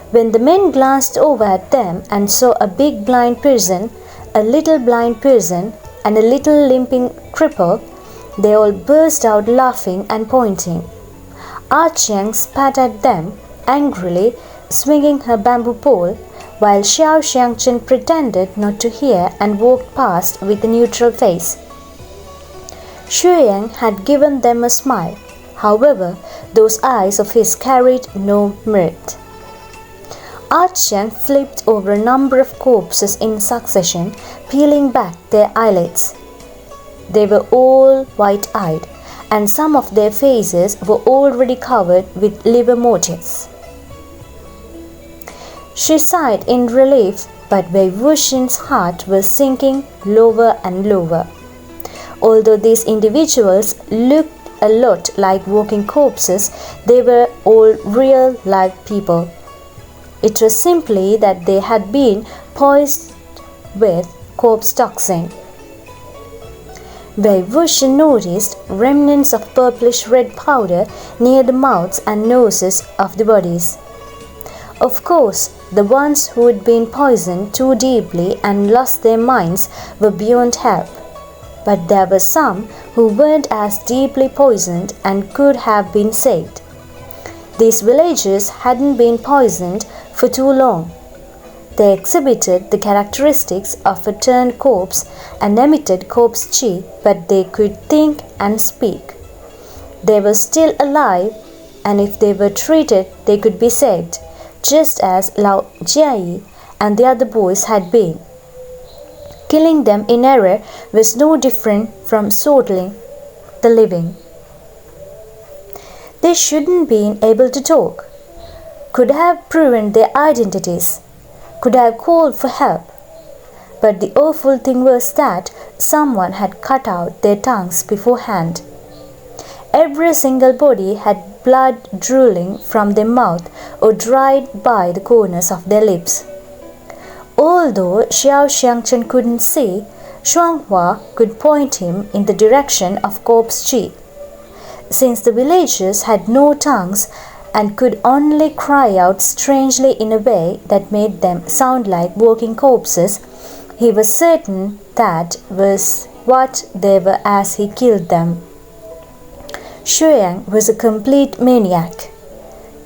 When the men glanced over at them and saw a big blind person, a little blind person, and a little limping cripple, they all burst out laughing and pointing. Xiang spat at them angrily, swinging her bamboo pole, while Xingchen pretended not to hear and walked past with a neutral face. Xiang had given them a smile. However, those eyes of his carried no mirth. Xiang flipped over a number of corpses in succession, peeling back their eyelids. They were all white-eyed, and some of their faces were already covered with liver motifs. She sighed in relief, but Wuxian's heart was sinking lower and lower. Although these individuals looked a lot like walking corpses, they were all real live people. It was simply that they had been poisoned with corpse toxin. Wuxian noticed remnants of purplish red powder near the mouths and noses of the bodies. Of course, the ones who had been poisoned too deeply and lost their minds were beyond help. But there were some who weren't as deeply poisoned and could have been saved. These villagers hadn't been poisoned for too long. They exhibited the characteristics of a turned corpse and emitted corpse chi, but they could think and speak. They were still alive, and if they were treated, they could be saved, just as Lao Jiai and the other boys had been. Killing them in error was no different from slaughtering the living. They shouldn't been able to talk, could have proven their identities, could have called for help. But the awful thing was that someone had cut out their tongues beforehand. Every single body had blood drooling from their mouth or dried by the corners of their lips. Although Xingchen couldn't see, Shuanghua could point him in the direction of corpse chi. Since the villagers had no tongues and could only cry out strangely in a way that made them sound like walking corpses, he was certain that was what they were as he killed them. Xiang was a complete maniac,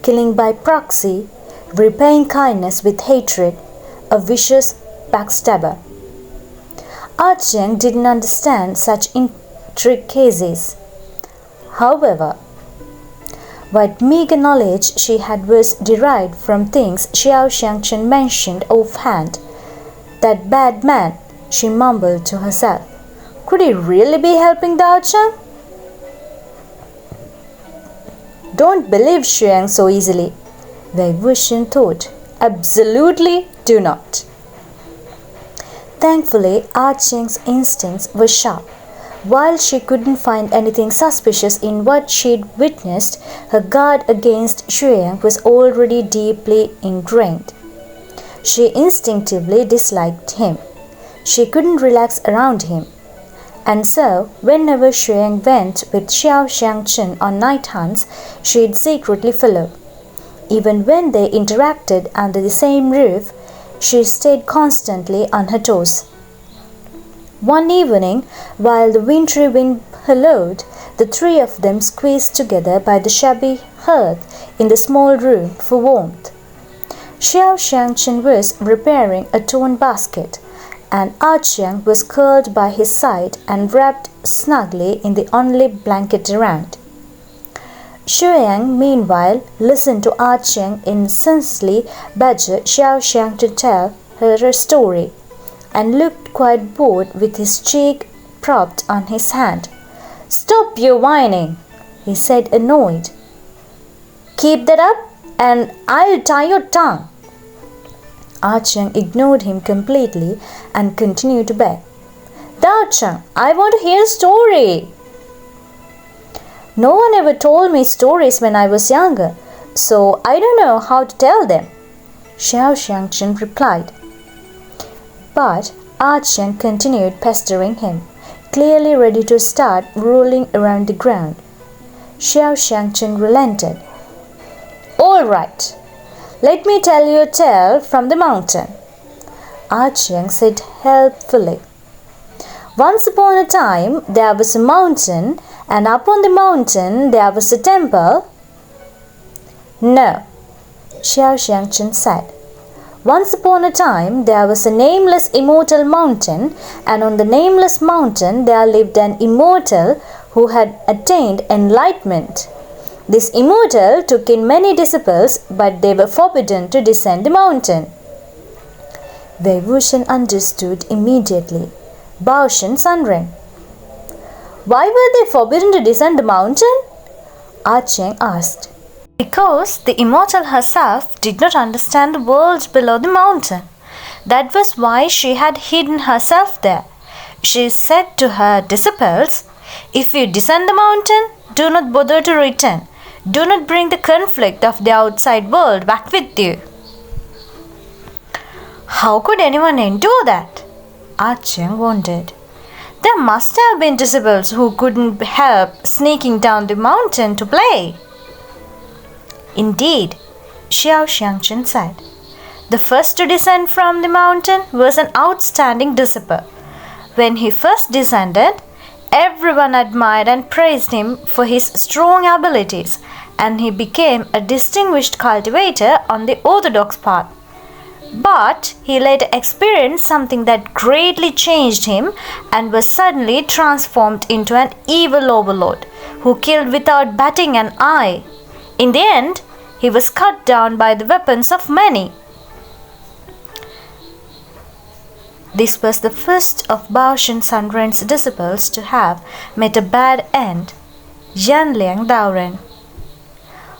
killing by proxy, repaying kindness with hatred, a vicious backstabber. Cheng didn't understand such intricacies. However, what meager knowledge she had was derived from things Xingchen mentioned offhand. That bad man, she mumbled to herself. Could he really be helping the Cheng? Don't believe Xiang so easily, Wuxian thought. Absolutely do not. Thankfully, Cheng's instincts were sharp. While she couldn't find anything suspicious in what she'd witnessed, her guard against Xiang was already deeply ingrained. She instinctively disliked him. She couldn't relax around him. And so, whenever Xiang went with Xingchen on night hunts, she'd secretly follow. Even when they interacted under the same roof, she stayed constantly on her toes. One evening, while the wintry wind howled, the three of them squeezed together by the shabby hearth in the small room for warmth. Xingchen was repairing a torn basket, and Xiang was curled by his side and wrapped snugly in the only blanket around. Xiang, meanwhile, listened to Xiang incessantly badger Xiang to tell her a story, and looked quite bored with his cheek propped on his hand. Stop your whining, he said, annoyed. Keep that up, and I'll tie your tongue. Xiang ignored him completely and continued to beg. Xiang, I want to hear a story. No one ever told me stories when I was younger, so I don't know how to tell them, Xingchen replied. But Xiang continued pestering him, clearly ready to start rolling around the ground. Xingchen relented. All right, let me tell you a tale from the mountain, Xiang said helpfully. Once upon a time there was a mountain, and up on the mountain there was a temple. No, Xingchen said. Once upon a time there was a nameless immortal mountain, and on the nameless mountain there lived an immortal who had attained enlightenment. This immortal took in many disciples, but they were forbidden to descend the mountain. Wuxian understood immediately. Baoshan sunran. Why were they forbidden to descend the mountain? Cheng asked. Because the immortal herself did not understand the world below the mountain. That was why she had hidden herself there. She said to her disciples, if you descend the mountain, do not bother to return. Do not bring the conflict of the outside world back with you. How could anyone endure that? Cheng wondered. There must have been disciples who couldn't help sneaking down the mountain to play. Indeed, Xingchen said. The first to descend from the mountain was an outstanding disciple. When he first descended, everyone admired and praised him for his strong abilities, and he became a distinguished cultivator on the orthodox path. But he later experienced something that greatly changed him and was suddenly transformed into an evil overlord who killed without batting an eye. In the end, he was cut down by the weapons of many. This was the first of Bao Shen Sanren's disciples to have met a bad end, Yan Liang Daoren.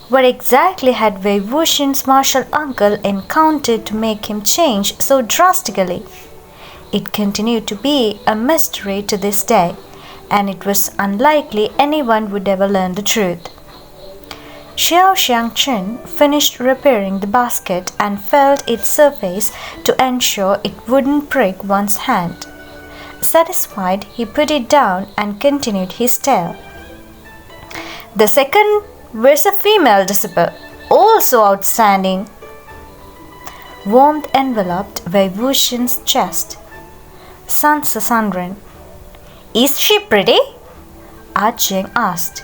What exactly had Wei Wuxian's martial uncle encountered to make him change so drastically? It continued to be a mystery to this day, and it was unlikely anyone would ever learn the truth. Xingchen finished repairing the basket and felt its surface to ensure it wouldn't prick one's hand. Satisfied, he put it down and continued his tale. The second was a female disciple, also outstanding. Warmth enveloped Wei Wuxian's chest. Sansa Sanren. Is she pretty? Cheng asked.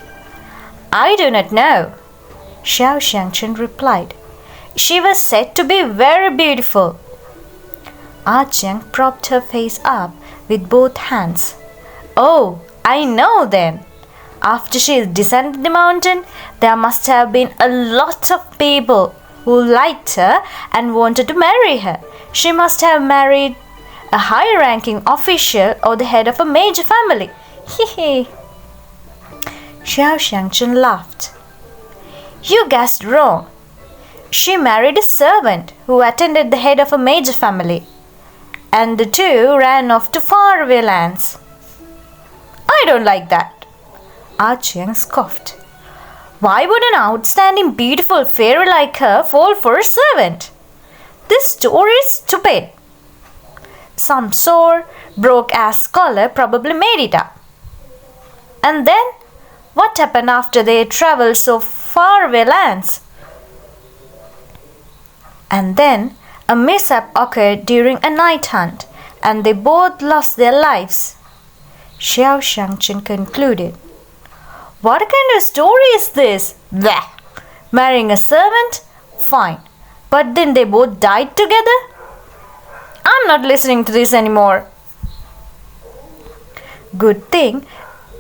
I do not know, Xingchen replied. She was said to be very beautiful. Cheng propped her face up with both hands. Oh, I know then. After she descended the mountain, there must have been a lot of people who liked her and wanted to marry her. She must have married a high-ranking official or the head of a major family. Hehe. Xingchen laughed. You guessed wrong. She married a servant who attended the head of a major family, and the two ran off to faraway lands. I don't like that. Cheng scoffed. Why would an outstanding, beautiful fairy like her fall for a servant? This story is stupid. Some sore, broke-ass scholar probably made it up. And then, what happened after they traveled so faraway lands? And then, a mishap occurred during a night hunt, and they both lost their lives. Xingchen concluded. What kind of story is this? Bleh! Marrying a servant? Fine. But then they both died together? I'm not listening to this anymore. Good thing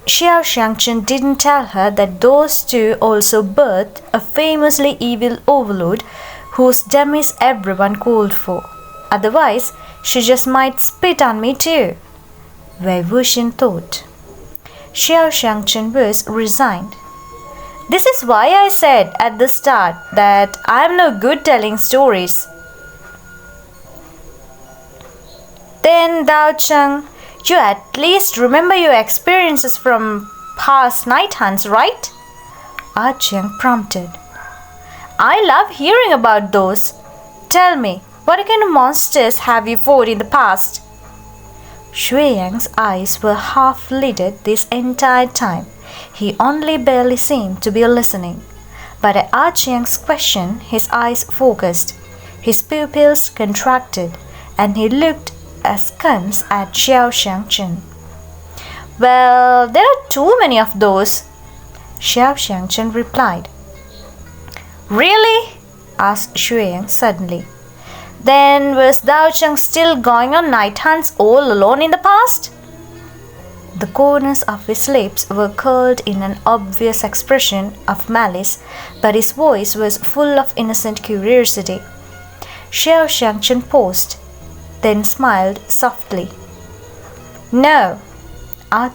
Xingchen didn't tell her that those two also birthed a famously evil overlord whose demise everyone called for. Otherwise, she just might spit on me too, Wei Wuxian thought. Xingchen was resigned. This is why I said at the start that I am no good telling stories. Then, Dao Cheng, you at least remember your experiences from past night hunts, right? Cheng prompted. I love hearing about those. Tell me, what kind of monsters have you fought in the past? Yang's eyes were half-lidded this entire time. He only barely seemed to be listening. But at Cheng's question, his eyes focused, his pupils contracted, and he looked askance at Xingchen. Well, there are too many of those, Xingchen replied. Really? Asked Yang suddenly. Then was Dao Cheng still going on night hunts all alone in the past? The corners of his lips were curled in an obvious expression of malice, but his voice was full of innocent curiosity. Xingchen paused, then smiled softly. No.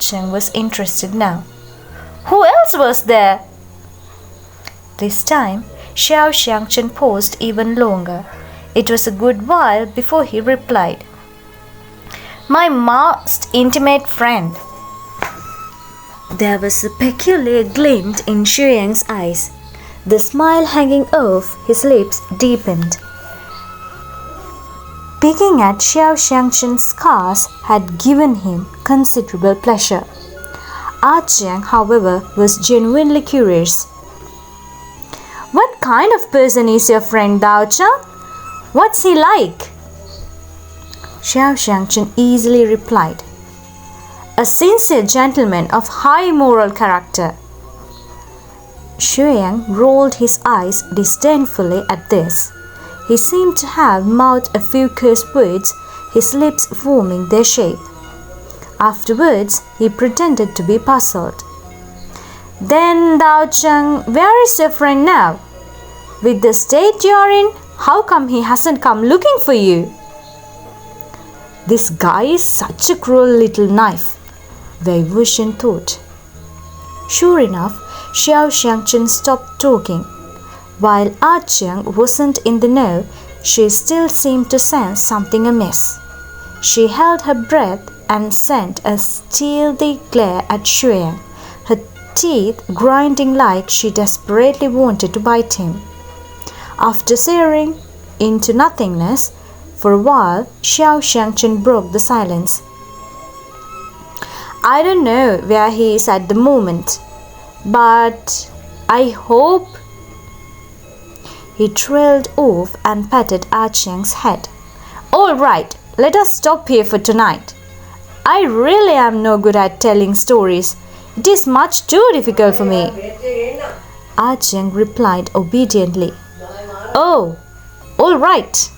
Cheng was interested now. Who else was there? This time, Xingchen paused even longer. It was a good while before he replied. My most intimate friend. There was a peculiar glint in Yang's eyes. The smile hanging off his lips deepened. Picking at Xingchen's scars had given him considerable pleasure. Cheng, however, was genuinely curious. What kind of person is your friend Dao Cheng? What's he like? Xingchen easily replied. A sincere gentleman of high moral character. Yang rolled his eyes disdainfully at this. He seemed to have mouthed a few curse words, his lips forming their shape. Afterwards, he pretended to be puzzled. "Then, Dao Cheng, where is your friend now? With the state you're in, how come he hasn't come looking for you?" "This guy is such a cruel little knife," Wei Wuxian thought. Sure enough, Xingchen stopped talking. While Cheng wasn't in the know, she still seemed to sense something amiss. She held her breath and sent a steely glare at Xiang, her teeth grinding like she desperately wanted to bite him. After staring into nothingness for a while, Xingchen broke the silence. "I don't know where he is at the moment, but I hope..." He trailed off and patted Cheng's head. "All right, let us stop here for tonight. I really am no good at telling stories. It is much too difficult for me." Cheng replied obediently. "Oh, all right."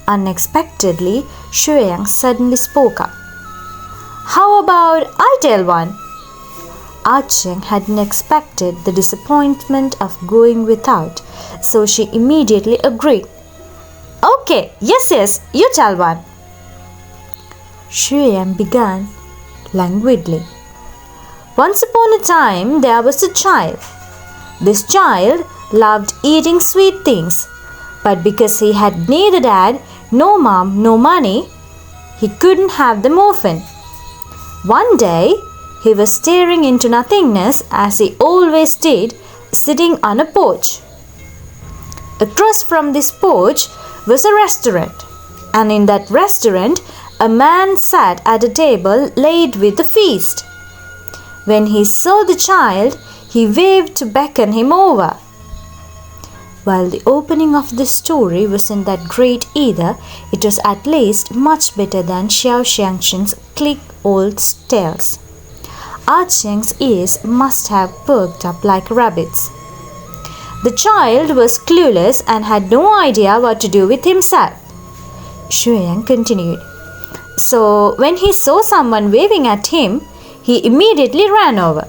Unexpectedly, Xiang suddenly spoke up. "How about I tell one?" Cheng hadn't expected the disappointment of going without, so she immediately agreed. "Okay, yes, you tell one." Xiang began languidly. "Once upon a time, there was a child. This child loved eating sweet things, but because he had neither dad, no mom, no money, he couldn't have them often. One day, he was staring into nothingness as he always did, sitting on a porch. Across from this porch was a restaurant, and in that restaurant, a man sat at a table laid with a feast. When he saw the child, he waved to beckon him over." While the opening of this story wasn't that great either, it was at least much better than Xingchen's click old tales. Cheng's ears must have perked up like rabbits. The child was clueless and had no idea what to do with himself. Xiang continued. So when he saw someone waving at him, he immediately ran over.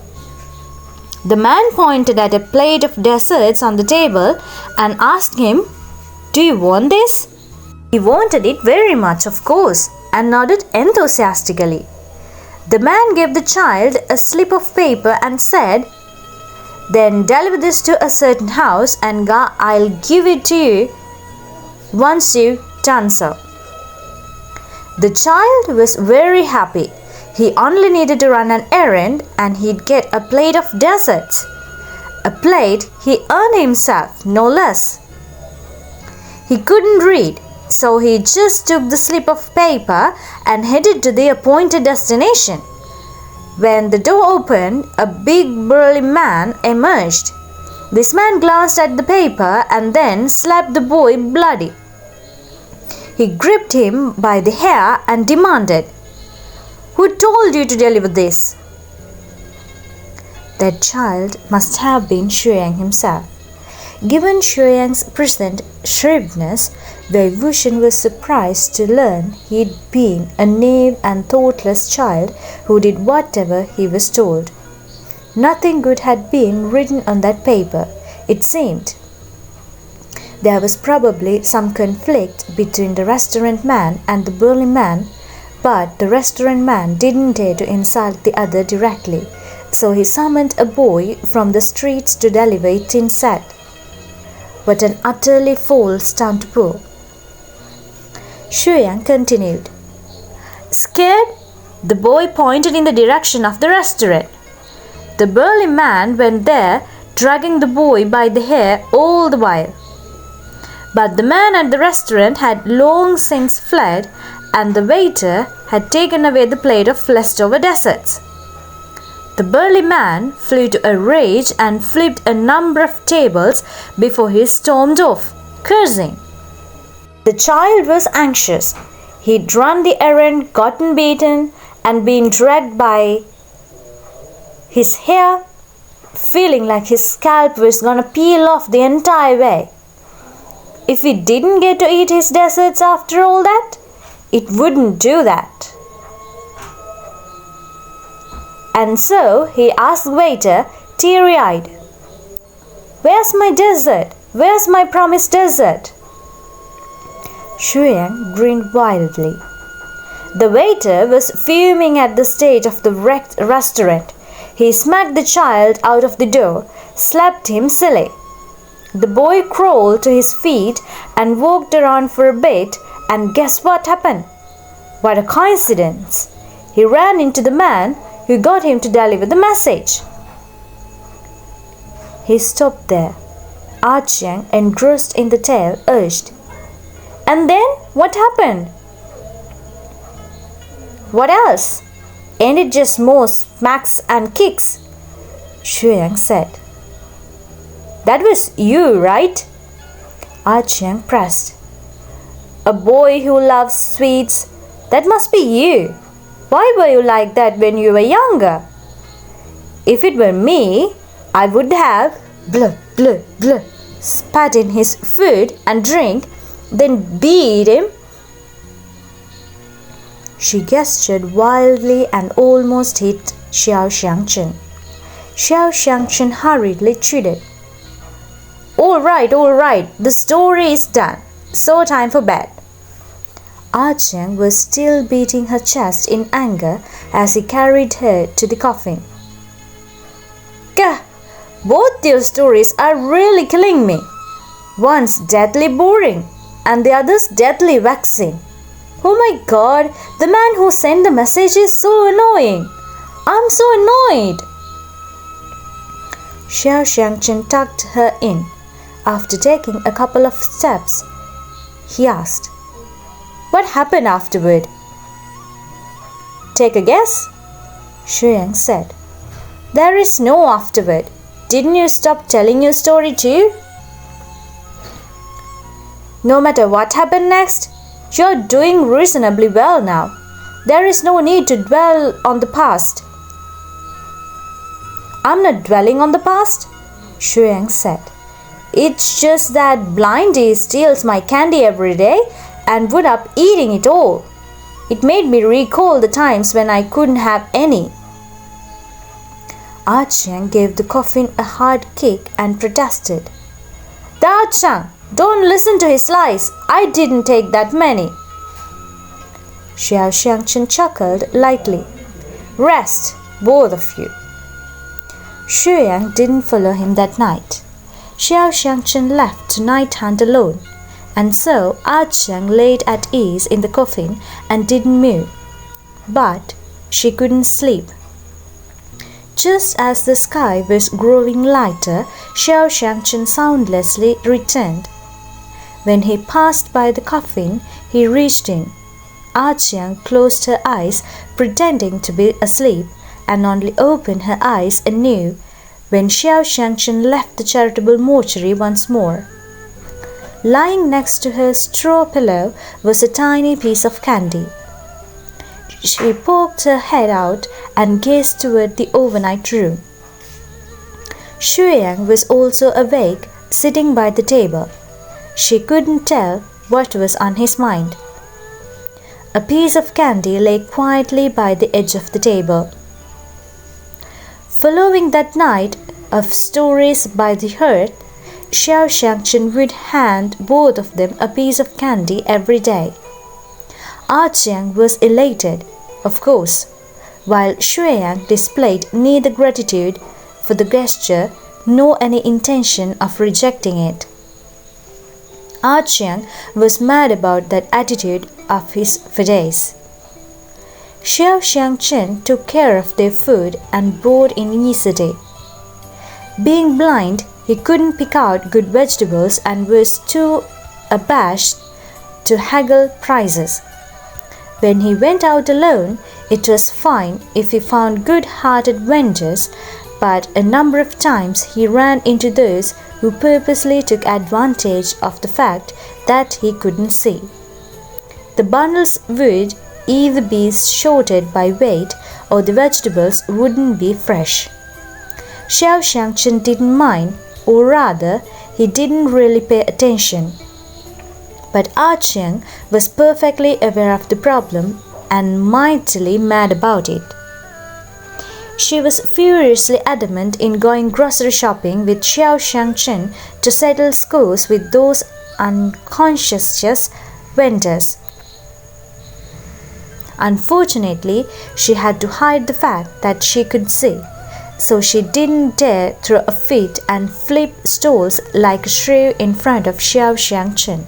The man pointed at a plate of desserts on the table and asked him, "Do you want this?" He wanted it very much, of course, and nodded enthusiastically. The man gave the child a slip of paper and said, "Then deliver this to a certain house and I'll give it to you once you've done so." The child was very happy. He only needed to run an errand and he'd get a plate of desserts. A plate he earned himself, no less. He couldn't read, so he just took the slip of paper and headed to the appointed destination. When the door opened, a big burly man emerged. This man glanced at the paper and then slapped the boy bloody. He gripped him by the hair and demanded, "Who told you to deliver this?" That child must have been Xiang himself. Given Xiang's present shrewdness, Wei Wuxian was surprised to learn he'd been a naive and thoughtless child who did whatever he was told. Nothing good had been written on that paper, it seemed. There was probably some conflict between the restaurant man and the burly man, but the restaurant man didn't dare to insult the other directly, so he summoned a boy from the streets to deliver it instead. What an utterly foul stunt to pull. Xiang continued. Scared? The boy pointed in the direction of the restaurant. The burly man went there, dragging the boy by the hair all the while. But the man at the restaurant had long since fled, and the waiter had taken away the plate of leftover desserts. The burly man flew to a rage and flipped a number of tables before he stormed off, cursing. The child was anxious. He'd run the errand, gotten beaten, and been dragged by his hair, feeling like his scalp was gonna peel off the entire way. if he didn't get to eat his desserts after all that? It wouldn't do that. And so he asked the waiter, teary-eyed, "Where's my dessert? Where's my promised dessert?" Xiang grinned wildly. The waiter was fuming at the state of the wrecked restaurant. He smacked the child out of the door, slapped him silly. The boy crawled to his feet and walked around for a bit, and guess what happened? What a coincidence! He ran into the man who got him to deliver the message. He stopped there. Xiang, engrossed in the tale, urged, "And then what happened?" "What else? Ain't it just more smacks and kicks?" Xiang said. "That was you, right?" Xiang pressed. "A boy who loves sweets. That must be you. Why were you like that when you were younger?" "If it were me, I would have blah, blah, blah, spat in his food and drink, then beat him." She gestured wildly and almost hit Xingchen. Xingchen hurriedly chided. All right, the story is done. So time for bed." Xiang was still beating her chest in anger as he carried her to the coffin. "Gah! Both your stories are really killing me. One's deathly boring and the other's deathly vexing. Oh my God, the man who sent the message is so annoying. I'm so annoyed." Xingchen tucked her in. After taking a couple of steps, he asked, "What happened afterward?" "Take a guess," Xiang said. "There is no afterward. Didn't you stop telling your story too?" "No matter what happened next, you're doing reasonably well now. There is no need to dwell on the past." "I'm not dwelling on the past," Xiang said. "It's just that Blindy steals my candy every day and would up eating it all. It made me recall the times when I couldn't have any." Xiang gave the coffin a hard kick and protested. "Dachang, don't listen to his lies. I didn't take that many." Xingchen chuckled lightly. "Rest, both of you." Xiang didn't follow him that night. Xingchen left to night hunt alone, and so Xiang laid at ease in the coffin and didn't move. But she couldn't sleep. Just as the sky was growing lighter, Xingchen soundlessly returned. When he passed by the coffin, he reached in. Xiang closed her eyes, pretending to be asleep, and only opened her eyes anew when Xingchen left the charitable mortuary once more. Lying next to her straw pillow was a tiny piece of candy. She poked her head out and gazed toward the overnight room. Xiang was also awake, sitting by the table. She couldn't tell what was on his mind. A piece of candy lay quietly by the edge of the table. Following that night of stories by the hearth, Xingchen would hand both of them a piece of candy every day. Xiang was elated, of course, while Xiang displayed neither gratitude for the gesture nor any intention of rejecting it. Xiang was mad about that attitude of his for days. Xingchen took care of their food and board in easily. Being blind, he couldn't pick out good vegetables and was too abashed to haggle prices. When he went out alone, it was fine if he found good-hearted vendors, but a number of times he ran into those who purposely took advantage of the fact that he couldn't see. The bundles would either be shorted by weight or the vegetables wouldn't be fresh. Xingchen didn't mind, or rather, he didn't really pay attention. But Xiang was perfectly aware of the problem and mightily mad about it. She was furiously adamant in going grocery shopping with Xingchen to settle scores with those unconscientious vendors. Unfortunately, she had to hide the fact that she could see, so she didn't dare throw a fit and flip stools like a shrew in front of Xingchen.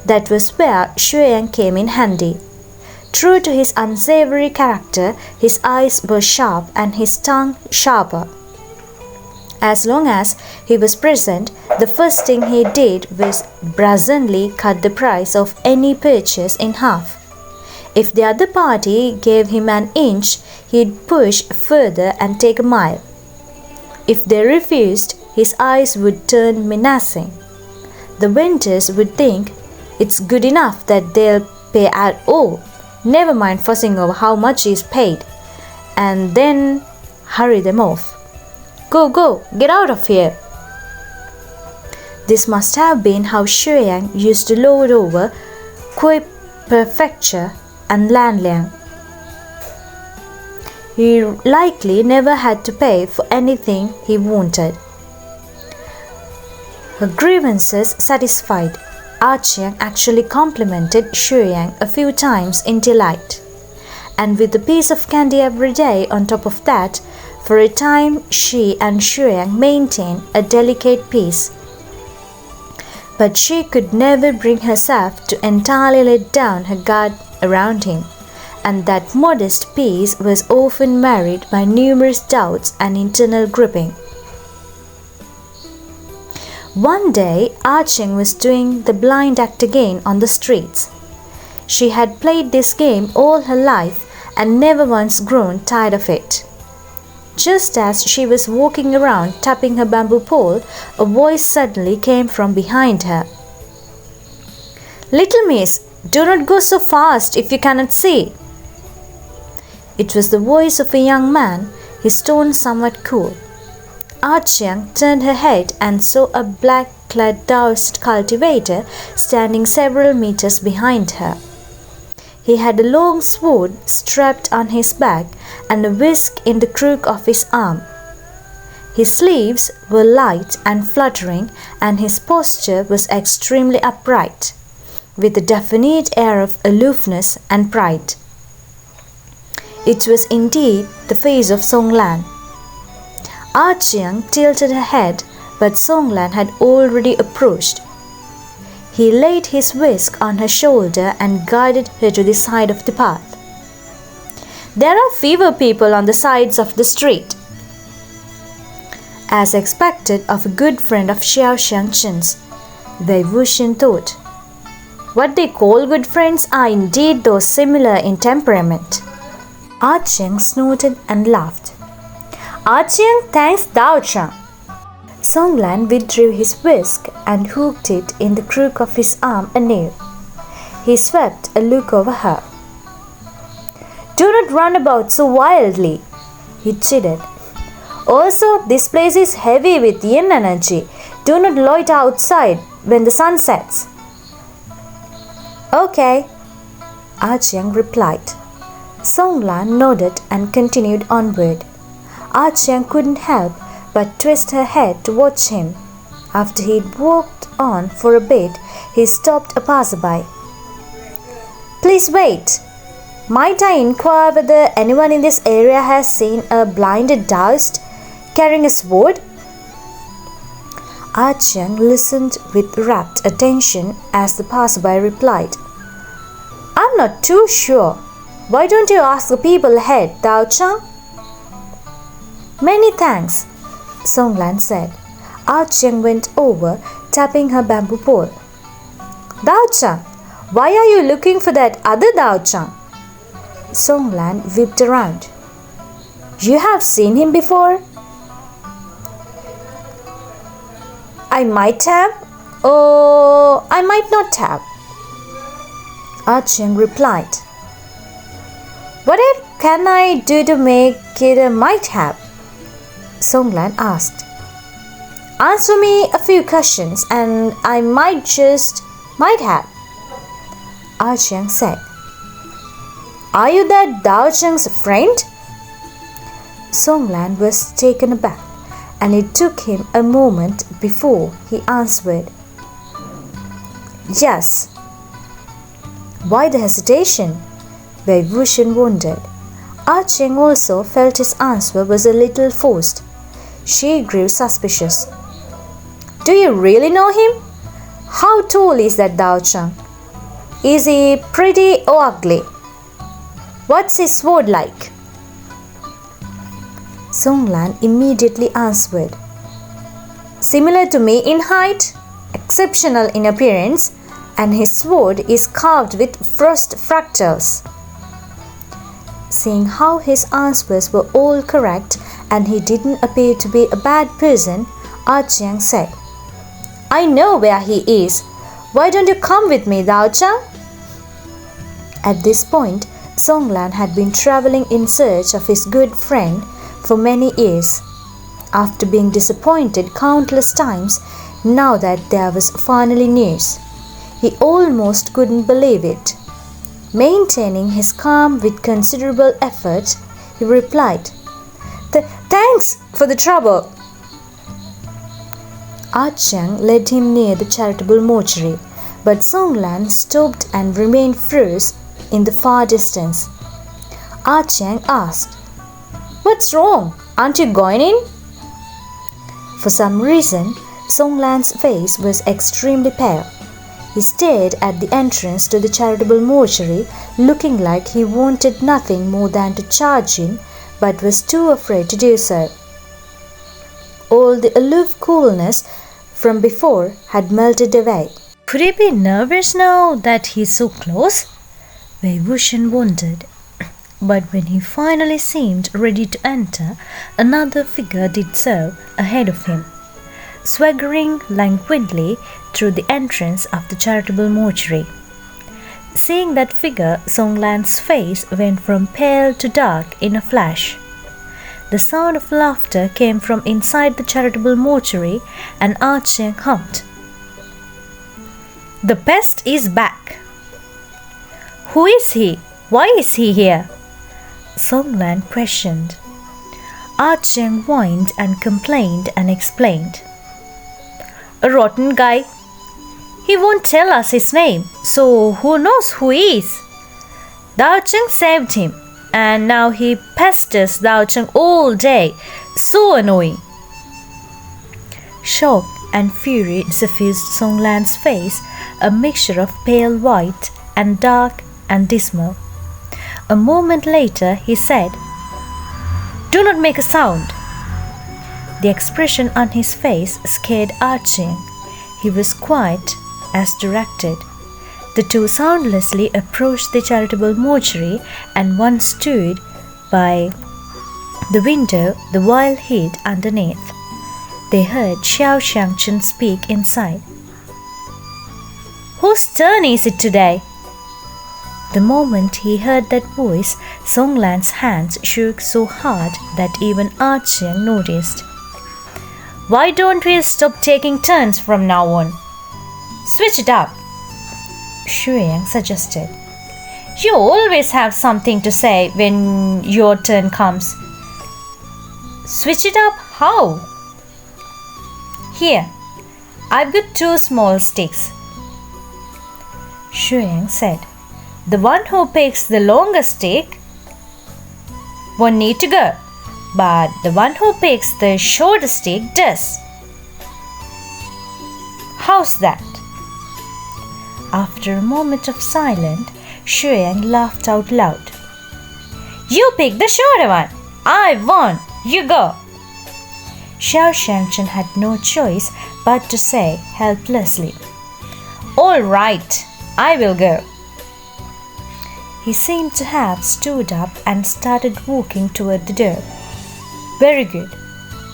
That was where Xiang came in handy. True to his unsavory character, his eyes were sharp and his tongue sharper. As long as he was present, the first thing he did was brazenly cut the price of any purchase in half. If the other party gave him an inch, he'd push further and take a mile. If they refused, his eyes would turn menacing. The vendors would think it's good enough that they'll pay at all. Never mind fussing over how much is paid, and then hurry them off. Go, go, get out of here. This must have been how Xiang used to lord over Kui Prefecture and Lanliang. He likely never had to pay for anything he wanted. Her grievances satisfied, Xiang actually complimented Xiang a few times in delight. And with a piece of candy every day on top of that, for a time she and Xiang maintained a delicate peace. But she could never bring herself to entirely let down her guard around him, and that modest peace was often marred by numerous doubts and internal gripping. One day, Xiang was doing the blind act again on the streets. She had played this game all her life and never once grown tired of it. Just as she was walking around tapping her bamboo pole, a voice suddenly came from behind her. "Little miss, do not go so fast if you cannot see." It was the voice of a young man, his tone somewhat cool. Xiang turned her head and saw a black-clad Taoist cultivator standing several meters behind her. He had a long sword strapped on his back and a whisk in the crook of his arm. His sleeves were light and fluttering, and his posture was extremely upright, with a definite air of aloofness and pride. It was indeed the face of Songlan. Xiang tilted her head, but Songlan had already approached. He laid his whisk on her shoulder and guided her to the side of the path. "There are fewer people on the sides of the street." As expected of a good friend of Xingchen's, Wei Wuxian thought. What they call good friends are indeed those similar in temperament. Xiang snorted and laughed. "Xiang thanks Dao Chang." Songlan withdrew his whisk and hooked it in the crook of his arm anew. He swept a look over her. "Do not run about so wildly," he chided. "Also, this place is heavy with yin energy. Do not loiter outside when the sun sets." "Okay," Xiang replied. Songlan nodded and continued onward. Xiang couldn't help but twist her head to watch him. After he'd walked on for a bit, he stopped a passerby. "Please wait. Might I inquire whether anyone in this area has seen a blinded Taoist carrying a sword?" Xiang listened with rapt attention as the passerby replied, "I'm not too sure. Why don't you ask the people ahead, Dao Chang?" "Many thanks," Songlan said. Xiang went over, tapping her bamboo pole. "Dao Chang, why are you looking for that other Dao Chang?" Songlan whipped around. "You have seen him before?" "I might have, or I might not have," Xiang replied. "What can I do to make it a might have?" Songlan asked. "Answer me a few questions and I might just..." Might have, Xiang said. Are you that Dao Cheng's friend? Songlan was taken aback, and it took him a moment before he answered. Yes. Why the hesitation? Wei Wuxian wondered. Cheng also felt his answer was a little forced. She grew suspicious. Do you really know him? How tall is that Dao Cheng? Is he pretty or ugly? What's his sword like? Songlan immediately answered. Similar to me in height, exceptional in appearance, and his sword is carved with frost fractals. Seeing how his answers were all correct and he didn't appear to be a bad person, Xiang said, I know where he is. Why don't you come with me, Dao Cheng? At this point, Songlan had been traveling in search of his good friend for many years. After being disappointed countless times, now that there was finally news, he almost couldn't believe it. Maintaining his calm with considerable effort, he replied, Thanks for the trouble. Xiang led him near the charitable mortuary, but Songlan stopped and remained froze in the far distance. Xiang asked, What's wrong? Aren't you going in? For some reason, Songlan's face was extremely pale. He stared at the entrance to the charitable mortuary, looking like he wanted nothing more than to charge in, but was too afraid to do so. All the aloof coolness from before had melted away. Could he be nervous now that he's so close? Wei Wuxian wondered. But when he finally seemed ready to enter, another figure did so ahead of him, swaggering languidly through the entrance of the charitable mortuary. Seeing that figure, Songlan's face went from pale to dark in a flash. The sound of laughter came from inside the charitable mortuary, and Xiang hummed. The pest is back. Who is he? Why is he here? Songlan questioned. Xiang whined and complained and explained. A rotten guy. He won't tell us his name, so who knows who he is? Dao Cheng saved him, and now he pesters Dao Cheng all day. So annoying. Shock and fury suffused Songlan's face, a mixture of pale white and dark and dismal. A moment later he said, Do not make a sound. The expression on his face scared Xiang. He was quiet as directed. The two soundlessly approached the charitable mortuary, and one stood by the window, the vial hid underneath. They heard Xingchen speak inside. Whose turn is it today? The moment he heard that voice, Songlan's hands shook so hard that even Xiang noticed. Why don't we stop taking turns from now on? Switch it up, Xiang suggested. You always have something to say when your turn comes. Switch it up how? Here, I've got 2 small sticks, Xiang said. The one who picks the longest stick won't need to go, but the one who picks the shortest stick does. How's that? After a moment of silence, Xiang laughed out loud. You pick the shorter one. I won. You go. Xingchen had no choice but to say helplessly, All right, I will go. He seemed to have stood up and started walking toward the door. Very good,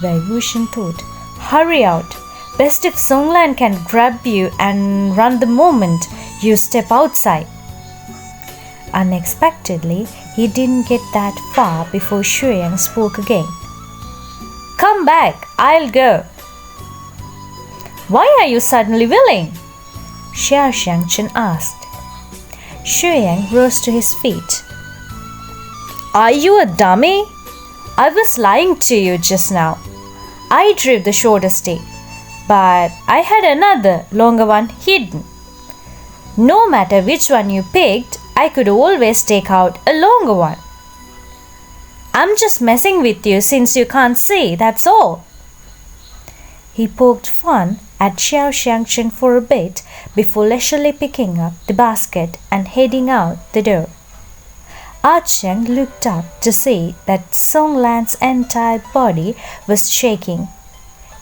Wei Wuxian thought. Hurry out. Best if Songlan can grab you and run the moment you step outside. Unexpectedly, he didn't get that far before Xiang spoke again. Come back, I'll go. Why are you suddenly willing? Xingchen asked. Xiang rose to his feet. Are you a dummy? I was lying to you just now. I drew the shorter stick, but I had another, longer one hidden. No matter which one you picked, I could always take out a longer one. I'm just messing with you since you can't see, that's all. He poked fun at Xingchen for a bit before leisurely picking up the basket and heading out the door. Xiang looked up to see that Song Lan's entire body was shaking.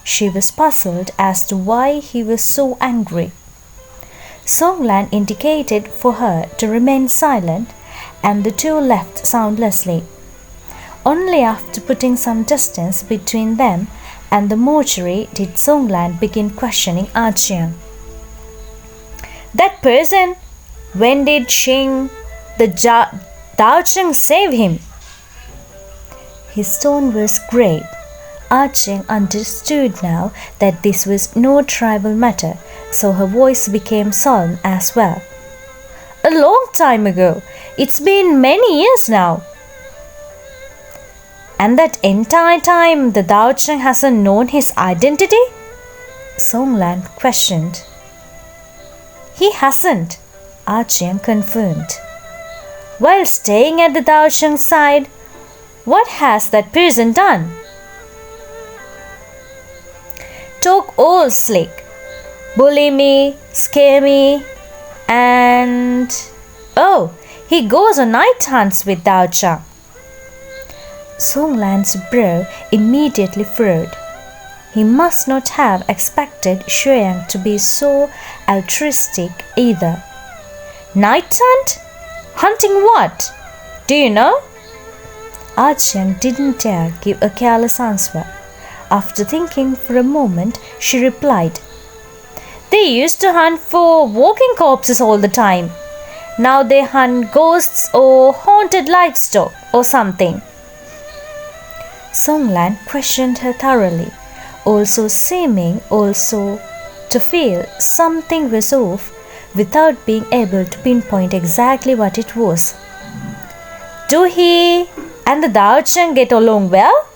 She was puzzled as to why he was so angry. Song Lan indicated for her to remain silent, and the two left soundlessly. Only after putting some distance between them and the mortuary did Song Lan begin questioning Xiang. That person, when did Dao Cheng save him? His tone was grave. Xiang understood now that this was no trivial matter, so her voice became solemn as well. A long time ago. It's been many years now. And that entire time the Dao Cheng hasn't known his identity? Song Lan questioned. He hasn't, Xiang confirmed. While staying at the Dao Cheng's side, what has that person done? Talk all slick, bully me, scare me, and he goes on night hunts with Dao Cheng. Song Lan's brow immediately furrowed. He must not have expected Xiang to be so altruistic either. Night hunt? Hunting what? Do you know? Xiang didn't dare give a careless answer. After thinking for a moment, she replied, They used to hunt for walking corpses all the time. Now they hunt ghosts or haunted livestock or something. Song Lan questioned her thoroughly, seeming to feel something was off without being able to pinpoint exactly what it was. Do he and the Dao Cheng get along well?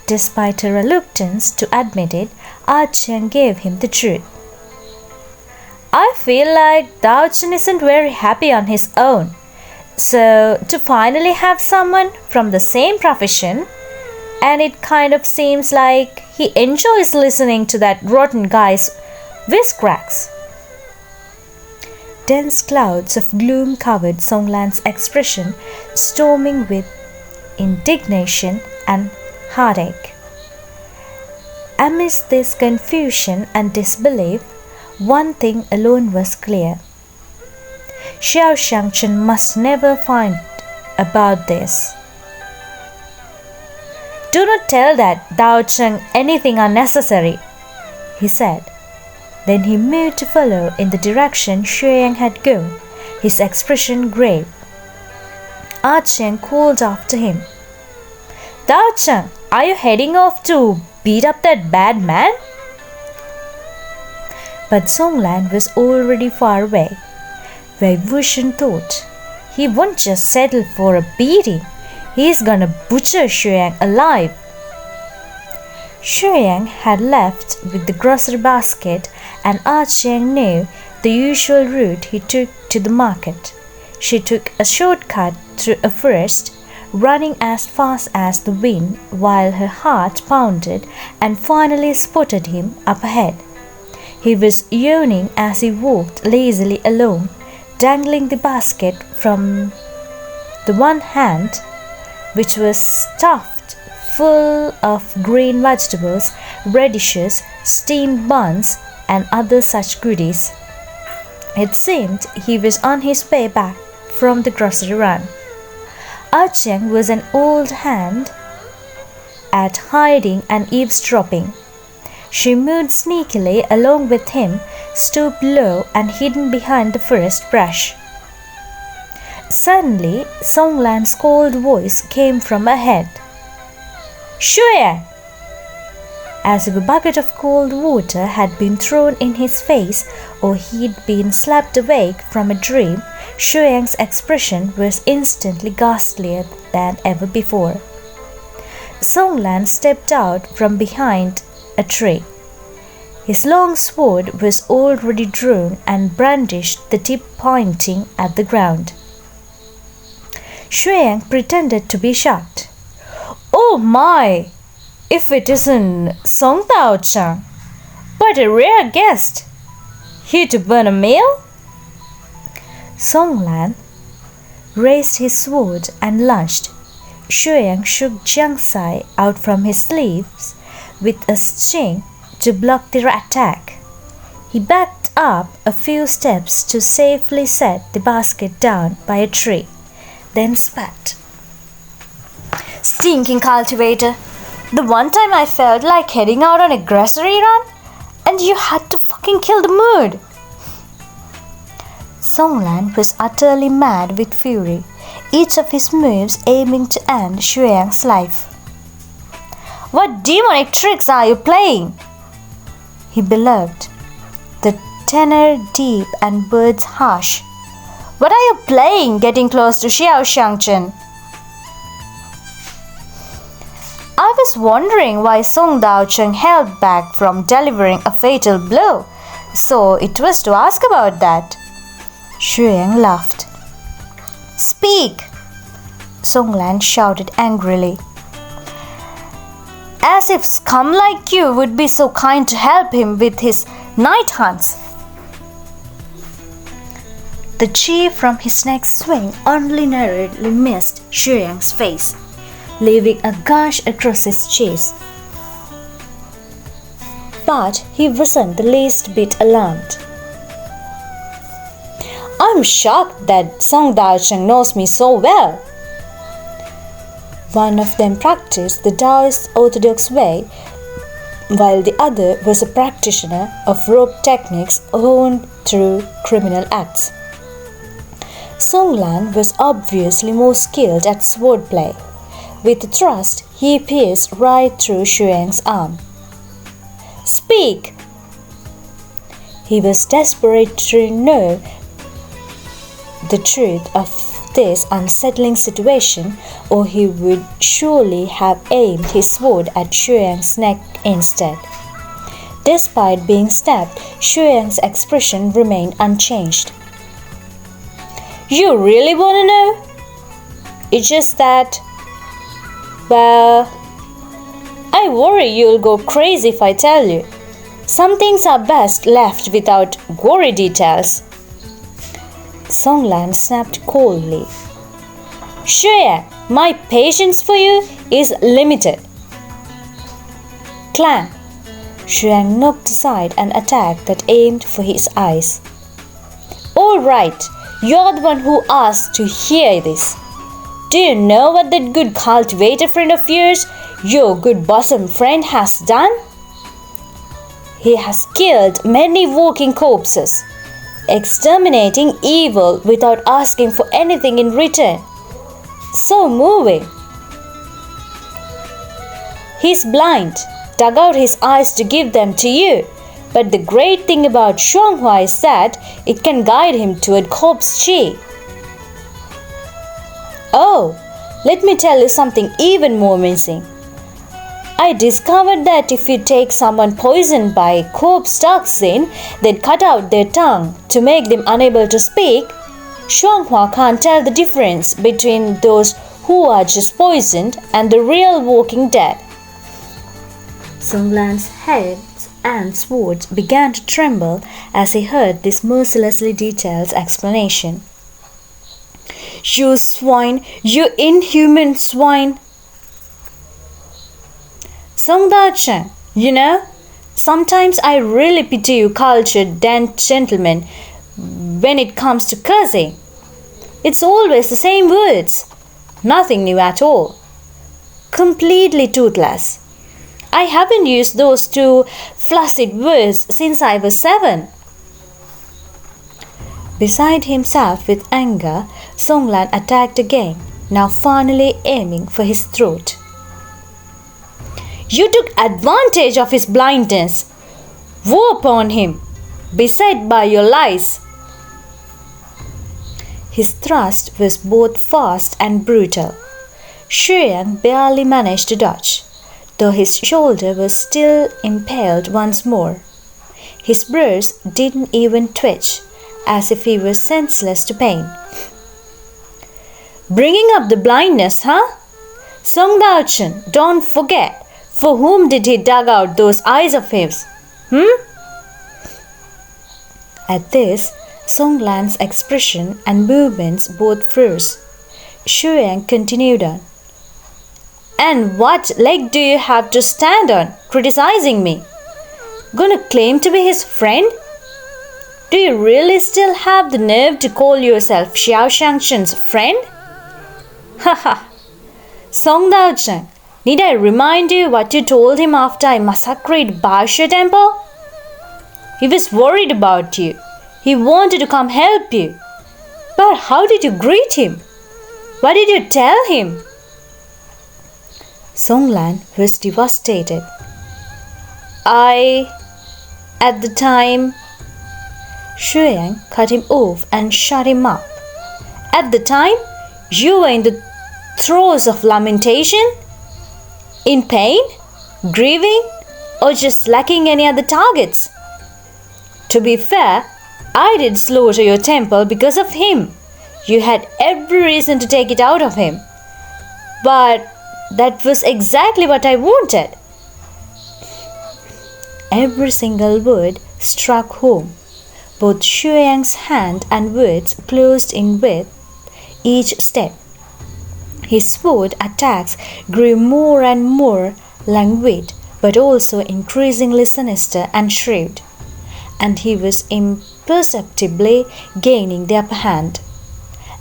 Despite her reluctance to admit it, Xiang gave him the truth. I feel like Dao Cheng isn't very happy on his own. So, to finally have someone from the same profession, and it kind of seems like he enjoys listening to that rotten guy's wisecracks. Dense clouds of gloom covered Song Lan's expression, storming with indignation and heartache. Amidst this confusion and disbelief, one thing alone was clear. Xingchen must never find about this. Do not tell that Dao Cheng anything unnecessary, he said. Then he moved to follow in the direction Xiang had gone, his expression grave. Xiang called after him. Dao Cheng, are you heading off to beat up that bad man? But Song Lan was already far away. Wei Wuxian thought, he won't just settle for a beating, he's gonna butcher Xiang alive. Xiang had left with the grocery basket, and Xiang knew the usual route he took to the market. She took a shortcut through a forest, running as fast as the wind while her heart pounded, and finally spotted him up ahead. He was yawning as he walked lazily along, dangling the basket from the one hand, which was stuffed full of green vegetables, radishes, steamed buns, and other such goodies. It seemed he was on his way back from the grocery run. Xiang was an old hand at hiding and eavesdropping. She moved sneakily along with him, stooped low and hidden behind the forest brush. Suddenly, Song Lan's cold voice came from ahead. Shuya! as if a bucket of cold water had been thrown in his face or he'd been slapped awake from a dream. Xiang's expression was instantly ghastlier than ever before. Songlan stepped out from behind a tree. His long sword was already drawn and brandished, the tip pointing at the ground. Xiang pretended to be shocked. "Oh my! If it isn't Song Tao Chang, what a rare guest! Here to burn a meal?" Songlan raised his sword and lunged. Xiang shook Jiang Sai out from his sleeves with a Xing to block the attack. He backed up a few steps to safely set the basket down by a tree, then spat. "Stinking cultivator! The one time I felt like heading out on a grocery run, and you had to fucking kill the mood!" Songlan was utterly mad with fury, each of his moves aiming to end Xiang's life. "What demonic tricks are you playing?" he bellowed, the tenor deep and words harsh. "What are you playing, getting close to Xiao Xingchen?" I was wondering why Song Daocheng held back from delivering a fatal blow, so it was to ask about that. Xiang laughed. "Speak!" Songlan shouted angrily. "As if scum like you would be so kind to help him with his night hunts." The chi from his next swing only narrowly missed Xiang's face, leaving a gash across his chest. But he wasn't the least bit alarmed. "I'm shocked that Song Daocheng knows me so well." One of them practiced the Taoist orthodox way, while the other was a practitioner of rope techniques honed through criminal acts. Songlan was obviously more skilled at swordplay. With a thrust, he pierced right through Xiang's arm. "Speak!" He was desperate to know the truth of this unsettling situation, or he would surely have aimed his sword at Xiang's neck instead. Despite being stabbed, Xiang's expression remained unchanged. "You really want to know? It's just that, well, I worry you'll go crazy if I tell you. Some things are best left without gory details." Songlan snapped coldly. "Xiang, my patience for you is limited." Clang! Xiang knocked aside an attack that aimed for his eyes. "All right, you're the one who asked to hear this. Do you know what that good cultivator friend of yours, your good bosom friend, has done? He has killed many walking corpses, exterminating evil without asking for anything in return. So moving. He's blind, dug out his eyes to give them to you. But the great thing about Shuanghua is that it can guide him toward corpse chi. Oh, let me tell you something even more amazing. I discovered that if you take someone poisoned by corpse toxin, then cut out their tongue to make them unable to speak, Shuanghua can't tell the difference between those who are just poisoned and the real walking dead." Songlan's head and sword began to tremble as he heard this mercilessly detailed explanation. "You swine! You inhuman swine!" "Song Daocheng, you know, sometimes I really pity you cultured gentlemen when it comes to cursing. It's always the same words, nothing new at all. Completely toothless. I haven't used those two flaccid words since I was 7. Beside himself with anger, Songlan attacked again, now finally aiming for his throat. You took advantage of his blindness. Woe upon him, beset by your lies. His thrust was both fast and brutal. Xiang barely managed to dodge, though his shoulder was still impaled once more. His brows didn't even twitch, as if he was senseless to pain. Bringing up the blindness, huh? Song Dao-chen, don't forget, for whom did he dug out those eyes of his? At this, Song Lan's expression and movements both froze. Xiang continued on. And what leg do you have to stand on, criticizing me? Gonna claim to be his friend? Do you really still have the nerve to call yourself Xiao Xingchen's friend? Haha. Song Dao-chen, need I remind you what you told him after I massacred Baisha Temple? He was worried about you. He wanted to come help you. But how did you greet him? What did you tell him? Song Lan was devastated. At the time, Xiang cut him off and shut him up. At the time, you were in the throes of lamentation? In pain? Grieving? Or just lacking any other targets? To be fair, I did slaughter your temple because of him. You had every reason to take it out of him. But that was exactly what I wanted. Every single word struck home. Both Xiang's hand and words closed in with each step. His sword attacks grew more and more languid, but also increasingly sinister and shrewd, and he was imperceptibly gaining the upper hand.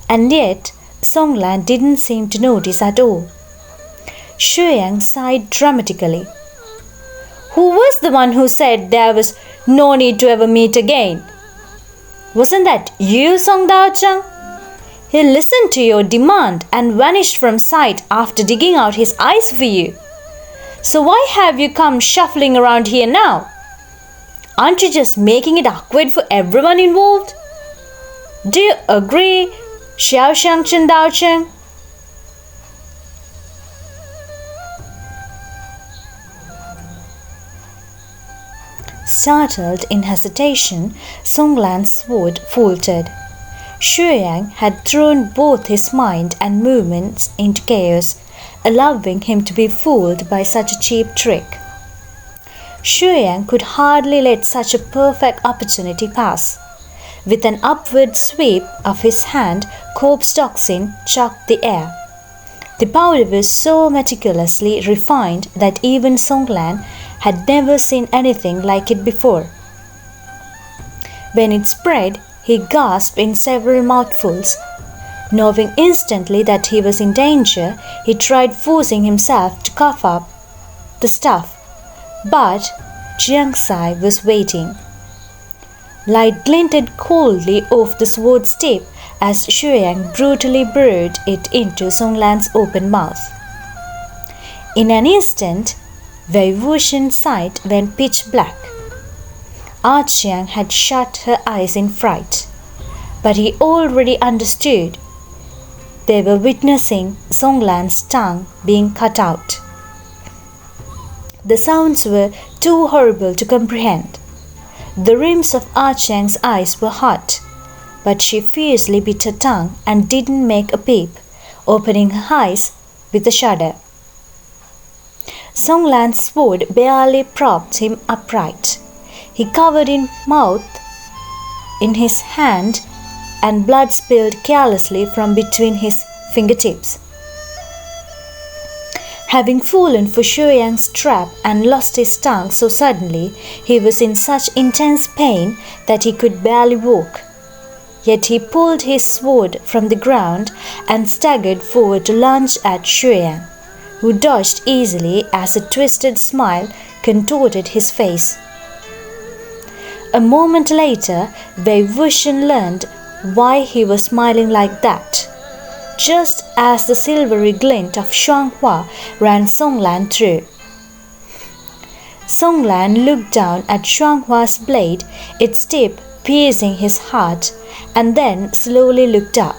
And yet, Song Lan didn't seem to notice at all. Xiang sighed dramatically. Who was the one who said there was no need to ever meet again? Wasn't that you, Song Dao-chen? He listened to your demand and vanished from sight after digging out his eyes for you. So why have you come shuffling around here now? Aren't you just making it awkward for everyone involved? Do you agree, Xiao Xingchen Dao-chen? Startled in hesitation, Song Lan's sword faltered. Xiang had thrown both his mind and movements into chaos, allowing him to be fooled by such a cheap trick. Xiang could hardly let such a perfect opportunity pass. With an upward sweep of his hand, corpse toxin chalked the air. The powder was so meticulously refined that even Song Lan had never seen anything like it before. When it spread, he gasped in several mouthfuls. Knowing instantly that he was in danger, he tried forcing himself to cough up the stuff. But Jiang Sai was waiting. Light glinted coldly off the sword's tip as Xiang brutally burrowed it into Song Lan's open mouth. In an instant, Wei Wuxian's sight went pitch black. Xiang had shut her eyes in fright, but he already understood. They were witnessing Song Lan's tongue being cut out. The sounds were too horrible to comprehend. The rims of Xiang's eyes were hot, but she fiercely bit her tongue and didn't make a peep, opening her eyes with a shudder. Song Lan's sword barely propped him upright. He covered his mouth in his hand and blood spilled carelessly from between his fingertips. Having fallen for Xiang's trap and lost his tongue so suddenly, he was in such intense pain that he could barely walk. Yet he pulled his sword from the ground and staggered forward to lunge at Xiang, who dodged easily as a twisted smile contorted his face. A moment later, Wei Wuxian learned why he was smiling like that. Just as the silvery glint of Shuanghua ran Song Lan through. Songlan looked down at Shuanghua's blade, its tip piercing his heart, and then slowly looked up.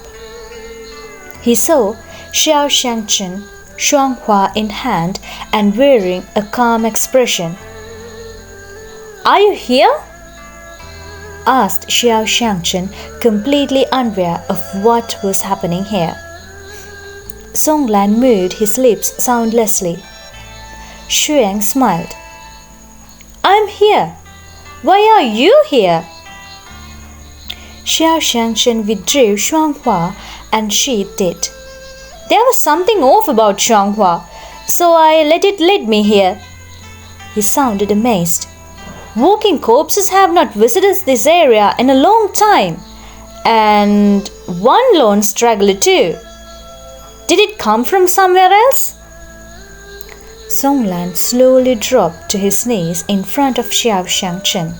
He saw Xingchen, Shuanghua in hand and wearing a calm expression. "Are you here?" asked Xingchen, completely unaware of what was happening here. Songlan moved his lips soundlessly. Xiang smiled. "I'm here. Why are you here?" Xingchen withdrew Shuanghua and sheathed it. "There was something off about Shuanghua, so I let it lead me here." He sounded amazed. "Walking corpses have not visited this area in a long time, and one lone straggler too. Did it come from somewhere else?" Songlan slowly dropped to his knees in front of Xingchen.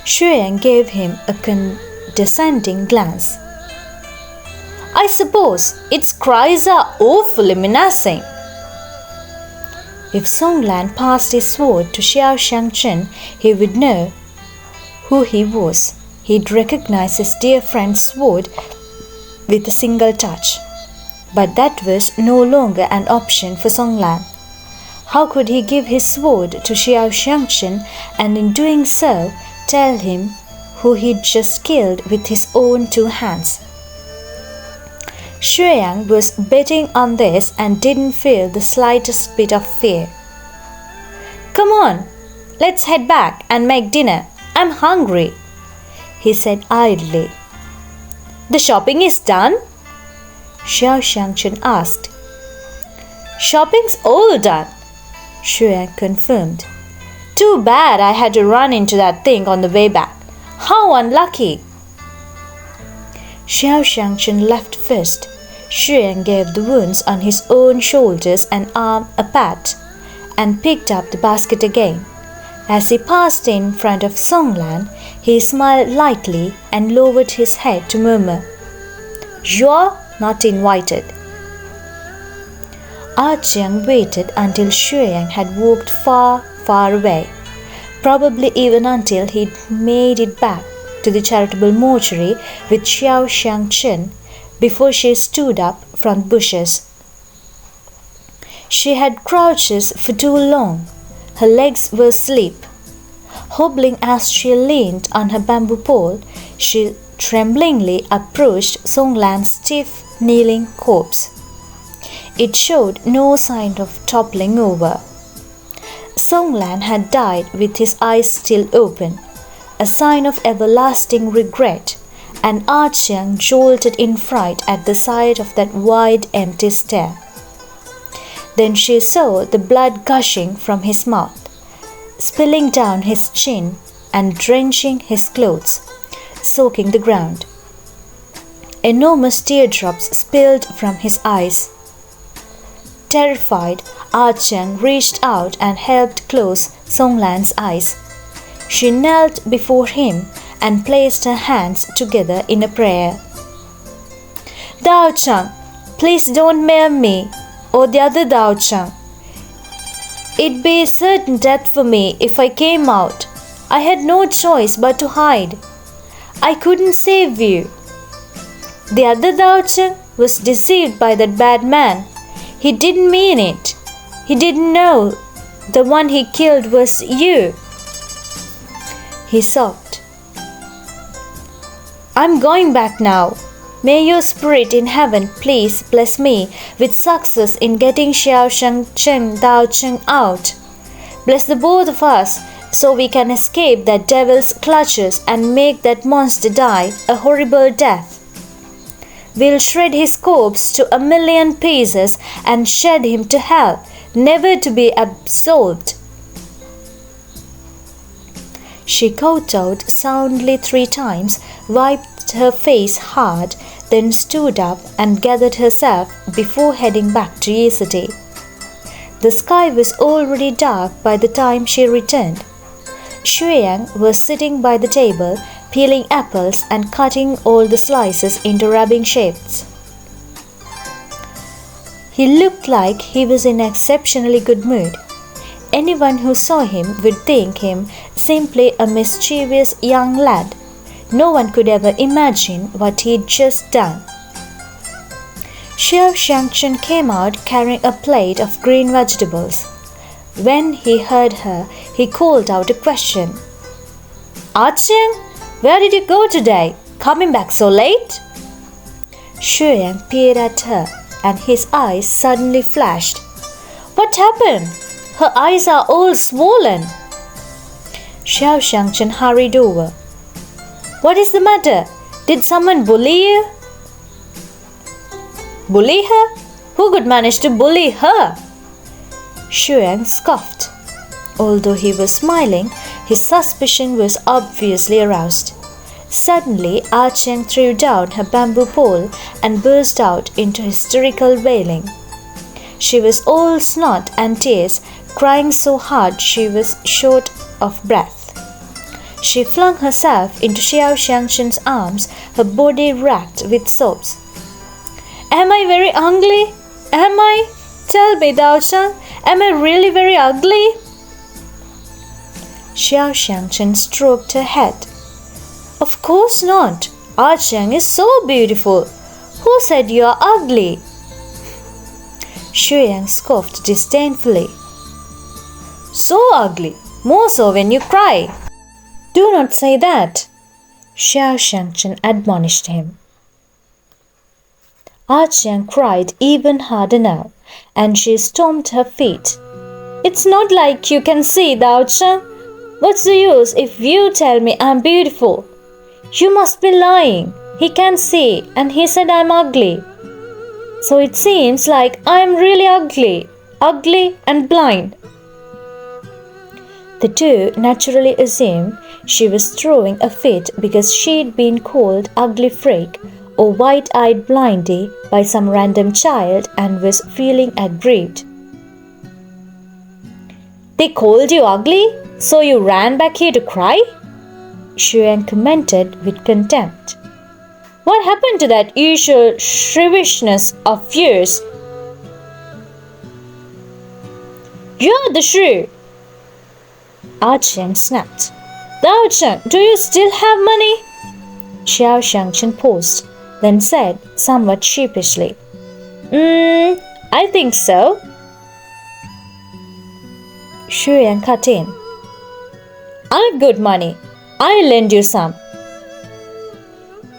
Xiang gave him a condescending glance. "I suppose its cries are awfully menacing." If Songlan passed his sword to Xingchen, he would know who he was. He'd recognize his dear friend's sword with a single touch. But that was no longer an option for Songlan. How could he give his sword to Xingchen and in doing so tell him who he'd just killed with his own two hands? Xiang was betting on this and didn't feel the slightest bit of fear. "Come on, let's head back and make dinner. I'm hungry," he said idly. "The shopping is done?" Xingchen asked. "Shopping's all done," Xiang confirmed. "Too bad I had to run into that thing on the way back. How unlucky!" Xingchen left first. Xiang gave the wounds on his own shoulders and arm a pat and picked up the basket again. As he passed in front of Songlan, he smiled lightly and lowered his head to murmur, "You're not invited." Xiang waited until Xiang had walked far, far away, probably even until he'd made it back to the charitable mortuary with Xingchen before she stood up from the bushes. She had crouched for too long. Her legs were asleep. Hobbling as she leaned on her bamboo pole, she tremblingly approached Songlan's stiff, kneeling corpse. It showed no sign of toppling over. Songlan had died with his eyes still open, a sign of everlasting regret, and Xiang jolted in fright at the sight of that wide, empty stare. Then she saw the blood gushing from his mouth, spilling down his chin and drenching his clothes, soaking the ground. Enormous teardrops spilled from his eyes. Terrified, Xiang reached out and helped close Songlan's eyes. She knelt before him and placed her hands together in a prayer. "Dao Chang, please don't maim me or the other Dao Chang. It'd be certain death for me if I came out. I had no choice but to hide. I couldn't save you. The other Dao Chang was deceived by that bad man. He didn't mean it. He didn't know the one he killed was you." He sobbed. "I'm going back now. May your spirit in heaven please bless me with success in getting Xingchen Dao Cheng out. Bless the both of us so we can escape that devil's clutches and make that monster die a horrible death. We'll shred his corpse to 1,000,000 pieces and shed him to hell, never to be absolved." She kowtowed soundly 3 times, wiped her face hard, then stood up and gathered herself before heading back to Yi City. The sky was already dark by the time she returned. Xiang was sitting by the table, peeling apples and cutting all the slices into rubbing shapes. He looked like he was in exceptionally good mood. anyone who saw him would think him simply a mischievous young lad. No one could ever imagine what he'd just done. Xingchen came out carrying a plate of green vegetables. When he heard her, he called out a question. "Xiang, where did you go today? Coming back so late?" Xiang peered at her, and his eyes suddenly flashed. "What happened? Her eyes are all swollen." Xingchen hurried over. "What is the matter? Did someone bully you?" "Bully her? Who could manage to bully her?" Xiang scoffed. Although he was smiling, his suspicion was obviously aroused. Suddenly, Xiang threw down her bamboo pole and burst out into hysterical wailing. She was all snot and tears, crying so hard she was short of breath. She flung herself into Xingchen's arms, her body racked with sobs. "Am I very ugly? Am I? Tell me, Xiang, am I really very ugly?" Xingchen stroked her head. "Of course not. Xiang is so beautiful. Who said you are ugly?" Xiang scoffed disdainfully. "So ugly, more so when you cry." "Do not say that," Xingchen admonished him. Xiang cried even harder now, and she stomped her feet. "It's not like you can see, Xiang. What's the use if you tell me I'm beautiful? You must be lying. He can see, and he said I'm ugly. So it seems like I'm really ugly and blind." The two naturally assumed she was throwing a fit because she'd been called ugly freak or white-eyed blindy by some random child and was feeling aggrieved. "They called you ugly, so you ran back here to cry?" Xiang commented with contempt. "What happened to that usual shrewishness of yours?" "You're the shrew!" Xiang snapped. "Xiang, do you still have money?" Xingchen paused, then said somewhat sheepishly, I think so." Xiang cut in. "I've got money. I'll lend you some."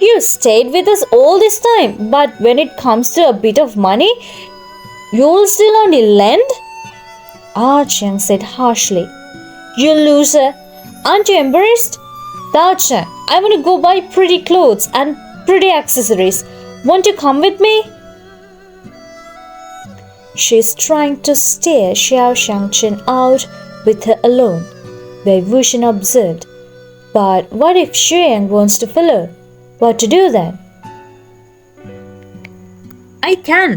"You stayed with us all this time, but when it comes to a bit of money, you'll still only lend?" Xiang said harshly. "You loser! Aren't you embarrassed? Xiang, I want to go buy pretty clothes and pretty accessories. Won't you come with me?" She's trying to steer Xingchen out with her alone, Wei Wuxian observed. But what if Xiang wants to follow? What to do then? "I can,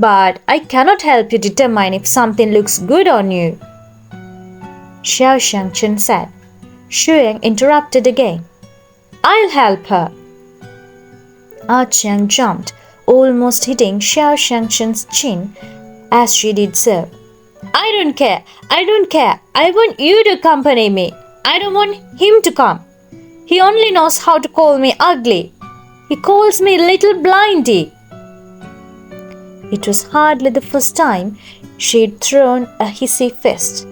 but I cannot help you determine if something looks good on you," Xingchen said. Xiang interrupted again. "I'll help her." Xiang jumped, almost hitting Xingchen's chin as she did so. "I don't care. I don't care. I want you to accompany me. I don't want him to come. He only knows how to call me ugly. He calls me little blindy." It was hardly the first time she'd thrown a hissy fist.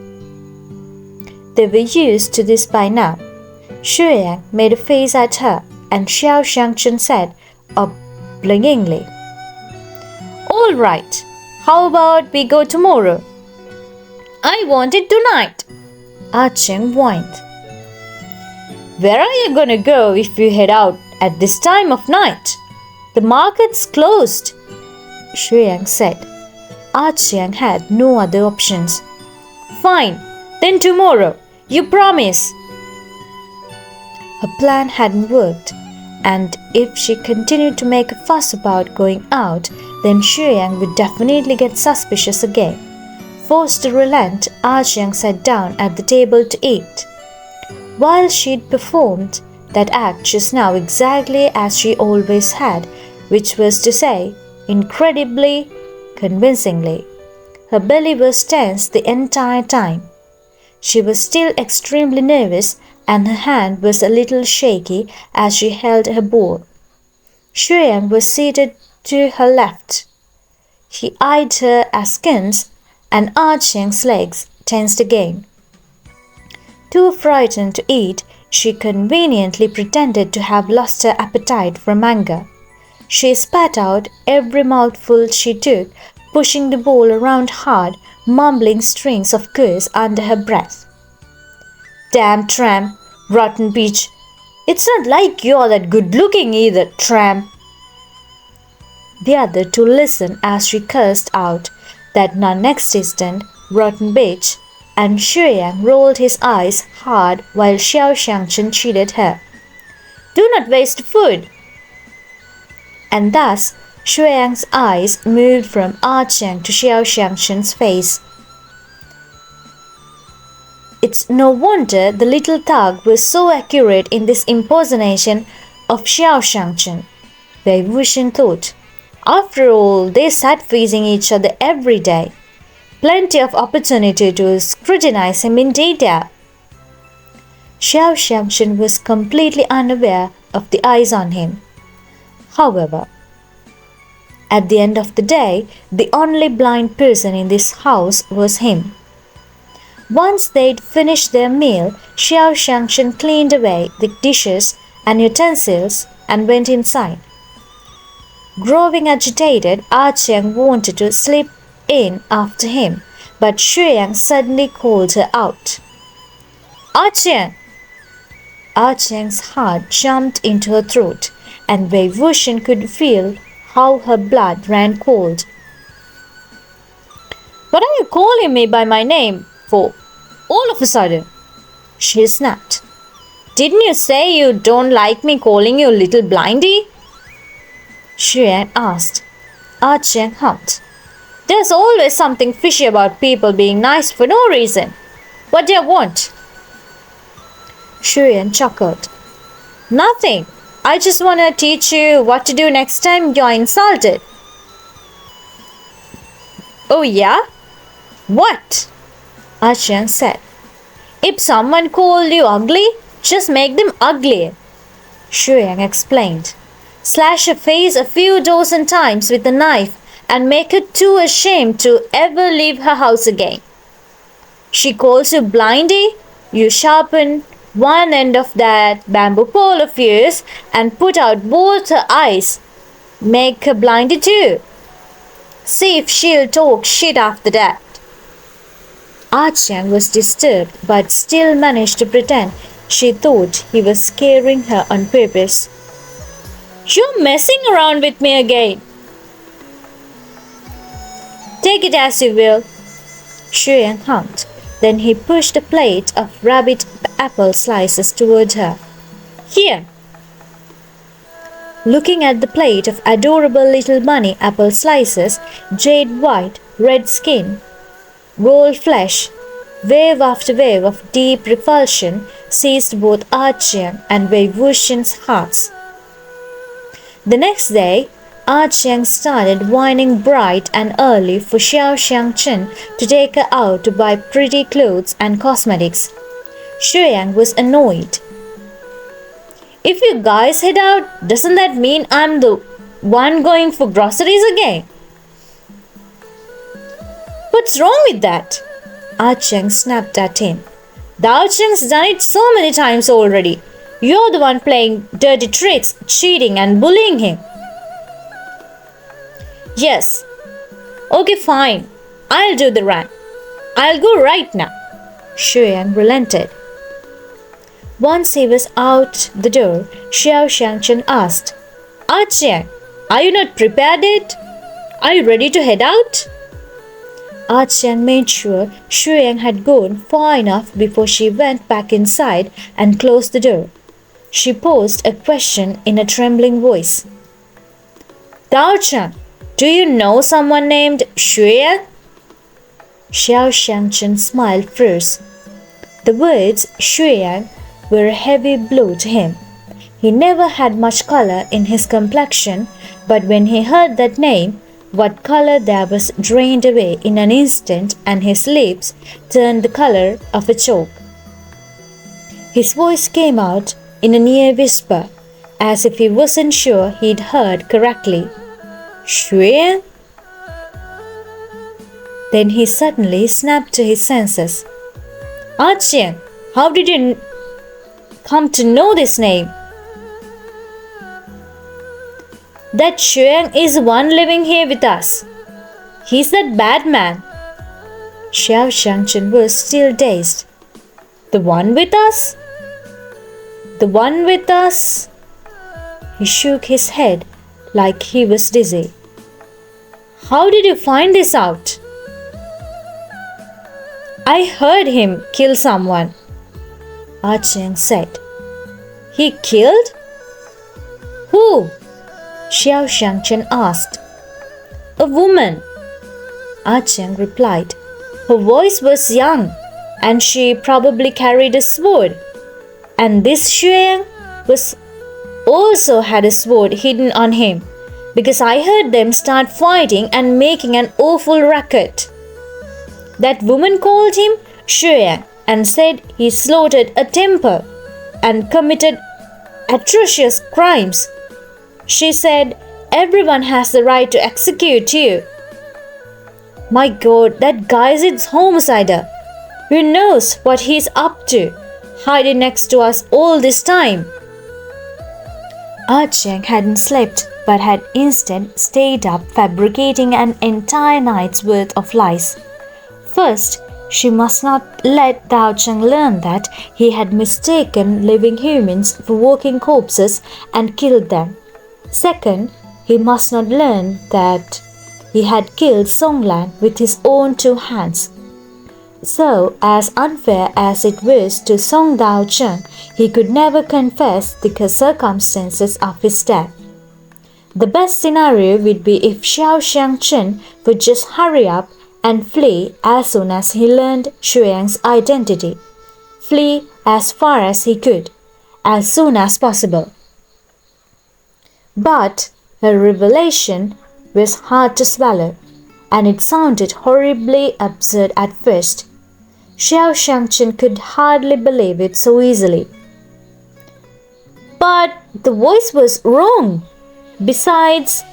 They were used to this by now. Xiang made a face at her, and Xingchen said obligingly, "All right. How about we go tomorrow?" "I want it tonight," Xiang whined. "Where are you going to go if you head out at this time of night? The market's closed," Xiang said. Xiang had no other options. "Fine, then tomorrow. You promise?" Her plan hadn't worked, and if she continued to make a fuss about going out, then Xiang would definitely get suspicious again. Forced to relent, Xiang sat down at the table to eat. While she'd performed that act just now exactly as she always had, which was to say, incredibly convincingly, her belly was tense the entire time. She was still extremely nervous and her hand was a little shaky as she held her bowl. Xiang was seated to her left. He eyed her askance and Xiang's legs tensed again. Too frightened to eat, she conveniently pretended to have lost her appetite from anger. She spat out every mouthful she took, pushing the bowl around hard, mumbling strings of curse under her breath. Damn tramp, rotten peach. It's not like you're that good-looking either, tramp. The other two listened as she cursed out that non-existent rotten bitch, and Xiang rolled his eyes hard while Xingchen cheated her. Do not waste food. And thus Xiang's eyes moved from Xiang to Xingchen's face. It's no wonder the little thug was so accurate in this impersonation of Xingchen, Wei Wuxian thought. After all, they sat facing each other every day. Plenty of opportunity to scrutinize him in detail. Xingchen was completely unaware of the eyes on him. However, at the end of the day, the only blind person in this house was him. Once they'd finished their meal, Xingchen cleaned away the dishes and utensils and went inside. Growing agitated, Xiang wanted to slip in after him, but Xiang suddenly called her out. Xiang! Xiang's heart jumped into her throat, and Wei Wuxian could feel how her blood ran cold. What are you calling me by my name for? All of a sudden, she snapped. Didn't you say you don't like me calling you little blindy? Xiang asked. Xiang hummed. There's always something fishy about people being nice for no reason. What do you want? Xiang chuckled. Nothing. I just want to teach you what to do next time you're insulted. Oh yeah? What? Xiang said. If someone called you ugly, just make them uglier. Xiang explained. Slash her face a few dozen times with a knife and make her too ashamed to ever leave her house again. She calls you blindy, you sharpen one end of that bamboo pole of yours and put out both her eyes. Make her blindy too. See if she'll talk shit after that. Xiang was disturbed but still managed to pretend she thought he was scaring her on purpose. You're messing around with me again. Take it as you will. Xiang hummed. Then he pushed a plate of rabbit apple slices toward her. Here. Looking at the plate of adorable little bunny apple slices, jade white, red skin, gold flesh, wave after wave of deep repulsion seized both Xiang and Wei Wuxian's hearts. The next day, Xiang started whining bright and early for Xingchen to take her out to buy pretty clothes and cosmetics. Xiang was annoyed. If you guys head out, doesn't that mean I'm the one going for groceries again? What's wrong with that? Xiang snapped at him. Xiang's done it so many times already. You're the one playing dirty tricks, cheating and bullying him. Yes. Okay, fine. I'll do the run. I'll go right now. Xiang relented. Once he was out the door, Xingchen asked, Xiang, are you not prepared yet? Are you ready to head out? Xiang made sure Xiang had gone far enough before she went back inside and closed the door. She posed a question in a trembling voice. Xiang, do you know someone named Xiang? Xingchen smiled fierce. The words Xiang were a heavy blow to him. He never had much color in his complexion, but when he heard that name, what color there was drained away in an instant, and his lips turned the color of a chalk. His voice came out in a near whisper, as if he wasn't sure he'd heard correctly. "Xuan?" Then he suddenly snapped to his senses. "Xiang, how did you come to know this name?" "That Xiang is the one living here with us. He's that bad man." Xingchen was still dazed. "The one with us? The one with us?" He shook his head like he was dizzy. "How did you find this out?" "I heard him kill someone," Xiang said. "He killed? Who?" Xingchen asked. "A woman," Xiang replied. "Her voice was young, and she probably carried a sword. And this Xiang was also had a sword hidden on him, because I heard them start fighting and making an awful racket. That woman called him Xiang and said he slaughtered a temple and committed atrocious crimes. She said everyone has the right to execute you. My God, that guy's a homicider. Who knows what he's up to, hiding next to us all this time?" Xiang hadn't slept, but had instead stayed up fabricating an entire night's worth of lies. First, she must not let Dao Cheng learn that he had mistaken living humans for walking corpses and killed them. Second, he must not learn that he had killed Songlan with his own 2 hands. So, as unfair as it was to Song Dao Cheng, he could never confess the circumstances of his death. The best scenario would be if Xingchen would just hurry up and flee as soon as he learned Xuan's identity. Flee as far as he could, as soon as possible. But her revelation was hard to swallow, and it sounded horribly absurd at first. Xingchen could hardly believe it so easily. "But the voice was wrong. Besides,"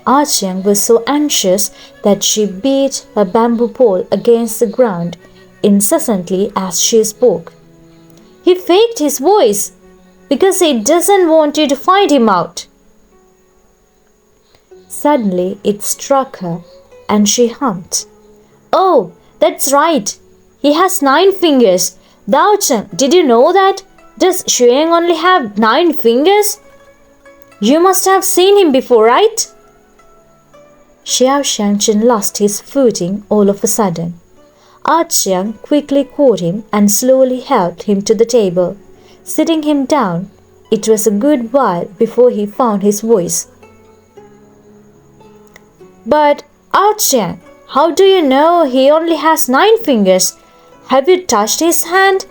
Xiang was so anxious that she beat her bamboo pole against the ground incessantly as she spoke. "He faked his voice because he doesn't want you to find him out." Suddenly it struck her, and she hummed. "Oh, that's right. He has 9 fingers. Dao Cheng, did you know that? Does Xiang only have 9 fingers? You must have seen him before, right?" Xingchen lost his footing all of a sudden. Xiang quickly caught him and slowly helped him to the table. Sitting him down, it was a good while before he found his voice. "But Xiang, how do you know he only has 9 fingers? Have you touched his hand?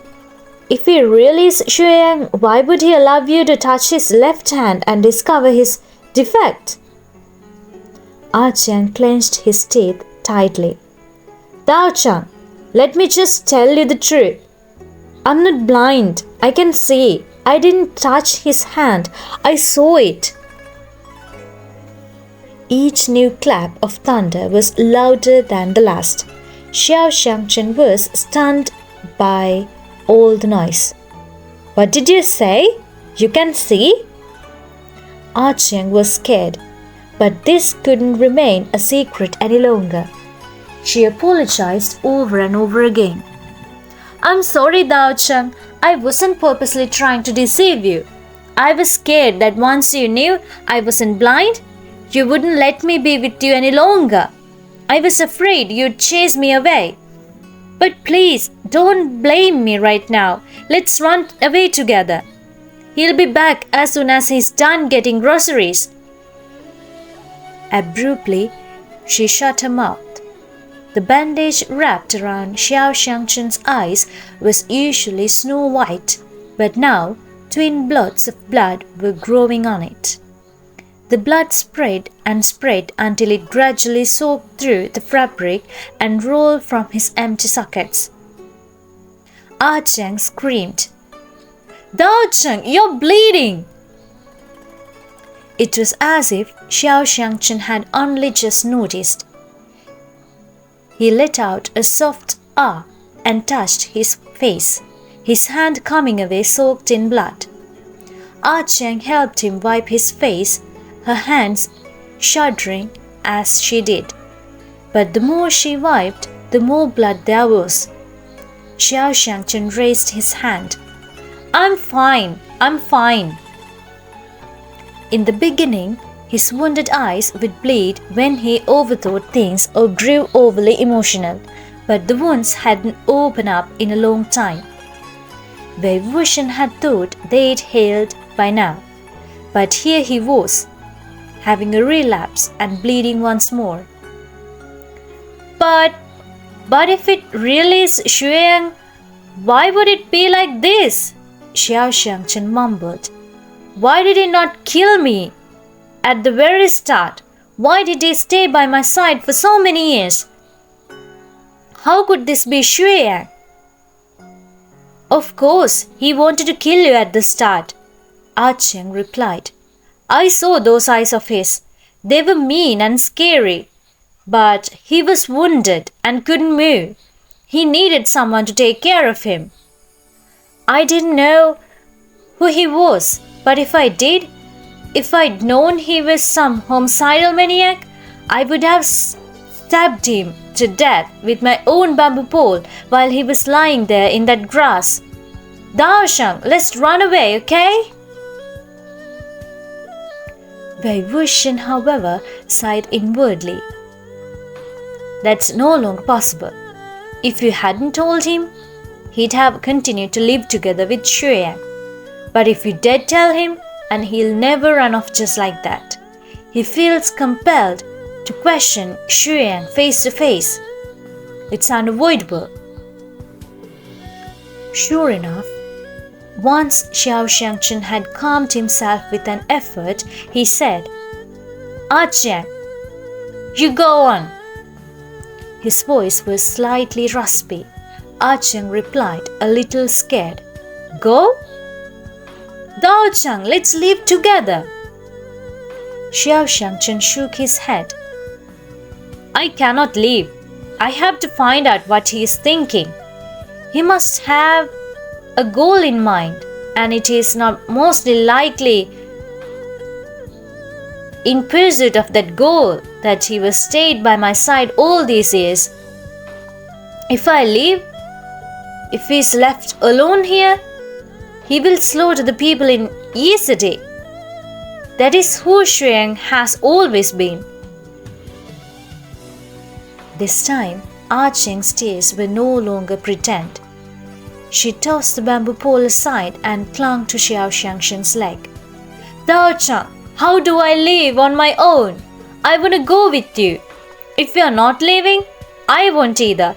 If he really is Xiang, why would he allow you to touch his left hand and discover his defect?" Xiang clenched his teeth tightly. "Dao Cheng, let me just tell you the truth. I'm not blind. I can see. I didn't touch his hand. I saw it." Each new clap of thunder was louder than the last. Xingchen was stunned by all the noise. "What did you say? You can see?" Xiang was scared, but this couldn't remain a secret any longer. She apologized over and over again. "I'm sorry, Dao Cheng. I wasn't purposely trying to deceive you. I was scared that once you knew I wasn't blind, you wouldn't let me be with you any longer. I was afraid you'd chase me away. But please, don't blame me right now. Let's run away together. He'll be back as soon as he's done getting groceries." Abruptly, she shut her mouth. The bandage wrapped around Xingchen's eyes was usually snow white, but now twin blots of blood were growing on it. The blood spread and spread until it gradually soaked through the fabric and rolled from his empty sockets. Xiang screamed, "Daocheng, you're bleeding!" It was as if Xingchen had only just noticed. He let out a soft "ah" and touched his face, his hand coming away soaked in blood. Xiang helped him wipe his face, her hands shuddering as she did. But the more she wiped, the more blood there was. Xingchen raised his hand. I'm fine. In the beginning, his wounded eyes would bleed when he overthought things or grew overly emotional, but the wounds hadn't opened up in a long time. Wuxian had thought they'd healed by now, but here he was, having a relapse and bleeding once more. But if it really is Xiang, why would it be like this? Xingchen mumbled. Why did he not kill me at the very start? Why did he stay by my side for so many years? How could this be Xiang? Of course, he wanted to kill you at the start, Xiang replied. I saw those eyes of his. They were mean and scary. But he was wounded and couldn't move. He needed someone to take care of him. I didn't know who he was, but if I did, if I'd known he was some homicidal maniac, I would have stabbed him to death with my own bamboo pole while he was lying there in that grass. Daosheng, let's run away, okay? Wuxian, however, sighed inwardly. That's no longer possible. If you hadn't told him, he'd have continued to live together with Xiang. But if you did tell him, and he'll never run off just like that. He feels compelled to question Xiang face to face. It's unavoidable. Sure enough, once Xingchen had calmed himself with an effort, he said, Xiang, you go on. His voice was slightly raspy. Xiang replied, a little scared, Go? Daocheng, let's live together. Xingchen shook his head. I cannot leave. I have to find out what he is thinking. He must have a goal in mind, and it is not mostly likely in pursuit of that goal that he was stayed by my side all these years. If I leave, if he is left alone here, he will slaughter the people in Yi City. That is who Xiang has always been. This time, Xiang's tears were no longer pretend. She tossed the bamboo pole aside and clung to Xingchen's leg. Daocheng, how do I live on my own? I want to go with you. If you are not leaving, I won't either.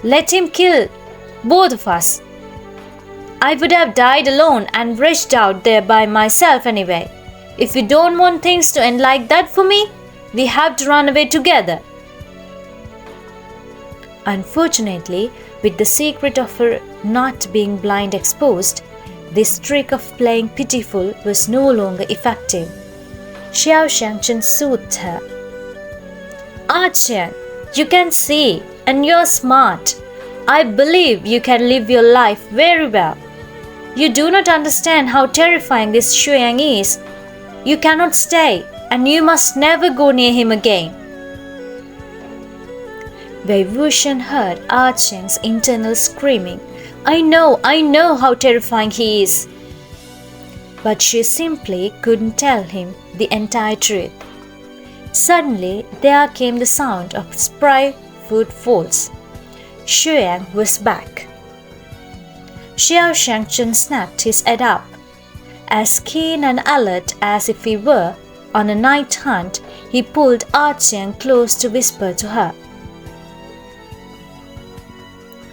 Let him kill both of us. I would have died alone and wretched out there by myself anyway. If you don't want things to end like that for me, we have to run away together. Unfortunately, with the secret of her not being blind exposed, this trick of playing pitiful was no longer effective. Xingchen soothed her. Xiang, you can see and you're smart. I believe you can live your life very well. You do not understand how terrifying this Xiang is. You cannot stay, and you must never go near him again. Wuxian heard Xiang's internal screaming. I know how terrifying he is. But she simply couldn't tell him the entire truth. Suddenly, there came the sound of spry footfalls. Xiang was back. Xingchen snapped his head up. As keen and alert as if he were on a night hunt, he pulled Xiang close to whisper to her.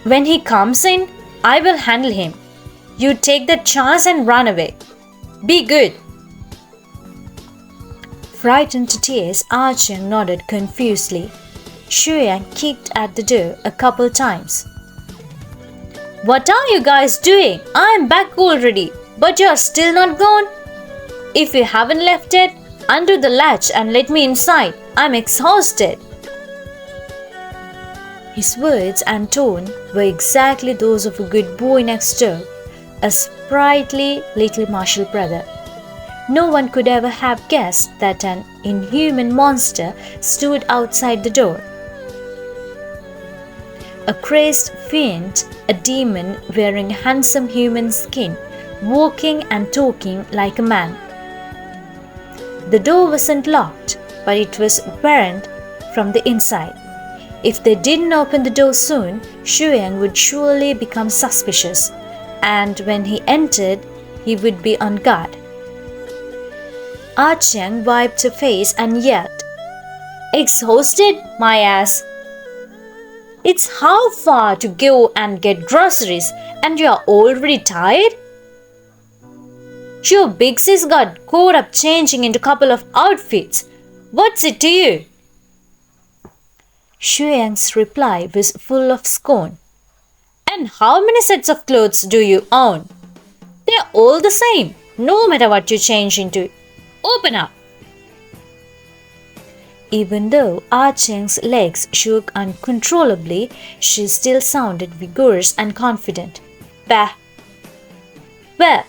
When he comes in, I will handle him. You take that chance and run away. Be good. Frightened to tears, Xiang nodded confusedly. Xiang kicked at the door a couple times. What are you guys doing? I'm back already, but you're still not gone. If you haven't left it, undo the latch and let me inside. I'm exhausted. His words and tone were exactly those of a good boy next door, a sprightly little martial brother. No one could ever have guessed that an inhuman monster stood outside the door. A crazed fiend, a demon wearing handsome human skin, walking and talking like a man. The door wasn't locked, but it was barred from the inside. If they didn't open the door soon, Xiang would surely become suspicious, and when he entered, he would be on guard. Xiang wiped her face and yelled, Exhausted, my ass. It's how far to go and get groceries, and you're already tired? Your big sis got caught up changing into a couple of outfits. What's it to you? Xiang's reply was full of scorn. And how many sets of clothes do you own? They're all the same, no matter what you change into. Open up. Even though Xiang's legs shook uncontrollably, she still sounded vigorous and confident. Bah. Well,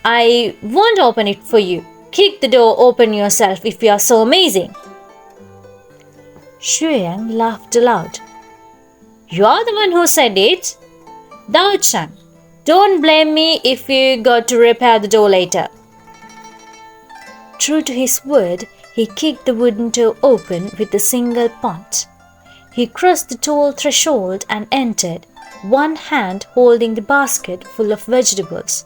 I won't open it for you. Kick the door open yourself if you are so amazing. Xiang laughed aloud. You're the one who said it. Dao-chan, don't blame me if you got to repair the door later. True to his word, he kicked the wooden door open with a single punch. He crossed the tall threshold and entered, one hand holding the basket full of vegetables,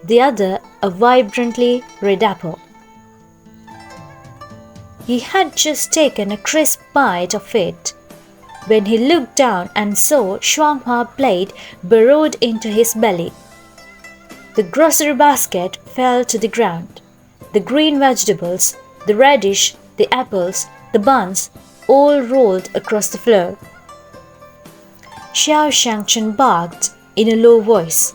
the other a vibrantly red apple. He had just taken a crisp bite of it when he looked down and saw Shuanghua blade burrowed into his belly. The grocery basket fell to the ground. The green vegetables, the radish, the apples, the buns, all rolled across the floor. Xingchen barked in a low voice.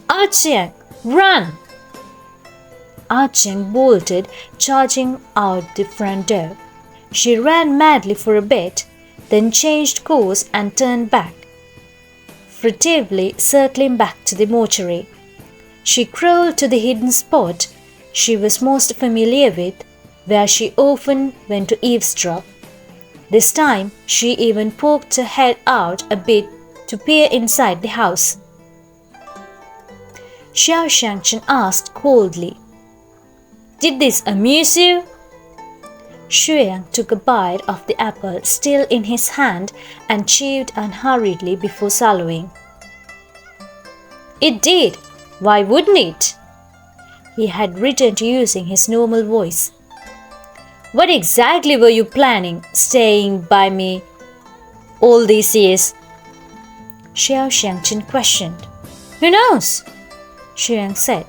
Xiang, run! Xiang bolted, charging out the front door. She ran madly for a bit, then changed course and turned back, furtively circling back to the mortuary. She crawled to the hidden spot she was most familiar with, where she often went to eavesdrop. This time, she even poked her head out a bit to peer inside the house. Xingchen asked coldly, Did this amuse you? Xiang took a bite of the apple still in his hand and chewed unhurriedly before swallowing. It did. Why wouldn't it? He had returned to using his normal voice. What exactly were you planning, staying by me all these years? Xingchen questioned. Who knows? Xiang said.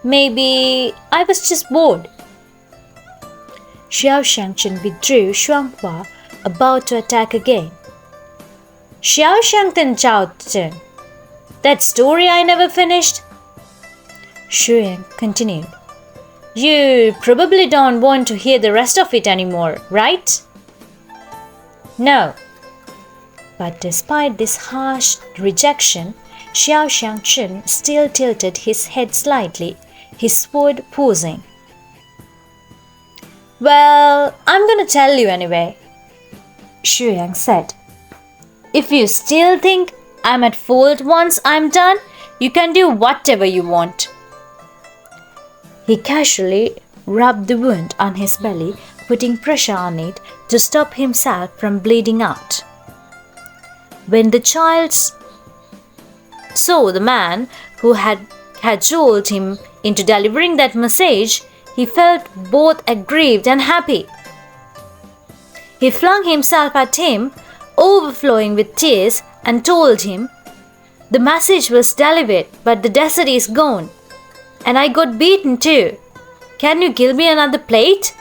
Maybe I was just bored. Xingchen withdrew Shuanghua, about to attack again. Xiao, that story I never finished? Xiang continued. You probably don't want to hear the rest of it anymore, right? No. But despite this harsh rejection, Xingchen still tilted his head slightly, his sword posing. Well, I'm gonna tell you anyway, Xiang said. If you still think I'm at fault once I'm done, you can do whatever you want. He casually rubbed the wound on his belly, putting pressure on it to stop himself from bleeding out. When the child saw the man who had cajoled him into delivering that message, he felt both aggrieved and happy. He flung himself at him, overflowing with tears, and told him, "The message was delivered, but the dessert is gone. And I got beaten too. Can you give me another plate?"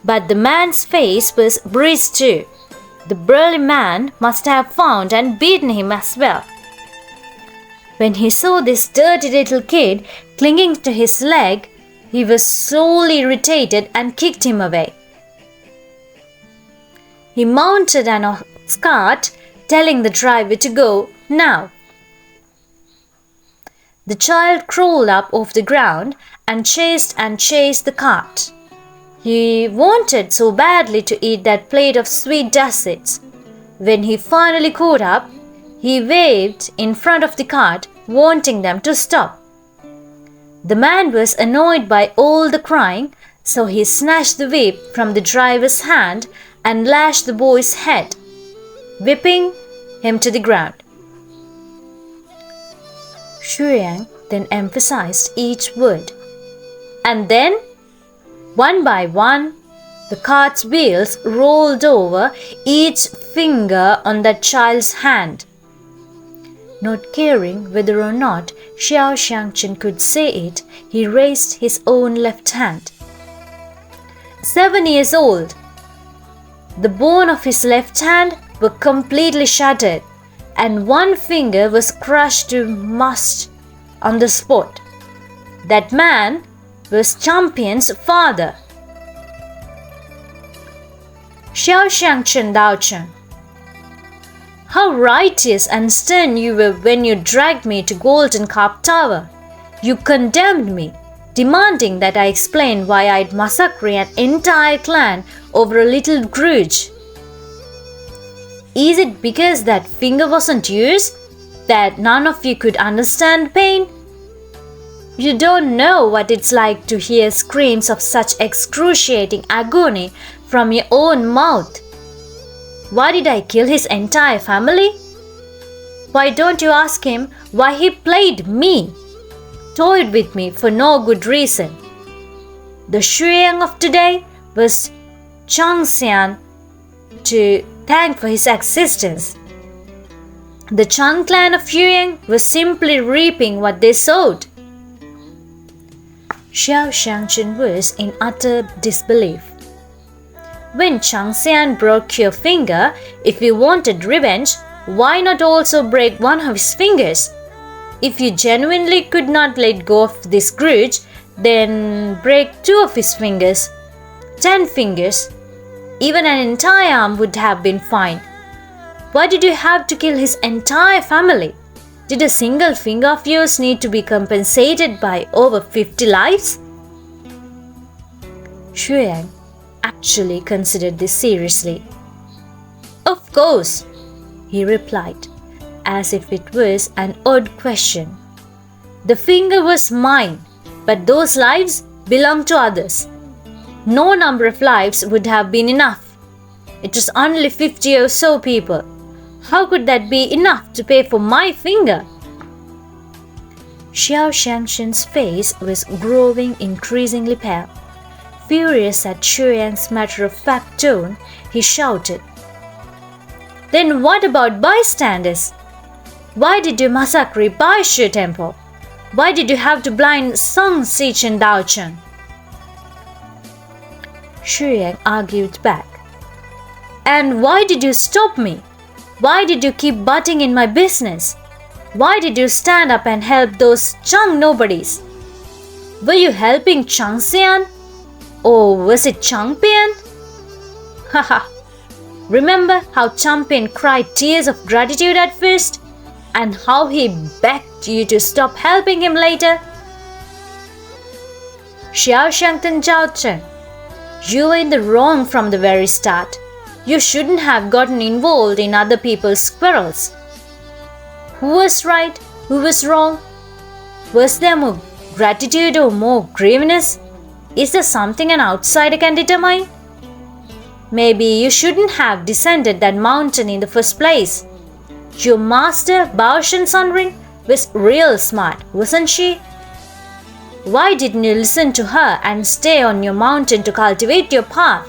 But the man's face was bruised too. The burly man must have found and beaten him as well. When he saw this dirty little kid clinging to his leg, he was sorely irritated and kicked him away. He mounted an ox cart, telling the driver to go now. The child crawled up off the ground and chased the cart. He wanted so badly to eat that plate of sweet dassids. When he finally caught up, he waved in front of the cart, wanting them to stop. The man was annoyed by all the crying, so he snatched the whip from the driver's hand and lashed the boy's head, whipping him to the ground. Xiang then emphasized each word. And then, one by one, the cart's wheels rolled over each finger on that child's hand. Not caring whether or not Xingchen could say it, he raised his own left hand. 7 years old. The bone of his left hand was completely shattered, and one finger was crushed to mush on the spot. That man was Champion's father. Xingchen Daochen. How righteous and stern you were when you dragged me to Golden Carp Tower. You condemned me, demanding that I explain why I'd massacred an entire clan over a little grudge. Is it because that finger wasn't yours that none of you could understand pain? You don't know what it's like to hear screams of such excruciating agony from your own mouth. Why did I kill his entire family? Why don't you ask him why he played me, toyed with me for no good reason? The Xiang of today was Xiang to thank for his existence. The Chang clan of Xiang was simply reaping what they sowed. Xingchen was in utter disbelief. When Changxian broke your finger, if you wanted revenge, why not also break one of his fingers? If you genuinely could not let go of this grudge, then break 2 of his fingers, 10 fingers, even an entire arm would have been fine. Why did you have to kill his entire family? Did a single finger of yours need to be compensated by over 50 lives? Xiang actually considered this seriously. Of course, he replied, as if it was an odd question. The finger was mine, but those lives belonged to others. No number of lives would have been enough. It was only 50 or so people. How could that be enough to pay for my finger? Xingchen's face was growing increasingly pale. Furious at Xiang's matter-of-fact tone, he shouted, Then what about bystanders? Why did you massacre Bai Shi Temple? Why did you have to blind Song Xichen Daochen? Xiang argued back. And why did you stop me? Why did you keep butting in my business? Why did you stand up and help those Chang nobodies? Were you helping Changxian? Or was it Champion? Haha. Remember how Champion cried tears of gratitude at first? And how he begged you to stop helping him later? Xiangchen Zhaochen, you were in the wrong from the very start. You shouldn't have gotten involved in other people's quarrels. Who was right? Who was wrong? Was there more gratitude or more grievances? Is there something an outsider can determine? Maybe you shouldn't have descended that mountain in the first place. Your master, Baoshan Sunrin, was real smart, wasn't she? Why didn't you listen to her and stay on your mountain to cultivate your path?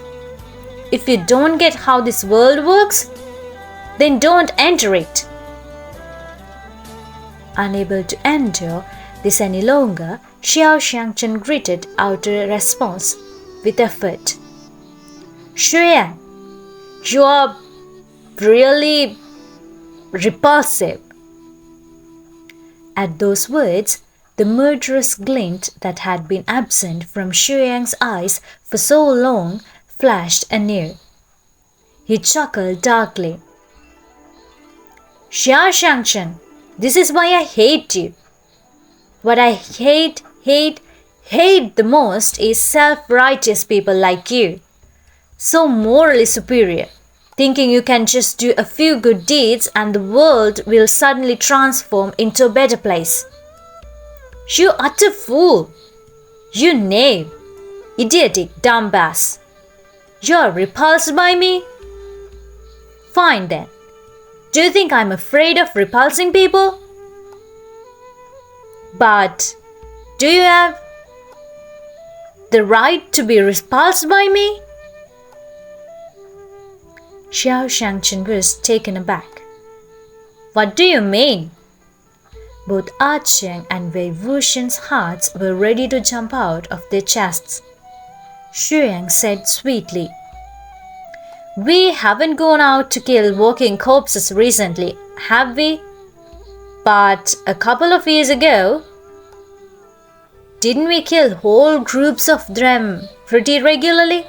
If you don't get how this world works, then don't enter it. Unable to endure this any longer, Xiangchen gritted out a response with effort. Xiang, you are really repulsive. At those words, the murderous glint that had been absent from Xiang's eyes for so long flashed anew. He chuckled darkly. Xingchen, this is why I hate you. What I hate the most is self-righteous people like you. So morally superior, thinking you can just do a few good deeds and the world will suddenly transform into a better place. You utter fool! You knave! Idiotic dumbass! You're repulsed by me? Fine then. Do you think I'm afraid of repulsing people? But do you have the right to be repulsed by me? Xingchen was taken aback. What do you mean? Both Xiang and Wei Wuxian's hearts were ready to jump out of their chests. Xiang said sweetly, We haven't gone out to kill walking corpses recently, have we? But a couple of years ago, didn't we kill whole groups of them pretty regularly?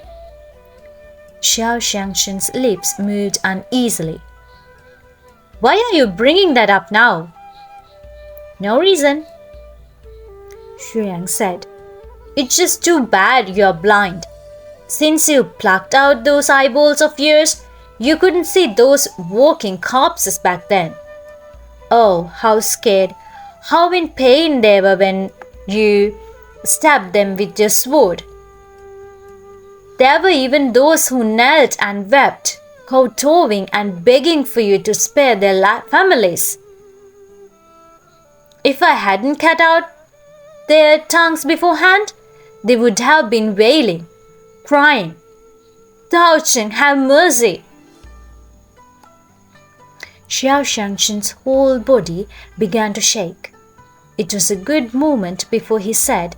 Xingchen's lips moved uneasily. Why are you bringing that up now? No reason. Xiang said. It's just too bad you're blind. Since you plucked out those eyeballs of yours, you couldn't see those walking corpses back then. Oh, how scared, how in pain they were when you stabbed them with your sword. There were even those who knelt and wept, kowtowing and begging for you to spare their families. If I hadn't cut out their tongues beforehand, they would have been wailing, crying, Tao Chen, have mercy. Xingchen's whole body began to shake. It was a good moment before he said,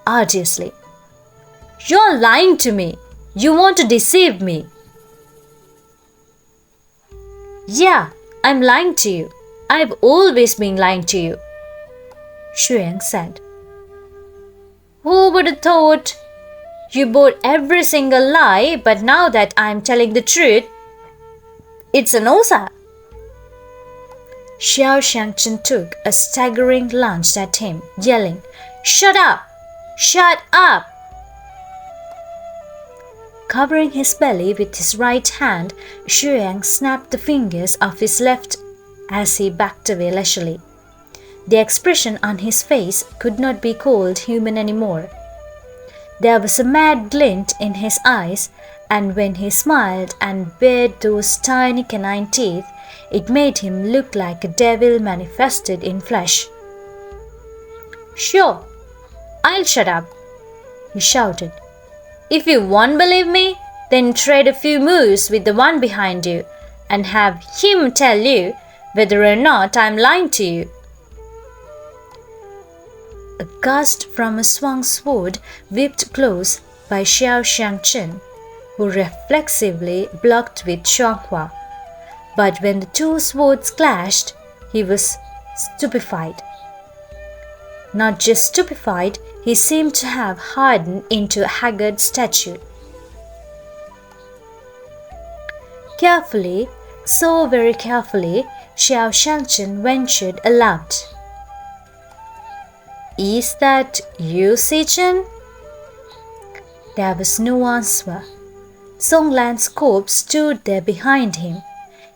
arduously, You're lying to me. You want to deceive me. Yeah, I'm lying to you. I've always been lying to you, Xiang said. Who would have thought? You bought every single lie, but now that I'm telling the truth, it's an osa. Xingchen took a staggering lunge at him, yelling, Shut up! Shut up! Covering his belly with his right hand, Xiang snapped the fingers of his left as he backed away leisurely. The expression on his face could not be called human anymore. There was a mad glint in his eyes, and when he smiled and bared those tiny canine teeth, it made him look like a devil manifested in flesh. Sure, I'll shut up, he shouted. If you won't believe me, then trade a few moves with the one behind you and have him tell you whether or not I'm lying to you. A gust from a swung sword whipped close by Xingchen, who reflexively blocked with Shuanghua. But when the two swords clashed, he was stupefied. Not just stupefied, he seemed to have hardened into a haggard statue. Carefully, so very carefully, Xingchen ventured aloud. Is that you, Xingchen? There was no answer. Songlan's corpse stood there behind him.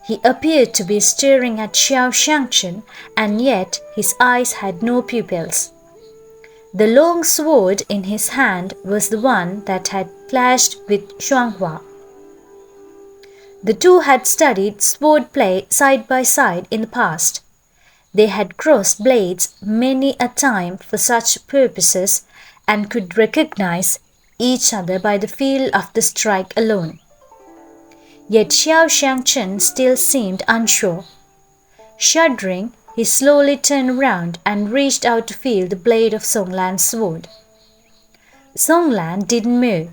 He appeared to be staring at Xingchen, and yet his eyes had no pupils. The long sword in his hand was the one that had clashed with Shuanghua. The two had studied sword play side by side in the past. They had crossed blades many a time for such purposes and could recognize each other by the feel of the strike alone. Yet Xingchen still seemed unsure. Shuddering, he slowly turned round and reached out to feel the blade of Songlan's sword. Songlan didn't move.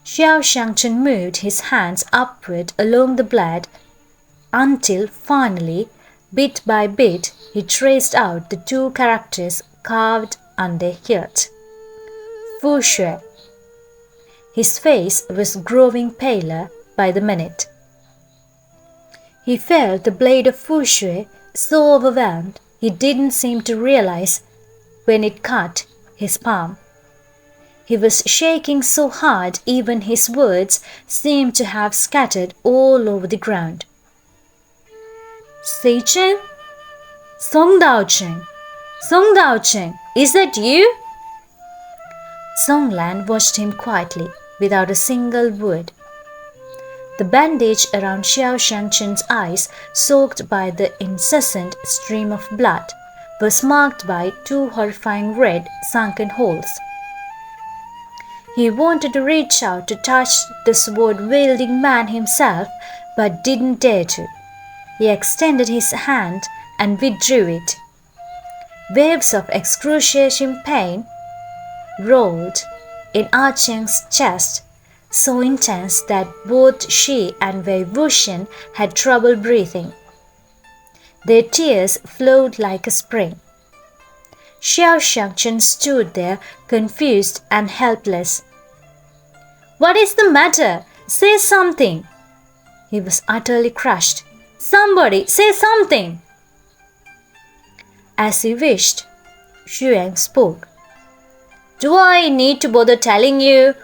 Xingchen moved his hands upward along the blade until finally, bit by bit, he traced out the two characters carved on their hilt. Fu Shui. His face was growing paler by the minute. He felt the blade of Fu Shui so overwhelmed he didn't seem to realize when it cut his palm. He was shaking so hard even his words seemed to have scattered all over the ground. Xingchen? Song Daocheng? Song Daocheng, is that you? Songlan watched him quietly, without a single word. The bandage around Xingchen's eyes, soaked by the incessant stream of blood, was marked by two horrifying red, sunken holes. He wanted to reach out to touch the sword-wielding man himself, but didn't dare to. He extended his hand and withdrew it. Waves of excruciating pain rolled in Wuxian's chest, so intense that both she and Wuxian had trouble breathing. Their tears flowed like a spring. Xingchen stood there, confused and helpless. "What is the matter? Say something!" He was utterly crushed. "Somebody, say something!" As he wished, Xiang spoke. "Do I need to bother telling you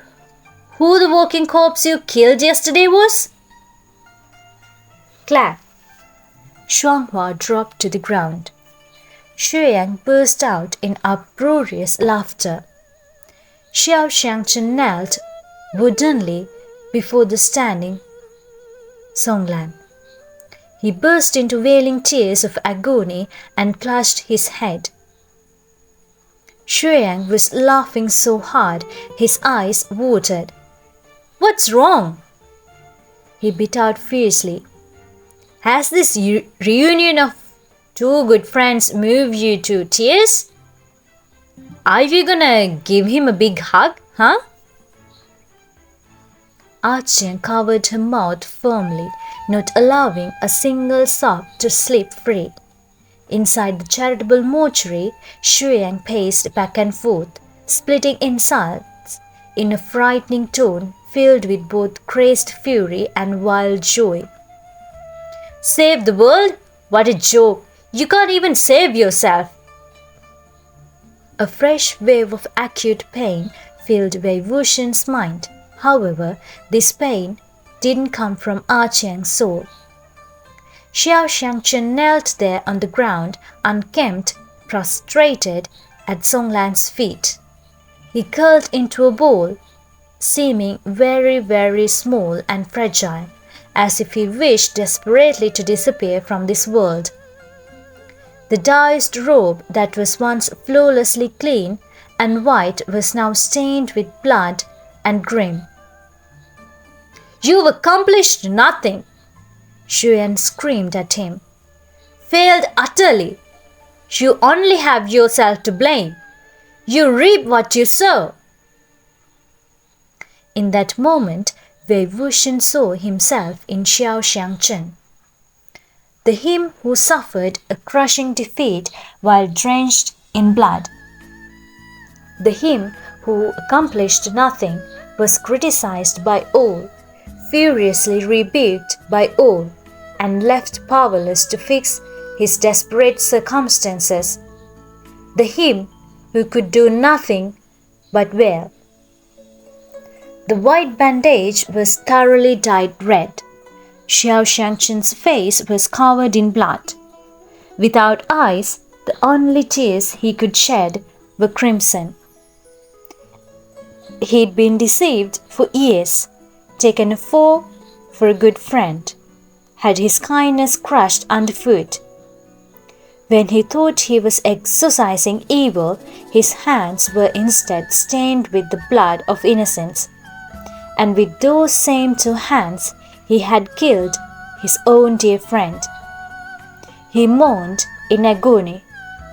who the walking corpse you killed yesterday was?" Clap! Shuanghua dropped to the ground. Xiang burst out in uproarious laughter. Xingchen knelt woodenly before the standing Songlan. He burst into wailing tears of agony and clutched his head. Xiang was laughing so hard his eyes watered. "What's wrong?" he bit out fiercely. "Has this reunion of two good friends moved you to tears? Are you gonna give him a big hug, huh?" Wuxian covered her mouth firmly, not allowing a single sob to slip free. Inside the charitable mortuary, Xiang paced back and forth, splitting insults in a frightening tone filled with both crazed fury and wild joy. "Save the world? What a joke! You can't even save yourself!" A fresh wave of acute pain filled Wuxian's mind. However, this pain didn't come from Wuxian's soul. Xingchen knelt there on the ground, unkempt, prostrated at Songlan's feet. He curled into a ball, seeming very, very small and fragile, as if he wished desperately to disappear from this world. The diced robe that was once flawlessly clean and white was now stained with blood and grim. "You've accomplished nothing!" Xiang screamed at him. "Failed utterly! You only have yourself to blame. You reap what you sow." In that moment, Wuxian saw himself in Xingchen. The him who suffered a crushing defeat while drenched in blood. The him who accomplished nothing, was criticized by all, furiously rebuked by all, and left powerless to fix his desperate circumstances. The him who could do nothing but wail. The white bandage was thoroughly dyed red. Xingchen's face was covered in blood. Without eyes, the only tears he could shed were crimson. He'd been deceived for years, taken a foe for a good friend, had his kindness crushed underfoot. When he thought he was exorcising evil, his hands were instead stained with the blood of innocence. And with those same two hands, he had killed his own dear friend. He moaned in agony,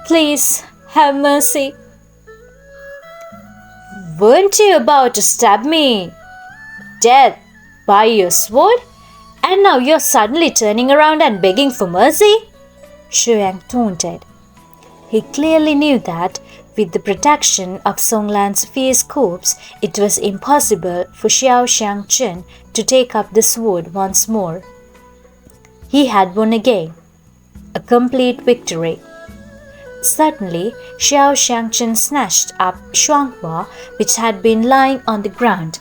"Please have mercy." "Weren't you about to stab me?" death by your sword? And now you're suddenly turning around and begging for mercy?" Xiang taunted. He clearly knew that with the protection of Songlan's fierce corpse, it was impossible for Xingchen to take up the sword once more. He had won again, a complete victory. Suddenly, Xingchen snatched up Shuanghua, which had been lying on the ground.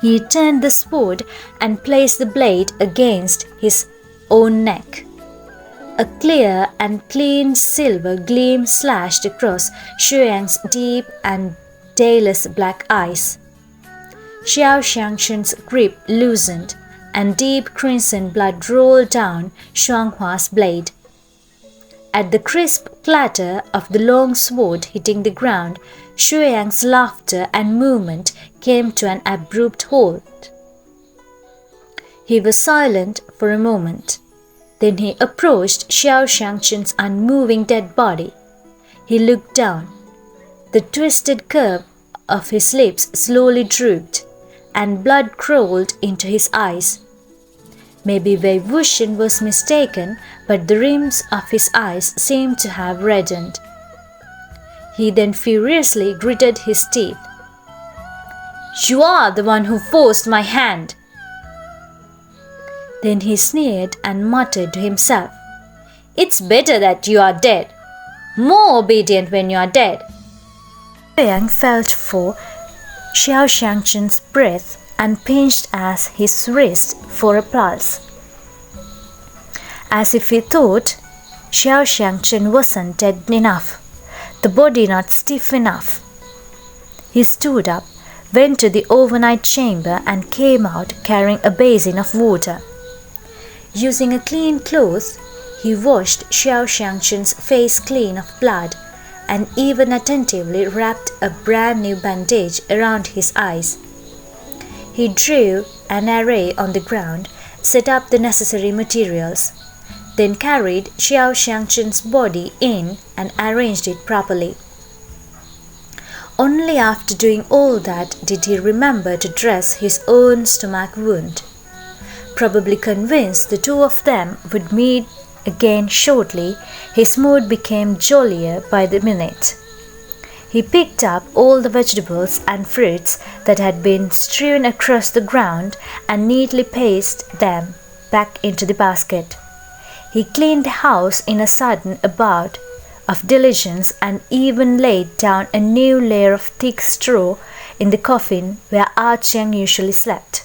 He turned the sword and placed the blade against his own neck. A clear and clean silver gleam slashed across Xuyang's deep and dayless black eyes. Xingchen's grip loosened, and deep crimson blood rolled down Shuanghua's blade. At the crisp clatter of the long sword hitting the ground, Xuyang's laughter and movement came to an abrupt halt. He was silent for a moment. Then he approached Xingchen's unmoving dead body. He looked down. The twisted curve of his lips slowly drooped, and blood crawled into his eyes. Maybe Wei Wuxian was mistaken, but the rims of his eyes seemed to have reddened. He then furiously gritted his teeth. "You are the one who forced my hand!" Then he sneered and muttered to himself, "It's better that you are dead. More obedient when you are dead." Xiang felt for Xingchen's breath and pinched at his wrist for a pulse. As if he thought Xingchen wasn't dead enough, the body not stiff enough. He stood up, went to the overnight chamber and came out carrying a basin of water. Using a clean cloth, he washed Xingchen's face clean of blood and even attentively wrapped a brand new bandage around his eyes. He drew an array on the ground, set up the necessary materials, then carried Xingchen's body in and arranged it properly. Only after doing all that did he remember to dress his own stomach wound. Probably convinced the two of them would meet again shortly, his mood became jollier by the minute. He picked up all the vegetables and fruits that had been strewn across the ground and neatly placed them back into the basket. He cleaned the house in a sudden bout of diligence and even laid down a new layer of thick straw in the coffin where Xiang usually slept.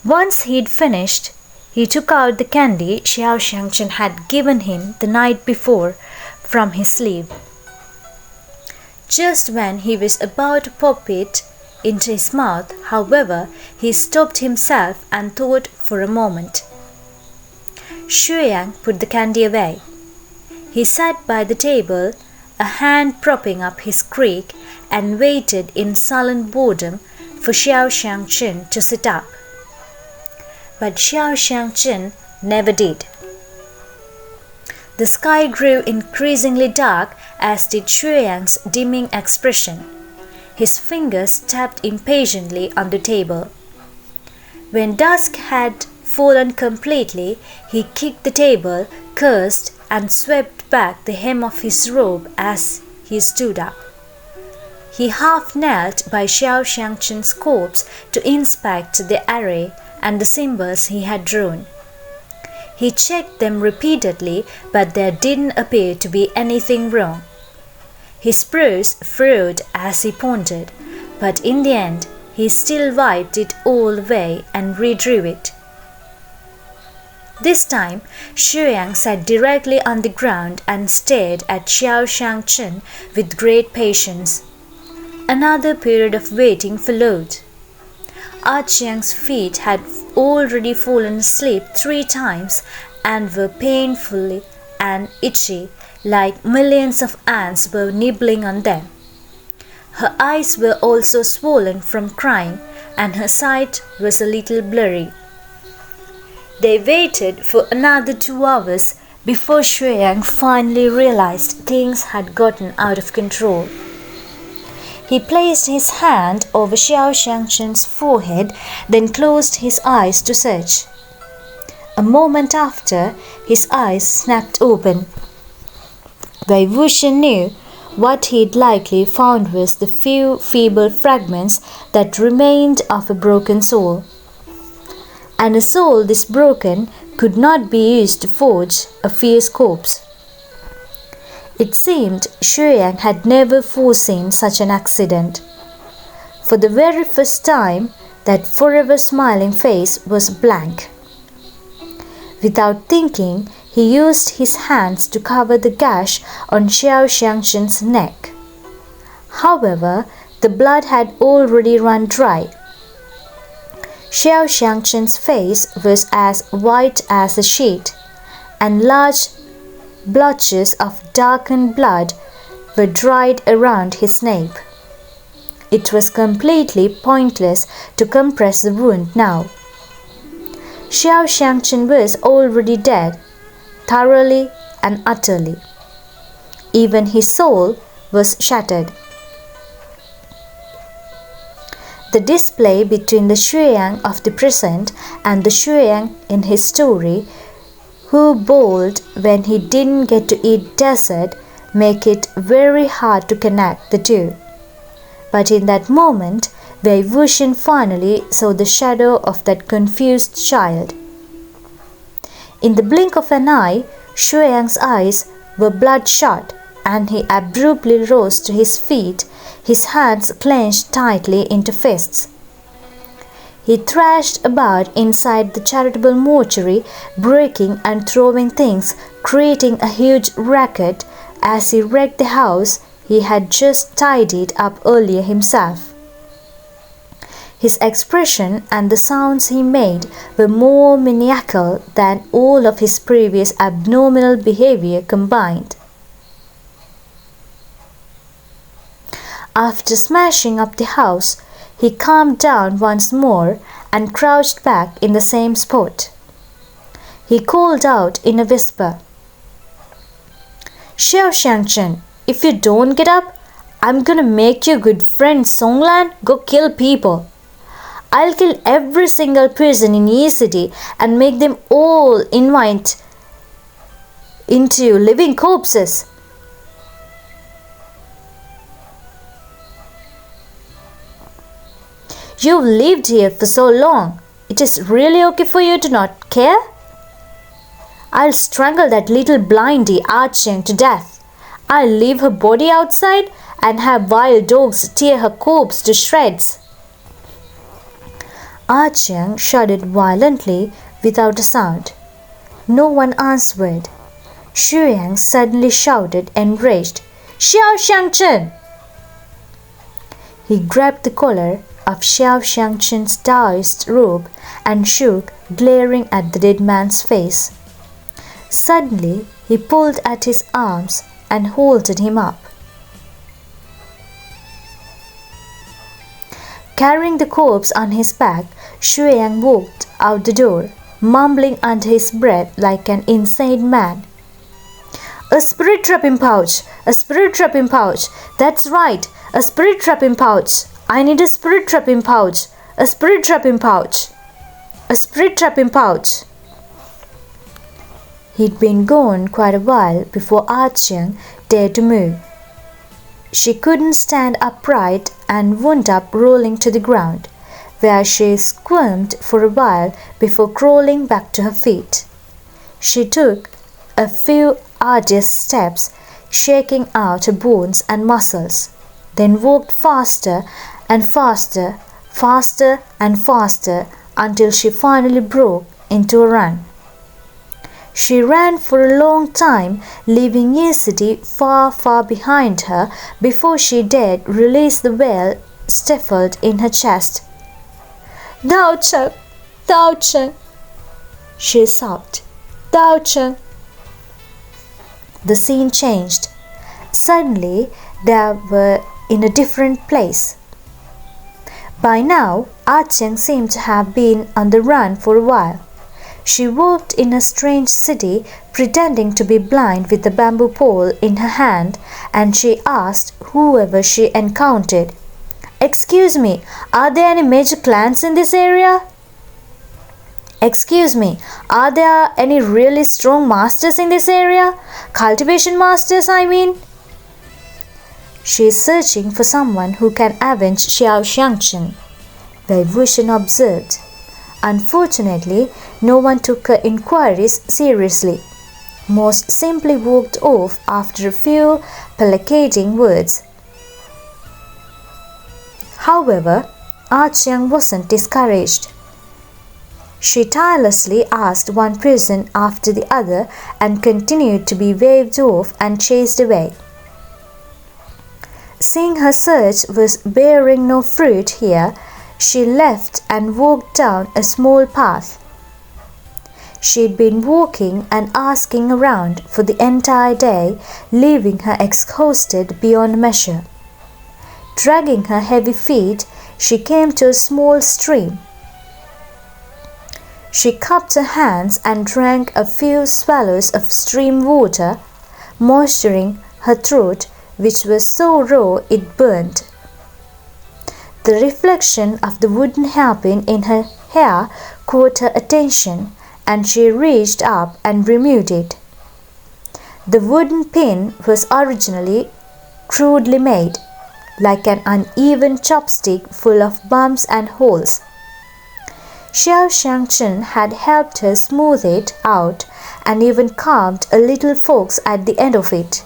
Once he'd finished, he took out the candy Xingchen had given him the night before from his sleeve. Just when he was about to pop it into his mouth, however, he stopped himself and thought for a moment. Xiang put the candy away. He sat by the table, a hand propping up his creak, and waited in sullen boredom for Xingchen to sit up. But Xingchen never did. The sky grew increasingly dark, as did Xuyang's dimming expression. His fingers tapped impatiently on the table. When dusk had fallen completely, he kicked the table, cursed, and swept back the hem of his robe as he stood up. He half knelt by Xingchen's corpse to inspect the array and the symbols he had drawn. He checked them repeatedly, but there didn't appear to be anything wrong. His brows furrowed as he pondered, but in the end he still wiped it all away and redrew it. This time, Xiang sat directly on the ground and stared at Xingchen with great patience. Another period of waiting followed. Xiang's feet had already fallen asleep 3 times and were painfully and itchy, like millions of ants were nibbling on them. Her eyes were also swollen from crying, and her sight was a little blurry. They waited for another 2 hours before Xiang finally realized things had gotten out of control. He placed his hand over Xingchen's forehead, then closed his eyes to search. A moment after, his eyes snapped open. Wuxian knew what he'd likely found was the few feeble fragments that remained of a broken soul. And a soul this broken could not be used to forge a fierce corpse. It seemed Xiang had never foreseen such an accident. For the very first time, that forever smiling face was blank. Without thinking, he used his hands to cover the gash on Xingchen's neck. However, the blood had already run dry. Xingchen's face was as white as a sheet, and large blotches of darkened blood were dried around his nape. It was completely pointless to compress the wound now. Xingchen was already dead, thoroughly and utterly. Even his soul was shattered. The display between the Xiang of the present and the Xiang in his story, who bowled when he didn't get to eat dessert, make it very hard to connect the two. But in that moment, Wuxian finally saw the shadow of that confused child. In the blink of an eye, Xiang's eyes were bloodshot, and he abruptly rose to his feet, his hands clenched tightly into fists. He thrashed about inside the charitable mortuary, breaking and throwing things, creating a huge racket as he wrecked the house he had just tidied up earlier himself. His expression and the sounds he made were more maniacal than all of his previous abnormal behavior combined. After smashing up the house, he calmed down once more and crouched back in the same spot. He called out in a whisper, "Xingchen, if you don't get up, I'm gonna make your good friend Songlan go kill people. I'll kill every single person in Yi City and make them all invite into living corpses." "You've lived here for so long. It is really okay for you to not care? I'll strangle that little blindy Xiang to death. I'll leave her body outside and have wild dogs tear her corpse to shreds." Xiang shuddered violently without a sound. No one answered. Xiang suddenly shouted, enraged, "Xingchen!" He grabbed the collar of Xingchen's Taoist robe and shook, glaring at the dead man's face. Suddenly, he pulled at his arms and halted him up. Carrying the corpse on his back, Xiang walked out the door, mumbling under his breath like an insane man. "A spirit trapping pouch! A spirit trapping pouch! That's right! A spirit trapping pouch! I need a spirit trapping pouch! A spirit trapping pouch! A spirit trapping pouch!" He'd been gone quite a while before Xiang dared to move. She couldn't stand upright and wound up rolling to the ground, where she squirmed for a while before crawling back to her feet. She took a few arduous steps, shaking out her bones and muscles, then walked faster and faster, faster and faster until she finally broke into a run. She ran for a long time, leaving Yi City far, far behind her before she dared release the wail stifled in her chest. "Dao Cheng! Dao Cheng!" she sobbed. "Dao Cheng!" The scene changed. Suddenly, they were in a different place. By now, Xiang seemed to have been on the run for a while. She walked in a strange city, pretending to be blind with a bamboo pole in her hand, and she asked whoever she encountered, "Excuse me, are there any major clans in this area? Excuse me, are there any really strong masters in this area? Cultivation masters, I mean." "She is searching for someone who can avenge Xiao Xingchen," Wuxian observed. Unfortunately, no one took her inquiries seriously. Most simply walked off after a few placating words. However, Xiang wasn't discouraged. She tirelessly asked one person after the other and continued to be waved off and chased away. Seeing her search was bearing no fruit here, she left and walked down a small path. She'd been walking and asking around for the entire day, leaving her exhausted beyond measure. Dragging her heavy feet, she came to a small stream. She cupped her hands and drank a few swallows of stream water, moisturizing her throat, which was so raw it burned. The reflection of the wooden hairpin in her hair caught her attention, and she reached up and removed it. The wooden pin was originally crudely made, like an uneven chopstick full of bumps and holes. Xiao Xingchen had helped her smooth it out and even carved a little fox at the end of it.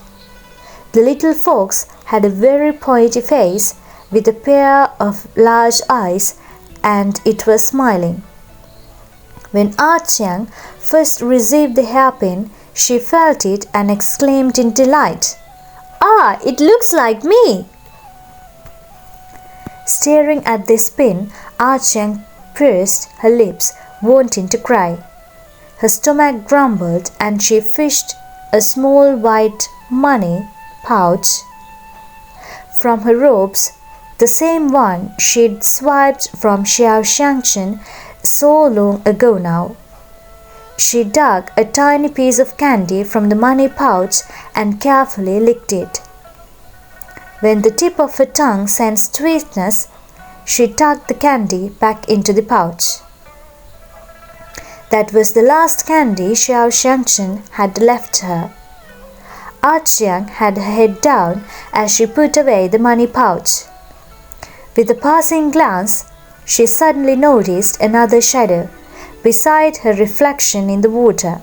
The little fox had a very pointy face with a pair of large eyes, and it was smiling. When Xiang first received the hairpin, she felt it and exclaimed in delight, "Ah, it looks like me!" Staring at this pin, Xiang pursed her lips, wanting to cry. Her stomach grumbled, and she fished a small white money pouch from her robes, the same one she'd swiped from Xiao Xingchen so long ago now. She dug a tiny piece of candy from the money pouch and carefully licked it. When the tip of her tongue sensed sweetness, she tucked the candy back into the pouch. That was the last candy Xiao Xingchen had left her. Xiang had her head down as she put away the money pouch. With a passing glance, she suddenly noticed another shadow beside her reflection in the water.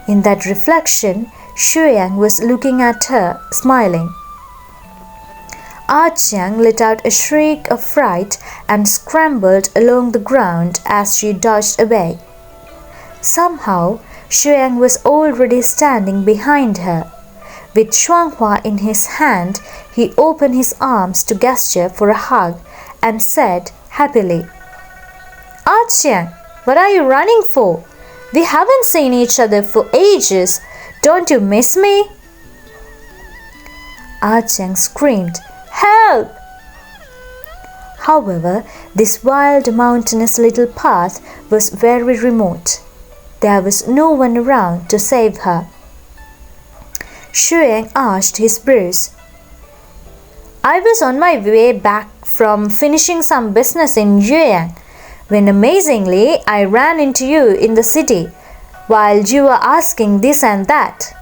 In that reflection, Xiang was looking at her, smiling. Xiang let out a shriek of fright and scrambled along the ground as she dodged away. Somehow, Xiang was already standing behind her. With Shuanghua in his hand, he opened his arms to gesture for a hug and said happily, "Xiang, what are you running for? We haven't seen each other for ages. Don't you miss me?" Xiang screamed, "Help!" However, this wild mountainous little path was very remote. There was no one around to save her. Xiang arched his brows. "I was on my way back from finishing some business in Yuan when amazingly I ran into you in the city while you were asking this and that.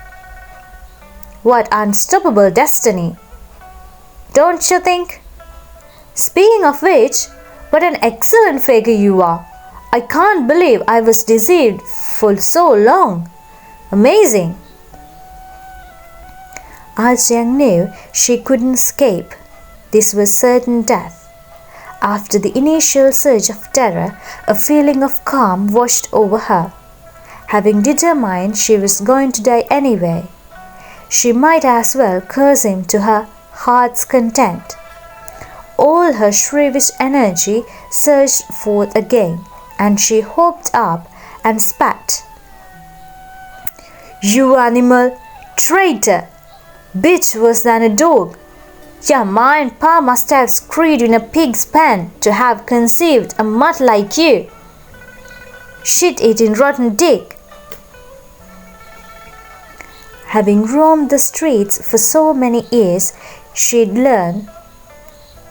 What unstoppable destiny, don't you think? Speaking of which, what an excellent figure you are. I can't believe I was deceived for so long. Amazing." Xiang knew she couldn't escape. This was certain death. After the initial surge of terror, a feeling of calm washed over her. Having determined she was going to die anyway, she might as well curse him to her heart's content. All her shrewish energy surged forth again, and she hopped up and spat. "You animal! Traitor! Bitch worse than a dog! Your ma and pa must have screamed in a pig's pen to have conceived a mutt like you." Shit-eating rotten dick! Having roamed the streets for so many years, she'd learned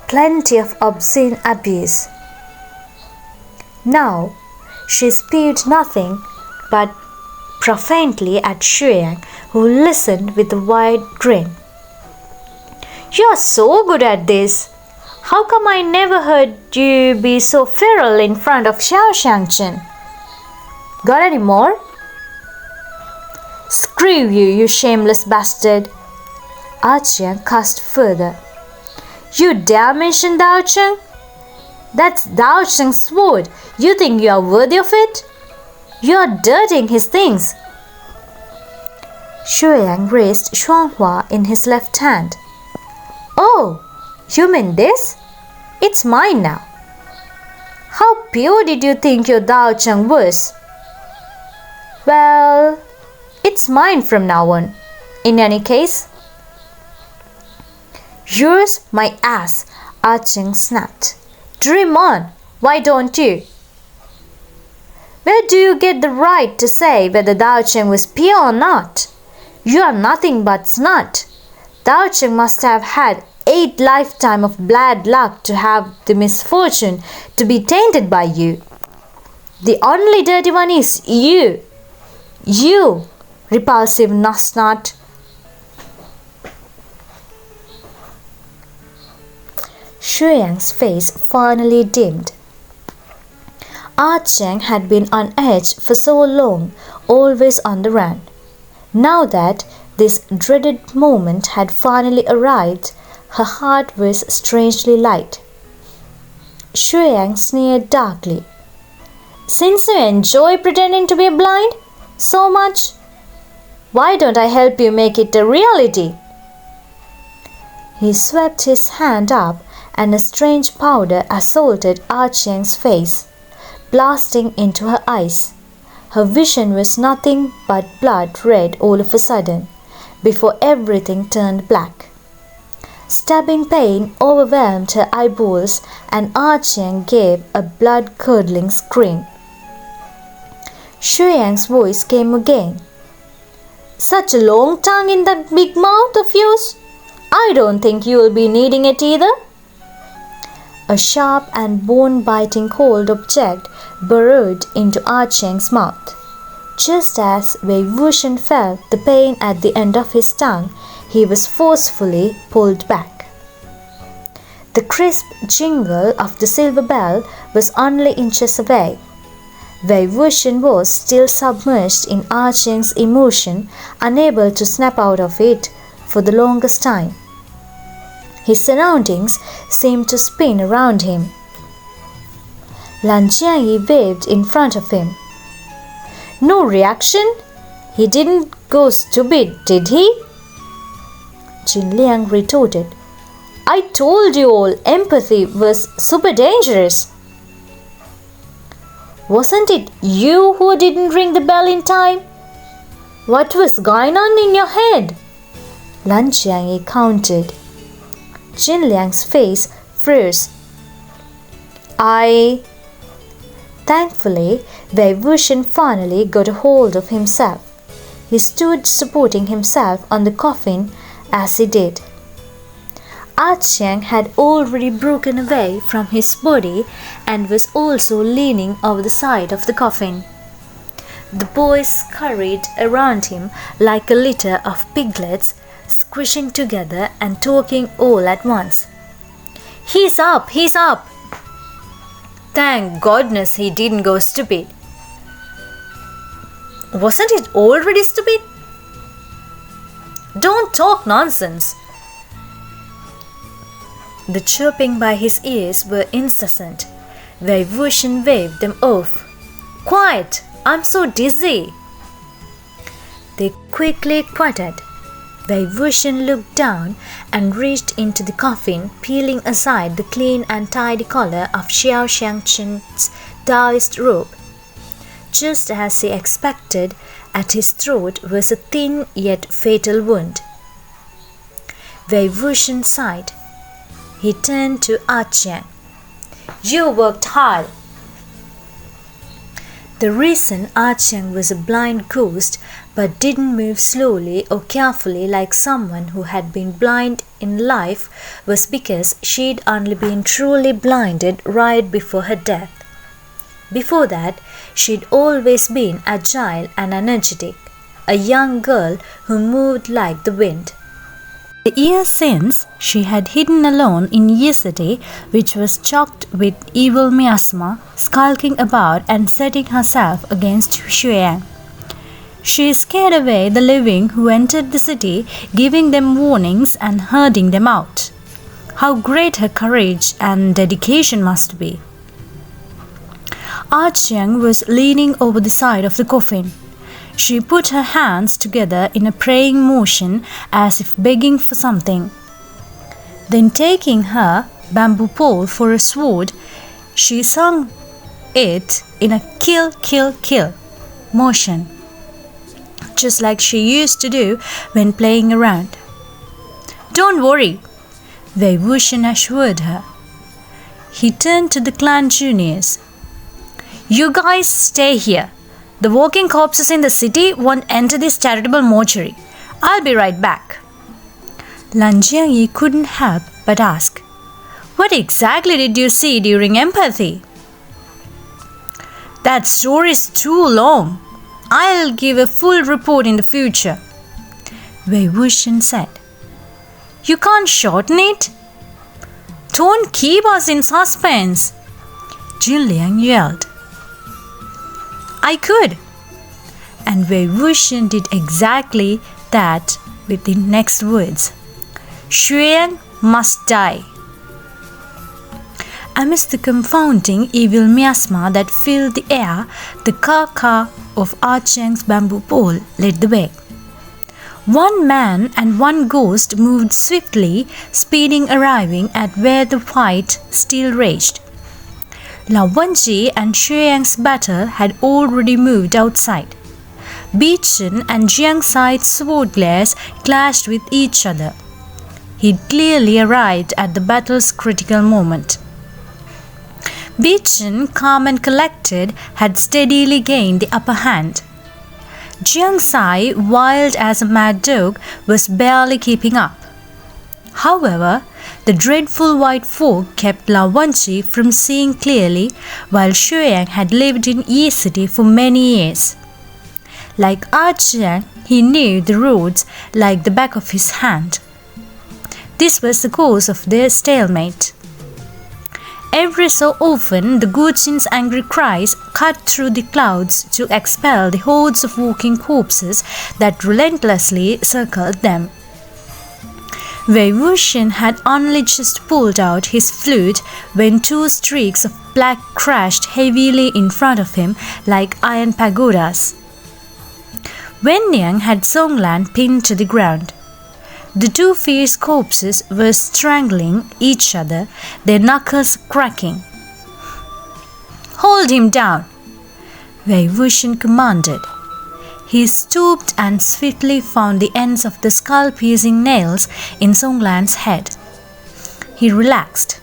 plenty of obscene abuse. Now, she spewed nothing but profanely at Xiang, who listened with a wide grin. "You're so good at this! How come I never heard you be so feral in front of Xingchen? Got any more?" "Screw you, you shameless bastard!" Xiang cussed further. "You dare mention Dao Cheng? That's Dao Cheng's sword. You think you are worthy of it? You are dirtying his things." Xiang raised Shuanghua in his left hand. "Oh, you mean this? It's mine now. How pure did you think your Dao Cheng was?" "Well, it's mine from now on, in any case." "Yours, my ass," Xiang snapped. "Dream on, why don't you? Where do you get the right to say whether Dao Cheng was pure or not? You are nothing but snot. Dao Cheng must have had 8 lifetimes of bad luck to have the misfortune to be tainted by you. The only dirty one is you. You, repulsive snot." Xiang's face finally dimmed. Xiang had been on edge for so long, always on the run. Now that this dreaded moment had finally arrived, her heart was strangely light. Xiang sneered darkly. "Since you enjoy pretending to be blind so much, why don't I help you make it a reality?" He swept his hand up and a strange powder assaulted Xiang's face, blasting into her eyes. Her vision was nothing but blood red all of a sudden, before everything turned black. Stabbing pain overwhelmed her eyeballs and Xiang gave a blood-curdling scream. Xiang's voice came again. "Such a long tongue in that big mouth of yours? I don't think you'll be needing it either." A sharp and bone-biting cold object burrowed into Xiang's mouth. Just as Wuxian felt the pain at the end of his tongue, he was forcefully pulled back. The crisp jingle of the silver bell was only inches away. Wuxian was still submerged in Xiang's emotion, unable to snap out of it for the longest time. His surroundings seemed to spin around him. Lan Jiangyi waved in front of him. "No reaction? He didn't go stupid, did he?" Jin Liang retorted. "I told you all empathy was super dangerous." "Wasn't it you who didn't ring the bell in time? What was going on in your head?" Lan Jiangyi countered. Jin Liang's face froze. Thankfully, Wuxian finally got a hold of himself. He stood supporting himself on the coffin as he did. Xiang had already broken away from his body and was also leaning over the side of the coffin. The boys scurried around him like a litter of piglets, squishing together and talking all at once. "He's up! He's up!" "Thank goodness he didn't go stupid." "Wasn't it already stupid?" "Don't talk nonsense." The chirping by his ears were incessant. Wuxian waved them off. "Quiet! I'm so dizzy." They quickly quitted. Wuxian looked down and reached into the coffin, peeling aside the clean and tidy collar of Xingchen's Taoist robe. Just as he expected, at his throat was a thin yet fatal wound. Wuxian sighed. He turned to Xiang. "You worked hard." The reason Xiang was a blind ghost but didn't move slowly or carefully like someone who had been blind in life was because she'd only been truly blinded right before her death. Before that, she'd always been agile and energetic, a young girl who moved like the wind. The years since, she had hidden alone in Yi City, which was choked with evil miasma, skulking about and setting herself against Xiang. She scared away the living who entered the city, giving them warnings and herding them out. How great her courage and dedication must be! Xiang was leaning over the side of the coffin. She put her hands together in a praying motion as if begging for something. Then taking her bamboo pole for a sword, she swung it in a kill, kill, kill motion, just like she used to do when playing around. "Don't worry," Wuxian assured her. He turned to the clan juniors. "You guys stay here. The walking corpses in the city won't enter this charitable mortuary. I'll be right back." Lan Jiangyi couldn't help but ask, "What exactly did you see during empathy?" "That story's too long. I'll give a full report in the future," Wuxian said. "You can't shorten it? Don't keep us in suspense," Jinliang yelled. "I could." And Wuxian did exactly that with the next words. "Xiang must die." Amidst the confounding evil miasma that filled the air, the ka-ka of Xiang's bamboo pole led the way. One man and one ghost moved swiftly, speeding arriving at where the fight still raged. Wangji and Xiang's battle had already moved outside. Bichen and Jiangxi's sword glares clashed with each other. He'd clearly arrived at the battle's critical moment. Bichen, calm and collected, had steadily gained the upper hand. Jiangxi, wild as a mad dog, was barely keeping up. However, the dreadful white fog kept Wangji from seeing clearly, while Xiang had lived in Yi City for many years. Like Xiang, he knew the roads like the back of his hand. This was the cause of their stalemate. Every so often, the Guqin's angry cries cut through the clouds to expel the hordes of walking corpses that relentlessly circled them. Wuxian had only just pulled out his flute when two streaks of black crashed heavily in front of him like iron pagodas. Wenniang had Songlan pinned to the ground. The two fierce corpses were strangling each other, their knuckles cracking. "Hold him down," Wuxian commanded. He stooped and swiftly found the ends of the skull-piercing nails in Songlan's head. He relaxed.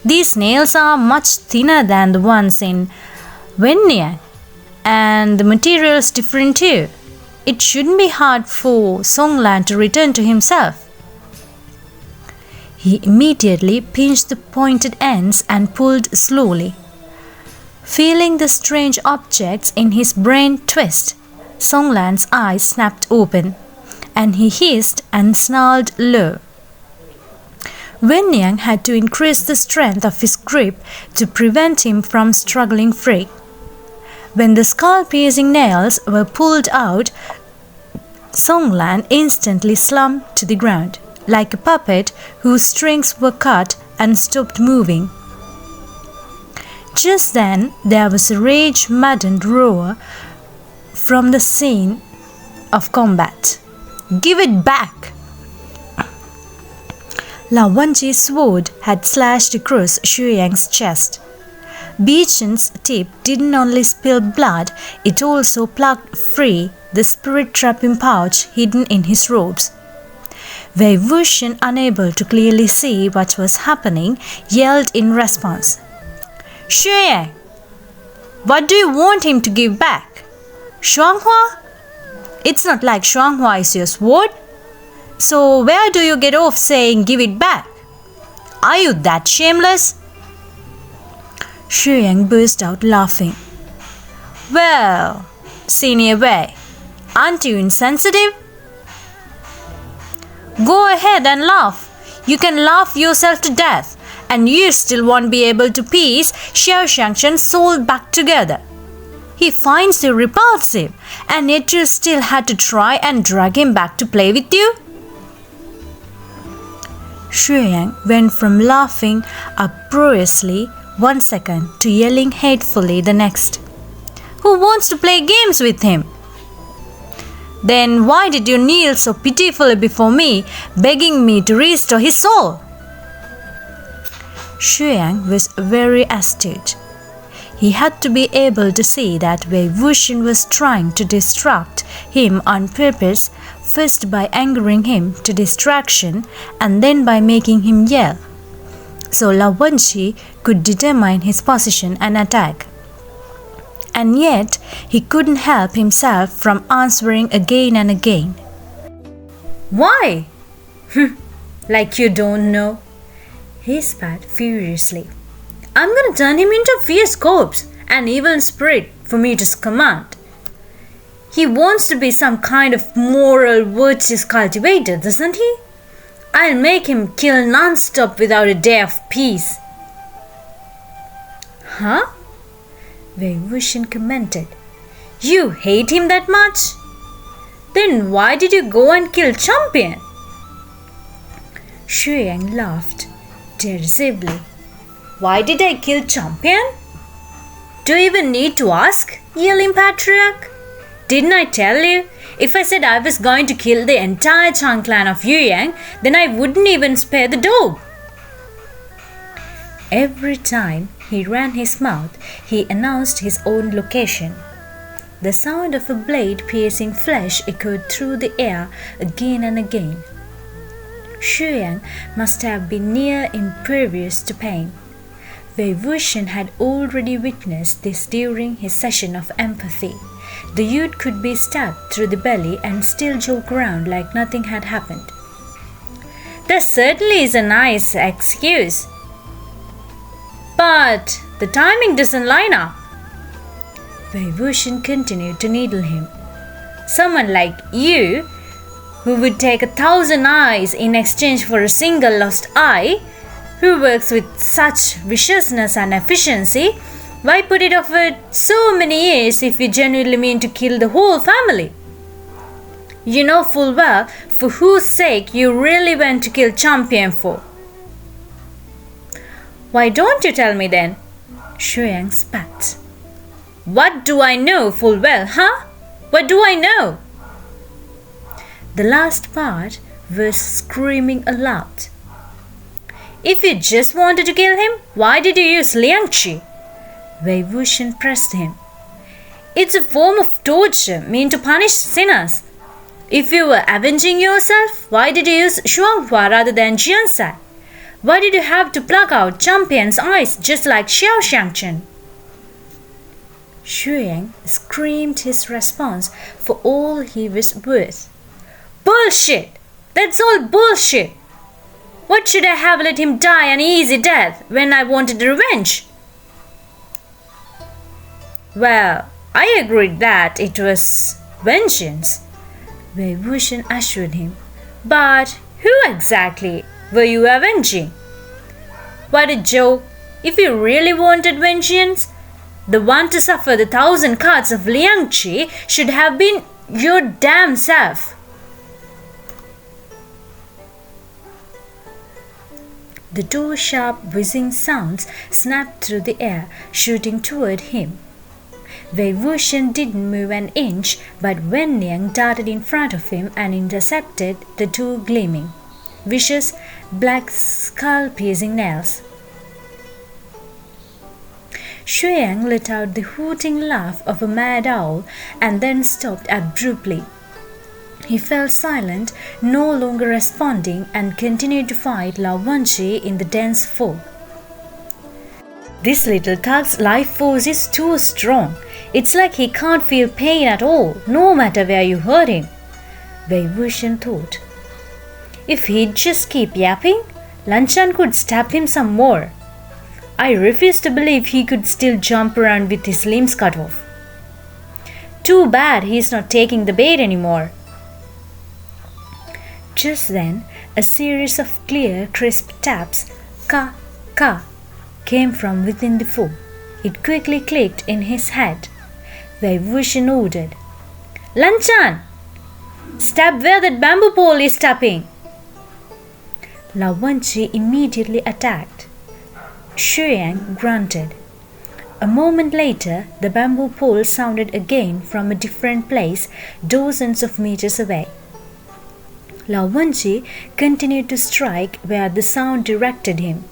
"These nails are much thinner than the ones in Wenniang, and the material's different too. It shouldn't be hard for Songlan to return to himself." He immediately pinched the pointed ends and pulled slowly. Feeling the strange objects in his brain twist, Songlan's eyes snapped open, and he hissed and snarled low. Wenniang had to increase the strength of his grip to prevent him from struggling free. When the skull-piercing nails were pulled out, Songlan instantly slumped to the ground, like a puppet whose strings were cut and stopped moving. Just then, there was a rage-maddened roar from the scene of combat. "Give it back!" Wangji's sword had slashed across Xiang's chest. Bichen's tip didn't only spill blood, it also plucked free the spirit-trapping pouch hidden in his robes. Wuxian, unable to clearly see what was happening, yelled in response, "Xiang!" What do you want him to give back? Shuanghua? It's not like Shuanghua is your sword. So where do you get off saying give it back? Are you that shameless? Xiang burst out laughing. Well, Senior Wei, aren't you insensitive? Go ahead and laugh. You can laugh yourself to death, and you still won't be able to piece Xingchen's soul back together. He finds you repulsive, and yet you still had to try and drag him back to play with you? Xiang went from laughing uproariously one second to yelling hatefully the next. Who wants to play games with him? Then why did you kneel so pitifully before me, begging me to restore his soul? Xiang was very astute. He had to be able to see that Wuxian was trying to distract him on purpose, first by angering him to distraction and then by making him yell, so Wangji could determine his position and attack. And yet he couldn't help himself from answering again and again. Why? Like you don't know. He spat furiously. I'm gonna turn him into a fierce corpse, an evil spirit for me to command. He wants to be some kind of moral virtues cultivator, doesn't he? I'll make him kill non-stop without a day of peace. Huh? Wuxian commented. You hate him that much? Then why did you go and kill Champion? Xiang laughed derisively. Why did I kill Champion? Do you even need to ask, yelling patriarch? Didn't I tell you? If I said I was going to kill the entire Chang clan of Yuyang, then I wouldn't even spare the dog. Every time he ran his mouth, he announced his own location. The sound of a blade piercing flesh echoed through the air again and again. Xiang must have been near impervious to pain. Wuxian had already witnessed this during his session of empathy. The youth could be stabbed through the belly and still joke around like nothing had happened. That certainly is a nice excuse. But the timing doesn't line up. Wuxian continued to needle him. Someone like you, who would take 1,000 eyes in exchange for a single lost eye, who works with such viciousness and efficiency, why put it off for so many years if you genuinely mean to kill the whole family? You know full well for whose sake you really went to kill Champion for. Why don't you tell me then? Xiang spat. What do I know full well, huh? What do I know? The last part was screaming aloud. If you just wanted to kill him, why did you use Liangqi? Wuxian pressed him. It's a form of torture meant to punish sinners. If you were avenging yourself, why did you use Shuanghua rather than Jiansai? Why did you have to pluck out Champion's eyes just like Xingchen? Xiang screamed his response for all he was worth. Bullshit! That's all bullshit! What should I have let him die an easy death when I wanted revenge? Well, I agreed that it was vengeance, Wuxian assured him. But who exactly were you avenging? What a joke! If you really wanted vengeance, the one to suffer the 1,000 cuts of Liangqi should have been your damn self. The two sharp whizzing sounds snapped through the air, shooting toward him. Wuxian didn't move an inch, but Wen Liang darted in front of him and intercepted the two gleaming, vicious, black skull-piercing nails. Xiang let out the hooting laugh of a mad owl and then stopped abruptly. He fell silent, no longer responding, and continued to fight Wangji in the dense fog. This little thug's life force is too strong. It's like he can't feel pain at all, no matter where you hurt him, Wei Wuxian thought. If he'd just keep yapping, Lanchan could stab him some more. I refuse to believe he could still jump around with his limbs cut off. Too bad he's not taking the bait anymore. Just then, a series of clear, crisp taps, ka, ka, came from within the fog. It quickly clicked in his head. Wei Wuxian ordered, Lanchan! Stab where that bamboo pole is tapping! Wangji immediately attacked. Xiang grunted. A moment later, the bamboo pole sounded again from a different place, dozens of meters away. Wangji continued to strike where the sound directed him.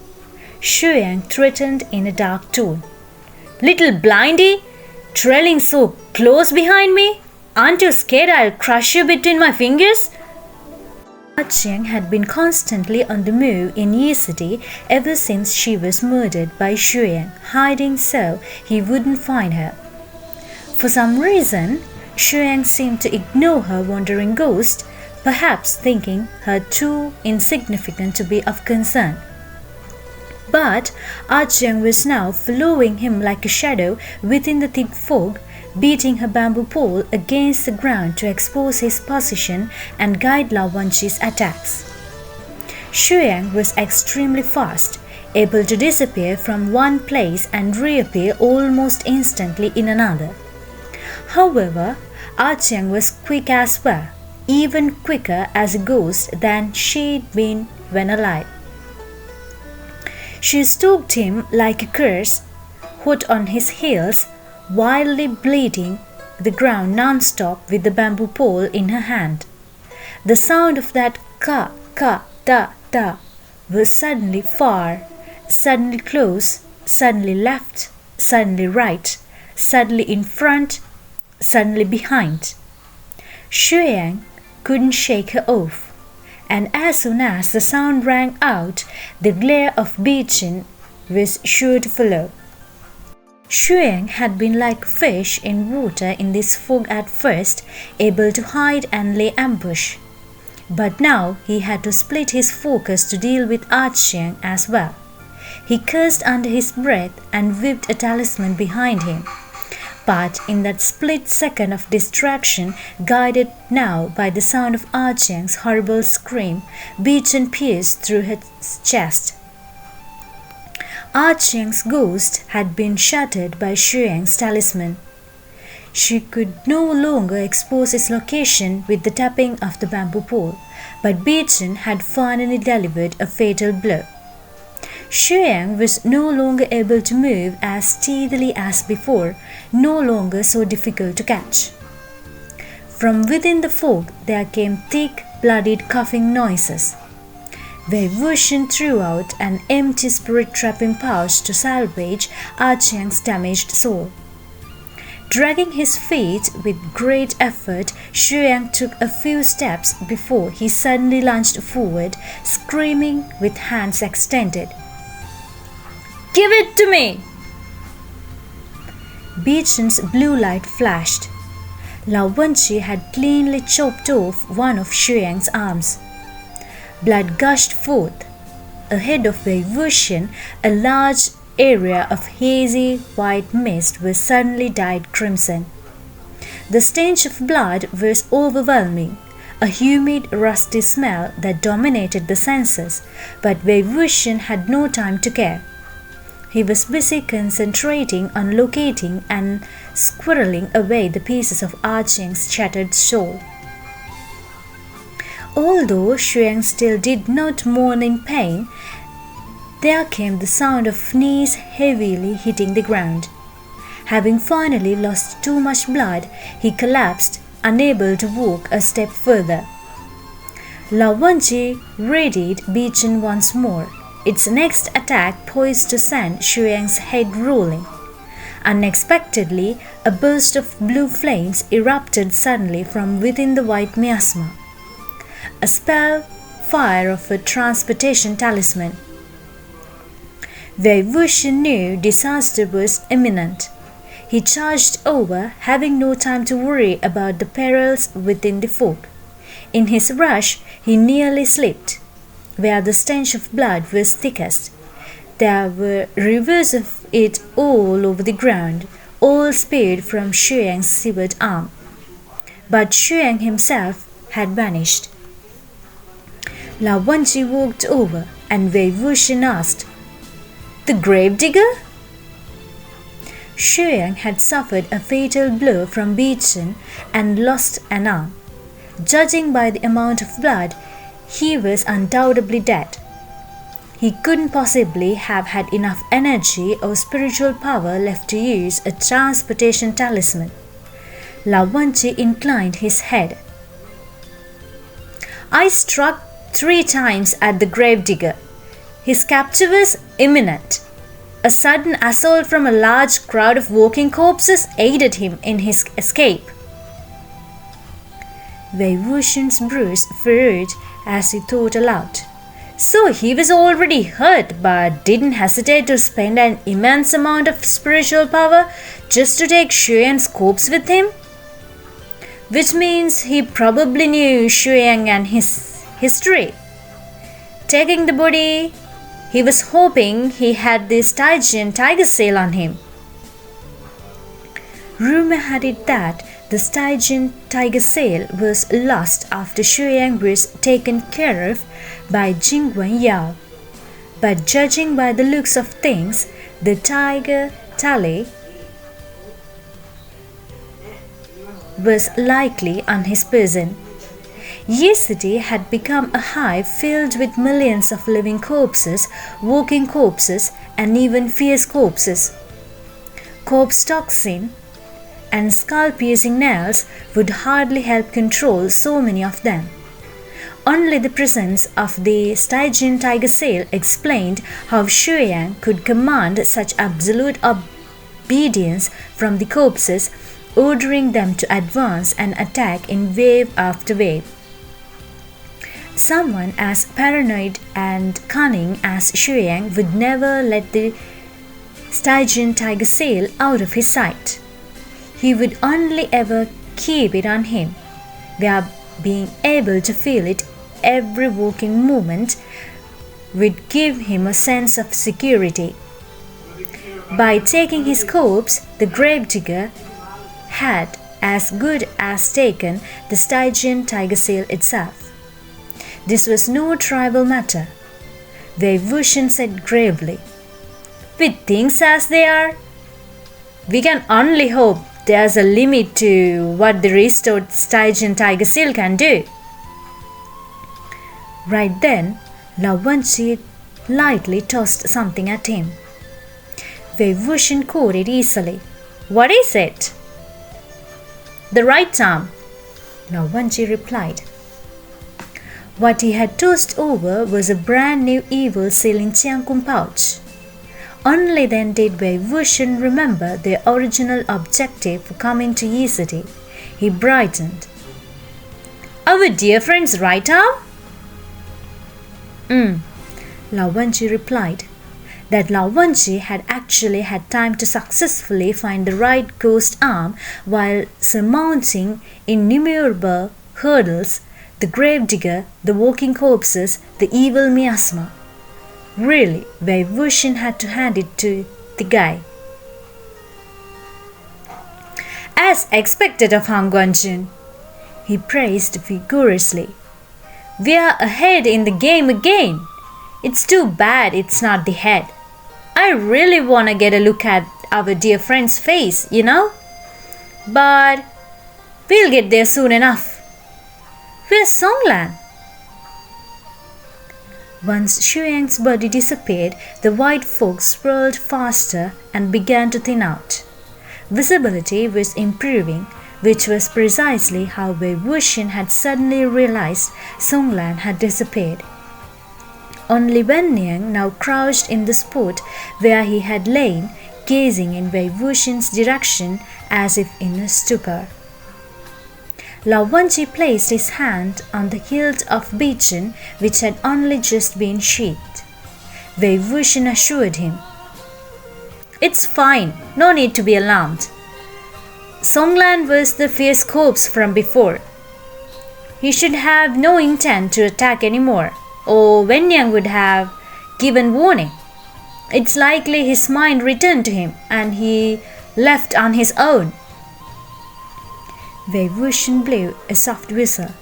Xiang threatened in a dark tone. Little blindy! Trailing so close behind me? Aren't you scared I'll crush you between my fingers? Xiang had been constantly on the move in Yi City ever since she was murdered by Xiang, hiding so he wouldn't find her. For some reason, Xiang seemed to ignore her wandering ghost, perhaps thinking her too insignificant to be of concern. But Xiang was now following him like a shadow within the thick fog, beating her bamboo pole against the ground to expose his position and guide Wangji's attacks. Xiang was extremely fast, able to disappear from one place and reappear almost instantly in another. However, Xiang was quick as well, even quicker as a ghost than she'd been when alive. She stalked him like a curse, hot on his heels, wildly bleeding the ground non-stop with the bamboo pole in her hand. The sound of that ka, ka, da, da was suddenly far, suddenly close, suddenly left, suddenly right, suddenly in front, suddenly behind. Xiang couldn't shake her off, and as soon as the sound rang out, the glare of beacon was sure to follow. Xiang had been like fish in water in this fog at first, able to hide and lay ambush. But now he had to split his focus to deal with Xiang as well. He cursed under his breath and whipped a talisman behind him. But in that split second of distraction, guided now by the sound of Xiang's horrible scream, beacon pierced through his chest. Xiang's ghost had been shattered by Xiang's talisman. She could no longer expose his location with the tapping of the bamboo pole, but beacon had finally delivered a fatal blow. Xiang was no longer able to move as stealthily as before, no longer so difficult to catch. From within the fog there came thick, bloodied coughing noises. Wei Wuxian threw out an empty spirit-trapping pouch to salvage Xiang's damaged soul. Dragging his feet with great effort, Xiang took a few steps before he suddenly lunged forward, screaming with hands extended. Give it to me! Beachen's blue light flashed. Wangji had cleanly chopped off one of Xiang's arms. Blood gushed forth. Ahead of Wei Wuxian, a large area of hazy white mist was suddenly dyed crimson. The stench of blood was overwhelming, a humid, rusty smell that dominated the senses, but Wei Wuxian had no time to care. He was busy concentrating on locating and squirreling away the pieces of Xiang's shattered soul. Although Xiang still did not moan in pain, there came the sound of knees heavily hitting the ground. Having finally lost too much blood, he collapsed, unable to walk a step further. Wangji readied beacon once more, its next attack poised to send Xiang's head rolling. Unexpectedly, a burst of blue flames erupted suddenly from within the white miasma. A spell fire of a transportation talisman. Wei Wuxian knew disaster was imminent. He charged over, having no time to worry about the perils within the fort. In his rush, he nearly slipped. Where the stench of blood was thickest, there were rivers of it all over the ground, all spilled from Xiang's severed arm. But Xiang himself had vanished. Wangji walked over, and Wei Wuxian asked, "The gravedigger?" Xiang had suffered a fatal blow from Wuxian and lost an arm. Judging by the amount of blood, he was undoubtedly dead. He couldn't possibly have had enough energy or spiritual power left to use a transportation talisman. Wangji inclined his head. "I struck 3 times at the gravedigger. His capture was imminent. A sudden assault from a large crowd of walking corpses aided him in his escape." Wei Wuxian's brows furrowed as he thought aloud. So he was already hurt but didn't hesitate to spend an immense amount of spiritual power just to take Xiang's corpse with him? Which means he probably knew Xiang and his history. Taking the body, he was hoping he had the Stygian tiger sail on him. Rumor had it that the Stygian tiger sail was lost after Xiang was taken care of by Xiao. But judging by the looks of things, the tiger tally was likely on his person. Yi City had become a hive filled with millions of living corpses, walking corpses, and even fierce corpses. Corpse toxin and skull-piercing nails would hardly help control so many of them. Only the presence of the Stygian tiger sail explained how Xiang could command such absolute obedience from the corpses, ordering them to advance and attack in wave after wave. Someone as paranoid and cunning as Xiang would never let the Stygian tiger sail out of his sight. He would only ever keep it on him, where being able to feel it every walking movement would give him a sense of security. By taking his corpse, the gravedigger had as good as taken the Stygian tiger sail itself. This was no trivial matter. Wei Wuxian said gravely, "With things as they are, we can only hope there's a limit to what the restored Stygian tiger sail can do." Right then, Wangji lightly tossed something at him. Wei Wuxian caught it easily. "What is it?" "The right arm," Wangji replied. What he had tossed over was a brand new evil sealing Xiang pouch. Only then did Wei Wuxian remember the original objective for coming to Yi City. He brightened. "Our dear friend's right arm?" Wangji replied. That Wangji had actually had time to successfully find the right ghost arm while surmounting innumerable hurdles, the gravedigger, the walking corpses, the evil miasma. Really, Wei Wuxian had to hand it to the guy. "As expected of Han Guanjun," he praised vigorously. "We are ahead in the game again. It's too bad it's not the head. I really want to get a look at our dear friend's face, you know. But we'll get there soon enough. Where's Songlan?" Once Xiang's body disappeared, the white fog swirled faster and began to thin out. Visibility was improving, which was precisely how Wei Wuxian had suddenly realized Songlan had disappeared. Only Wen Niang now crouched in the spot where he had lain, gazing in Wei Wuxian's direction as if in a stupor. Wangji placed his hand on the hilt of Wuxian, which had only just been sheathed. Wei Wuxian assured him, It's fine, no need to be alarmed. Songlan was the fierce corpse from before. He should have no intent to attack anymore, or Wenyang would have given warning. It's likely his mind returned to him and he left on his own. Wei Wuxian blew a soft whistle.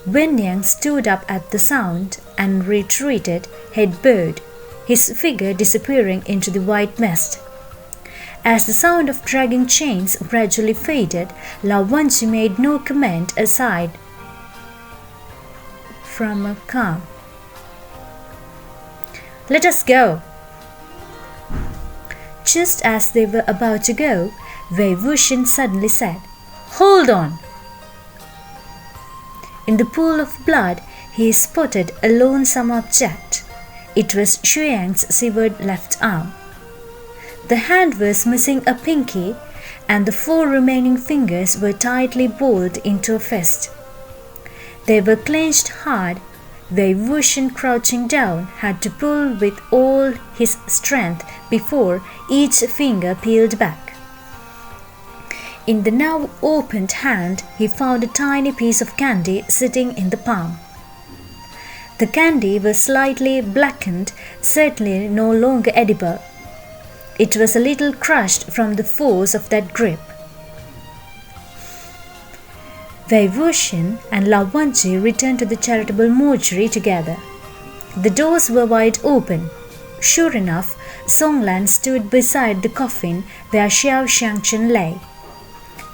Wenyang stood up at the sound and retreated, head bowed, his figure disappearing into the white mist. As the sound of dragging chains gradually faded, Wangji made no comment aside from a calm. Let us go. Just as they were about to go, Wei Wuxian suddenly said, Hold on. In the pool of blood, he spotted a lonesome object. It was Xiang's severed left arm. The hand was missing a pinky, and the 4 remaining fingers were tightly balled into a fist. They were clenched hard. Wei Wuxian, crouching down, had to pull with all his strength before each finger peeled back. In the now opened hand, he found a tiny piece of candy sitting in the palm. The candy was slightly blackened, certainly no longer edible. It was a little crushed from the force of that grip. Wei Wuxian and Wangji returned to the charitable mortuary together. The doors were wide open. Sure enough, Songlan stood beside the coffin where Xiao Xingchen lay.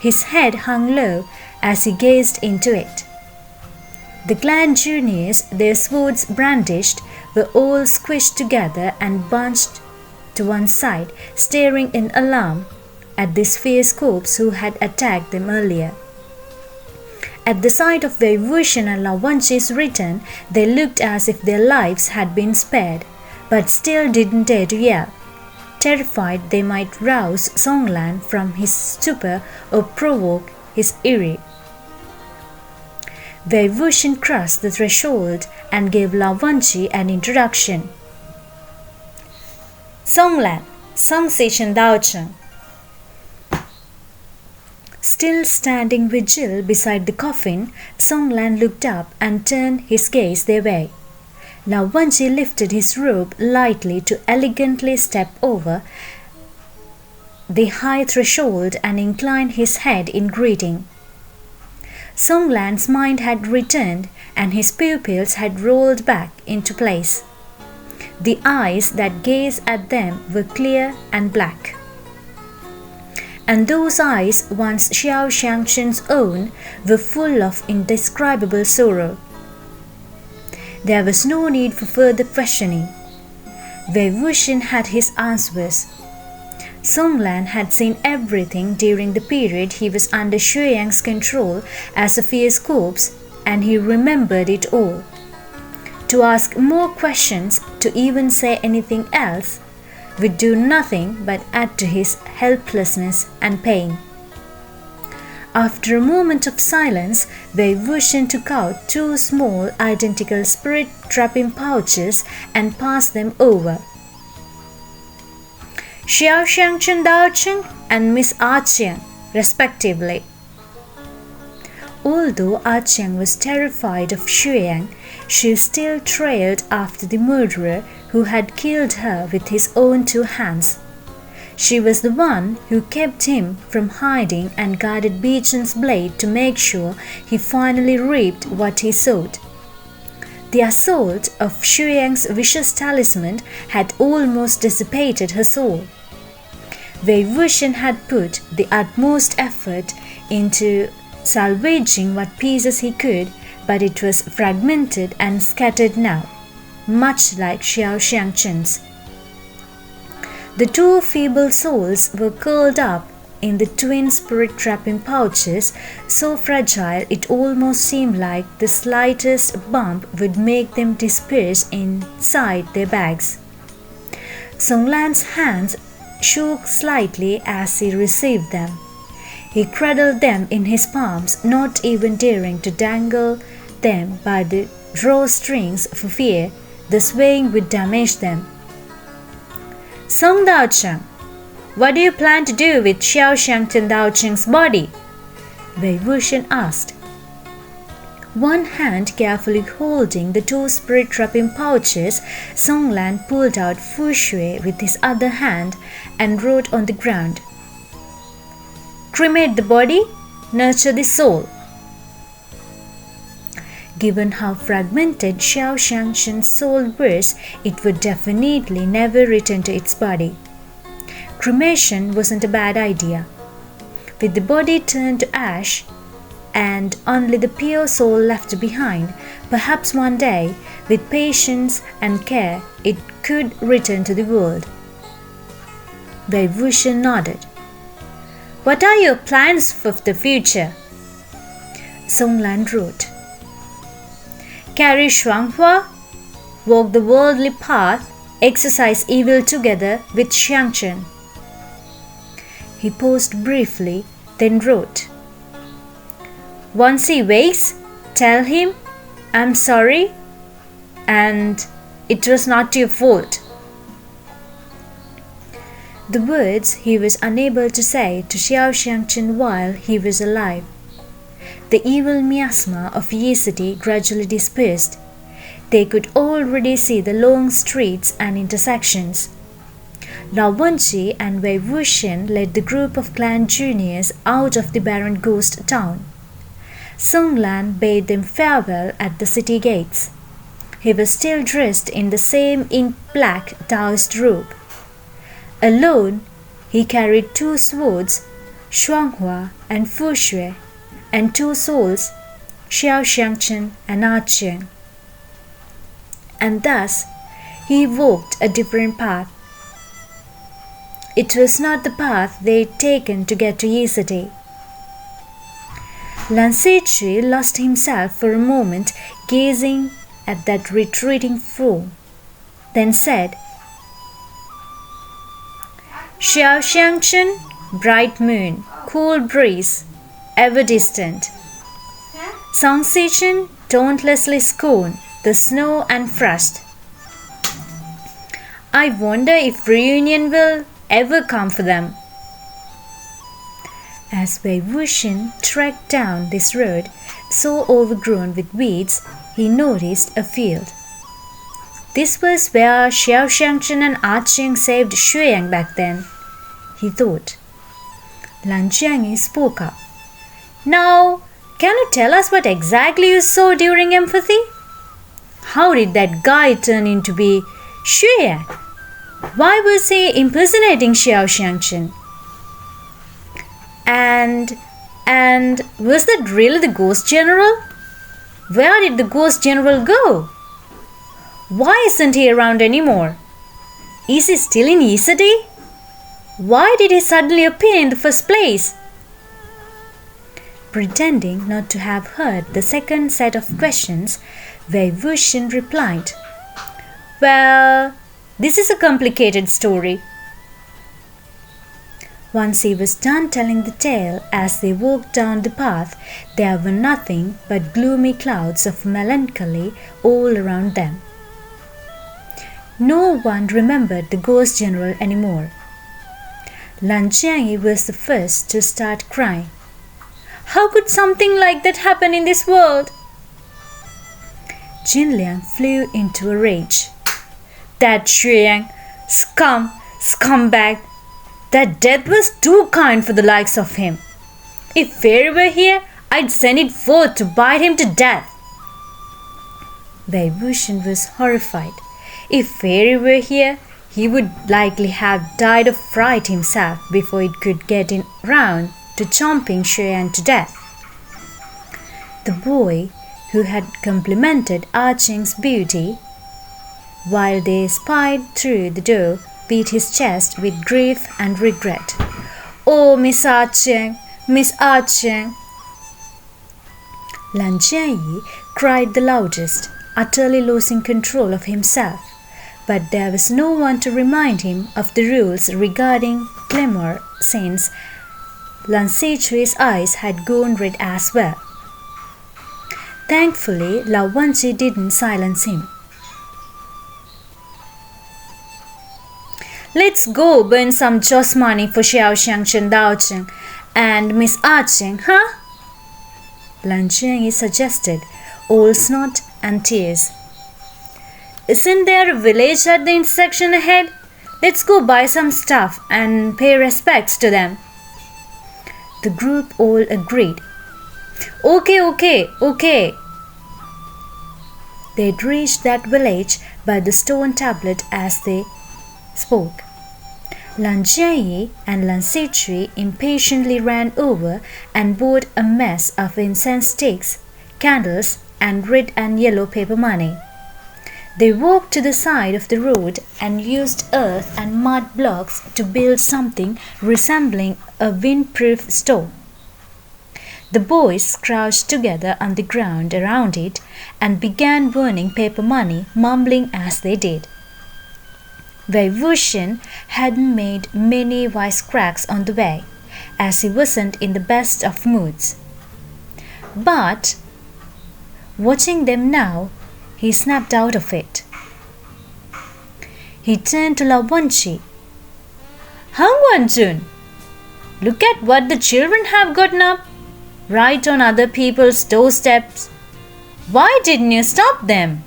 His head hung low as he gazed into it. The clan juniors, their swords brandished, were all squished together and bunched to one side, staring in alarm at this fierce corpse who had attacked them earlier. At the sight of Wei Wuxian and Wangji's return, they looked as if their lives had been spared, but still didn't dare to yell, terrified they might rouse Songlan from his stupor or provoke his fury. Wei Wuxian crossed the threshold and gave Wangji an introduction. Songlan, Song Daocheng. Still standing vigil beside the coffin, Songlan looked up and turned his gaze their way. Wangji lifted his robe lightly to elegantly step over the high threshold and inclined his head in greeting. Songlan's mind had returned and his pupils had rolled back into place. The eyes that gazed at them were clear and black. And those eyes, once Xiao Xiangchen's own, were full of indescribable sorrow. There was no need for further questioning. Wei Wuxian had his answers. Songlan had seen everything during the period he was under Xiang's control as a fierce corpse, and he remembered it all. To ask more questions, to even say anything else, would do nothing but add to his helplessness and pain. After a moment of silence, Wei Wuxian took out 2 small identical spirit-trapping pouches and passed them over. Xiao Xiangchen Daocheng and Miss Qiang, respectively. Although Qiang was terrified of Xiang, she still trailed after the murderer who had killed her with his own 2 hands. She was the one who kept him from hiding and guarded Beechen's blade to make sure he finally reaped what he sowed. The assault of Xiang's vicious talisman had almost dissipated her soul. Wei Wuxian had put the utmost effort into salvaging what pieces he could, but it was fragmented and scattered now, much like Xiao Xiangchen's. The 2 feeble souls were curled up in the twin spirit-trapping pouches, so fragile it almost seemed like the slightest bump would make them disperse inside their bags. Songlan's hands shook slightly as he received them. He cradled them in his palms, not even daring to dangle them by the drawstrings for fear the swaying would damage them. Song Daocheng, What do you plan to do with Xiao Xiangchen Dao Cheng's body? Wei Wuxian asked. One hand carefully holding the two spirit-trapping pouches, Song Lan pulled out Fu Shui with his other hand and wrote on the ground, "Cremate the body, nurture the soul." Given how fragmented Xiao Xiangchen's soul was, it would definitely never return to its body. Cremation wasn't a bad idea. With the body turned to ash and only the pure soul left behind, perhaps one day, with patience and care, it could return to the world. Wei Wuxian nodded. "What are your plans for the future?" Song Lan wrote, "Carry Shuanghua, walk the worldly path, exercise evil together with Xiangchen." He paused briefly, then wrote, "Once he wakes, tell him, 'I'm sorry, and it was not your fault.'" The words he was unable to say to Xiao Xiangchen while he was alive. The evil miasma of Yi City gradually dispersed. They could already see the long streets and intersections. Now Wangji and Wei Wuxian led the group of clan juniors out of the barren ghost town. Song Lan bade them farewell at the city gates. He was still dressed in the same ink-black Taoist robe. Alone, he carried two swords, Shuanghua and Fu Shui, and two souls, Xiao Xiangchen and Qiang. And thus, he walked a different path. It was not the path they'd taken to get to Yi City. Lan Sichui lost himself for a moment, gazing at that retreating form, then said, "Xiao Xiangchen, bright moon, cool breeze, ever distant. Song Sichui dauntlessly scorn the snow and frost. I wonder if reunion will ever come for them." As Wei Wuxian trekked down this road, so overgrown with weeds, he noticed a field. This was where Xiao Xiangchen and Qiang saved Xiang back then, he thought. Lan Jiangyi spoke up. "Now, can you tell us what exactly you saw during empathy? How did that guy turn into be Xiang? Why was he impersonating Xiao Xiangchen? And was that really the ghost general? Where did the ghost general go? Why isn't he around anymore? Is he still in Yi City? Why did he suddenly appear in the first place?" Pretending not to have heard the second set of questions, Wei Wuxian replied, "Well, this is a complicated story." Once he was done telling the tale, as they walked down the path, there were nothing but gloomy clouds of melancholy all around them. No one remembered the ghost general anymore. Lan Jiangyi was the first to start crying. How could something like that happen in this world? Jin Liang flew into a rage. That Xiang, scumbag, that death was too kind for the likes of him. If Fairy were here, I'd send it forth to bite him to death. Wei Wuxian was horrified. If Fairy were here, he would likely have died of fright himself before it could get round to chomping Xiang to death. The boy, who had complimented Qiang's beauty, while they spied through the door, beat his chest with grief and regret. "Oh, Miss Qiang, Miss Qiang!" Lan Jiangyi cried the loudest, utterly losing control of himself. But there was no one to remind him of the rules regarding glamour, since Lan Sichui's eyes had gone red as well. Thankfully, Lao Wangji didn't silence him. Let's go burn some joss money for Xiao, Xingchen, Daocheng and Miss Arching, huh? Lan Jiangyi suggested, all snot and tears. Isn't there a village at the intersection ahead? Let's go buy some stuff and pay respects to them. The group all agreed. Okay. They'd reached that village by the stone tablet as they spoke. Lan Jiangyi and Lan Sichui impatiently ran over and bought a mess of incense sticks, candles, and red and yellow paper money. They walked to the side of the road and used earth and mud blocks to build something resembling a windproof store. The boys crouched together on the ground around it and began burning paper money, mumbling as they did. Wuxian hadn't made many wisecracks on the way, as he wasn't in the best of moods. But, watching them now, he snapped out of it. He turned to Wangji. Hangwanjun, look at what the children have gotten up, right on other people's doorsteps. Why didn't you stop them?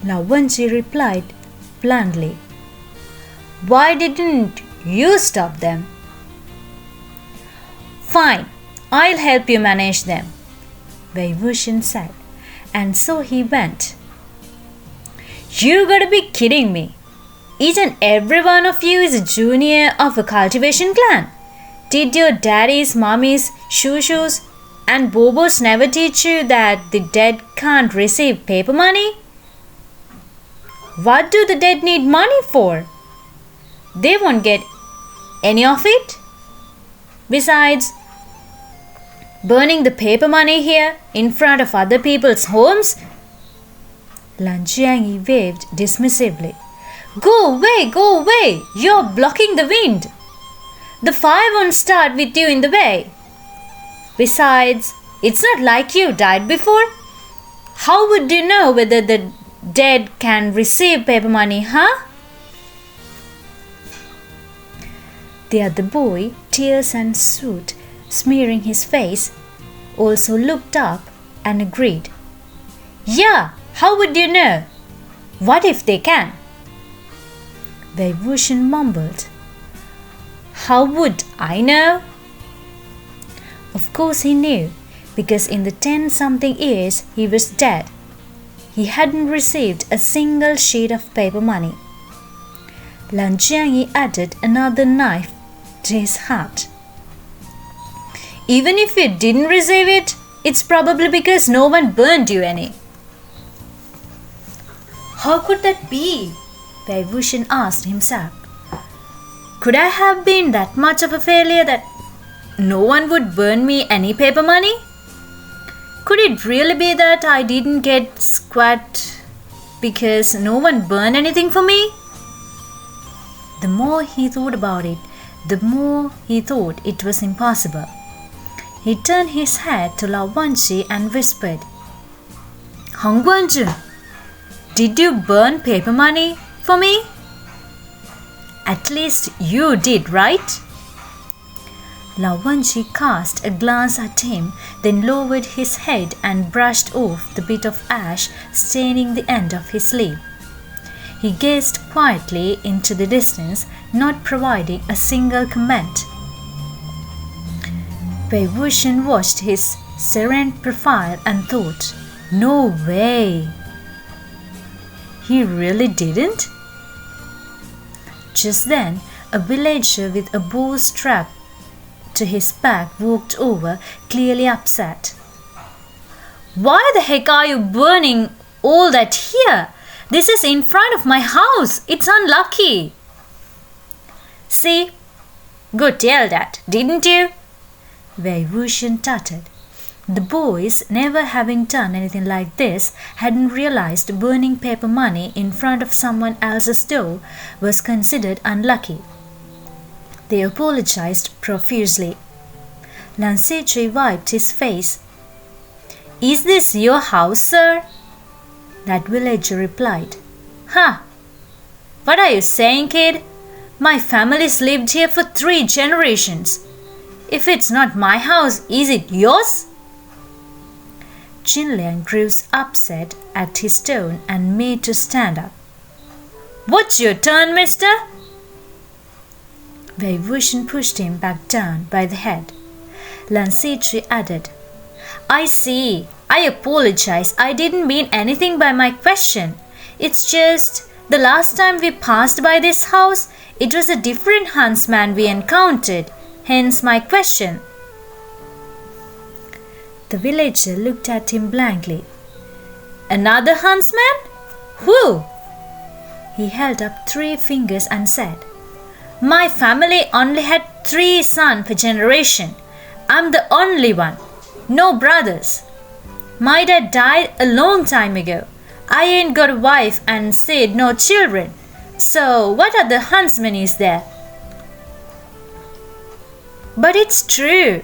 Wangji replied blandly. Why didn't you stop them? Fine, I'll help you manage them, Wuxian said, and so he went. You gotta be kidding me. Each and every one of you is a junior of a cultivation clan. Did your daddies, mummies, shushus, and bobos never teach you that the dead can't receive paper money? What do the dead need money for? They won't get any of it. Besides, burning the paper money here in front of other people's homes? Lan Jiangyi waved dismissively. Go away! You're blocking the wind. The fire won't start with you in the way. Besides, it's not like you died before. How would you know whether the dead can receive paper money, huh? The other boy, tears and soot smearing his face, also looked up and agreed. Yeah, how would you know? What if they can? Wuxian mumbled. How would I know? Of course he knew, because in the 10-something years he was dead, he hadn't received a single sheet of paper money. Lan Jiangyi added another knife to his heart. Even if you didn't receive it, it's probably because no one burned you any. How could that be? Wuxian asked himself. Could I have been that much of a failure that no one would burn me any paper money? Could it really be that I didn't get squat because no one burned anything for me? The more he thought about it, the more he thought it was impossible. He turned his head to Wangji and whispered, Hangguanjun, did you burn paper money for me? At least you did, right? Wangji cast a glance at him, then lowered his head and brushed off the bit of ash staining the end of his sleeve. He gazed quietly into the distance, not providing a single comment. Wuxian watched his serene profile and thought, no way. He really didn't? Just then, a villager with a bow strapped to his back walked over, clearly upset. Why the heck are you burning all that here? This is in front of my house. It's unlucky. See? Good yelled at, didn't you? Wuxian tutted. The boys, never having done anything like this, hadn't realized burning paper money in front of someone else's door was considered unlucky. They apologized profusely. Lan Sichui wiped his face. Is this your house, sir? That villager replied. Ha! What are you saying, kid? My family's lived here for 3 generations. If it's not my house, is it yours? Xingchen grew upset at his tone and made to stand up. What's your turn, mister? Wuxian pushed him back down by the head. Xingchen added, I see. I apologize. I didn't mean anything by my question. It's just, the last time we passed by this house, it was a different huntsman we encountered. Hence my question. The villager looked at him blankly. Another huntsman? Who? He held up 3 fingers and said, My family only had 3 sons per generation. I'm the only one. No brothers. My dad died a long time ago. I ain't got a wife and said no children. So what other huntsman is there? But it's true,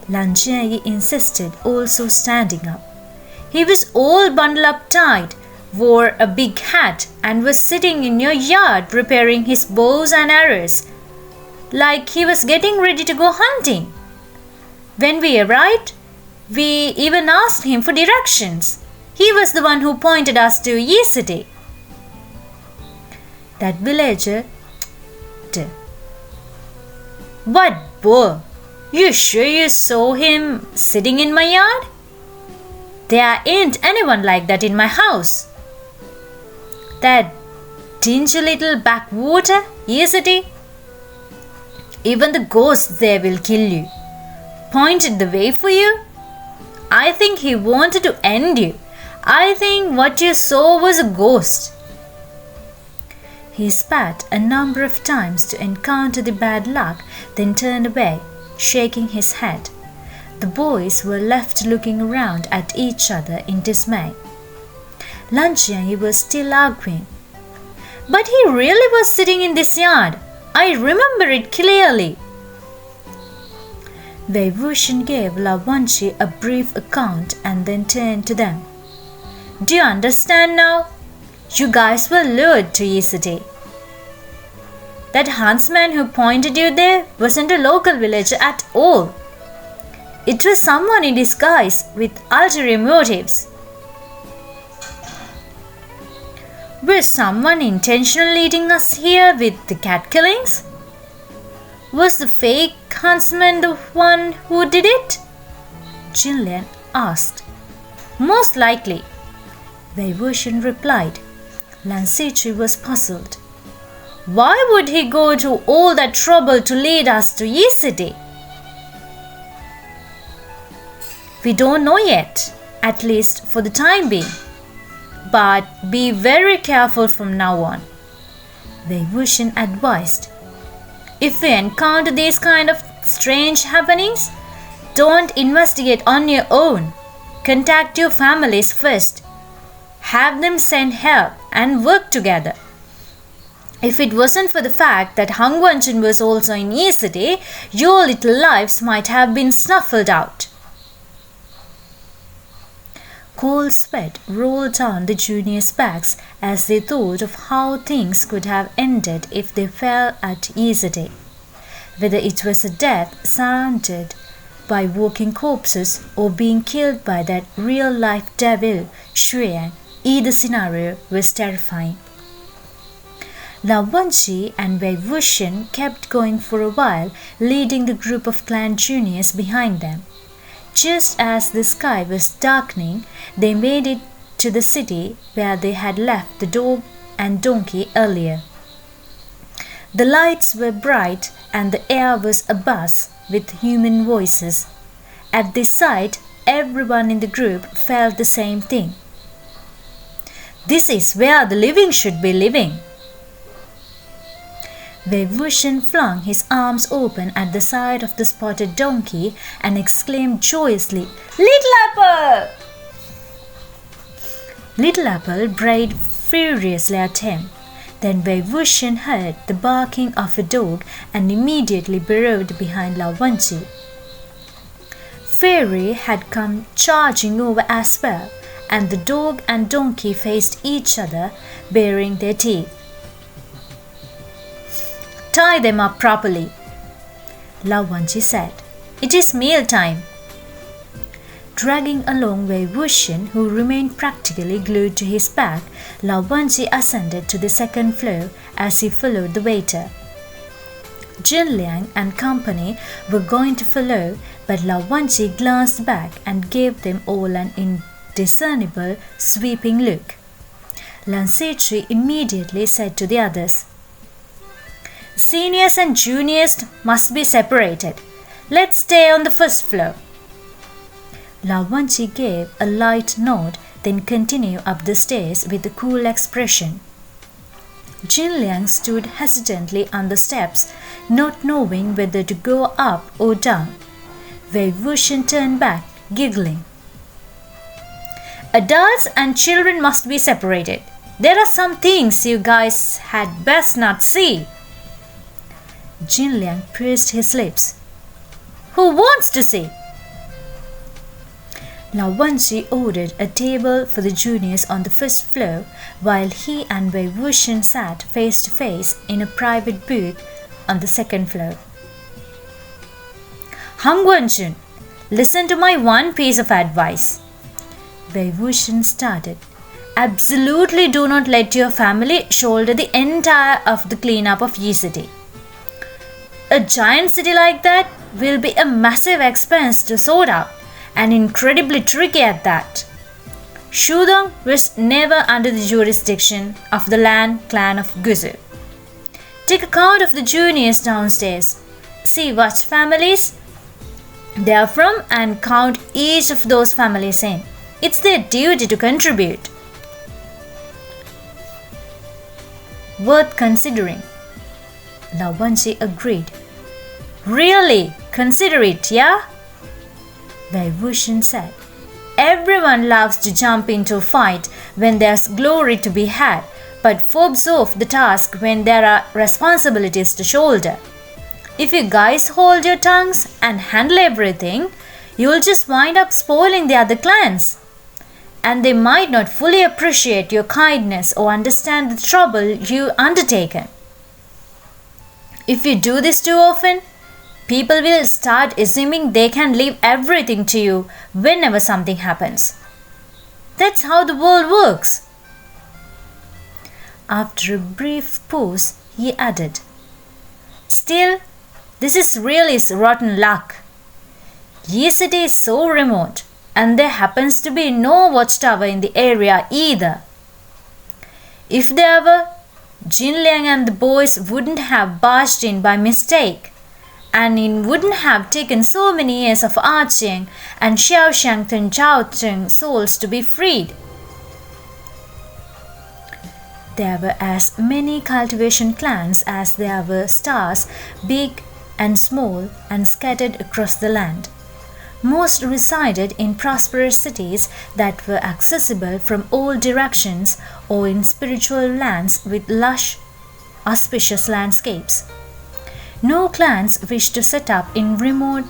Xingchen insisted, also standing up. He was all bundled up tight, wore a big hat, and was sitting in your yard preparing his bows and arrows, like he was getting ready to go hunting. When we arrived, we even asked him for directions. He was the one who pointed us to Yi City. That villager. What bull? You sure you saw him sitting in my yard? There ain't anyone like that in my house. That dingy little backwater, Yi City. Even the ghosts there will kill you. Pointed the way for you. I think he wanted to end you. I think what you saw was a ghost. He spat a number of times to encounter the bad luck, then turned away, shaking his head. The boys were left looking around at each other in dismay. Xingchen was still arguing. But he really was sitting in this yard. I remember it clearly. Wuxian gave Wangji a brief account and then turned to them. Do you understand now? You guys were lured to Yi City. That huntsman who pointed you there wasn't a local villager at all. It was someone in disguise with ulterior motives. Was someone intentionally leading us here with the cat killings? Was the fake huntsman the one who did it? Xingchen asked. Most likely, Wuxian replied. Xingchen was puzzled. Why would he go to all that trouble to lead us to Yi City? We don't know yet, at least for the time being. But be very careful from now on, Wuxian advised. If we encounter these kind of strange happenings, don't investigate on your own. Contact your families first. Have them send help and work together. If it wasn't for the fact that Xingchen was also in Yi City, your little lives might have been snuffled out. Cold sweat rolled down the juniors' backs as they thought of how things could have ended if they fell at Yi City. Whether it was a death surrounded by walking corpses or being killed by that real-life devil, Xiang, either scenario was terrifying. Wangji and Wuxian kept going for a while, leading the group of clan juniors behind them. Just as the sky was darkening, they made it to the city where they had left the dog and donkey earlier. The lights were bright and the air was abuzz with human voices. At this sight, everyone in the group felt the same thing. This is where the living should be living. Wuxian flung his arms open at the side of the spotted donkey and exclaimed joyously, Little Apple! Little Apple brayed furiously at him. Then Wuxian heard the barking of a dog and immediately burrowed behind Wangji. Fairy had come charging over as well, and the dog and donkey faced each other, baring their teeth. Tie them up properly, Wangji said. It is meal time. Dragging along Wuxian, who remained practically glued to his back, Wangji ascended to the second floor as he followed the waiter. Jinliang and company were going to follow, but Wangji glanced back and gave them all an indiscernible, sweeping look. Lancetri immediately said to the others, "Seniors and juniors must be separated. Let's stay on the first floor." Wangji gave a light nod, then continued up the stairs with a cool expression. Jinliang stood hesitantly on the steps, not knowing whether to go up or down. Wuxian turned back, giggling. "Adults and children must be separated. There are some things you guys had best not see." Jinliang pursed his lips. "Who wants to see?" Wangji ordered a table for the juniors on the first floor, while he and Wuxian sat face to face in a private booth on the second floor. "Hangguanchun, listen to my one piece of advice," Wuxian started. "Absolutely do not let your family shoulder the entire of the cleanup of Yi City. A giant city like that will be a massive expense to sort out, and incredibly tricky at that. Shudong was never under the jurisdiction of the Lan clan of Guzu. Take account of the juniors downstairs. See what families they are from and count each of those families in. It's their duty to contribute." "Worth considering," Wangji agreed. "Really? Consider it, yeah?" Wuxian said. "Everyone loves to jump into a fight when there's glory to be had, but fobs off the task when there are responsibilities to shoulder. If you guys hold your tongues and handle everything, you'll just wind up spoiling the other clans. And they might not fully appreciate your kindness or understand the trouble you undertaken. If you do this too often, people will start assuming they can leave everything to you whenever something happens. That's how the world works." After a brief pause, he added, "Still, this is really rotten luck. Yi City is so remote, and there happens to be no watchtower in the area either. If there were, Jinliang and the boys wouldn't have barged in by mistake, and it wouldn't have taken so many years of arching and Xiao and Zhao souls to be freed. There were as many cultivation clans as there were stars, big and small, and scattered across the land. Most resided in prosperous cities that were accessible from all directions or in spiritual lands with lush, auspicious landscapes. No clans wished to set up in remote,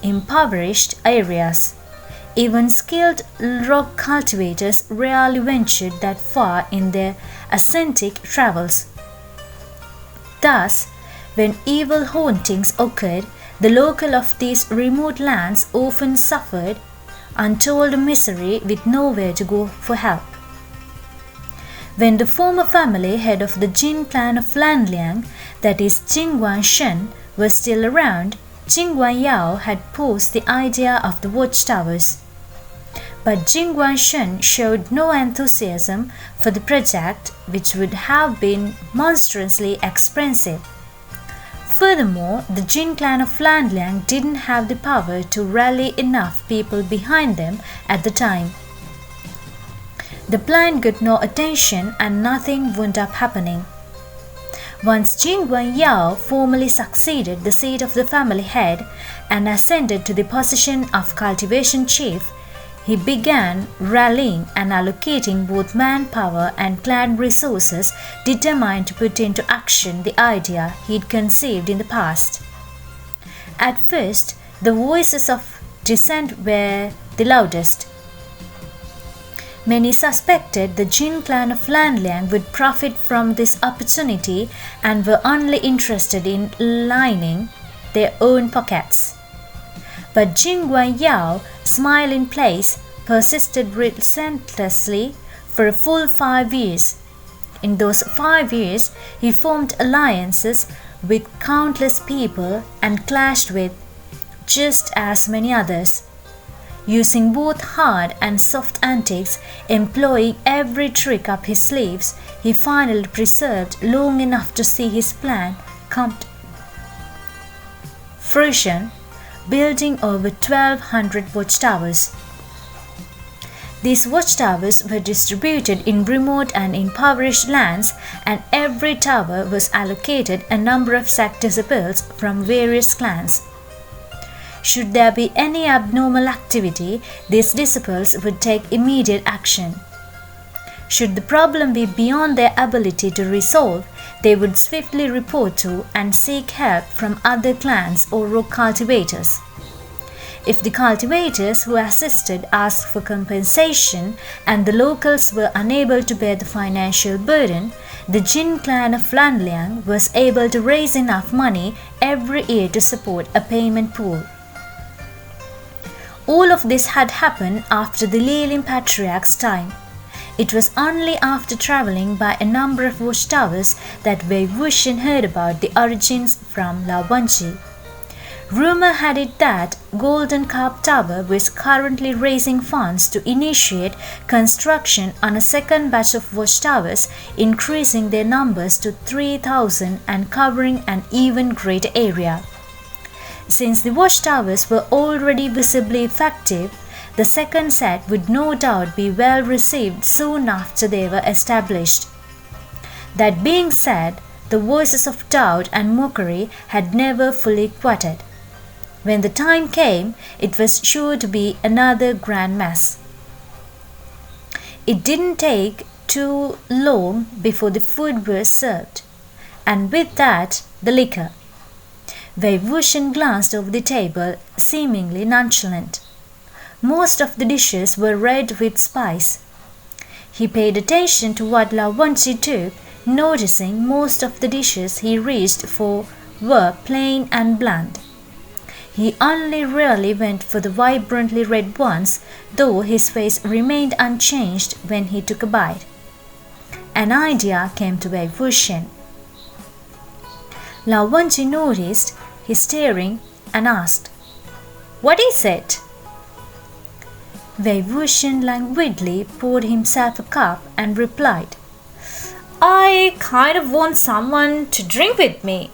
impoverished areas. Even skilled rock cultivators rarely ventured that far in their ascetic travels. Thus, when evil hauntings occurred, the local of these remote lands often suffered untold misery with nowhere to go for help. When the former family head of the Jin clan of Lanliang, that is Jingguan Shen, was still around, Jingguan Yao had posed the idea of the watchtowers. But Jingguan Shen showed no enthusiasm for the project, which would have been monstrously expensive. Furthermore, the Jin clan of Lanliang didn't have the power to rally enough people behind them at the time. The plan got no attention and nothing wound up happening. Once Jingguan Yao formally succeeded the seat of the family head and ascended to the position of cultivation chief, he began rallying and allocating both manpower and clan resources determined to put into action the idea he'd conceived in the past. At first, the voices of dissent were the loudest. Many suspected the Jin clan of Lanliang would profit from this opportunity and were only interested in lining their own pockets. But Jingguan Yao, smile in place, persisted relentlessly for a full 5 years. In those 5 years, he formed alliances with countless people and clashed with just as many others. Using both hard and soft antics, employing every trick up his sleeves, he finally persevered long enough to see his plan come to fruition, building over 1,200 watchtowers. These watchtowers were distributed in remote and impoverished lands, and every tower was allocated a number of sack disciples from various clans. Should there be any abnormal activity, these disciples would take immediate action. Should the problem be beyond their ability to resolve, they would swiftly report to and seek help from other clans or rogue cultivators. If the cultivators who assisted asked for compensation and the locals were unable to bear the financial burden, the Jin clan of Lanliang was able to raise enough money every year to support a payment pool. All of this had happened after the Lilim Patriarch's time. It was only after traveling by a number of watchtowers that Wuxian heard about the origins from Wangji. Rumor had it that Golden Carp Tower was currently raising funds to initiate construction on a second batch of watchtowers, increasing their numbers to 3,000 and covering an even greater area. Since the watchtowers were already visibly effective, the second set would no doubt be well received soon after they were established. That being said, the voices of doubt and mockery had never fully quieted. When the time came, it was sure to be another grand mess. It didn't take too long before the food was served, and with that, the liquor. Wuxian glanced over the table, seemingly nonchalant. Most of the dishes were red with spice. He paid attention to what Wangji took, noticing most of the dishes he reached for were plain and bland. He only rarely went for the vibrantly red ones, though his face remained unchanged when he took a bite. An idea came to Wuxian. Wangji noticed his staring and asked, "What is it?" Wuxian languidly poured himself a cup and replied, "I kind of want someone to drink with me."